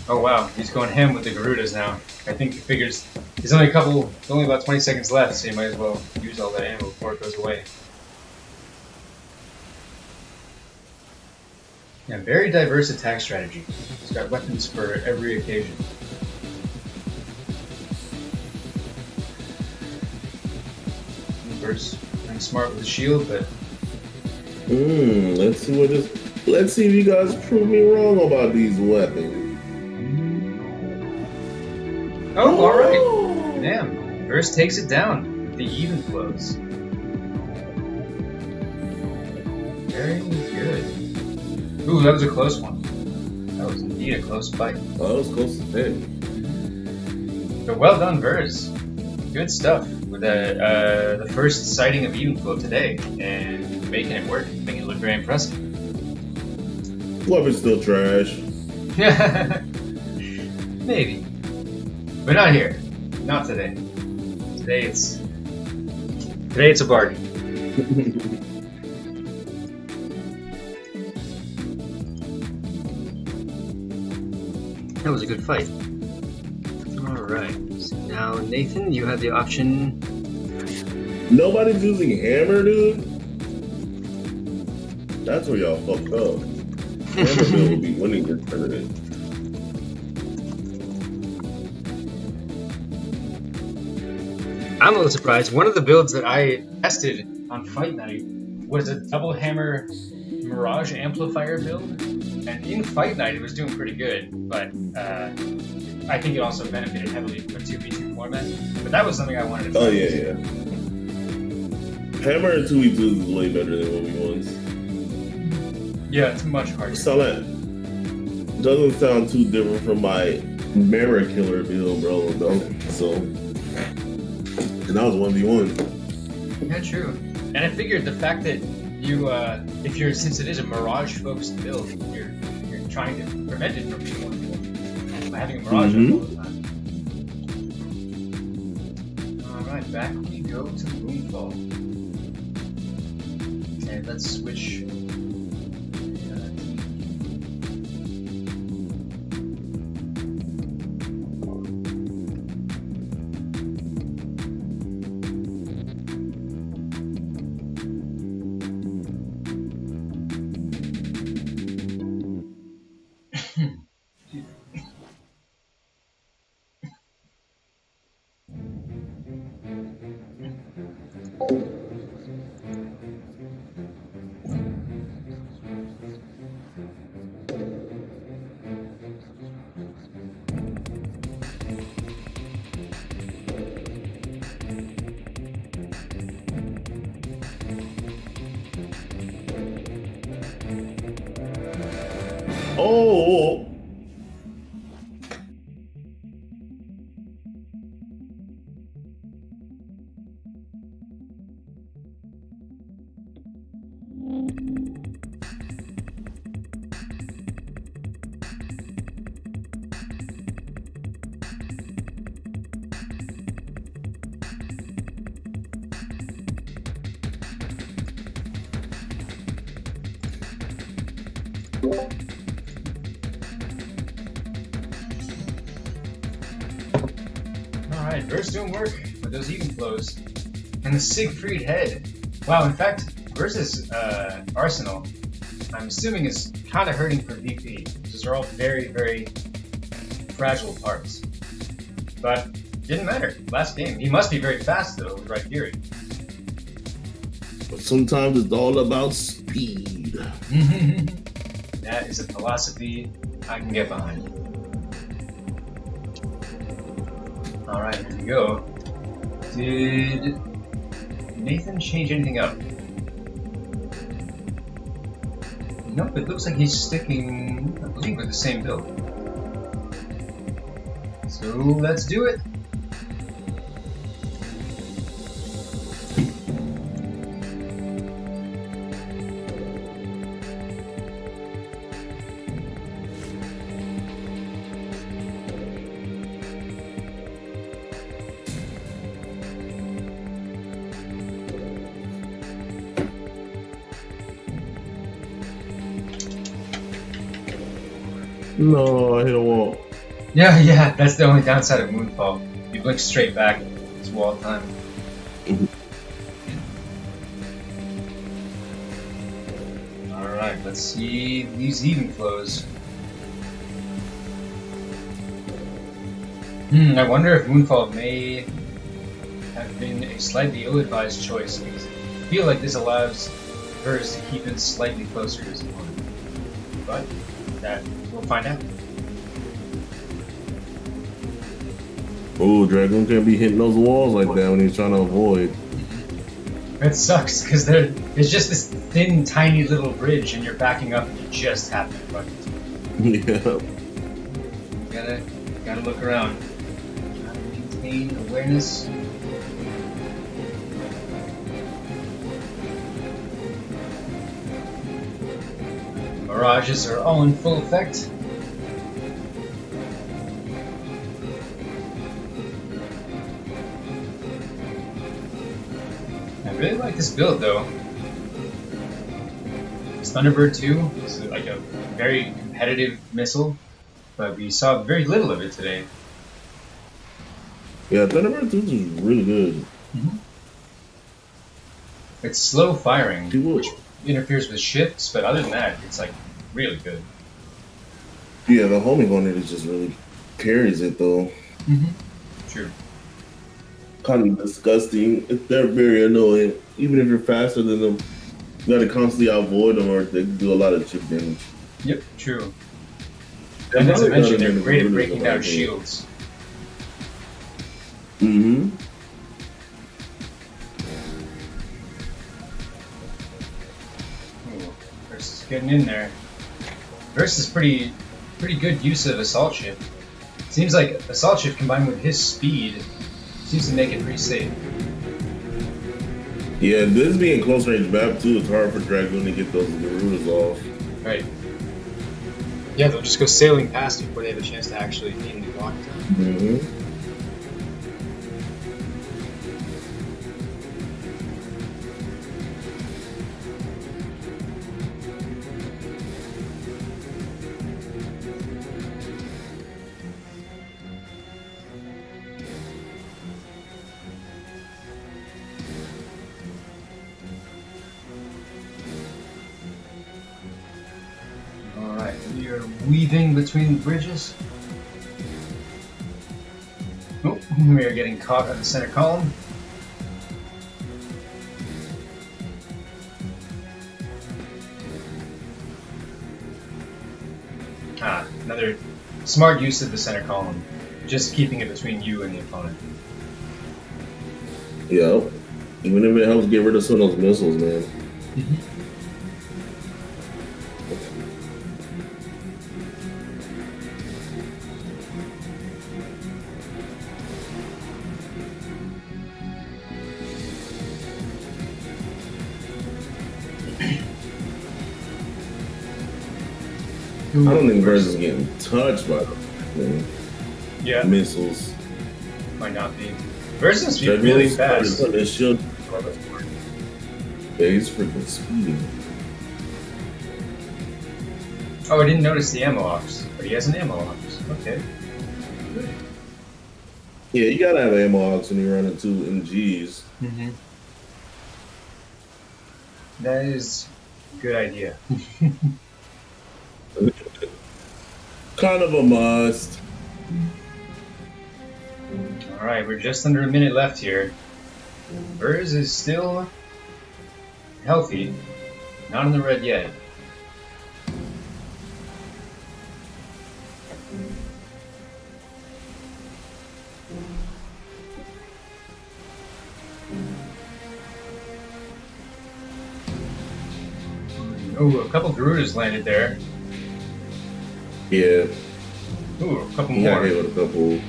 Oh wow, he's going ham with the Garudas now. I think he figures there's only about 20 seconds left, so you might as well use all that ammo before it goes away. Yeah, very diverse attack strategy. He's got weapons for every occasion. First, I'm smart with the shield, but let's see what this. Let's see if you guys prove me wrong about these weapons. oh, all right. Damn, Verse takes it down with the even flows. Very good. Ooh, that was a close one. That was indeed a close fight. Oh, that was close to 10. But well done, Verse. Good stuff with the first sighting of even flow today, and making it work, making it look very impressive. Weapon's still trash. Maybe. But not here. Not today. Today it's a bargain. That was a good fight. Alright. So now Nathan, you have the option. Nobody's using hammer, dude. That's where y'all fucked up. Hammer Bill will be winning this tournament. I'm a little surprised. One of the builds that I tested on Fight Night was a double hammer Mirage amplifier build, and in Fight Night it was doing pretty good, but I think it also benefited heavily from a 2v2 format. But that was something I wanted to try. Oh yeah. Hammer and 2v2 is way better than 1v1s. Yeah, it's much harder. So that doesn't sound too different from my Mirror Killer build, bro. Though. So, and that was 1v1. Yeah, true. And I figured the fact that you, since it is a Mirage focused build, you're trying to prevent it from being 1v1 by having a Mirage up all the time. Alright, back we go to Moonfall. And let's switch. Oh. Alright, Verse doing work with those even flows. And the Siegfried head. Wow, in fact, Verse's arsenal, I'm assuming, is kind of hurting for VP. These are all very, very fragile parts. But didn't matter. Last game. He must be very fast, though, with right Fury. But sometimes it's all about speed. That is a philosophy I can get behind. Alright, here we go. Did Nathan change anything up? Nope, it looks like he's sticking, I believe, with the same build. So let's do it. No, I hit a wall. Yeah, that's the only downside of Moonfall. You blink straight back, it's wall time. Alright. Alright, let's see these even flows. I wonder if Moonfall may have been a slightly ill-advised choice, because I feel like this allows Verz to keep it slightly closer to his opponent. But that we'll find out. Oh, Dragoon can't be hitting those walls like that when he's trying to avoid. That sucks, because there's just this thin, tiny little bridge, and you're backing up, and you just happen to run into it. Yeah. Gotta look around. Gotta maintain awareness. Mirages are all in full effect. I really like this build though. This Thunderbird 2 is like a very competitive missile, but we saw very little of it today. Yeah, Thunderbird 2 is really good. It's slow firing, People- which interferes with shifts, but other than that, it's like really good. Yeah, the homing on it is just really carries it though. True. Kind of disgusting. They're very annoying. Even if you're faster than them, you gotta constantly avoid them or they do a lot of chip damage. Yep, true. And as I mentioned, they're great at breaking down shields. Mm-hmm. Ooh, Versus getting in there. Versus pretty good use of Assault Shift. Seems like Assault Shift combined with his speed seems to make it pretty safe. Yeah, this being close range map too, it's hard for Dragoon to get those Garudas off. Right. Yeah, they'll just go sailing past before they have a chance to actually aim the block time. Mm-hmm. Alright, we are weaving between the bridges. Oh, we are getting caught at the center column. Another smart use of the center column. Just keeping it between you and the opponent. Yeah. Even if it helps get rid of some of those missiles, man. I don't think Verz is getting touched by the missiles. Might not be. Versus be really fast. Yeah, he's freaking speeding. Oh, I didn't notice the ammo ops, but he has an ammo ops. Okay. Good. Yeah, you gotta have ammo ops when you run into MGs. That is a good idea. Kind of a must. Alright, we're just under a minute left here. Verz is still healthy. Not in the red yet. Oh, a couple Garudas landed there. Yeah. Ooh, a couple Yeah, more. hit with a couple.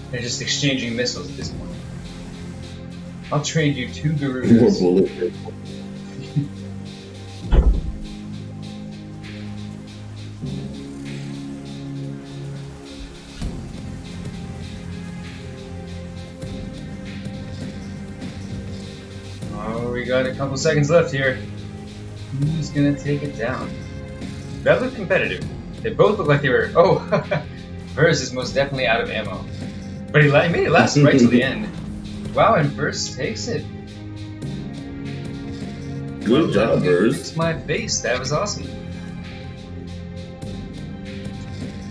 They're just exchanging missiles at this point. I'll trade you 2 More Garudas. bullet. Oh, we got a couple seconds left here. Who's gonna take it down? That looked competitive. They both look like they were. Oh, Verz is most definitely out of ammo. But he made it last right till the end. Wow, and Verz takes it. Good job, Burrs. It's my face. That was awesome.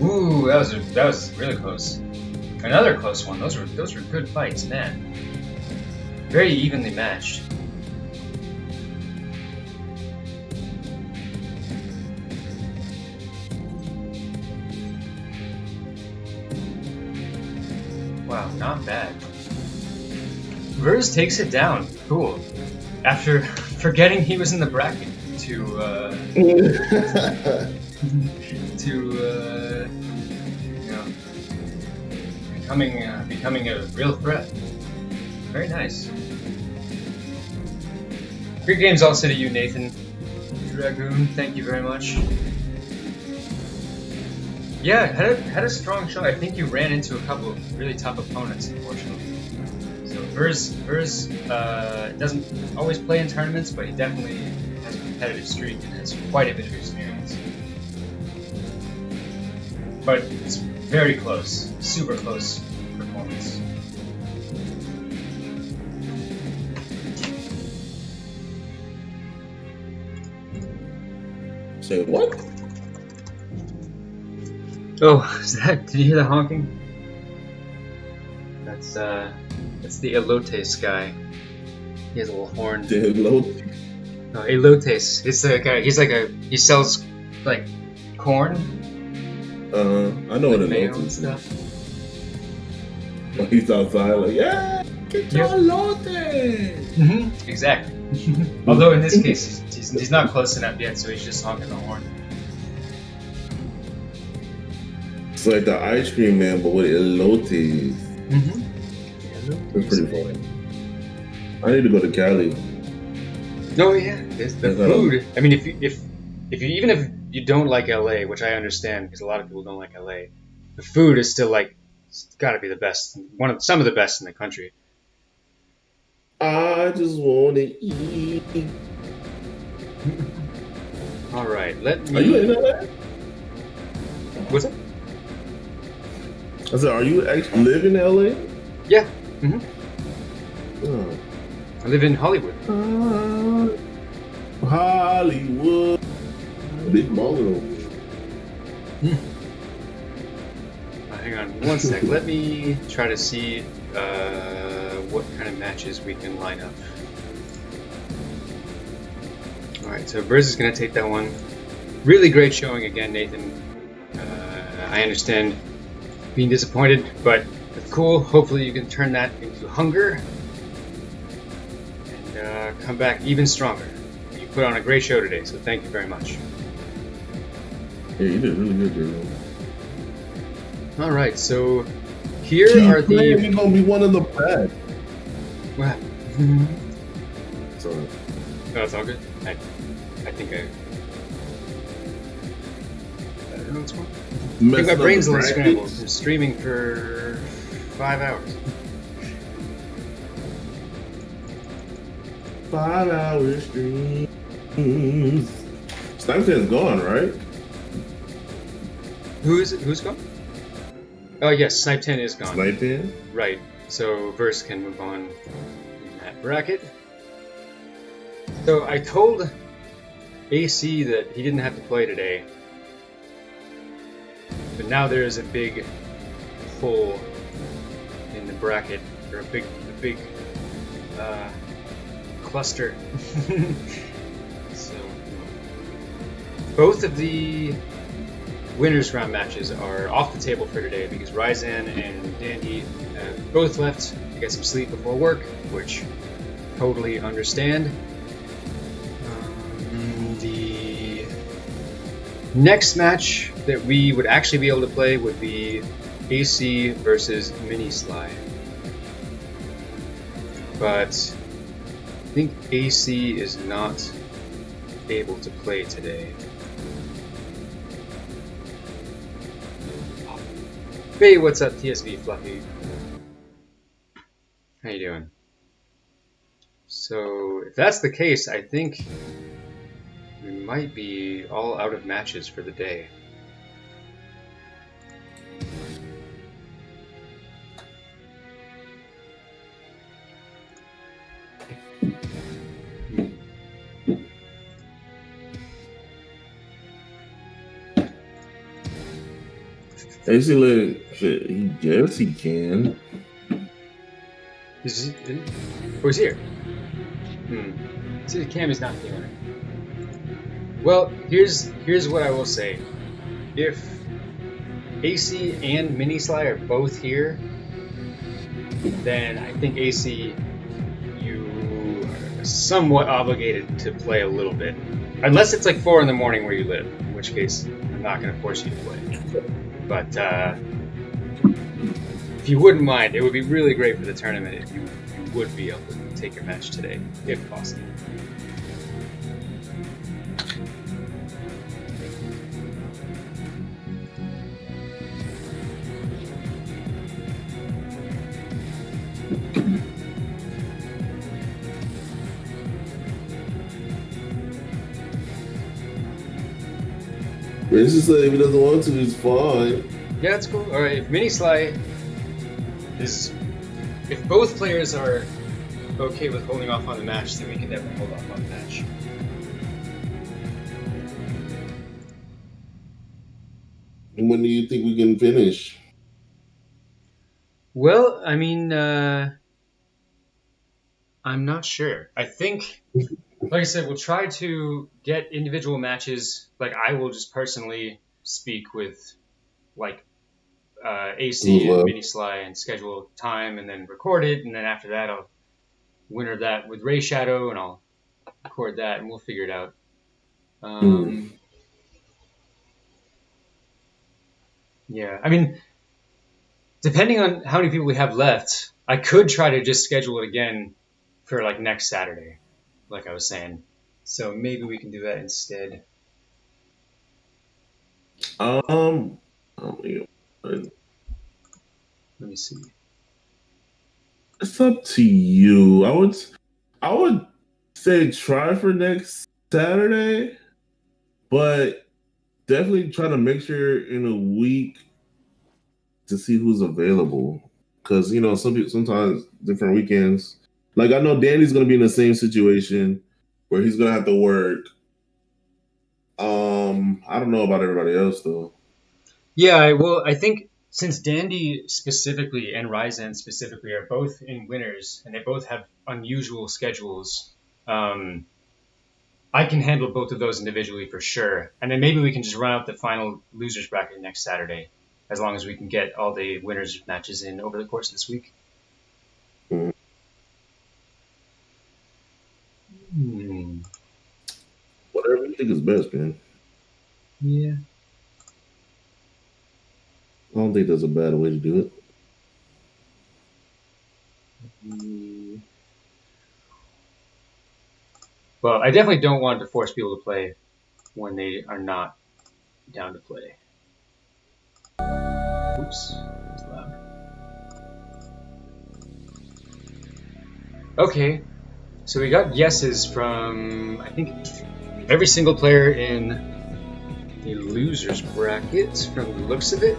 Ooh, that was really close. Another close one. Those were good fights, man. Very evenly matched. Wow, not bad. Vers takes it down. Cool. After forgetting he was in the bracket becoming a real threat. Very nice. Great games also to you, Nathan. Dragoon, thank you very much. Yeah, had a strong show. I think you ran into a couple of really tough opponents, unfortunately. So Vers doesn't always play in tournaments, but he definitely has a competitive streak and has quite a bit of experience. But it's very close, super close performance. Say what? Oh, is that? Did you hear the honking? That's the elotes guy. He has a little horn. The elotes. No, elotes. It's a guy. He sells like corn. I know what elotes is. Stuff. He's outside like, yeah, get your elotes. Exactly. Although in this case, he's not close enough yet, so he's just honking the horn. It's like the ice cream man, but with elotes. That's pretty funny. I need to go to Cali. Oh yeah, the food. I mean, if you don't like LA, which I understand because a lot of people don't like LA, the food is still like it's got to be the best. Some of the best in the country. I just want to eat. All right, let me. Are you in LA? What's it? I said, are you actually live in LA? Yeah. Oh. I live in Hollywood. Hollywood. Big baller. Hang on one sec. Let me try to see what kind of matches we can line up. Alright, so Briz is going to take that one. Really great showing again, Nathan. I understand being disappointed, but it's cool. Hopefully you can turn that into hunger and come back even stronger. You put on a great show today, so thank you very much. Yeah, you did really good, Drew. Alright, so here are the... You're going to be one of the bad. What? Sorry. No, it's all good. I think I don't know what's going on. I think my brain's a little scrambled from streaming for 5 hours. 5 hours stream. Snipet's gone, right? Who's gone? Oh yes, Snipe 10 is gone. Snipe 10? Right. So Verse can move on in that bracket. So I told AC that he didn't have to play today. But now there is a big hole in the bracket, or a big cluster. So both of the winners round matches are off the table for today because Ryzan and Dandy both left to get some sleep before work, which totally understand. The next match that we would actually be able to play would be AC versus Mini Sly. But I think AC is not able to play today. Hey, what's up, TSV Fluffy? How you doing? So, if that's the case, I think we might be all out of matches for the day. AC like, shit, he guess he can. Is he? Oh, he's here. See, the cam is not feeling it. Well, here's what I will say. If AC and Mini Sly are both here, then I think AC, you are somewhat obligated to play a little bit. Unless it's like 4 in the morning where you live, in which case I'm not going to force you to play. But if you wouldn't mind, it would be really great for the tournament if you would be able to take your match today, if possible. It's just like if he doesn't want to, it's fine. Yeah, that's cool. All right, if Mini Sly is, if both players are okay with holding off on the match, then we can definitely hold off on the match. And when do you think we can finish? Well, I mean, I'm not sure. I think, like I said, we'll try to get individual matches. Like I will just personally speak with, like, AC and Mini Sly and schedule time and then record it, and then after that I'll winter that with Ray Shadow and I'll record that and we'll figure it out. Yeah, I mean, depending on how many people we have left, I could try to just schedule it again for like next Saturday, like I was saying. So maybe we can do that instead. Let me see. It's up to you. I would say try for next Saturday, but definitely try to make sure in a week to see who's available. Because you know, sometimes different weekends. Like I know Danny's gonna be in the same situation where he's gonna have to work. I don't know about everybody else though. Yeah, well, I think since Dandy specifically and Ryzen specifically are both in winners and they both have unusual schedules, I can handle both of those individually for sure. And then maybe we can just run out the final losers bracket next Saturday, as long as we can get all the winners matches in over the course of this week. Whatever you think is best, man. Yeah. I don't think there's a bad way to do it. Well, I definitely don't want to force people to play when they are not down to play. Oops, that's loud. Okay, so we got yeses from, I think, every single player in the losers bracket from the looks of it.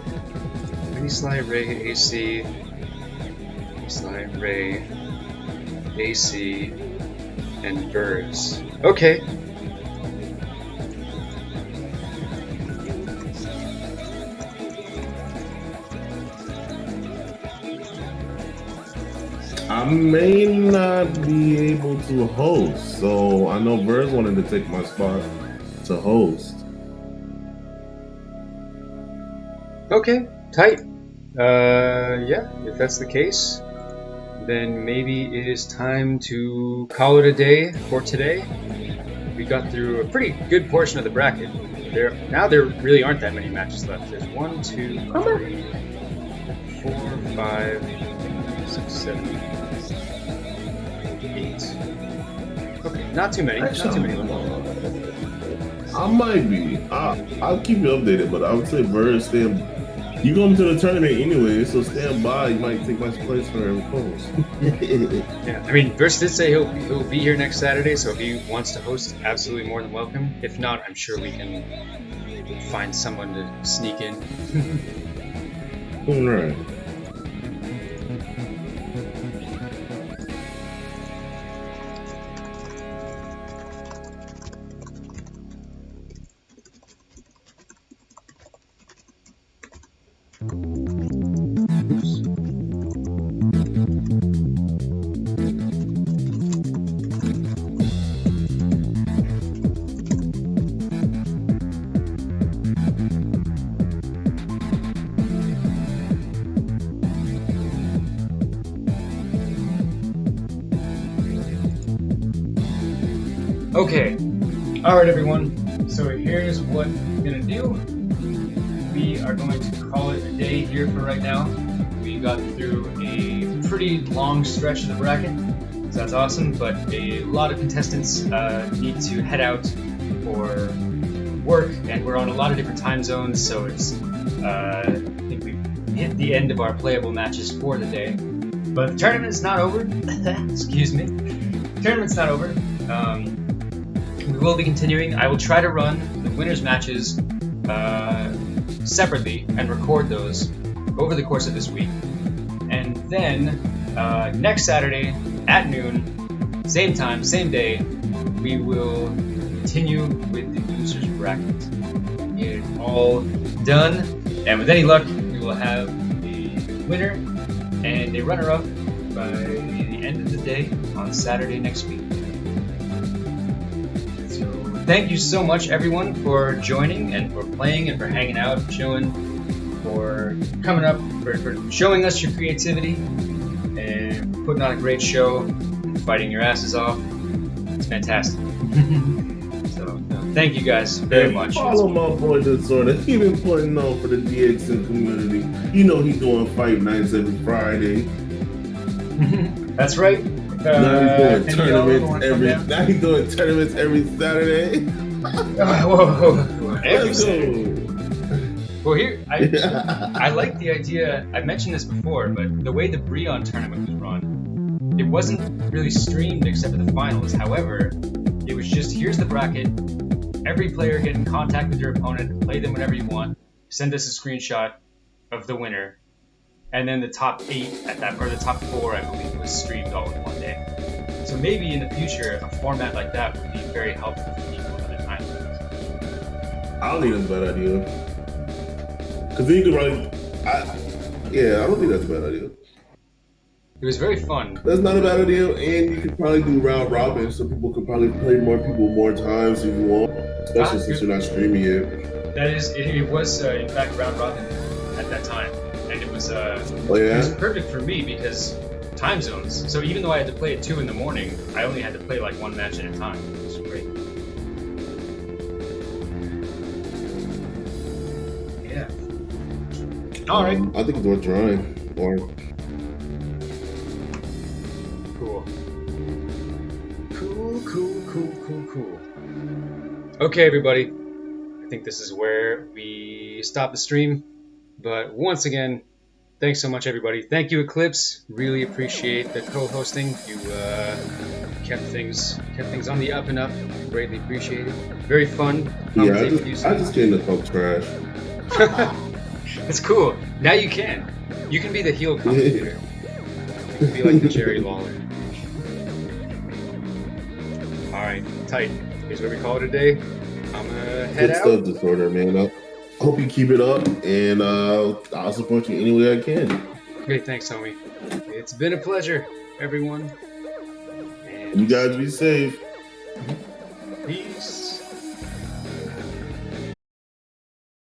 Mini Sly, Ray, AC, Sly, Ray, AC, and Birds. Okay. I may not be able to host, so I know Birds wanted to take my spot to host. Okay, tight. Yeah, if that's the case, then maybe it is time to call it a day for today. We got through a pretty good portion of the bracket. Now there really aren't that many matches left. There's 1, 2, 3, 4, 5, 6, 7, 8. Okay, not too many. Not too many left. I might be. I'll keep you updated, but I would say Bird stand. You going to the tournament anyway, so stand by. You might take my place for a host. Yeah, I mean, Verse did say he'll be here next Saturday, so if he wants to host, absolutely more than welcome. If not, I'm sure we can find someone to sneak in. All right. Okay, alright everyone, so here's what we're gonna do. We are going to call it a day here for right now. We got through a pretty long stretch of the bracket, so that's awesome, but a lot of contestants need to head out for work, and we're on a lot of different time zones, so it's, I think we've hit the end of our playable matches for the day. But the tournament is not over. Excuse me. The tournament's not over. We will be continuing. I will try to run the winners matches separately and record those over the course of this week. And then next Saturday at noon, same time, same day, we will continue with the losers bracket. Get it all done, and with any luck, we will have a winner and a runner-up by the end of the day on Saturday next week. Thank you so much, everyone, for joining and for playing and for hanging out, chilling, for coming up, for showing us your creativity and putting on a great show and fighting your asses off. It's fantastic. So, thank you guys very much. Follow my boy Disorder. He been putting on for the DXN community. You know he's doing fight nights every Friday. That's right. Now he's doing tournaments every Saturday. Whoa. Every Saturday. Well, here, I like the idea. I mentioned this before, but the way the Breon tournament was run, it wasn't really streamed except for the finals. However, it was just, here's the bracket. Every player get in contact with your opponent, play them whenever you want, send us a screenshot of the winner. And then the top 8 at that, or the top 4, I believe, was streamed all in one day. So maybe in the future, a format like that would be very helpful for people at other times. I don't think that's a bad idea. Because then you could probably, I don't think that's a bad idea. It was very fun. That's not a bad idea, and you could probably do round robin, so people could probably play more people more times if you want, especially since you're not streaming it. That is, it was in fact round robin at that time. And it was it was perfect for me because time zones. So even though I had to play at 2 in the morning, I only had to play like one match at a time. It was great. Yeah. All right. I think it's worth trying. Cool. Okay, everybody. I think this is where we stop the stream. But once again, thanks so much, everybody. Thank you, Eclipse. Really appreciate the co-hosting. You kept things on the up and up. Greatly appreciated. Very fun. Yeah, I just came to talk trash. That's cool. Now you can. You can be the heel commentator. You can be like the Jerry Lawler. All right, tight. Here's where we call it a day. I'm gonna head out. Good stuff, Disorder, man. Hope you keep it up, and I'll support you any way I can. Great, thanks, homie. It's been a pleasure, everyone. And you guys be safe. Peace.